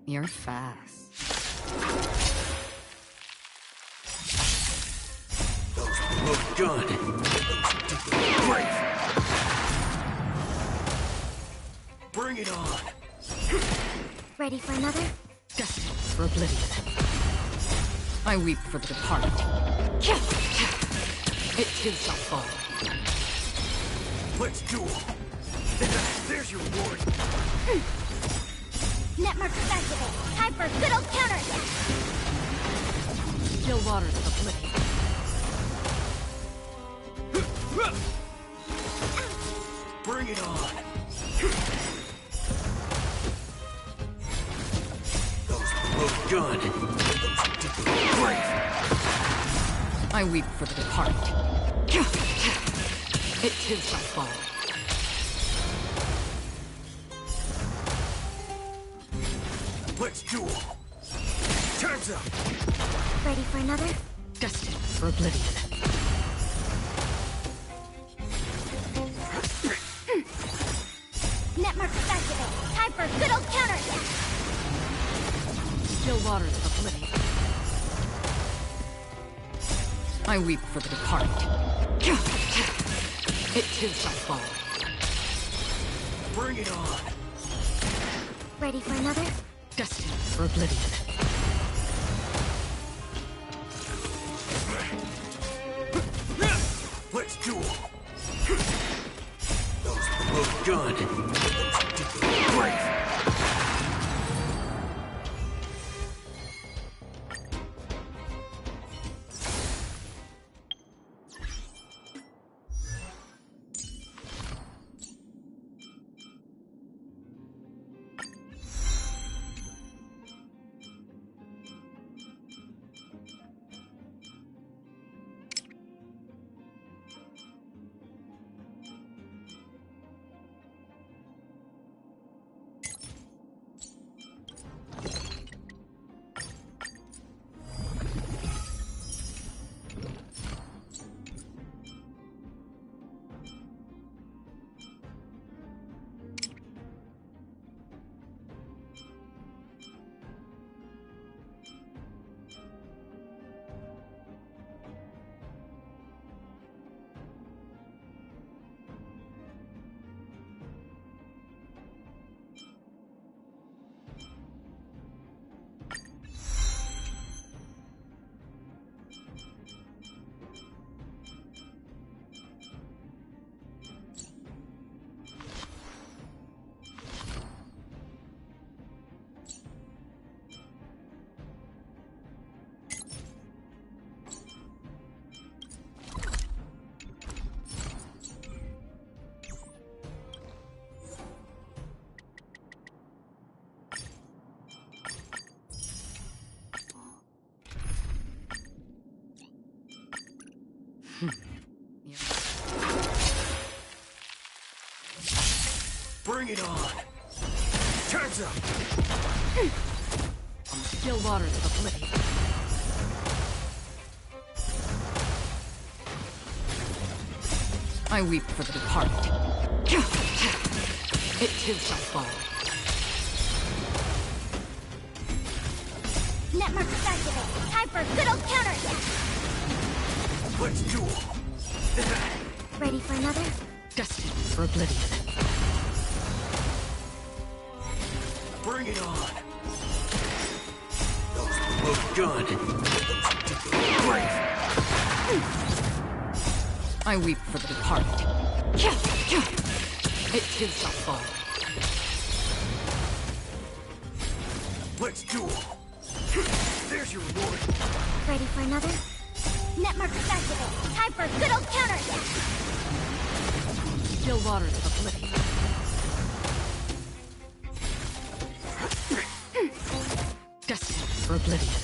You're fast. Those look good. Great. Bring it on. Ready for another? Destined for oblivion. I weep for the departed. It too shall fall. Let's duel. There's your reward. Net markers activate. Time for a good old counterattack. Still waters of oblivion. Bring it on. Those look good. Great. I weep for the departed. It too shall fall. Let's duel. Time's up. Ready for another? Destined for oblivion. Net I weep for the departed. It too shall fall. Bring it on! Ready for another? Destined for oblivion. Let's duel! Those both good. Great! Bring it on! Time's up! On the still waters of oblivion. I weep for the departed. It too shall fall. Netmark activated. Time for a good old counterattack. Let's duel! Ready for another? Destined for oblivion. Bring it on! Those both good. Great! I weep for the departed. It too shall fall. Let's duel! There's your reward! Ready for another? Netmark activated. Time for a good old counterattack. Still waters of oblivion. Destined for oblivion.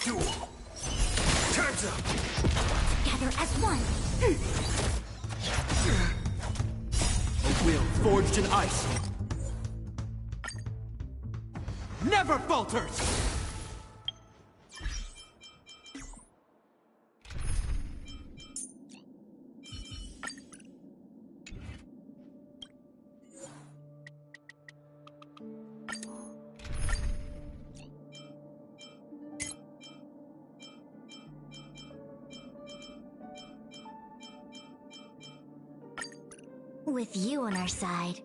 Let's duel. Time's up. Together as one. A will forged in ice never falters! With you on our side.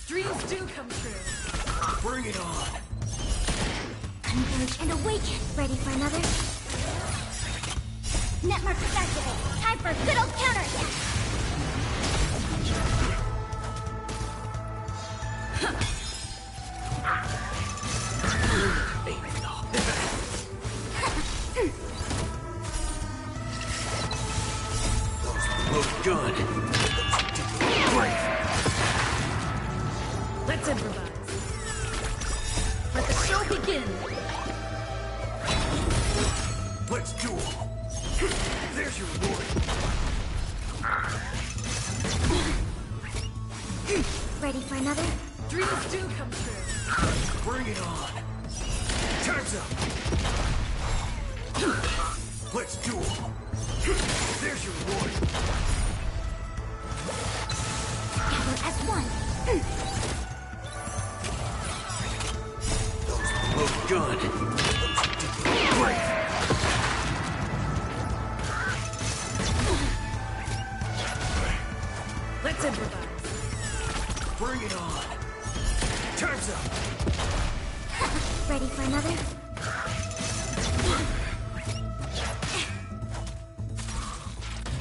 Dreams do come true. Bring it on. Converge and awaken. Ready for another? Network activated. Time for good old counterattack. Look good. Great. Let's improvise. Let the show begin. Let's duel. There's your reward. Ready for another? Dreams do come true. Bring it on. Time's up. Let's duel. There's your reward. Together as one. Look good. Great. Let's improvise. Bring it on. Time's up. Ready for another?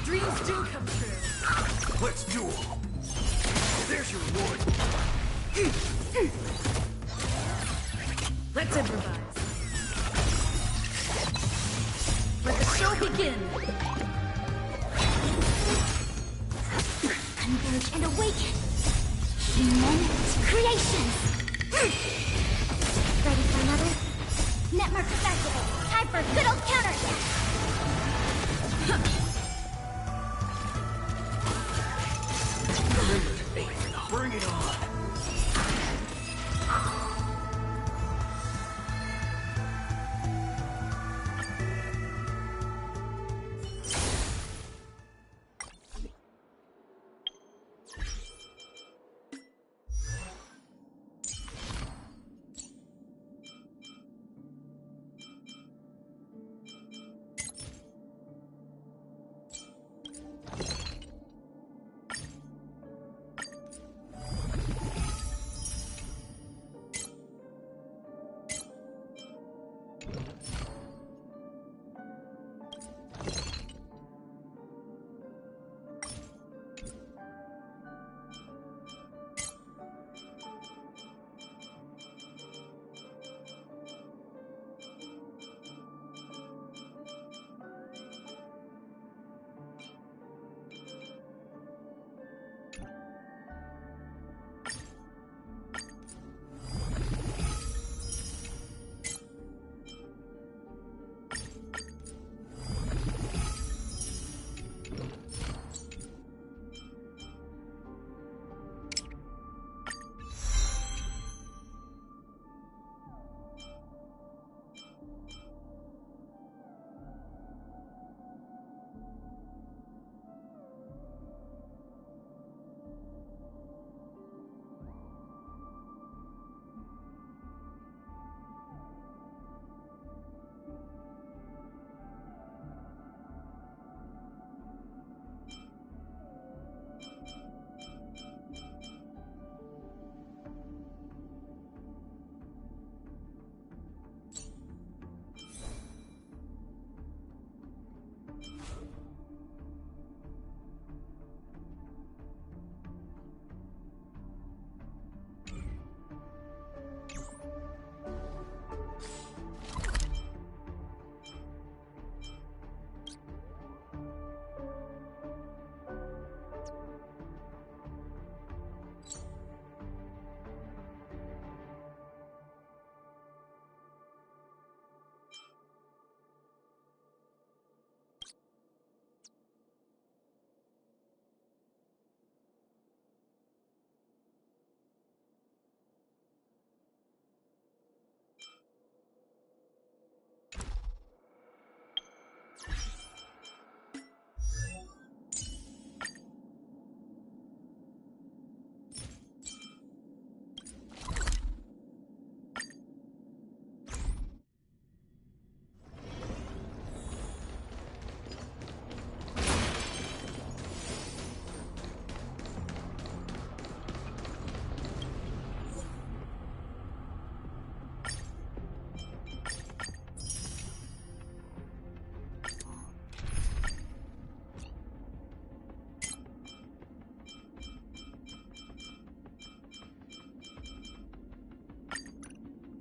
Dreams do come true. Let's duel. There's your reward. Let's improvise. Let the show begin. Converge and awaken. Human creations. Ready for another? Network activated. Time for good old counterattack. Bring it on.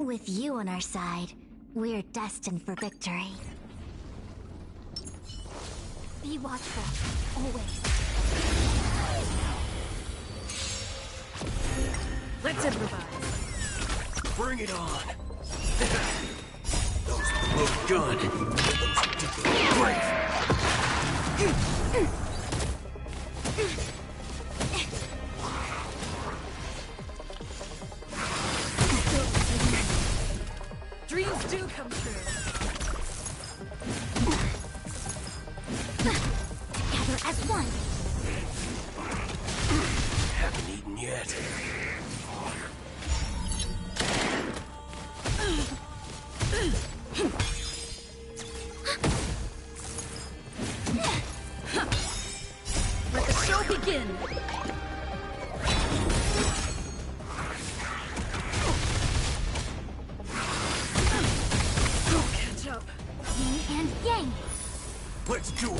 With you on our side, we're destined for victory. Be watchful, always. Let's improvise. Bring it on. Those look good. Great. Dreams do come true. Together as one. Haven't eaten yet. Let the show begin. Don't catch up. Yin and yang. Let's duel.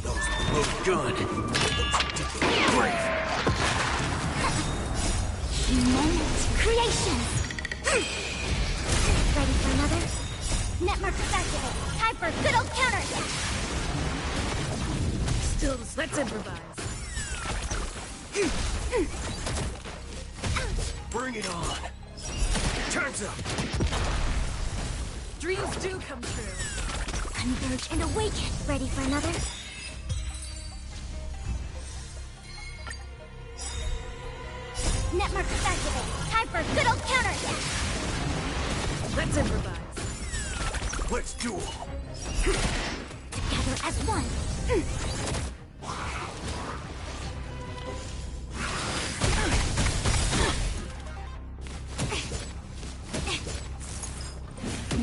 Those look good. Great. Moment creation. Ready for another? Network activate. Time for a good old counter. Still, let's improvise. Bring it on. Time's up. Dreams do come true. Converge and awaken. Ready for another? Network activate. Time for a good old counter. Let's improvise. Let's duel. Together as one.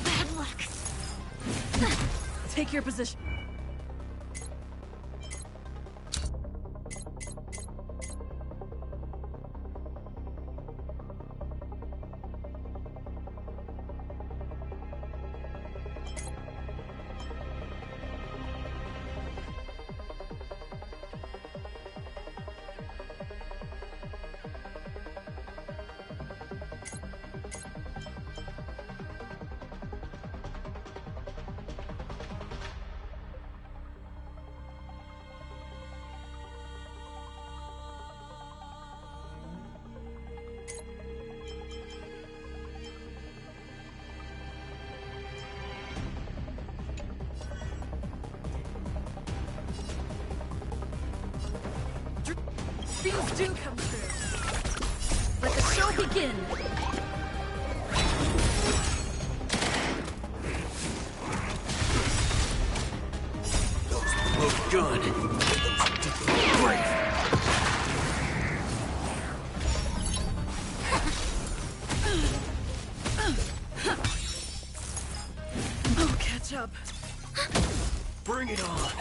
Bad luck. Take your position. Dreams do come true. Let the show begin. Those look good. Great. Don't catch up. Bring it on.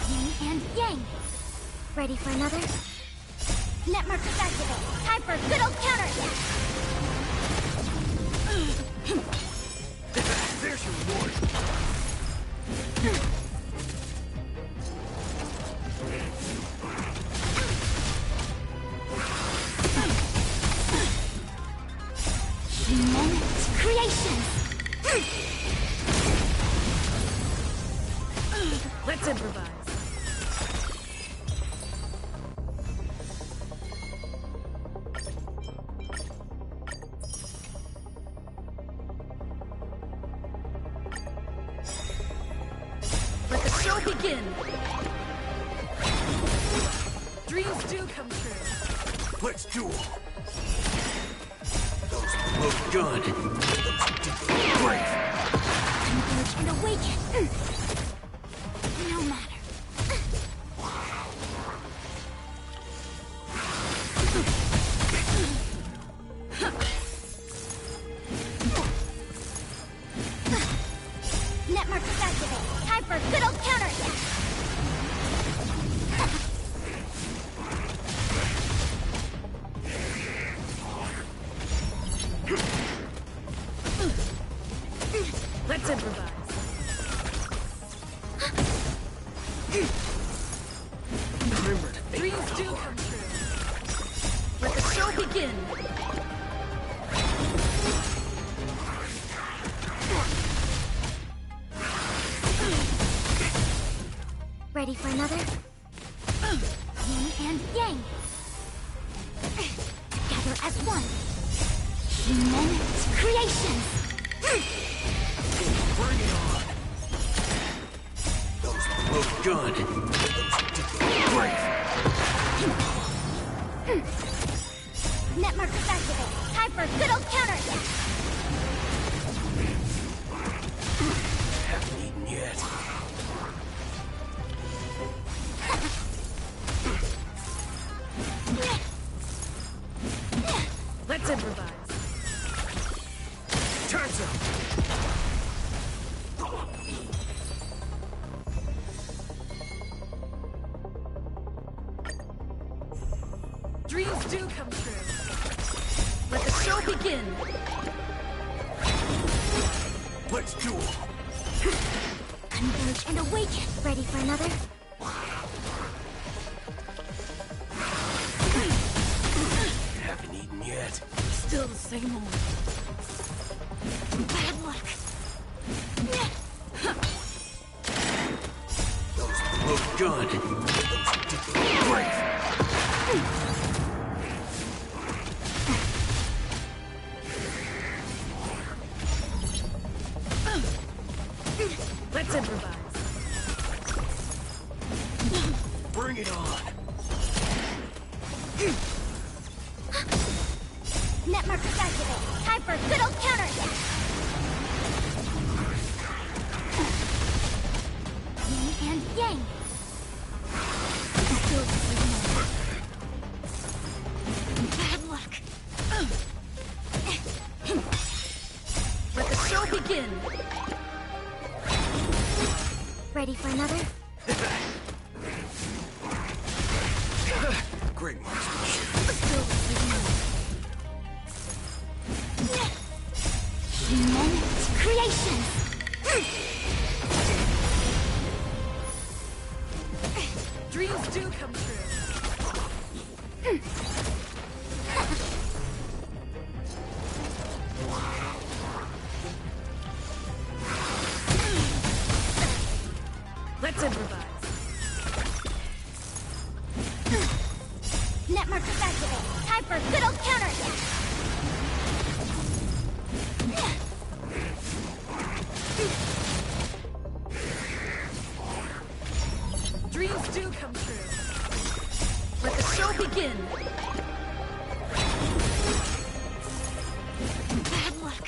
Yin and yang. Ready for another? Network activate. Time for a good old counter. There's your reward. Moment creation. Let's improvise. Let the show begin. Dreams do come true. Let's duel. Those look good. Great. Converge and awaken. No matter. Network activate. Time for a good old counter. Let's improvise. begin! Ready for another? Yin and yang. Together as one. Human creations. Bring it on! Those look good. Great! Net markers activate. Time for a good old counterattack. Haven't eaten yet. Let's improvise. Turns up! Dreams do come true. Let the show begin. Let's do it! Converge and awaken. Ready for another? Haven't eaten yet. Still the same old. Bad luck. Those look good. Great! Let's improvise. Bring it on! Net markers activate. Time for a good old counterattack. Yin and yang. Still the same old. Bad luck. Let the show begin. Ready for another? Great marksmanship. Still the same old. Human creations. Dreams do come true. Let's improvise. Net markers activate. Time for a good old counterattack. Dreams do come true. Let the show begin. Bad luck.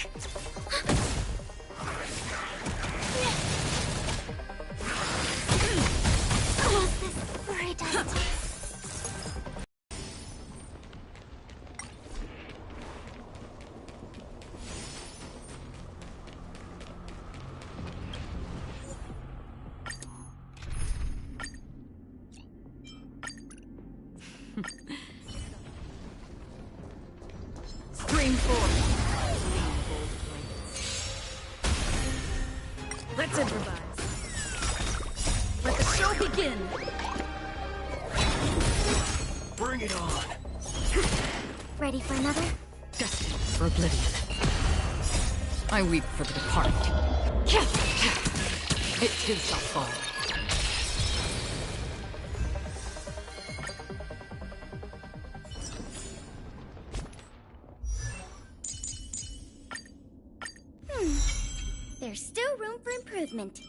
Oh, this furry dust. Stream forth. Let's improvise. Let the show begin. Bring it on! Ready for another? Destined for oblivion. I weep for the departed. It too shall fall. There's still room for improvement.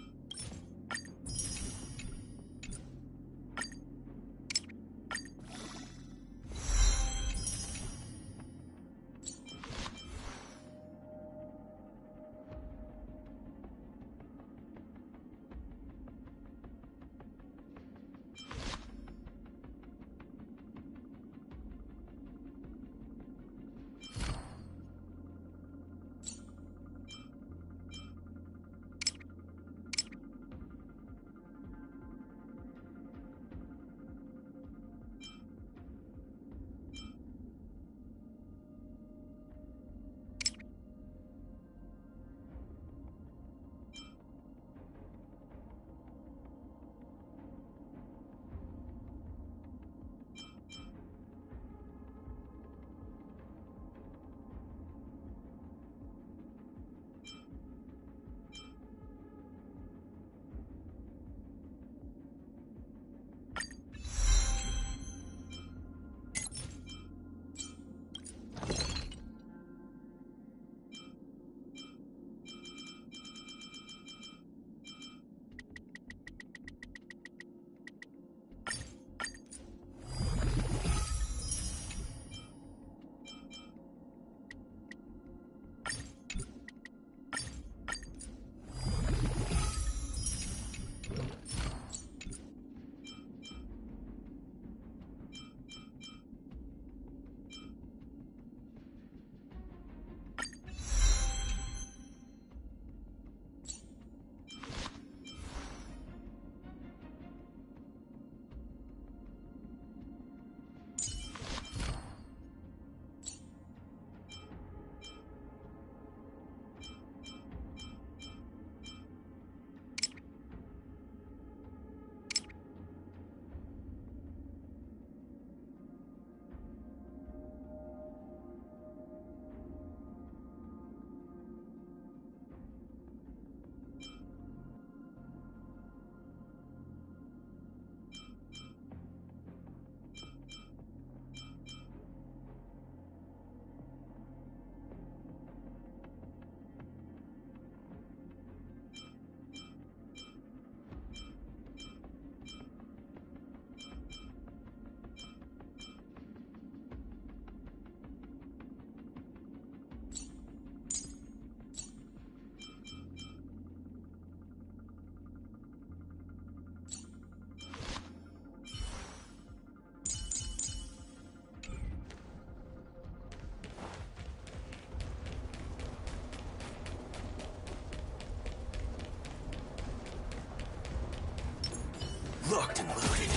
Locked and loaded.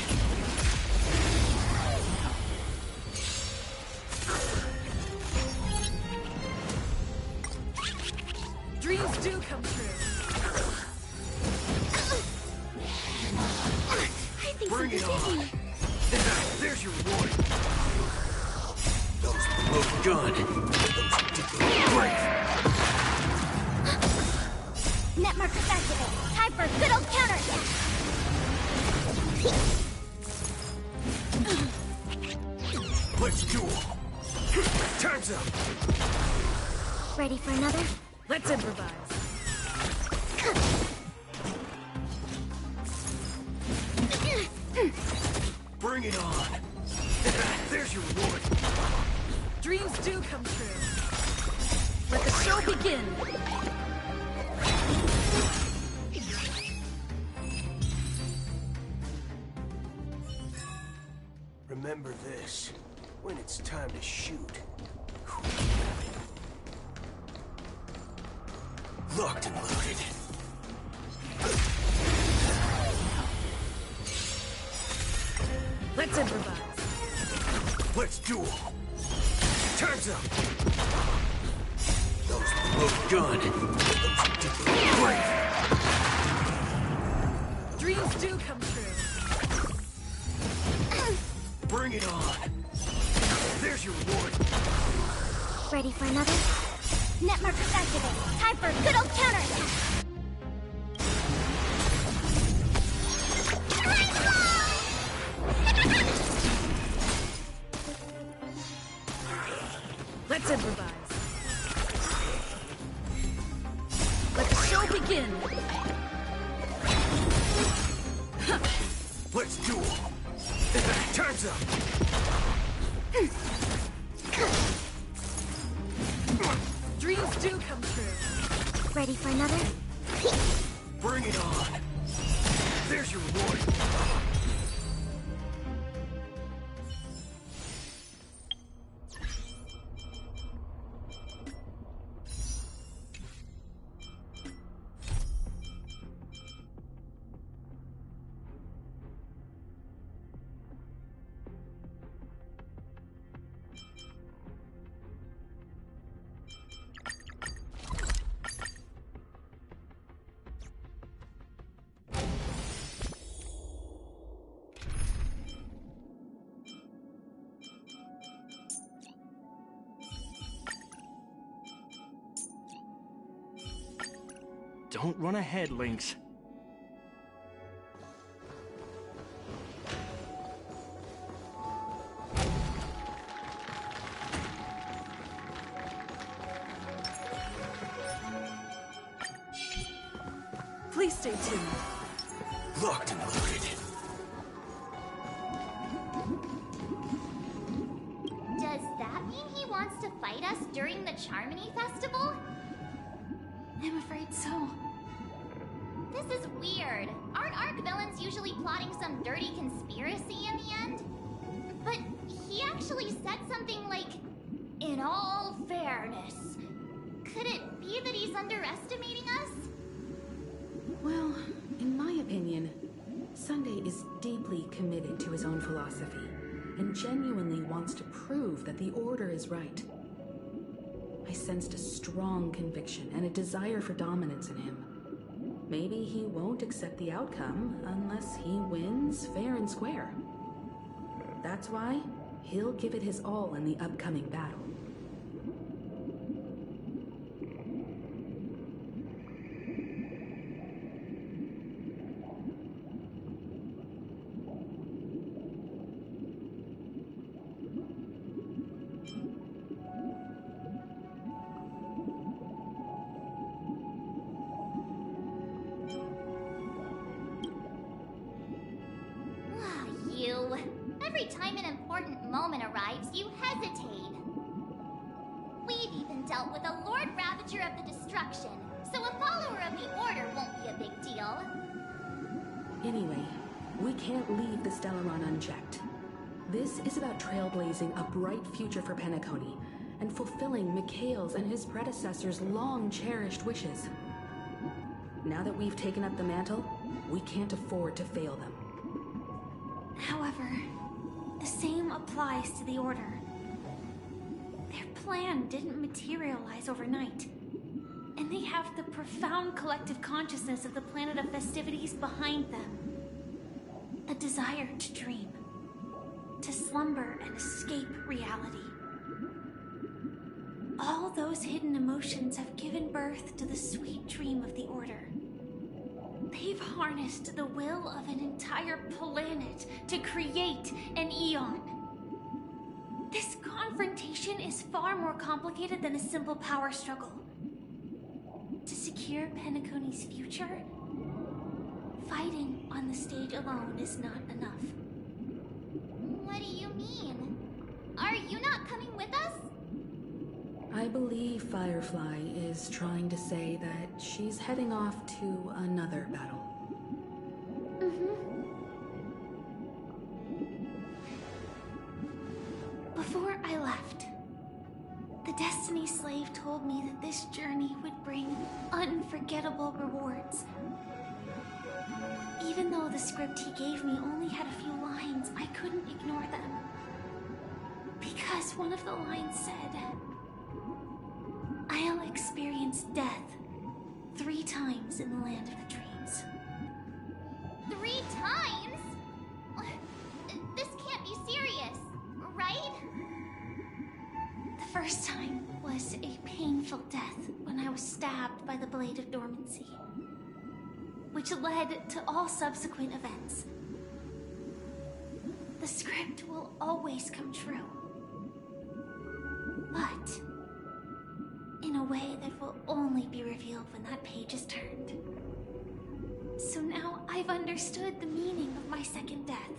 Dreams do come true. I think Bring it something on. hit me. There's your reward. Those look good. Those great. Net markers activate. Time for a good old counterattack. Let's duel. Time's up. Ready for another? Let's improvise. Bring it on. There's your reward. Dreams do come true. Let the show begin. Remember this when it's time to shoot. Locked and loaded. Let's improvise. Let's duel. Time's up. Those look good. Those great. Dreams do come true. Bring it on. There's your reward. Ready for another? Net markers activate. Time for a good old counterattack. Let's improvise. Let the show begin. Let's duel. Time's up. Dreams do come true. Ready for another? Bring it on. There's your reward. Don't run ahead, Lynx. Please stay tuned. Locked and loaded. Does that mean he wants to fight us during the Charmony Festival? I'm afraid so. This is weird. Aren't Arc villains usually plotting some dirty conspiracy in the end? But he actually said something like, "In all fairness." Could it be that he's underestimating us? Well, in my opinion, Sunday is deeply committed to his own philosophy and genuinely wants to prove that the Order is right. I sensed a strong conviction and a desire for dominance in him. Maybe he won't accept the outcome unless he wins fair and square. That's why he'll give it his all in the upcoming battle. Every time an important moment arrives, you hesitate. We've even dealt with a Lord Ravager of the Destruction, so a follower of the Order won't be a big deal. Anyway, we can't leave the Stellaron unchecked. This is about trailblazing a bright future for Penacony and fulfilling Mikhail's and his predecessors' long-cherished wishes. Now that we've taken up the mantle, we can't afford to fail them. However, the same applies to the Order. Their plan didn't materialize overnight, and they have the profound collective consciousness of the planet of festivities behind them. A desire to dream, to slumber and escape reality. All those hidden emotions have given birth to the sweet dream of the Order. They've harnessed the will of an entire planet to create an Eon. This confrontation is far more complicated than a simple power struggle. To secure Penacony's future, fighting on the stage alone is not enough. What do you mean? Are you not coming with us? I believe Firefly is trying to say that she's heading off to another battle. Before I left, the Destiny Slave told me that this journey would bring unforgettable rewards. Even though the script he gave me only had a few lines, I couldn't ignore them. Because one of the lines said, "I'll experience death 3 times in the land of the dreams." 3 times? This can't be serious, right? The first time was a painful death when I was stabbed by the Blade of Dormancy, which led to all subsequent events. The script will always come true, but in a way that will only be revealed when that page is turned. So now I've understood the meaning of my second death.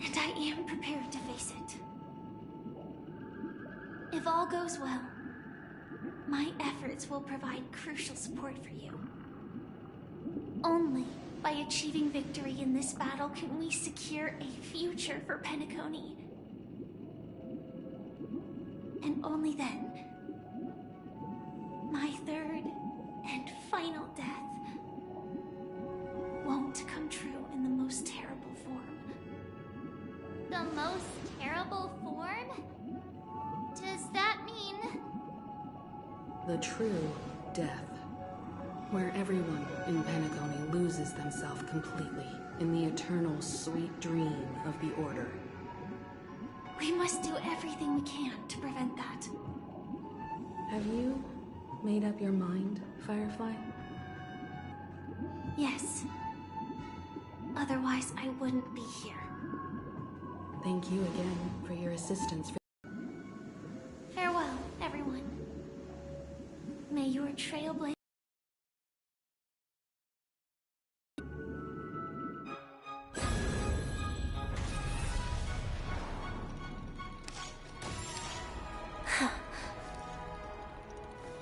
And I am prepared to face it. If all goes well, my efforts will provide crucial support for you. Only by achieving victory in this battle can we secure a future for Penacony. And only then, my third and final death won't come true in the most terrible form. The most terrible form? Does that mean... The true death, where everyone in Penacony loses themselves completely in the eternal sweet dream of the Order. We must do everything we can to prevent that. Have you made up your mind, Firefly? Yes. Otherwise, I wouldn't be here. Thank you again for your assistance. Farewell, everyone. May your trailblaze...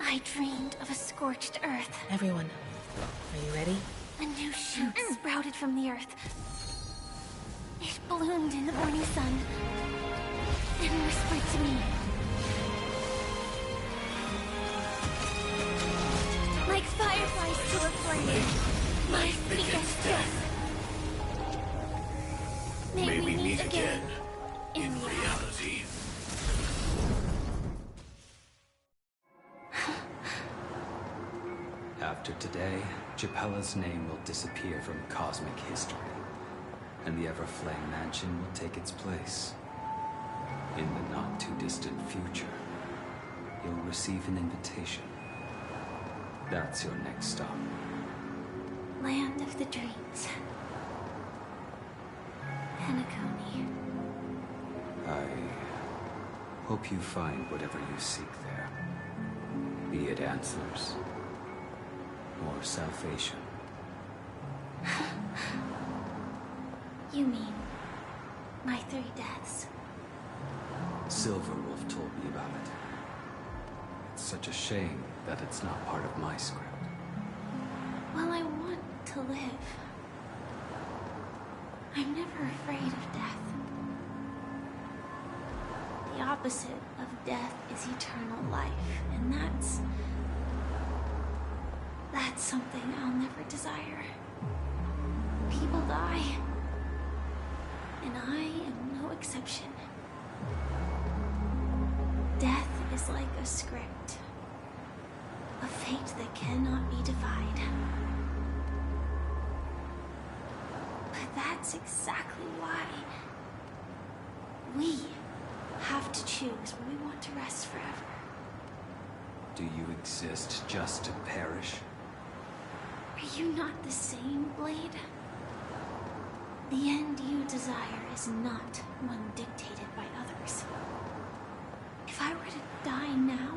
I dreamed of a scorched earth. Everyone, are you ready? A new shoot sprouted from the earth. It bloomed in the morning sun and whispered to me. Like fireflies to a flame, life begets death. May we meet again in reality. After today, Japella's name will disappear from cosmic history, and the Everflame Mansion will take its place. In the not-too-distant future, you'll receive an invitation. That's your next stop. Land of the Dreams. Penacony. I hope you find whatever you seek there. Be it answers or salvation. You mean my 3 deaths? Silverwolf told me about it. It's such a shame that it's not part of my script. Well, I want to live. I'm never afraid of death. The opposite of death is eternal life, and that's something I'll never desire. people die. And I am no exception. Death is like a script. A fate that cannot be defied. But that's exactly why we have to choose where we want to rest forever. Do you exist just to perish? Are you not the same, Blade? The end you desire is not one dictated by others. If I were to die now,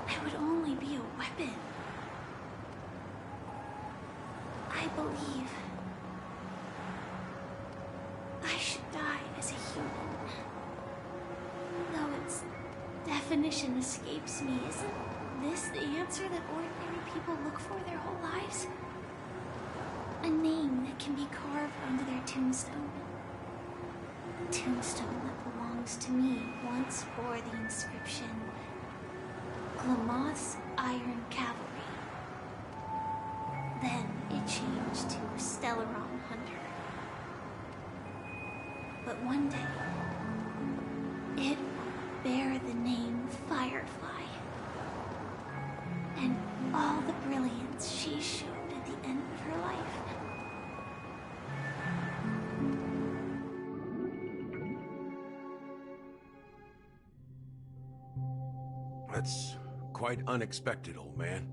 I would only be a weapon. I believe I should die as a human. Though its definition escapes me, isn't this the answer that ordinary people look for their whole lives? A name that can be carved onto their tombstone. A tombstone that belongs to me once bore the inscription, Glamoth's Iron Cavalry. Then it changed to Stellaron Hunter. But one day, it will bear the name Firefly. And all the brilliance she showed at the end of her life. That's quite unexpected, old man.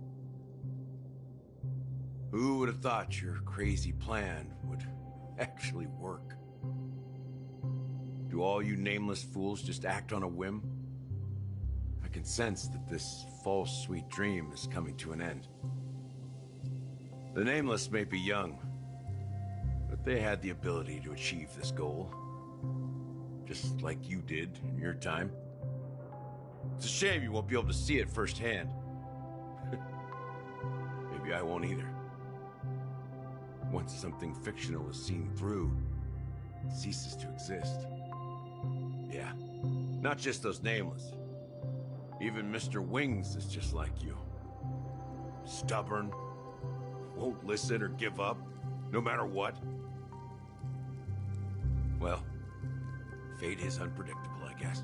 Who would have thought your crazy plan would actually work? Do all you nameless fools just act on a whim? I can sense that this false, sweet dream is coming to an end. The Nameless may be young, but they had the ability to achieve this goal. Just like you did in your time. It's a shame you won't be able to see it firsthand. Maybe I won't either. Once something fictional is seen through, it ceases to exist. Yeah, not just those Nameless. Even Mr. Wings is just like you. Stubborn, won't listen or give up, no matter what. Well, fate is unpredictable, I guess.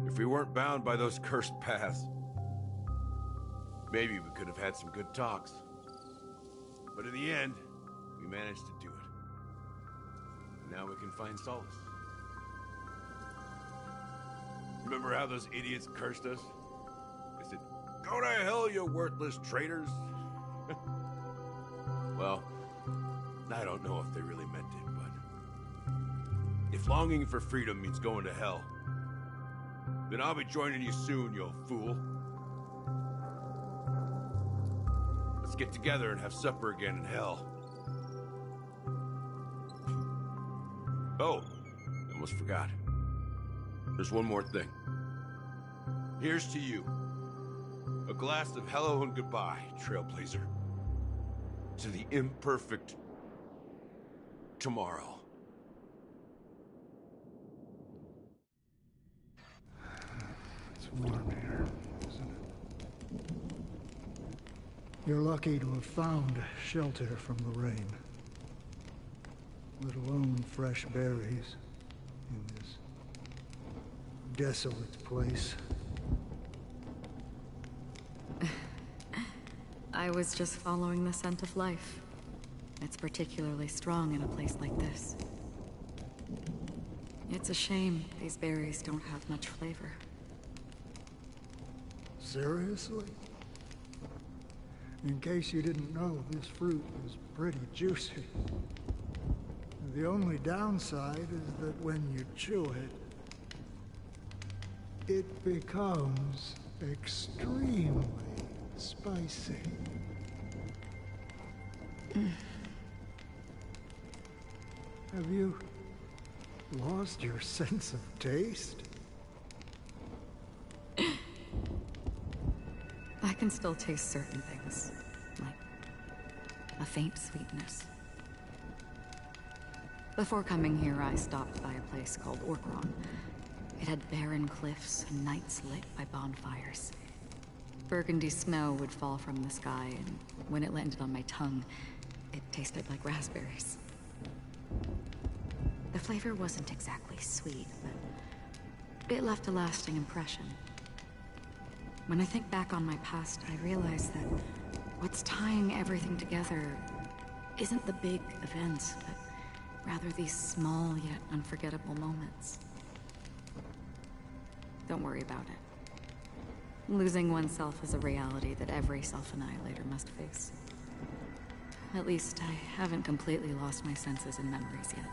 If we weren't bound by those cursed paths, maybe we could have had some good talks. But in the end, we managed to do it. And now we can find solace. Remember how those idiots cursed us? They said, "Go to hell, you worthless traitors." Well, I don't know if they really meant it, but if longing for freedom means going to hell, then I'll be joining you soon, you fool. Let's get together and have supper again in hell. Oh, I almost forgot. There's one more thing. Here's to you. A glass of hello and goodbye, Trailblazer. To the imperfect tomorrow. It's warm here, isn't it? You're lucky to have found shelter from the rain. Let alone fresh berries in this desolate place. I was just following the scent of life. It's particularly strong in a place like this. It's a shame these berries don't have much flavor. Seriously? In case you didn't know, this fruit is pretty juicy. The only downside is that when you chew it, it becomes extremely spicy. Have you lost your sense of taste? I can still taste certain things, like a faint sweetness. Before coming here, I stopped by a place called Orkron. It had barren cliffs and nights lit by bonfires. Burgundy snow would fall from the sky, and when it landed on my tongue, it tasted like raspberries. The flavor wasn't exactly sweet, but it left a lasting impression. When I think back on my past, I realize that what's tying everything together isn't the big events, but rather these small yet unforgettable moments. Don't worry about it. Losing oneself is a reality that every self-annihilator must face. At least I haven't completely lost my senses and memories yet.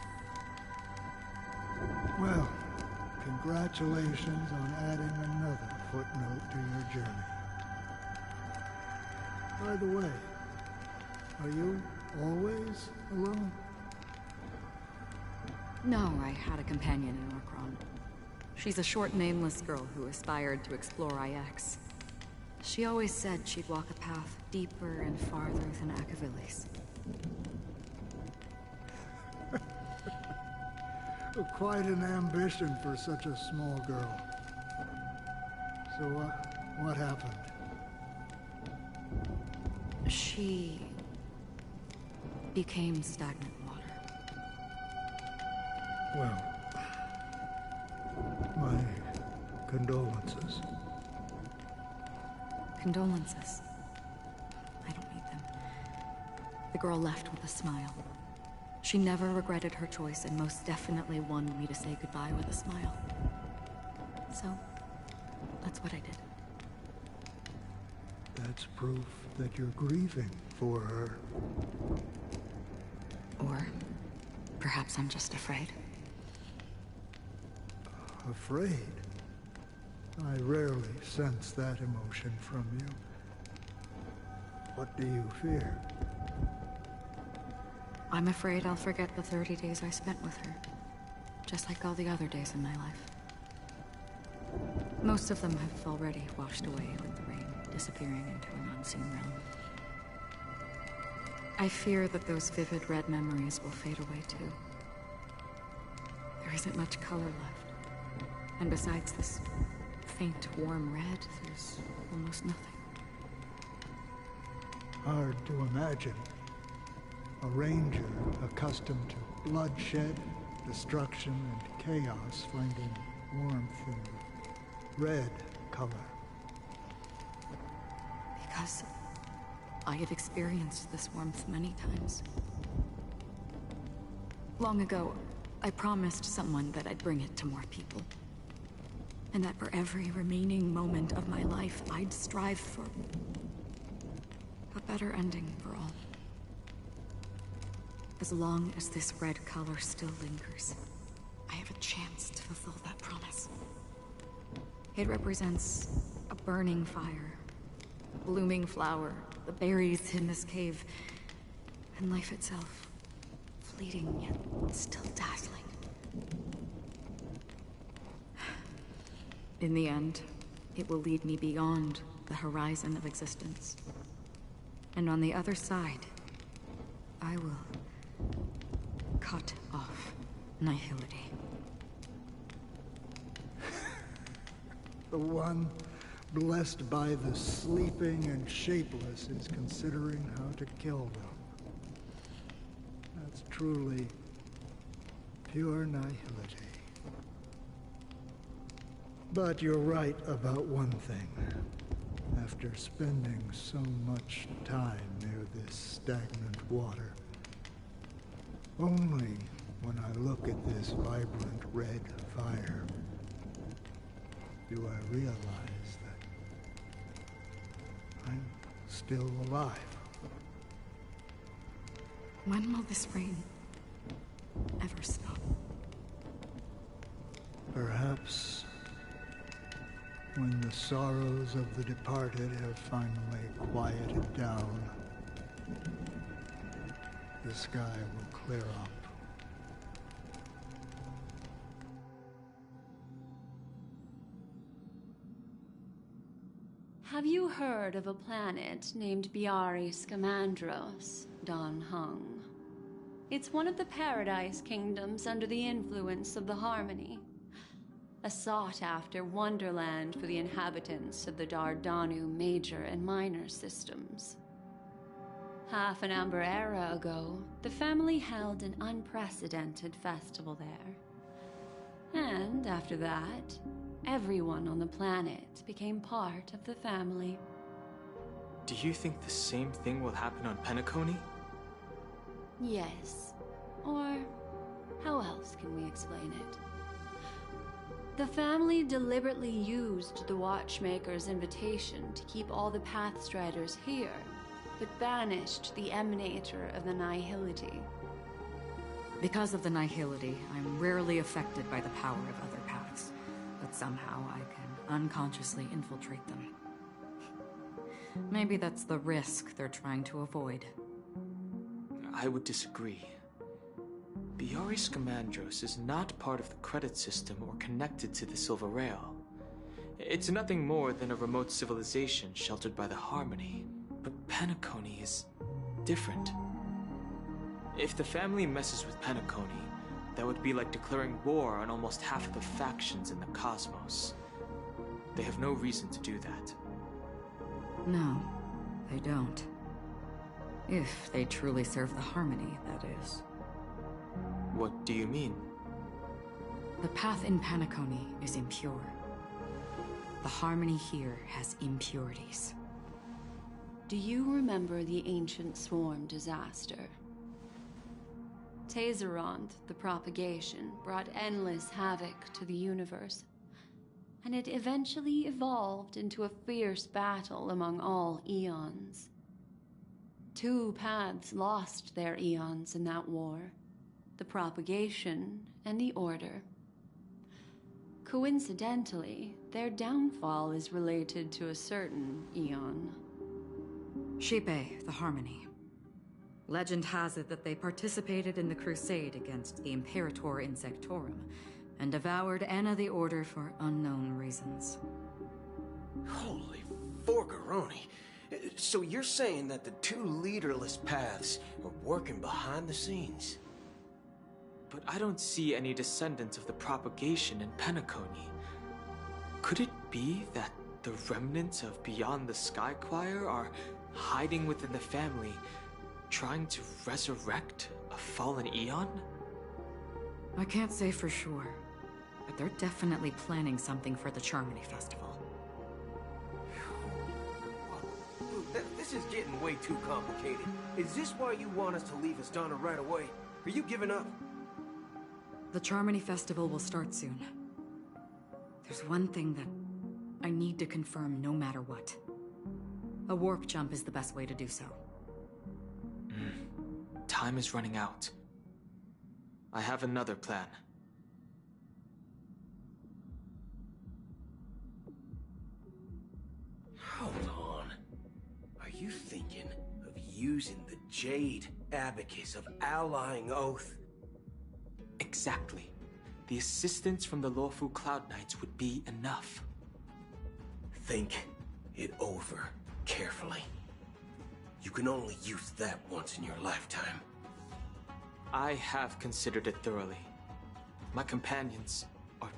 Well, congratulations on adding another footnote to your journey. By the way, are you always alone? No, I had a companion in Orkron. She's a short, nameless girl who aspired to explore IX. She always said she'd walk a path deeper and farther than Akavilis. Quite an ambition for such a small girl. So what happened? She became stagnant water. Well, my condolences. Condolences. I don't need them. The girl left with a smile. She never regretted her choice and most definitely wanted me to say goodbye with a smile. So, that's what I did. That's proof that you're grieving for her. Or perhaps I'm just afraid. Afraid? I rarely sense that emotion from you. What do you fear? I'm afraid I'll forget the 30 days I spent with her. Just like all the other days in my life. Most of them have already washed away with the rain, disappearing into an unseen realm. I fear that those vivid red memories will fade away too. There isn't much color left. And besides this faint, warm red, there's almost nothing. Hard to imagine. A ranger accustomed to bloodshed, destruction, and chaos finding warmth in the red color. Because I have experienced this warmth many times. Long ago, I promised someone that I'd bring it to more people. And that for every remaining moment of my life, I'd strive for a better ending for all. As long as this red color still lingers, I have a chance to fulfill that promise. It represents a burning fire, a blooming flower, the berries in this cave, and life itself, fleeting yet still dazzling. In the end, it will lead me beyond the horizon of existence. And on the other side, I will cut off nihility. The one blessed by the sleeping and shapeless is considering how to kill them. That's truly pure nihility. But you're right about one thing. After spending so much time near this stagnant water, only when I look at this vibrant red fire do I realize that I'm still alive. When will this rain ever stop? Perhaps when the sorrows of the departed have finally quieted down, the sky will clear up. Have you heard of a planet named Biari Scamandros, Don Hung? It's one of the Paradise Kingdoms under the influence of the Harmony. a sought-after wonderland for the inhabitants of the Dardanu major and minor systems. Half an Amber Era ago, the family held an unprecedented festival there. And after that, everyone on the planet became part of the family. Do you think the same thing will happen on Penacony? Yes. Or how else can we explain it? The family deliberately used the Watchmaker's invitation to keep all the Pathstriders here, but banished the Emanator of the Nihility. Because of the Nihility, I'm rarely affected by the power of other paths, but somehow I can unconsciously infiltrate them. Maybe that's the risk they're trying to avoid. I would disagree. Biari Scamandros is not part of the credit system or connected to the Silver Rail. It's nothing more than a remote civilization sheltered by the Harmony. But Penacony is different. If the family messes with Penacony, that would be like declaring war on almost half of the factions in the cosmos. They have no reason to do that. No, they don't. If they truly serve the Harmony, that is. What do you mean? The path in Penacony is impure. The Harmony here has impurities. Do you remember the Ancient Swarm disaster? Tazerond, the propagation, brought endless havoc to the universe, and it eventually evolved into a fierce battle among all eons. 2 paths lost their eons in that war, the propagation and the Order. Coincidentally, their downfall is related to a certain eon. Shipe, the Harmony. Legend has it that they participated in the crusade against the Imperator Insectorum and devoured Anna the Order for unknown reasons. Holy forgaroni. So you're saying that the 2 leaderless paths are working behind the scenes? But I don't see any descendants of the propagation in Penacony. Could it be that the remnants of Beyond the Sky Choir are hiding within the family, trying to resurrect a fallen eon? I can't say for sure, but they're definitely planning something for the Charmony Festival. This is getting way too complicated. Is this why you want us to leave Astana right away? Are you giving up? The Charmony Festival will start soon. There's one thing that I need to confirm no matter what. A warp jump is the best way to do so. Time is running out. I have another plan. Hold on. Are you thinking of using the Jade Abacus of Allying Oath? Exactly. The assistance from the Lawful Cloud Knights would be enough. Think it over carefully. You can only use that once in your lifetime. I have considered it thoroughly. My companions are...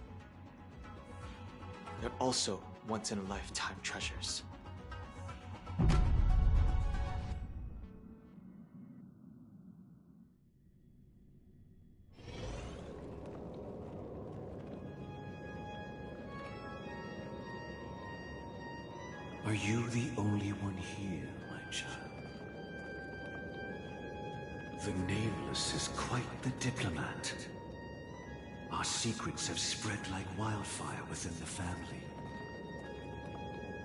they're also once-in-a-lifetime treasures. Are you the only one here, my child? The Nameless is quite the diplomat. Our secrets have spread like wildfire within the family.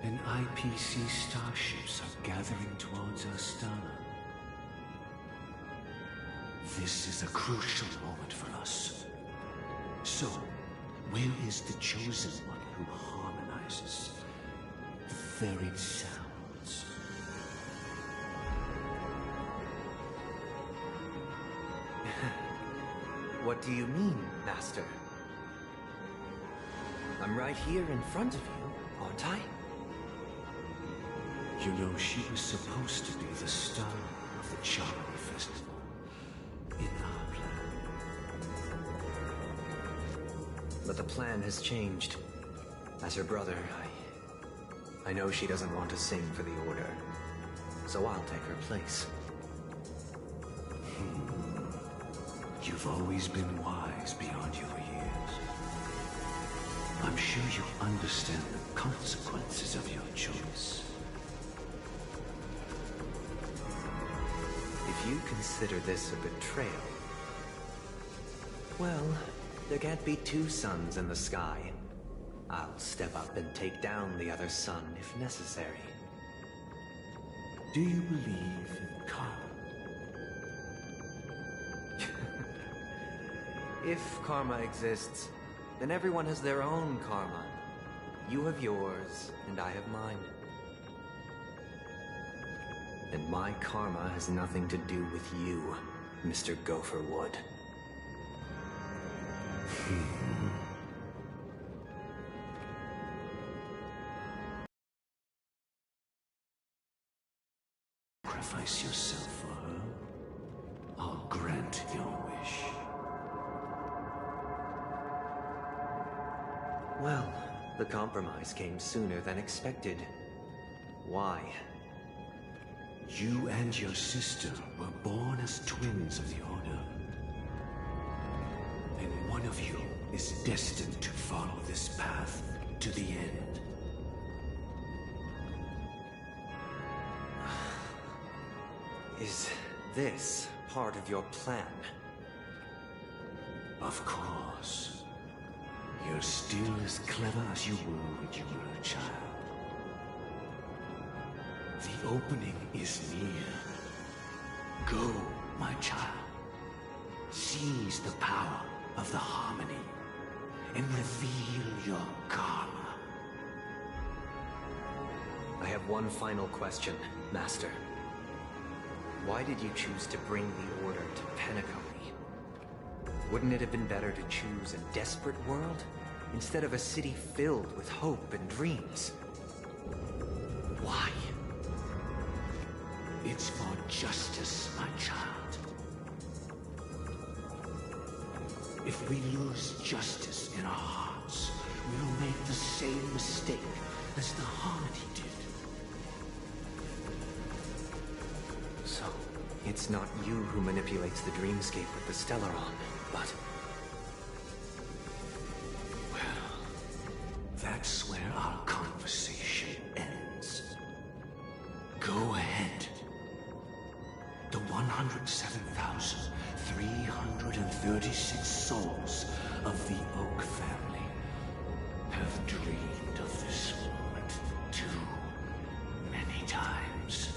And IPC starships are gathering towards Astana. This is a crucial moment for us. So, where is the chosen one who harmonizes the varied sounds? What do you mean, Master? I'm right here in front of you, aren't I? You know, she was supposed to be the star of the Charmony Festival in our plan. but the plan has changed. As her brother, I know she doesn't want to sing for the Order, so I'll take her place. You've always been wise beyond your years. I'm sure you understand the consequences of your choice. If you consider this a betrayal, well, there can't be two suns in the sky. I'll step up and take down the other sun if necessary. Do you believe in karma? If karma exists, then everyone has their own karma. You have yours, and I have mine. And my karma has nothing to do with you, Mr. Gopherwood. Sacrifice yourself for her. I'll grant your wish. Well, the compromise came sooner than expected. Why? You and your sister were born as twins of the Order. And one of you is destined to follow this path to the end. Is this part of your plan? Of course. You're still as clever as you were when you were a child. The opening is near. Go, my child. Seize the power of the harmony and reveal your karma. I have one final question, Master. Why did you choose to bring the Order to Penacony? Wouldn't it have been better to choose a desperate world instead of a city filled with hope and dreams? Why? It's for justice, my child. If we lose justice in our hearts, we will make the same mistake as the Harmony did. So, it's not you who manipulates the dreamscape with the Stellaron, but... Well, that's where our conversation ends. Go ahead. The 107,336 souls of the Oak family have dreamed of this moment too many times.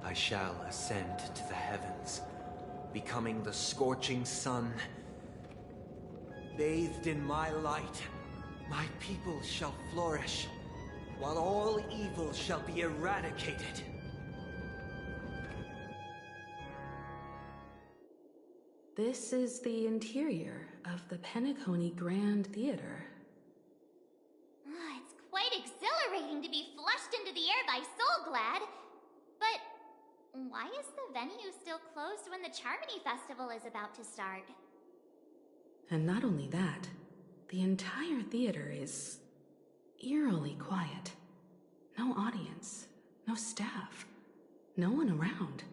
I shall ascend to the heavens, becoming the scorching sun. Bathed in my light, my people shall flourish, while all evil shall be eradicated. This is the interior of the Penacony Grand Theater. It's quite exhilarating to be flushed into the air by Soulglad. But why is the venue still closed when the Charmony Festival is about to start? And not only that, the entire theater is eerily quiet. No audience, no staff, no one around.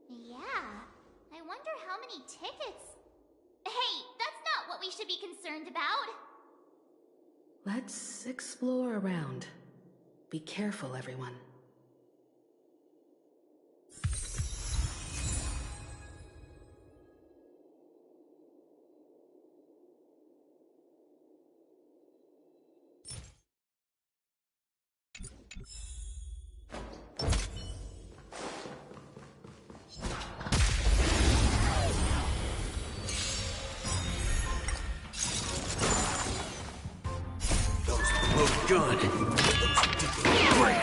Yeah, I wonder how many tickets... Hey, that's not what we should be concerned about! Let's explore around. Be careful, everyone. The look good. Great.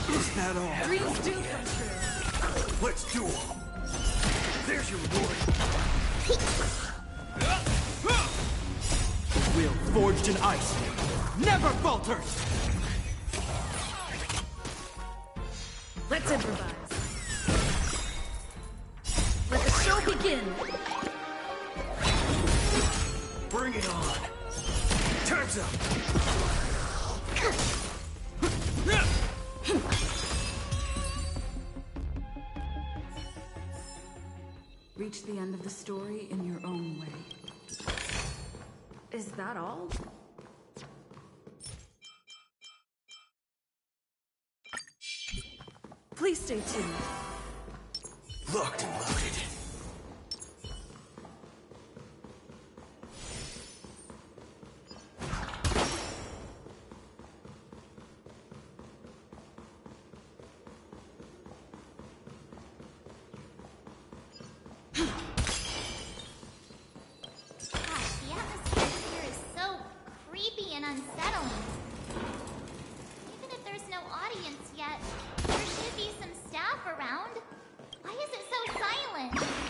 Is that all? Dreams do come true. Let's do it. There's your reward. The will forged in ice never falters! Let's improvise. Let the show begin. Bring it on. Time's up. Reach the end of the story in your own way. Is that all? Please stay tuned. Locked and loaded. Unsettling. Even if there's no audience yet, there should be some staff around. Why is it so silent?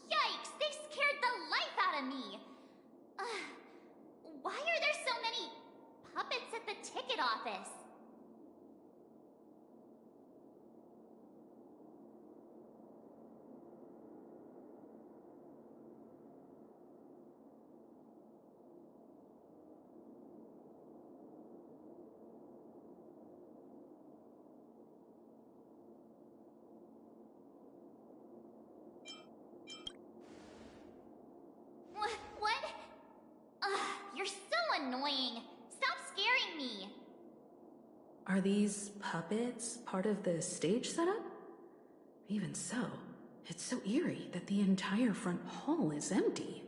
Yikes! They scared the life out of me! Why are there so many puppets at the ticket office? What? You're so annoying. Stop scaring me. Are these puppets part of the stage setup? Even so, it's so eerie that the entire front hall is empty.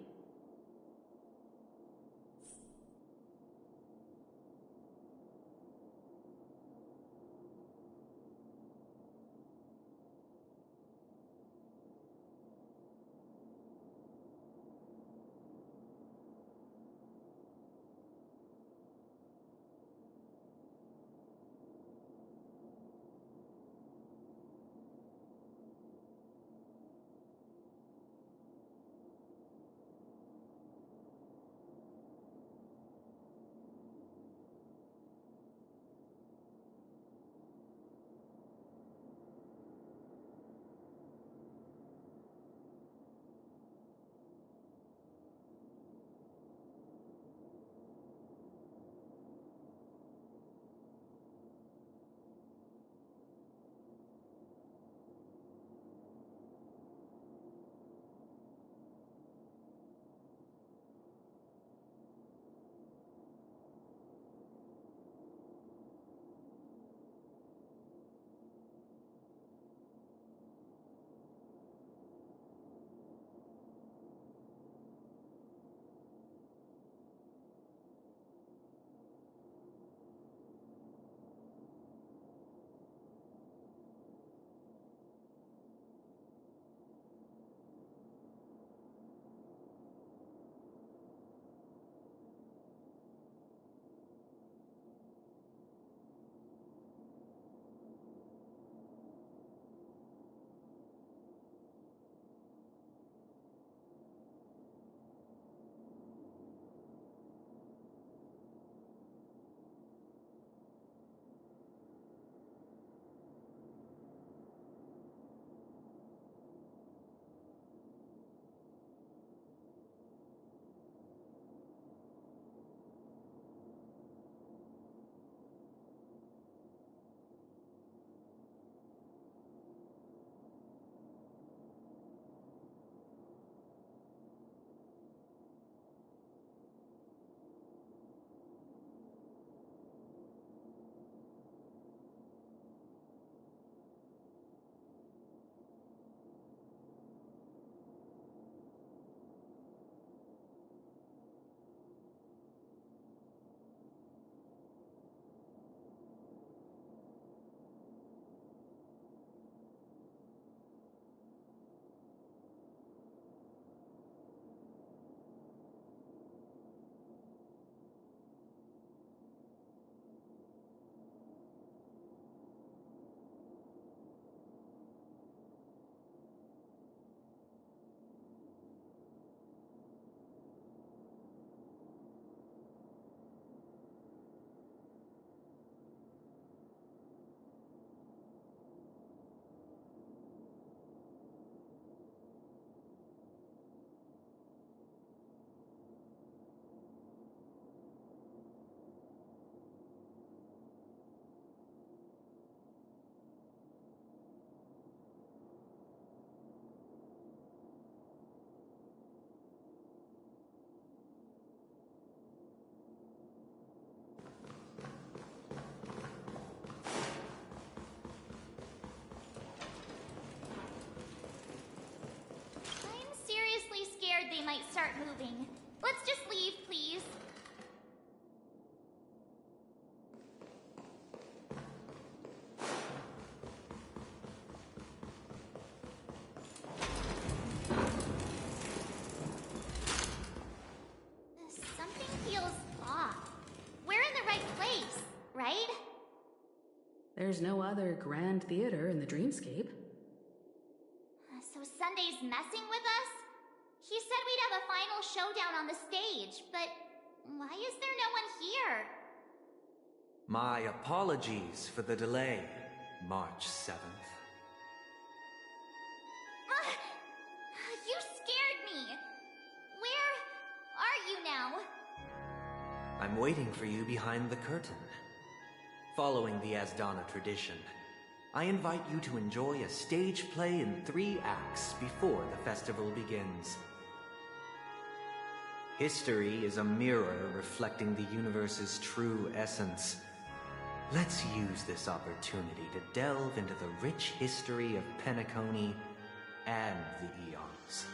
start moving. Let's just leave, please. Something feels off. We're in the right place, right? There's no other grand theater in the dreamscape. So Sunday's messing with us? He said we'd have a final showdown on the stage, but why is there no one here? My apologies for the delay, March 7th. You scared me. Where are you now? I'm waiting for you behind the curtain. Following the Asdana tradition, I invite you to enjoy a stage play in 3 acts before the festival begins. History is a mirror reflecting the universe's true essence. Let's use this opportunity to delve into the rich history of Penacony and the eons.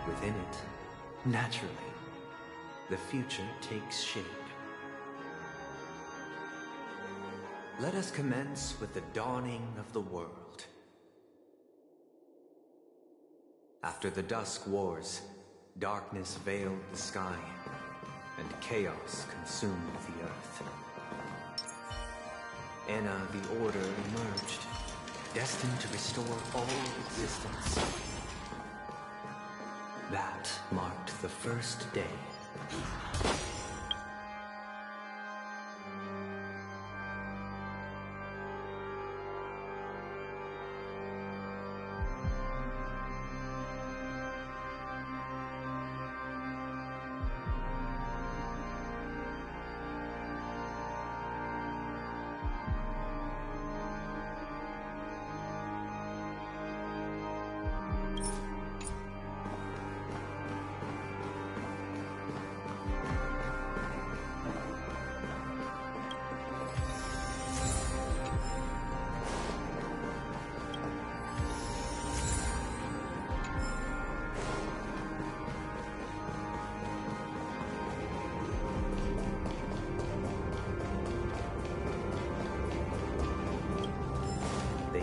Within it, naturally, the future takes shape. Let us commence with the dawning of the world. After the Dusk Wars, darkness veiled the sky, and chaos consumed the earth. Enna the Order emerged, destined to restore all existence. That marked the first day.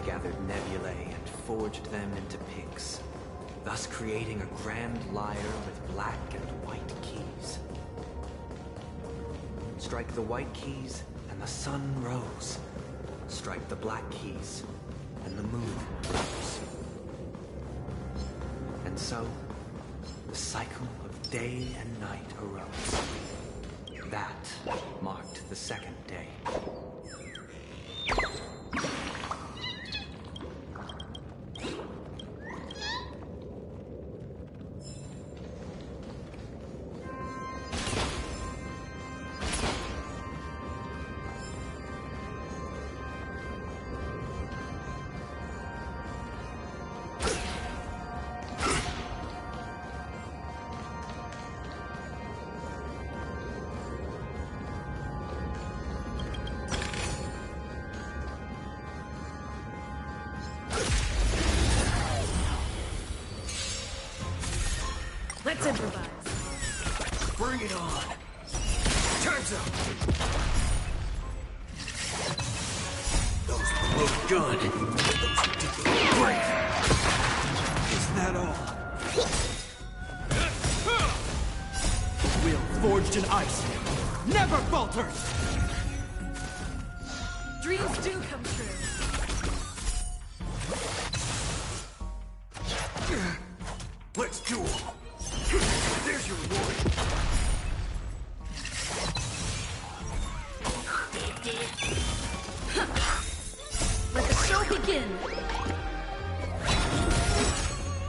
Gathered nebulae and forged them into pigs, thus creating a grand lyre with black and white keys. Strike the white keys, and the sun rose. Strike the black keys, and the moon rose. And so, the cycle of day and night arose. That marked the second day. Let's improvise. Bring it on. Time's up. Those look good. Great. Is that all? The will forged in ice never falters. Dreams do come true. Let's duel. There's your reward. Let the show begin.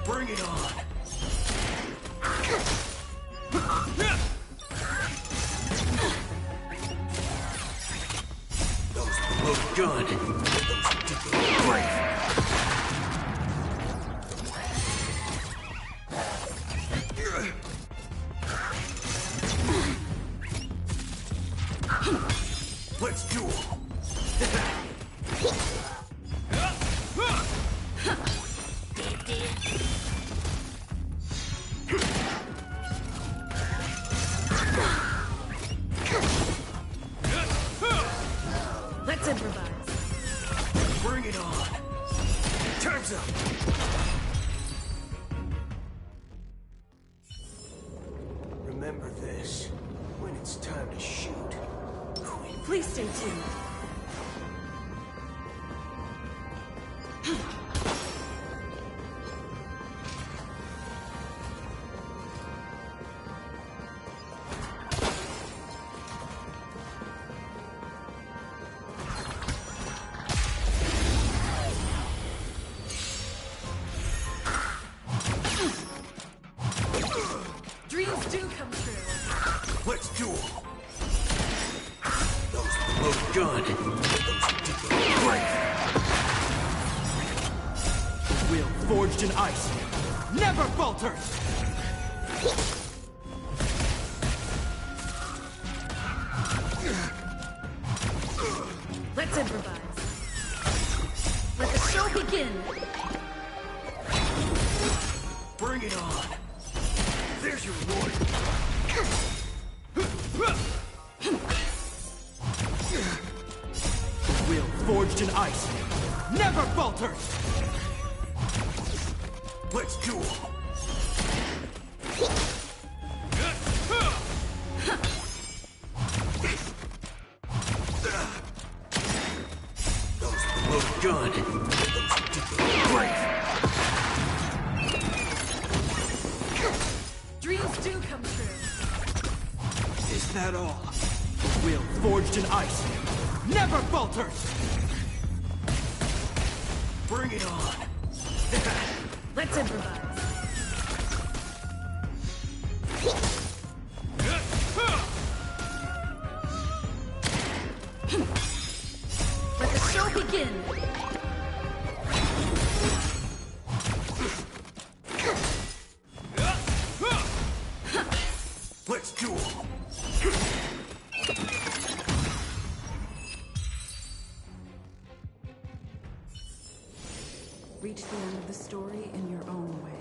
Bring it on. Those look good. Great. Let's duel. Let's improvise. Bring it on. Time's up. Remember this when it's time to shoot. Please stay tuned. Dreams do come true. Let's do it. Those load gun. Great. Will forged in ice never falters! Let's improvise. Let the show begin. Bring it on. There's your reward. Will forged in ice never falters! Let's do it. Those load gun. Great. Dreams do come true. Is that all? Will forged in ice never falters! Bring it on. Let's improvise. Let the show begin. Let's do it. Reach the end of the story in your own way.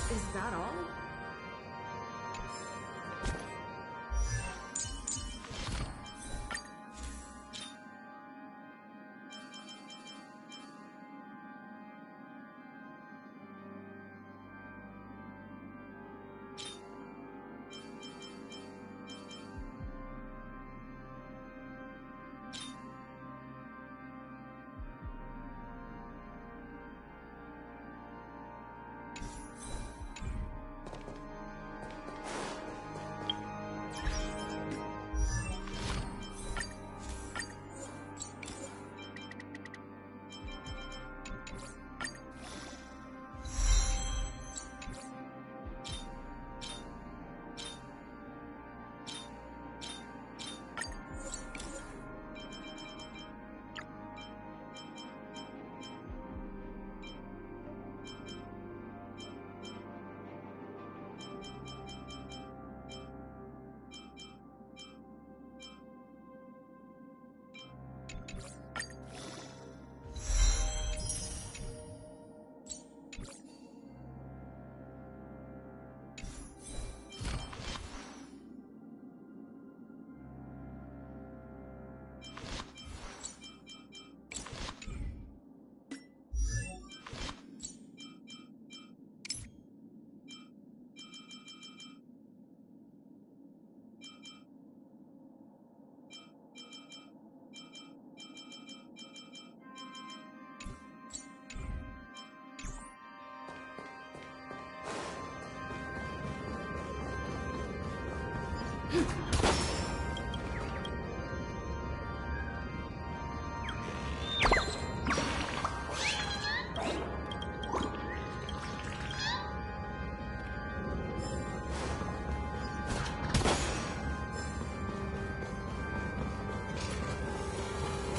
Is that all?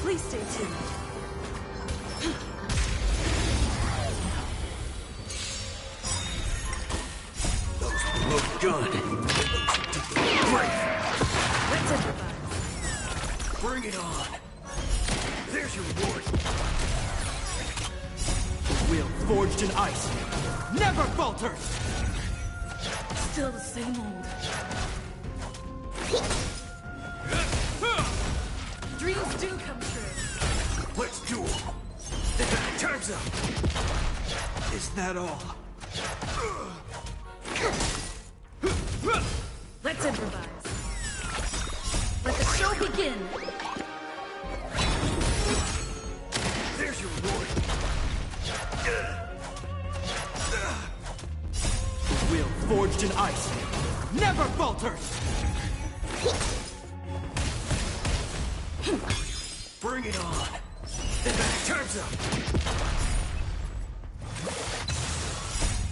Please stay tuned. Look good. Great. Let's improvise. Bring it on. There's your reward. Will forged in ice never falters! Still the same old. Dreams do come true. Let's duel. Time's up. Is that all? forged in ice never falters! Bring it on! Time's up!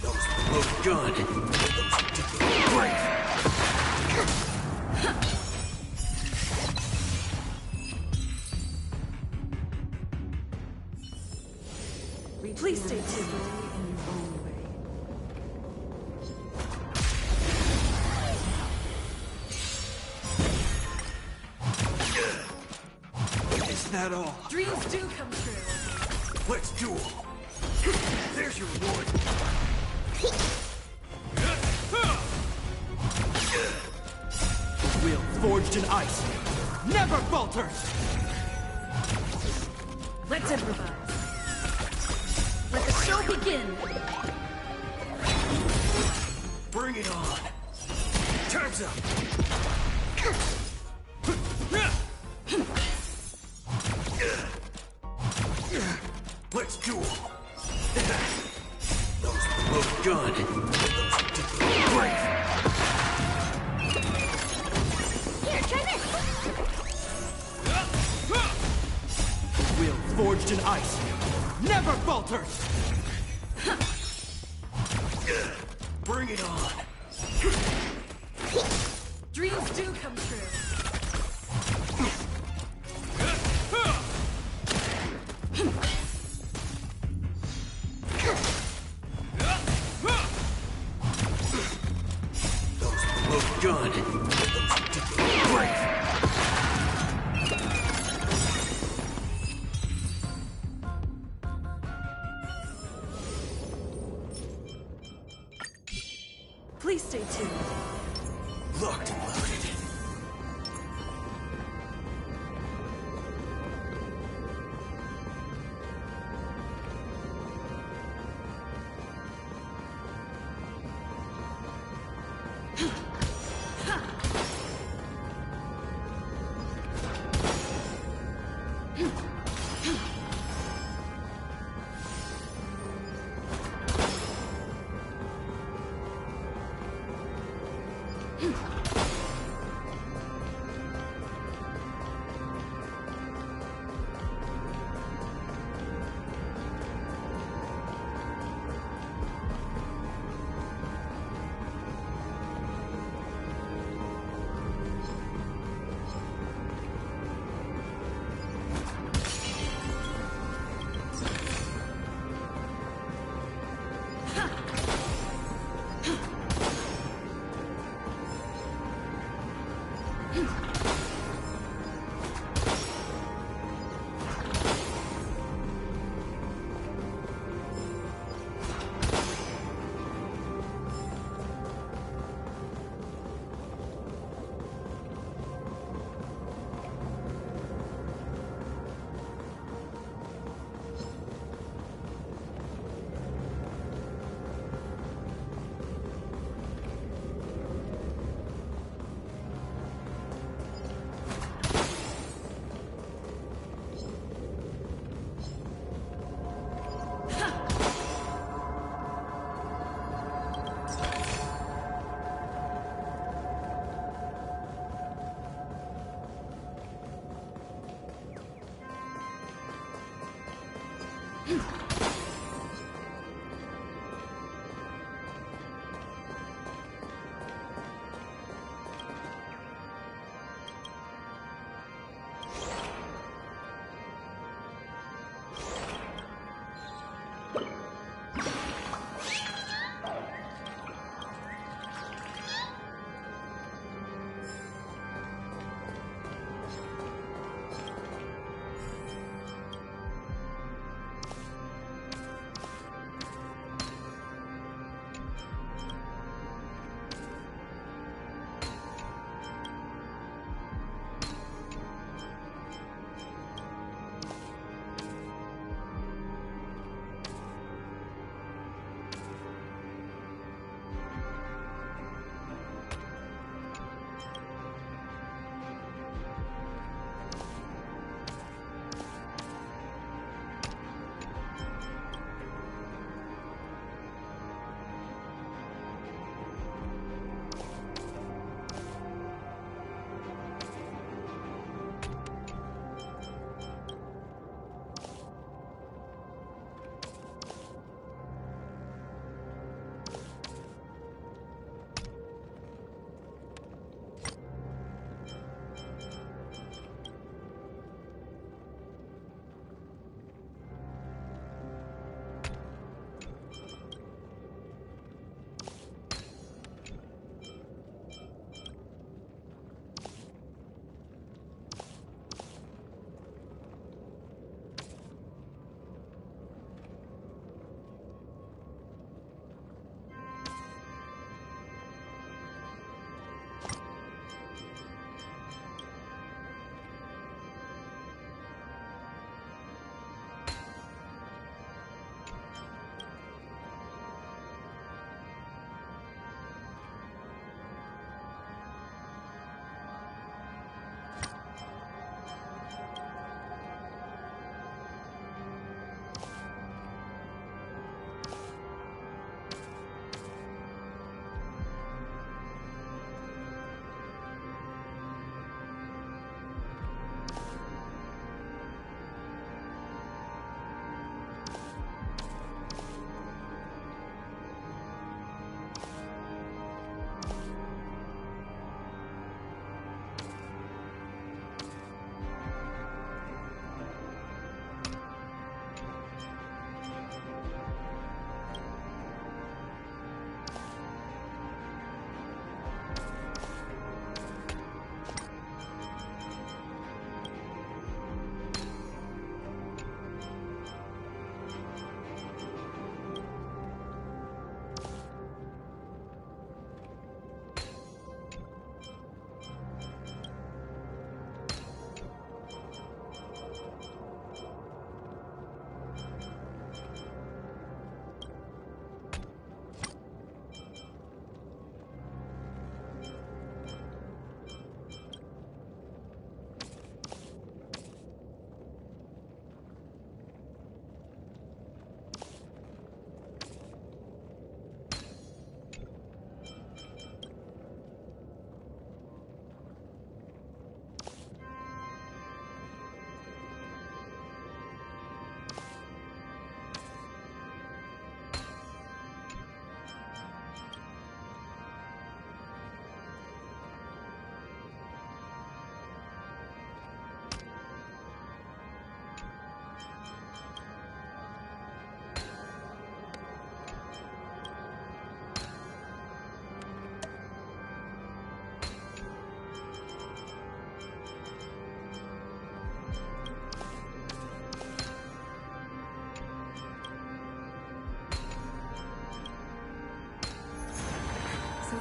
Those look good! Great! Please stay tuned. Is that all? Dreams do come true. Let's duel! There's your reward! Will forged in ice never falters! Let's improvise. Let the show begin! Bring it on! Time's up! Let's duel! Those look good! Great! Here, try this! Will forged in ice never falters! Bring it on! Dreams do come true. Those look good! Great! Please stay tuned. Locked and loaded.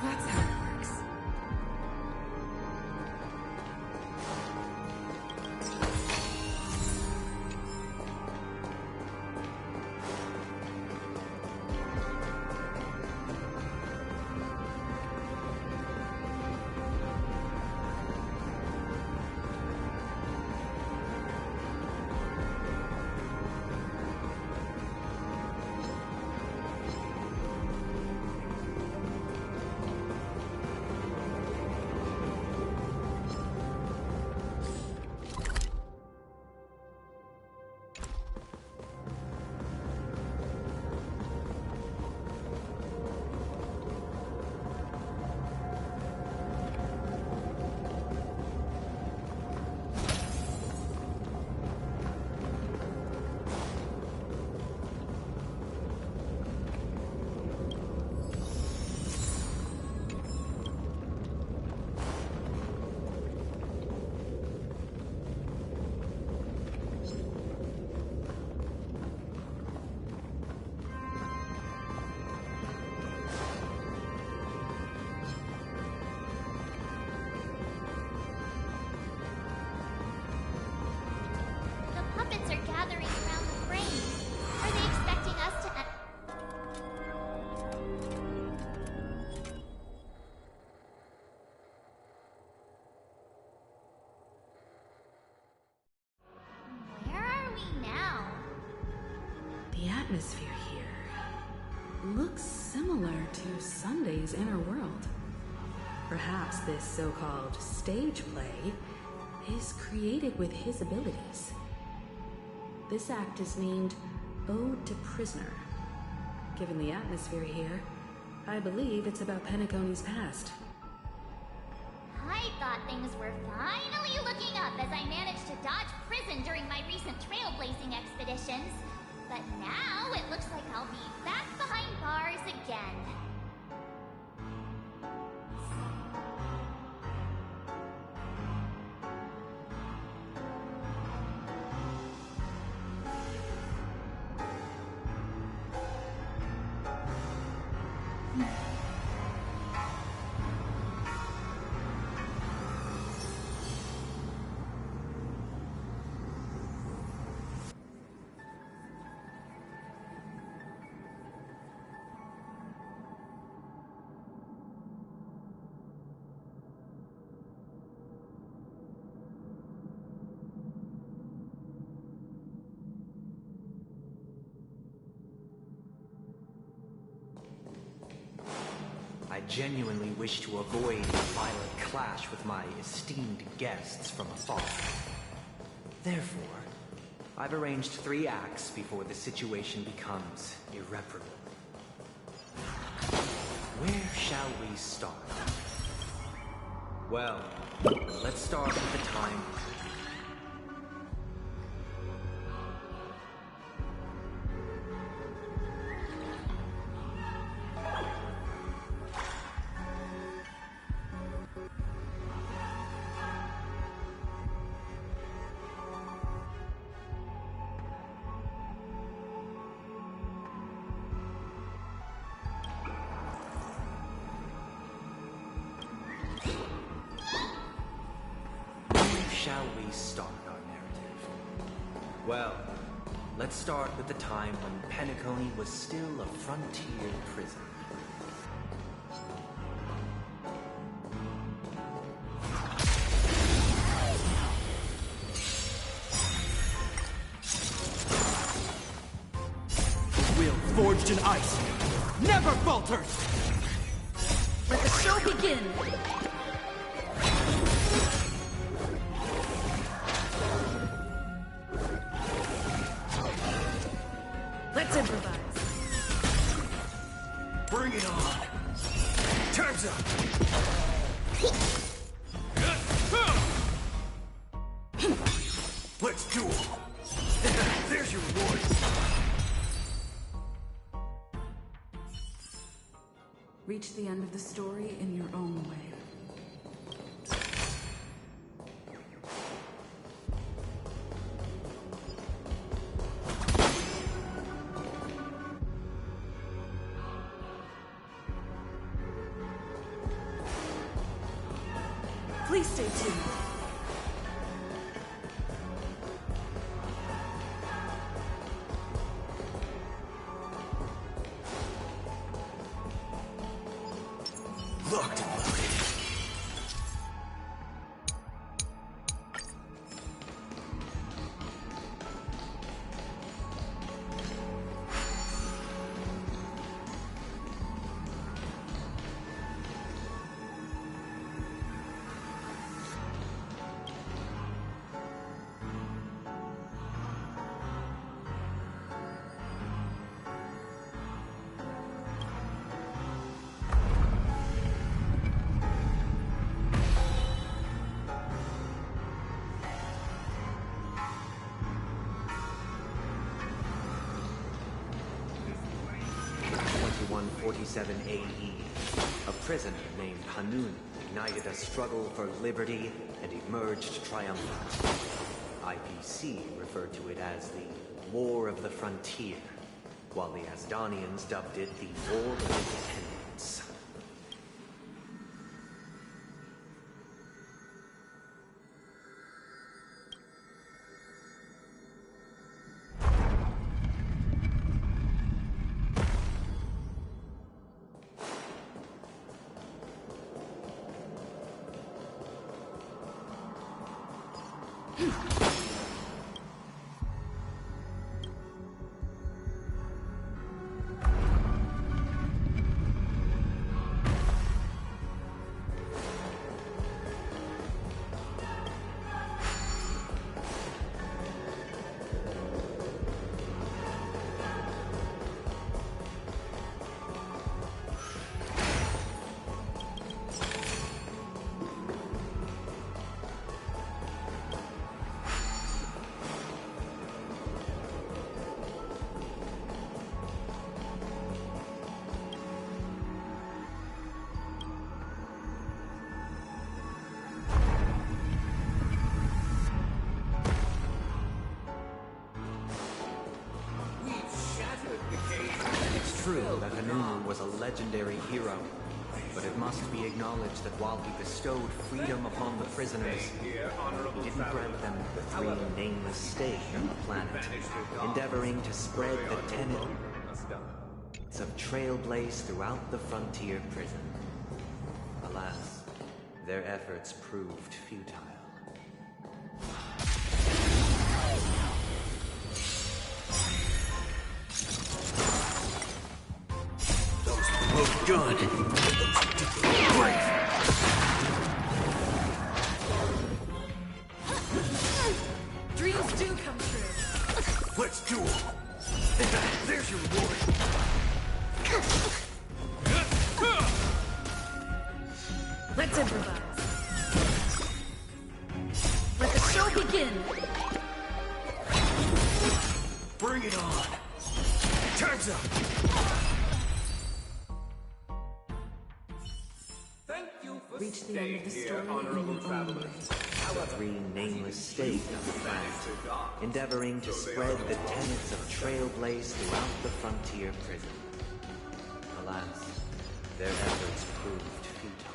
that's how it works. Puppets are gathering around the frame. Are they expecting us to Where are we now? The atmosphere here looks similar to Sunday's inner world. Perhaps this so-called stage play is created with his abilities. This act is named Ode to Prisoner. Given the atmosphere here, I believe it's about Penacony's past. I thought things were finally looking up as I managed to dodge prison during my recent trailblazing expeditions. But now it looks like I'll be back behind bars again. I genuinely wish to avoid a violent clash with my esteemed guests from afar. Therefore, I've arranged 3 acts before the situation becomes irreparable. Where shall we start? Well, let's start with the time. Shall we start our narrative? Well, let's start with the time when Penacony was still a frontier prison. The will forged in ice never falters! Let the show begin! Let's improvise. Bring it on! Time's up! Let's do it! There's your reward! Reach the end of the story in your own way. Please stay tuned. Locked and loaded. AE, a prisoner named Hanun ignited a struggle for liberty and emerged triumphant. IPC referred to it as the War of the Frontier, while the Asdanians dubbed it the War of Independence. True that Hanun was a legendary hero, but it must be acknowledged that while he bestowed freedom upon the prisoners, he didn't grant them the three nameless stay on the planet, endeavoring to spread the tenets of trailblaze throughout the frontier prison. Alas, their efforts proved futile. Good. Great. Dreams do come true. Let's do it. There's your reward. Let's improvise. Let the show begin. Bring it on. Time's up. Reach the end of the story in your own way. The three nameless stayed on the planet, endeavoring to spread the tenets of trailblaze throughout the frontier prison. Alas, their efforts proved futile.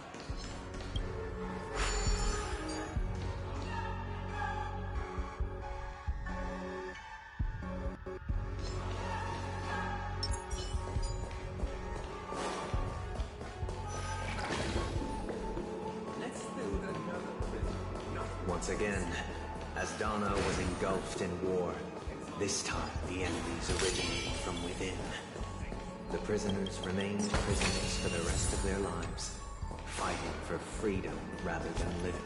Once again, Asdana was engulfed in war. This time, the enemies originated from within. The prisoners remained prisoners for the rest of their lives, fighting for freedom rather than living.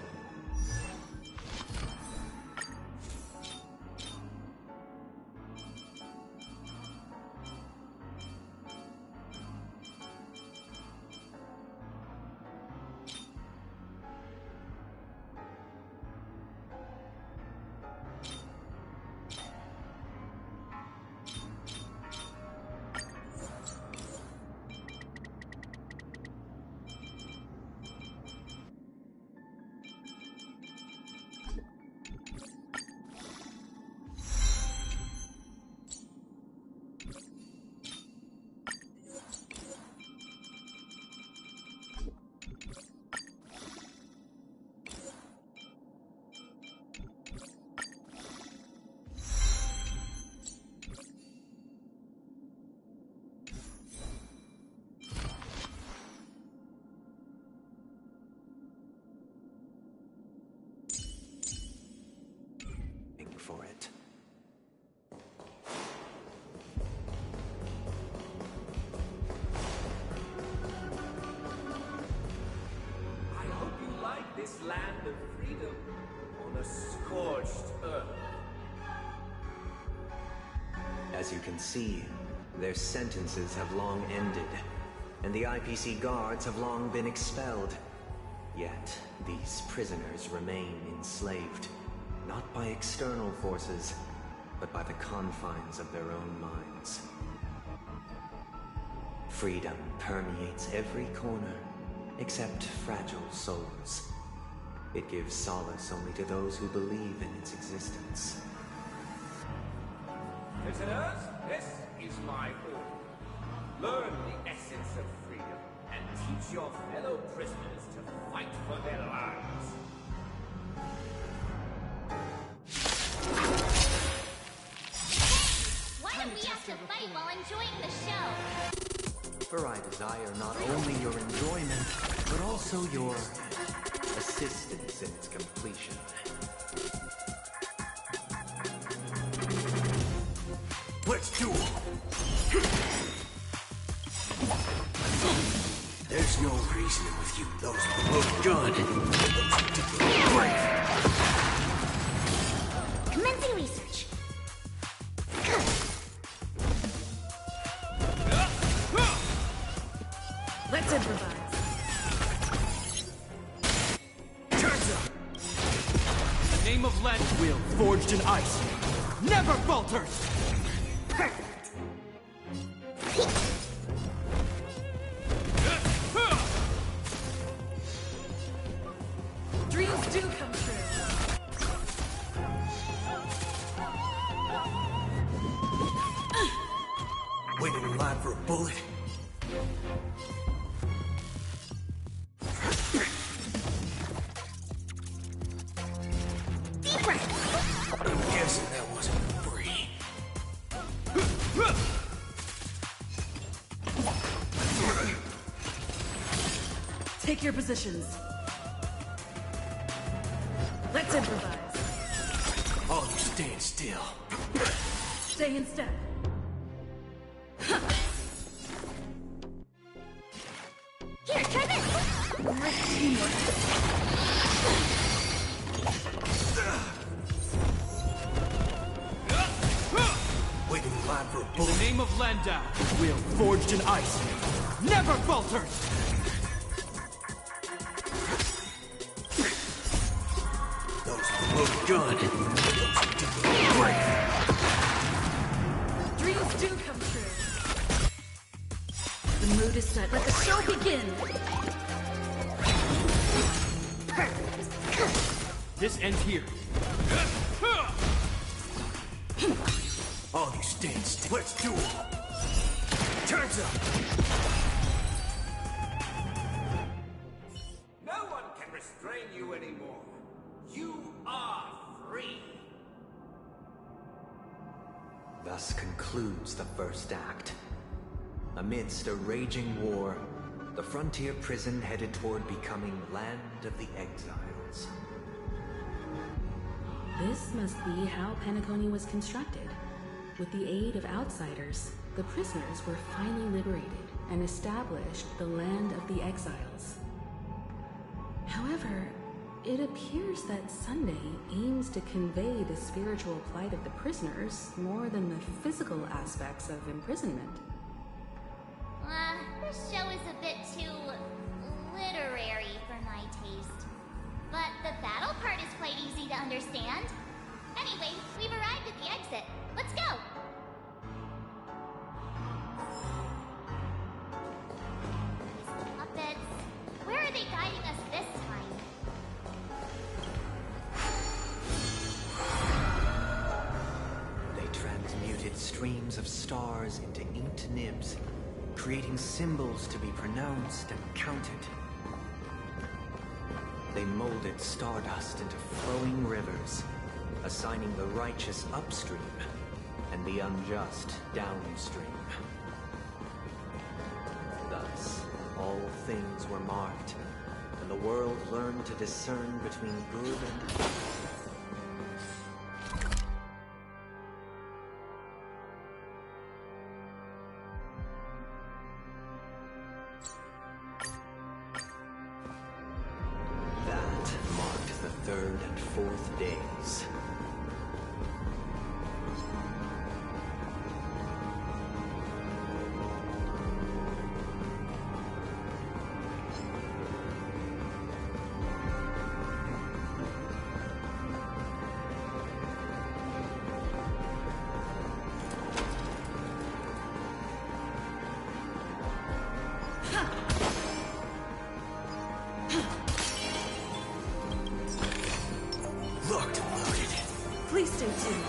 this land of freedom on a scorched earth. As you can see, their sentences have long ended, and the IPC guards have long been expelled. Yet, these prisoners remain enslaved, not by external forces, but by the confines of their own minds. Freedom permeates every corner, except fragile souls. It gives solace only to those who believe in its existence. Prisoners, this is my order. Learn the essence of freedom and teach your fellow prisoners to fight for their lives. Why do we have to fight while enjoying the show? For I desire not only your enjoyment, but also your assistance in its completion. Let's do it! There's no reasoning with you. Those look good. Great! Commencing research. Let's improvise. Turns up. The name of Land Will, forged in ice, never falters! Dreams do come true. Waiting in line for a bullet. I'm guessing that wasn't free. Take your positions. Let's improvise. All you stand still. Stay in step. Here, try this! Great teamwork. Waiting in line for a In bullet. the name of Landau, Will, forged in ice, never falters! Those look good. Great! Dreams do come true. The mood is set. Let the show begin. This ends here. All you stand still. Let's do it. Turns up. No one can restrain you anymore. You are free. Thus concludes the first act. Amidst a raging war, the frontier prison headed toward becoming Land of the Exiles. This must be how Penacony was constructed. With the aid of outsiders, the prisoners were finally liberated and established the Land of the Exiles. However, it appears that Sunday aims to convey the spiritual plight of the prisoners more than the physical aspects of imprisonment. This show is a bit too literary for my taste. But the battle part is quite easy to understand. Anyway, we've arrived at the exit. Let's go! These puppets. Where are they guiding us this time? They transmuted streams of stars into inked nibs, creating symbols to be pronounced and counted. They molded stardust into flowing rivers, assigning the righteous upstream and the unjust downstream. Thus, all things were marked, and the world learned to discern between good and evil. That the third and fourth days. Locked and loaded. Please stay tuned.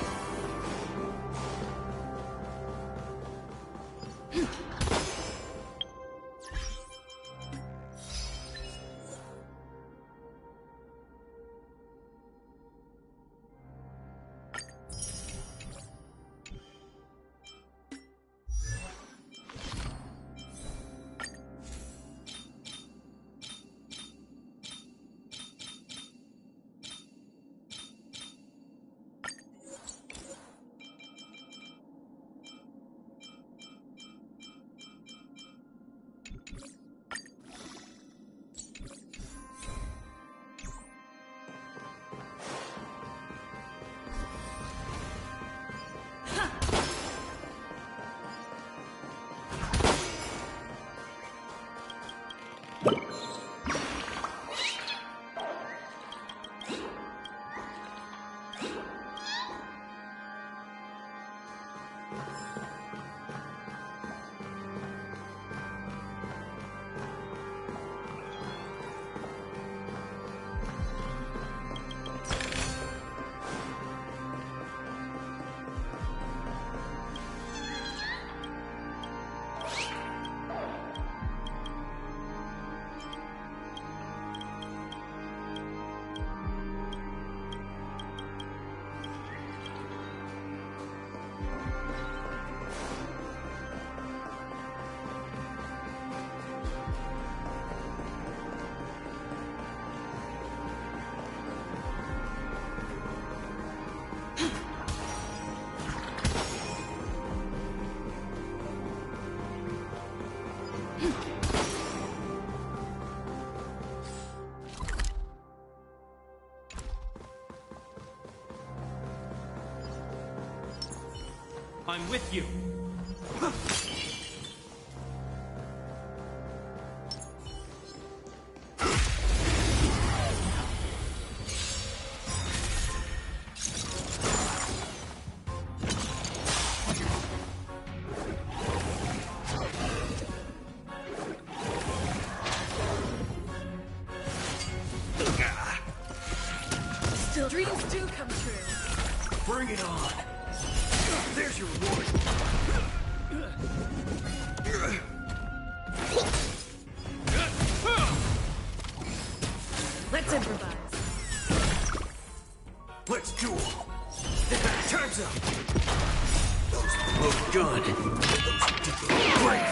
I'm with you. Still, dreams do come true. Bring it on. There's your reward. Let's improvise. Let's duel. Time's up. Those look good. Those brave.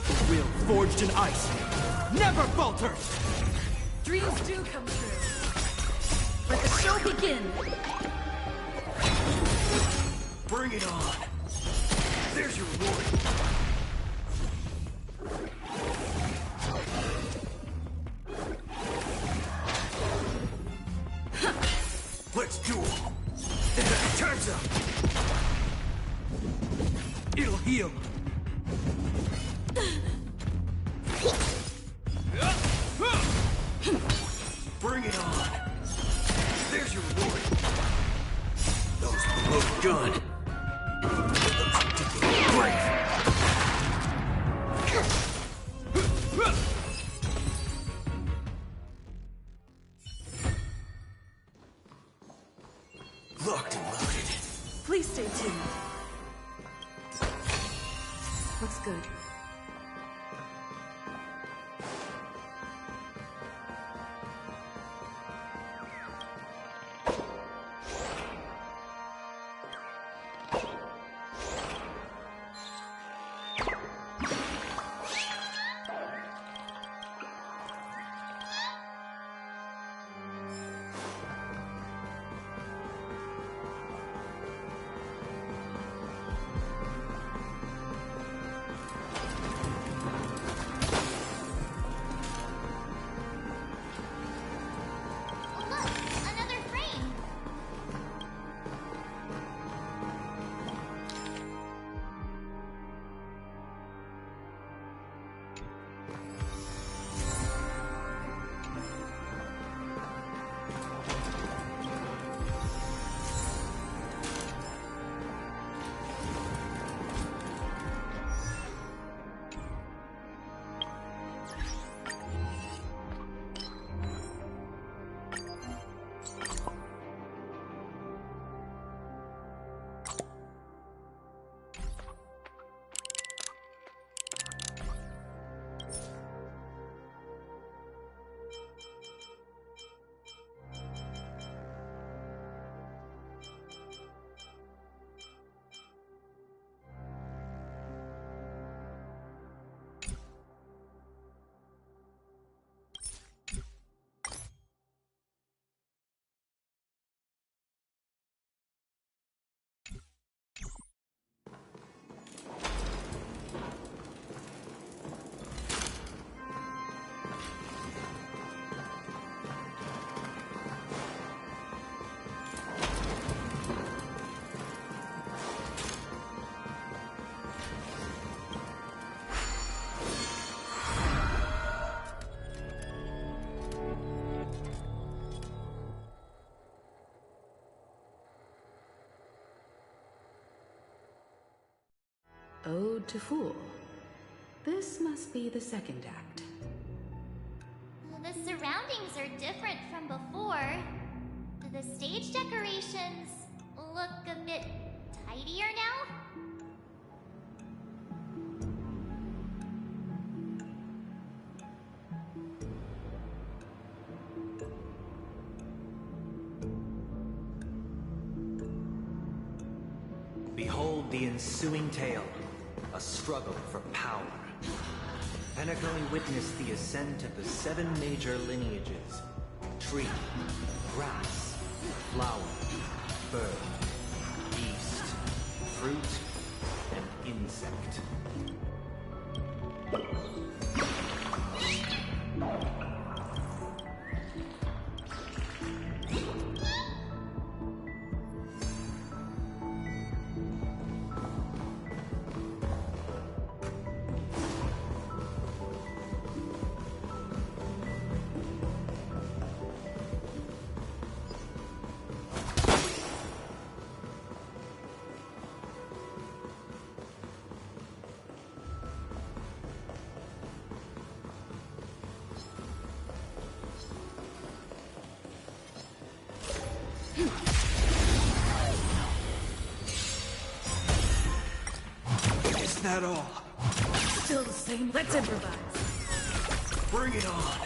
A will forged in ice never falters. Dreams do come true. Let the show begin. Bring it on. There's your reward. Let's duel. Time's up. It'll heal. Bring it on. There's your reward. Those look good. Those brave. Locked and loaded. Please stay tuned. Ode to Fool. This must be the second act. The surroundings are different from before. The stage decorations look a bit tidier now. Behold the ensuing tale, a struggle for power. Penacony witnessed the ascent of the 7 major lineages: tree, grass, flower, bird, beast, fruit, and insect. Is that all? Still the same. Let's improvise. Bring it on.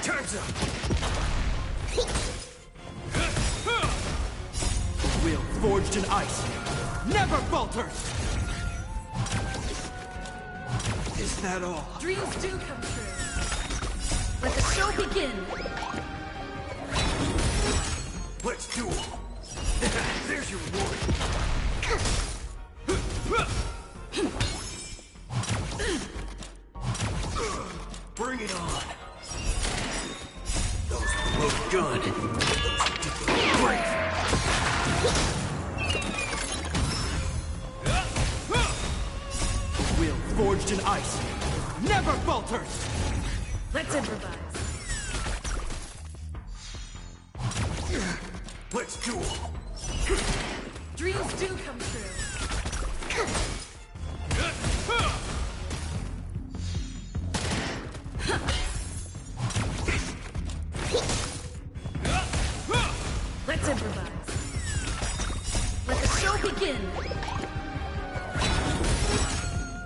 Time's up. Will forged in ice never falters! Is that all? Dreams do come true. Let the show begin. Let's do it. There's your reward. Bring it on. Those look good. Great. Will forged in ice never falters! Let's improvise. Let's do it. Dreams do come true. Let's improvise. Let the show begin.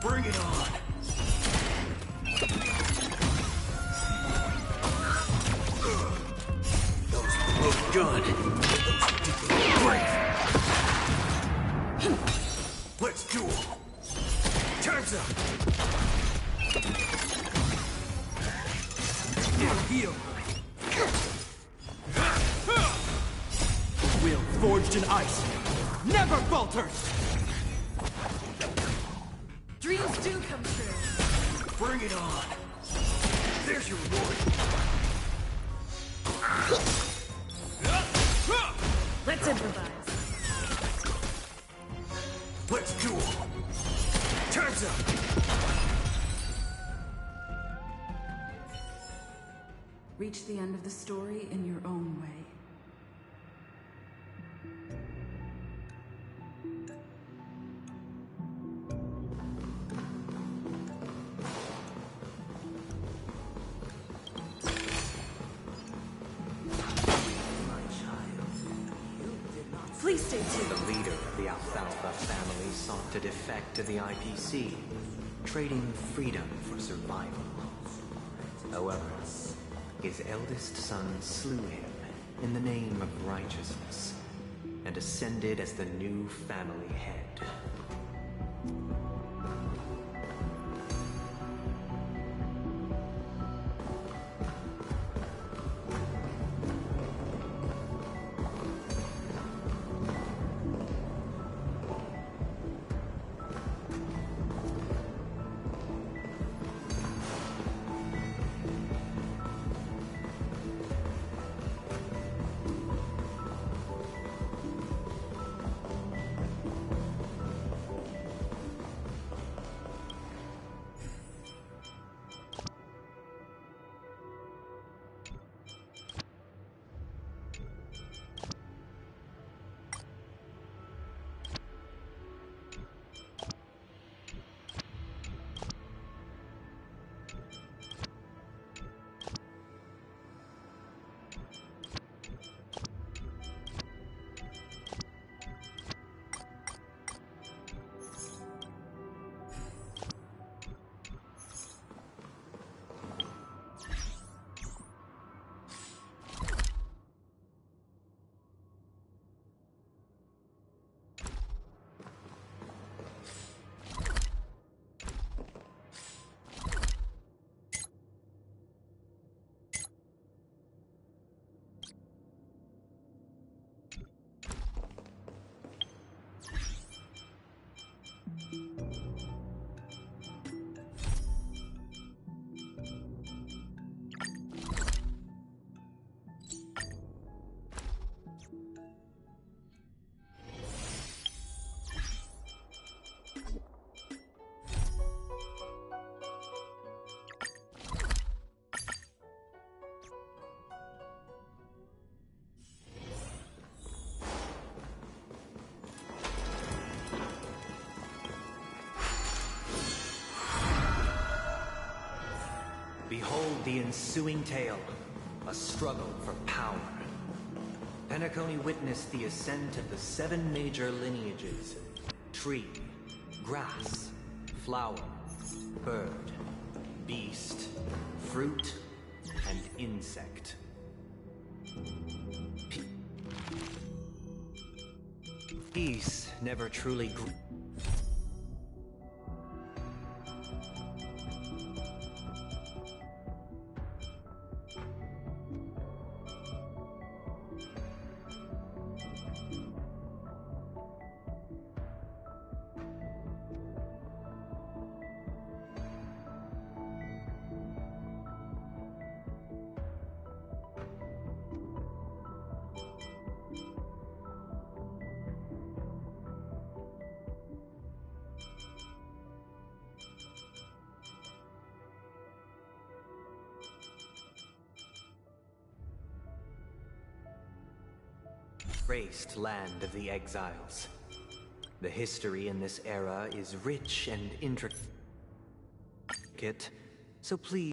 Bring it on. Those look good. Great. Let's do it. Time's up. Now heal. Will forged in ice never falters! Dreams do come true. Bring it on. There's your reward. Let's improvise. Let's do it. Time's up. Reach the end of the story in your own way. Please stay tuned. The leader of the Alfalfa family sought to defect to the IPC, trading freedom for survival. However, his eldest son slew him in the name of righteousness and ascended as the new family head. Behold the ensuing tale, a struggle for power. Penacony witnessed the ascent of the 7 major lineages: tree, grass, flower, bird, beast, fruit, and insect. Peace never truly grew. Graced land of the exiles. The history in this era is rich and intricate, so please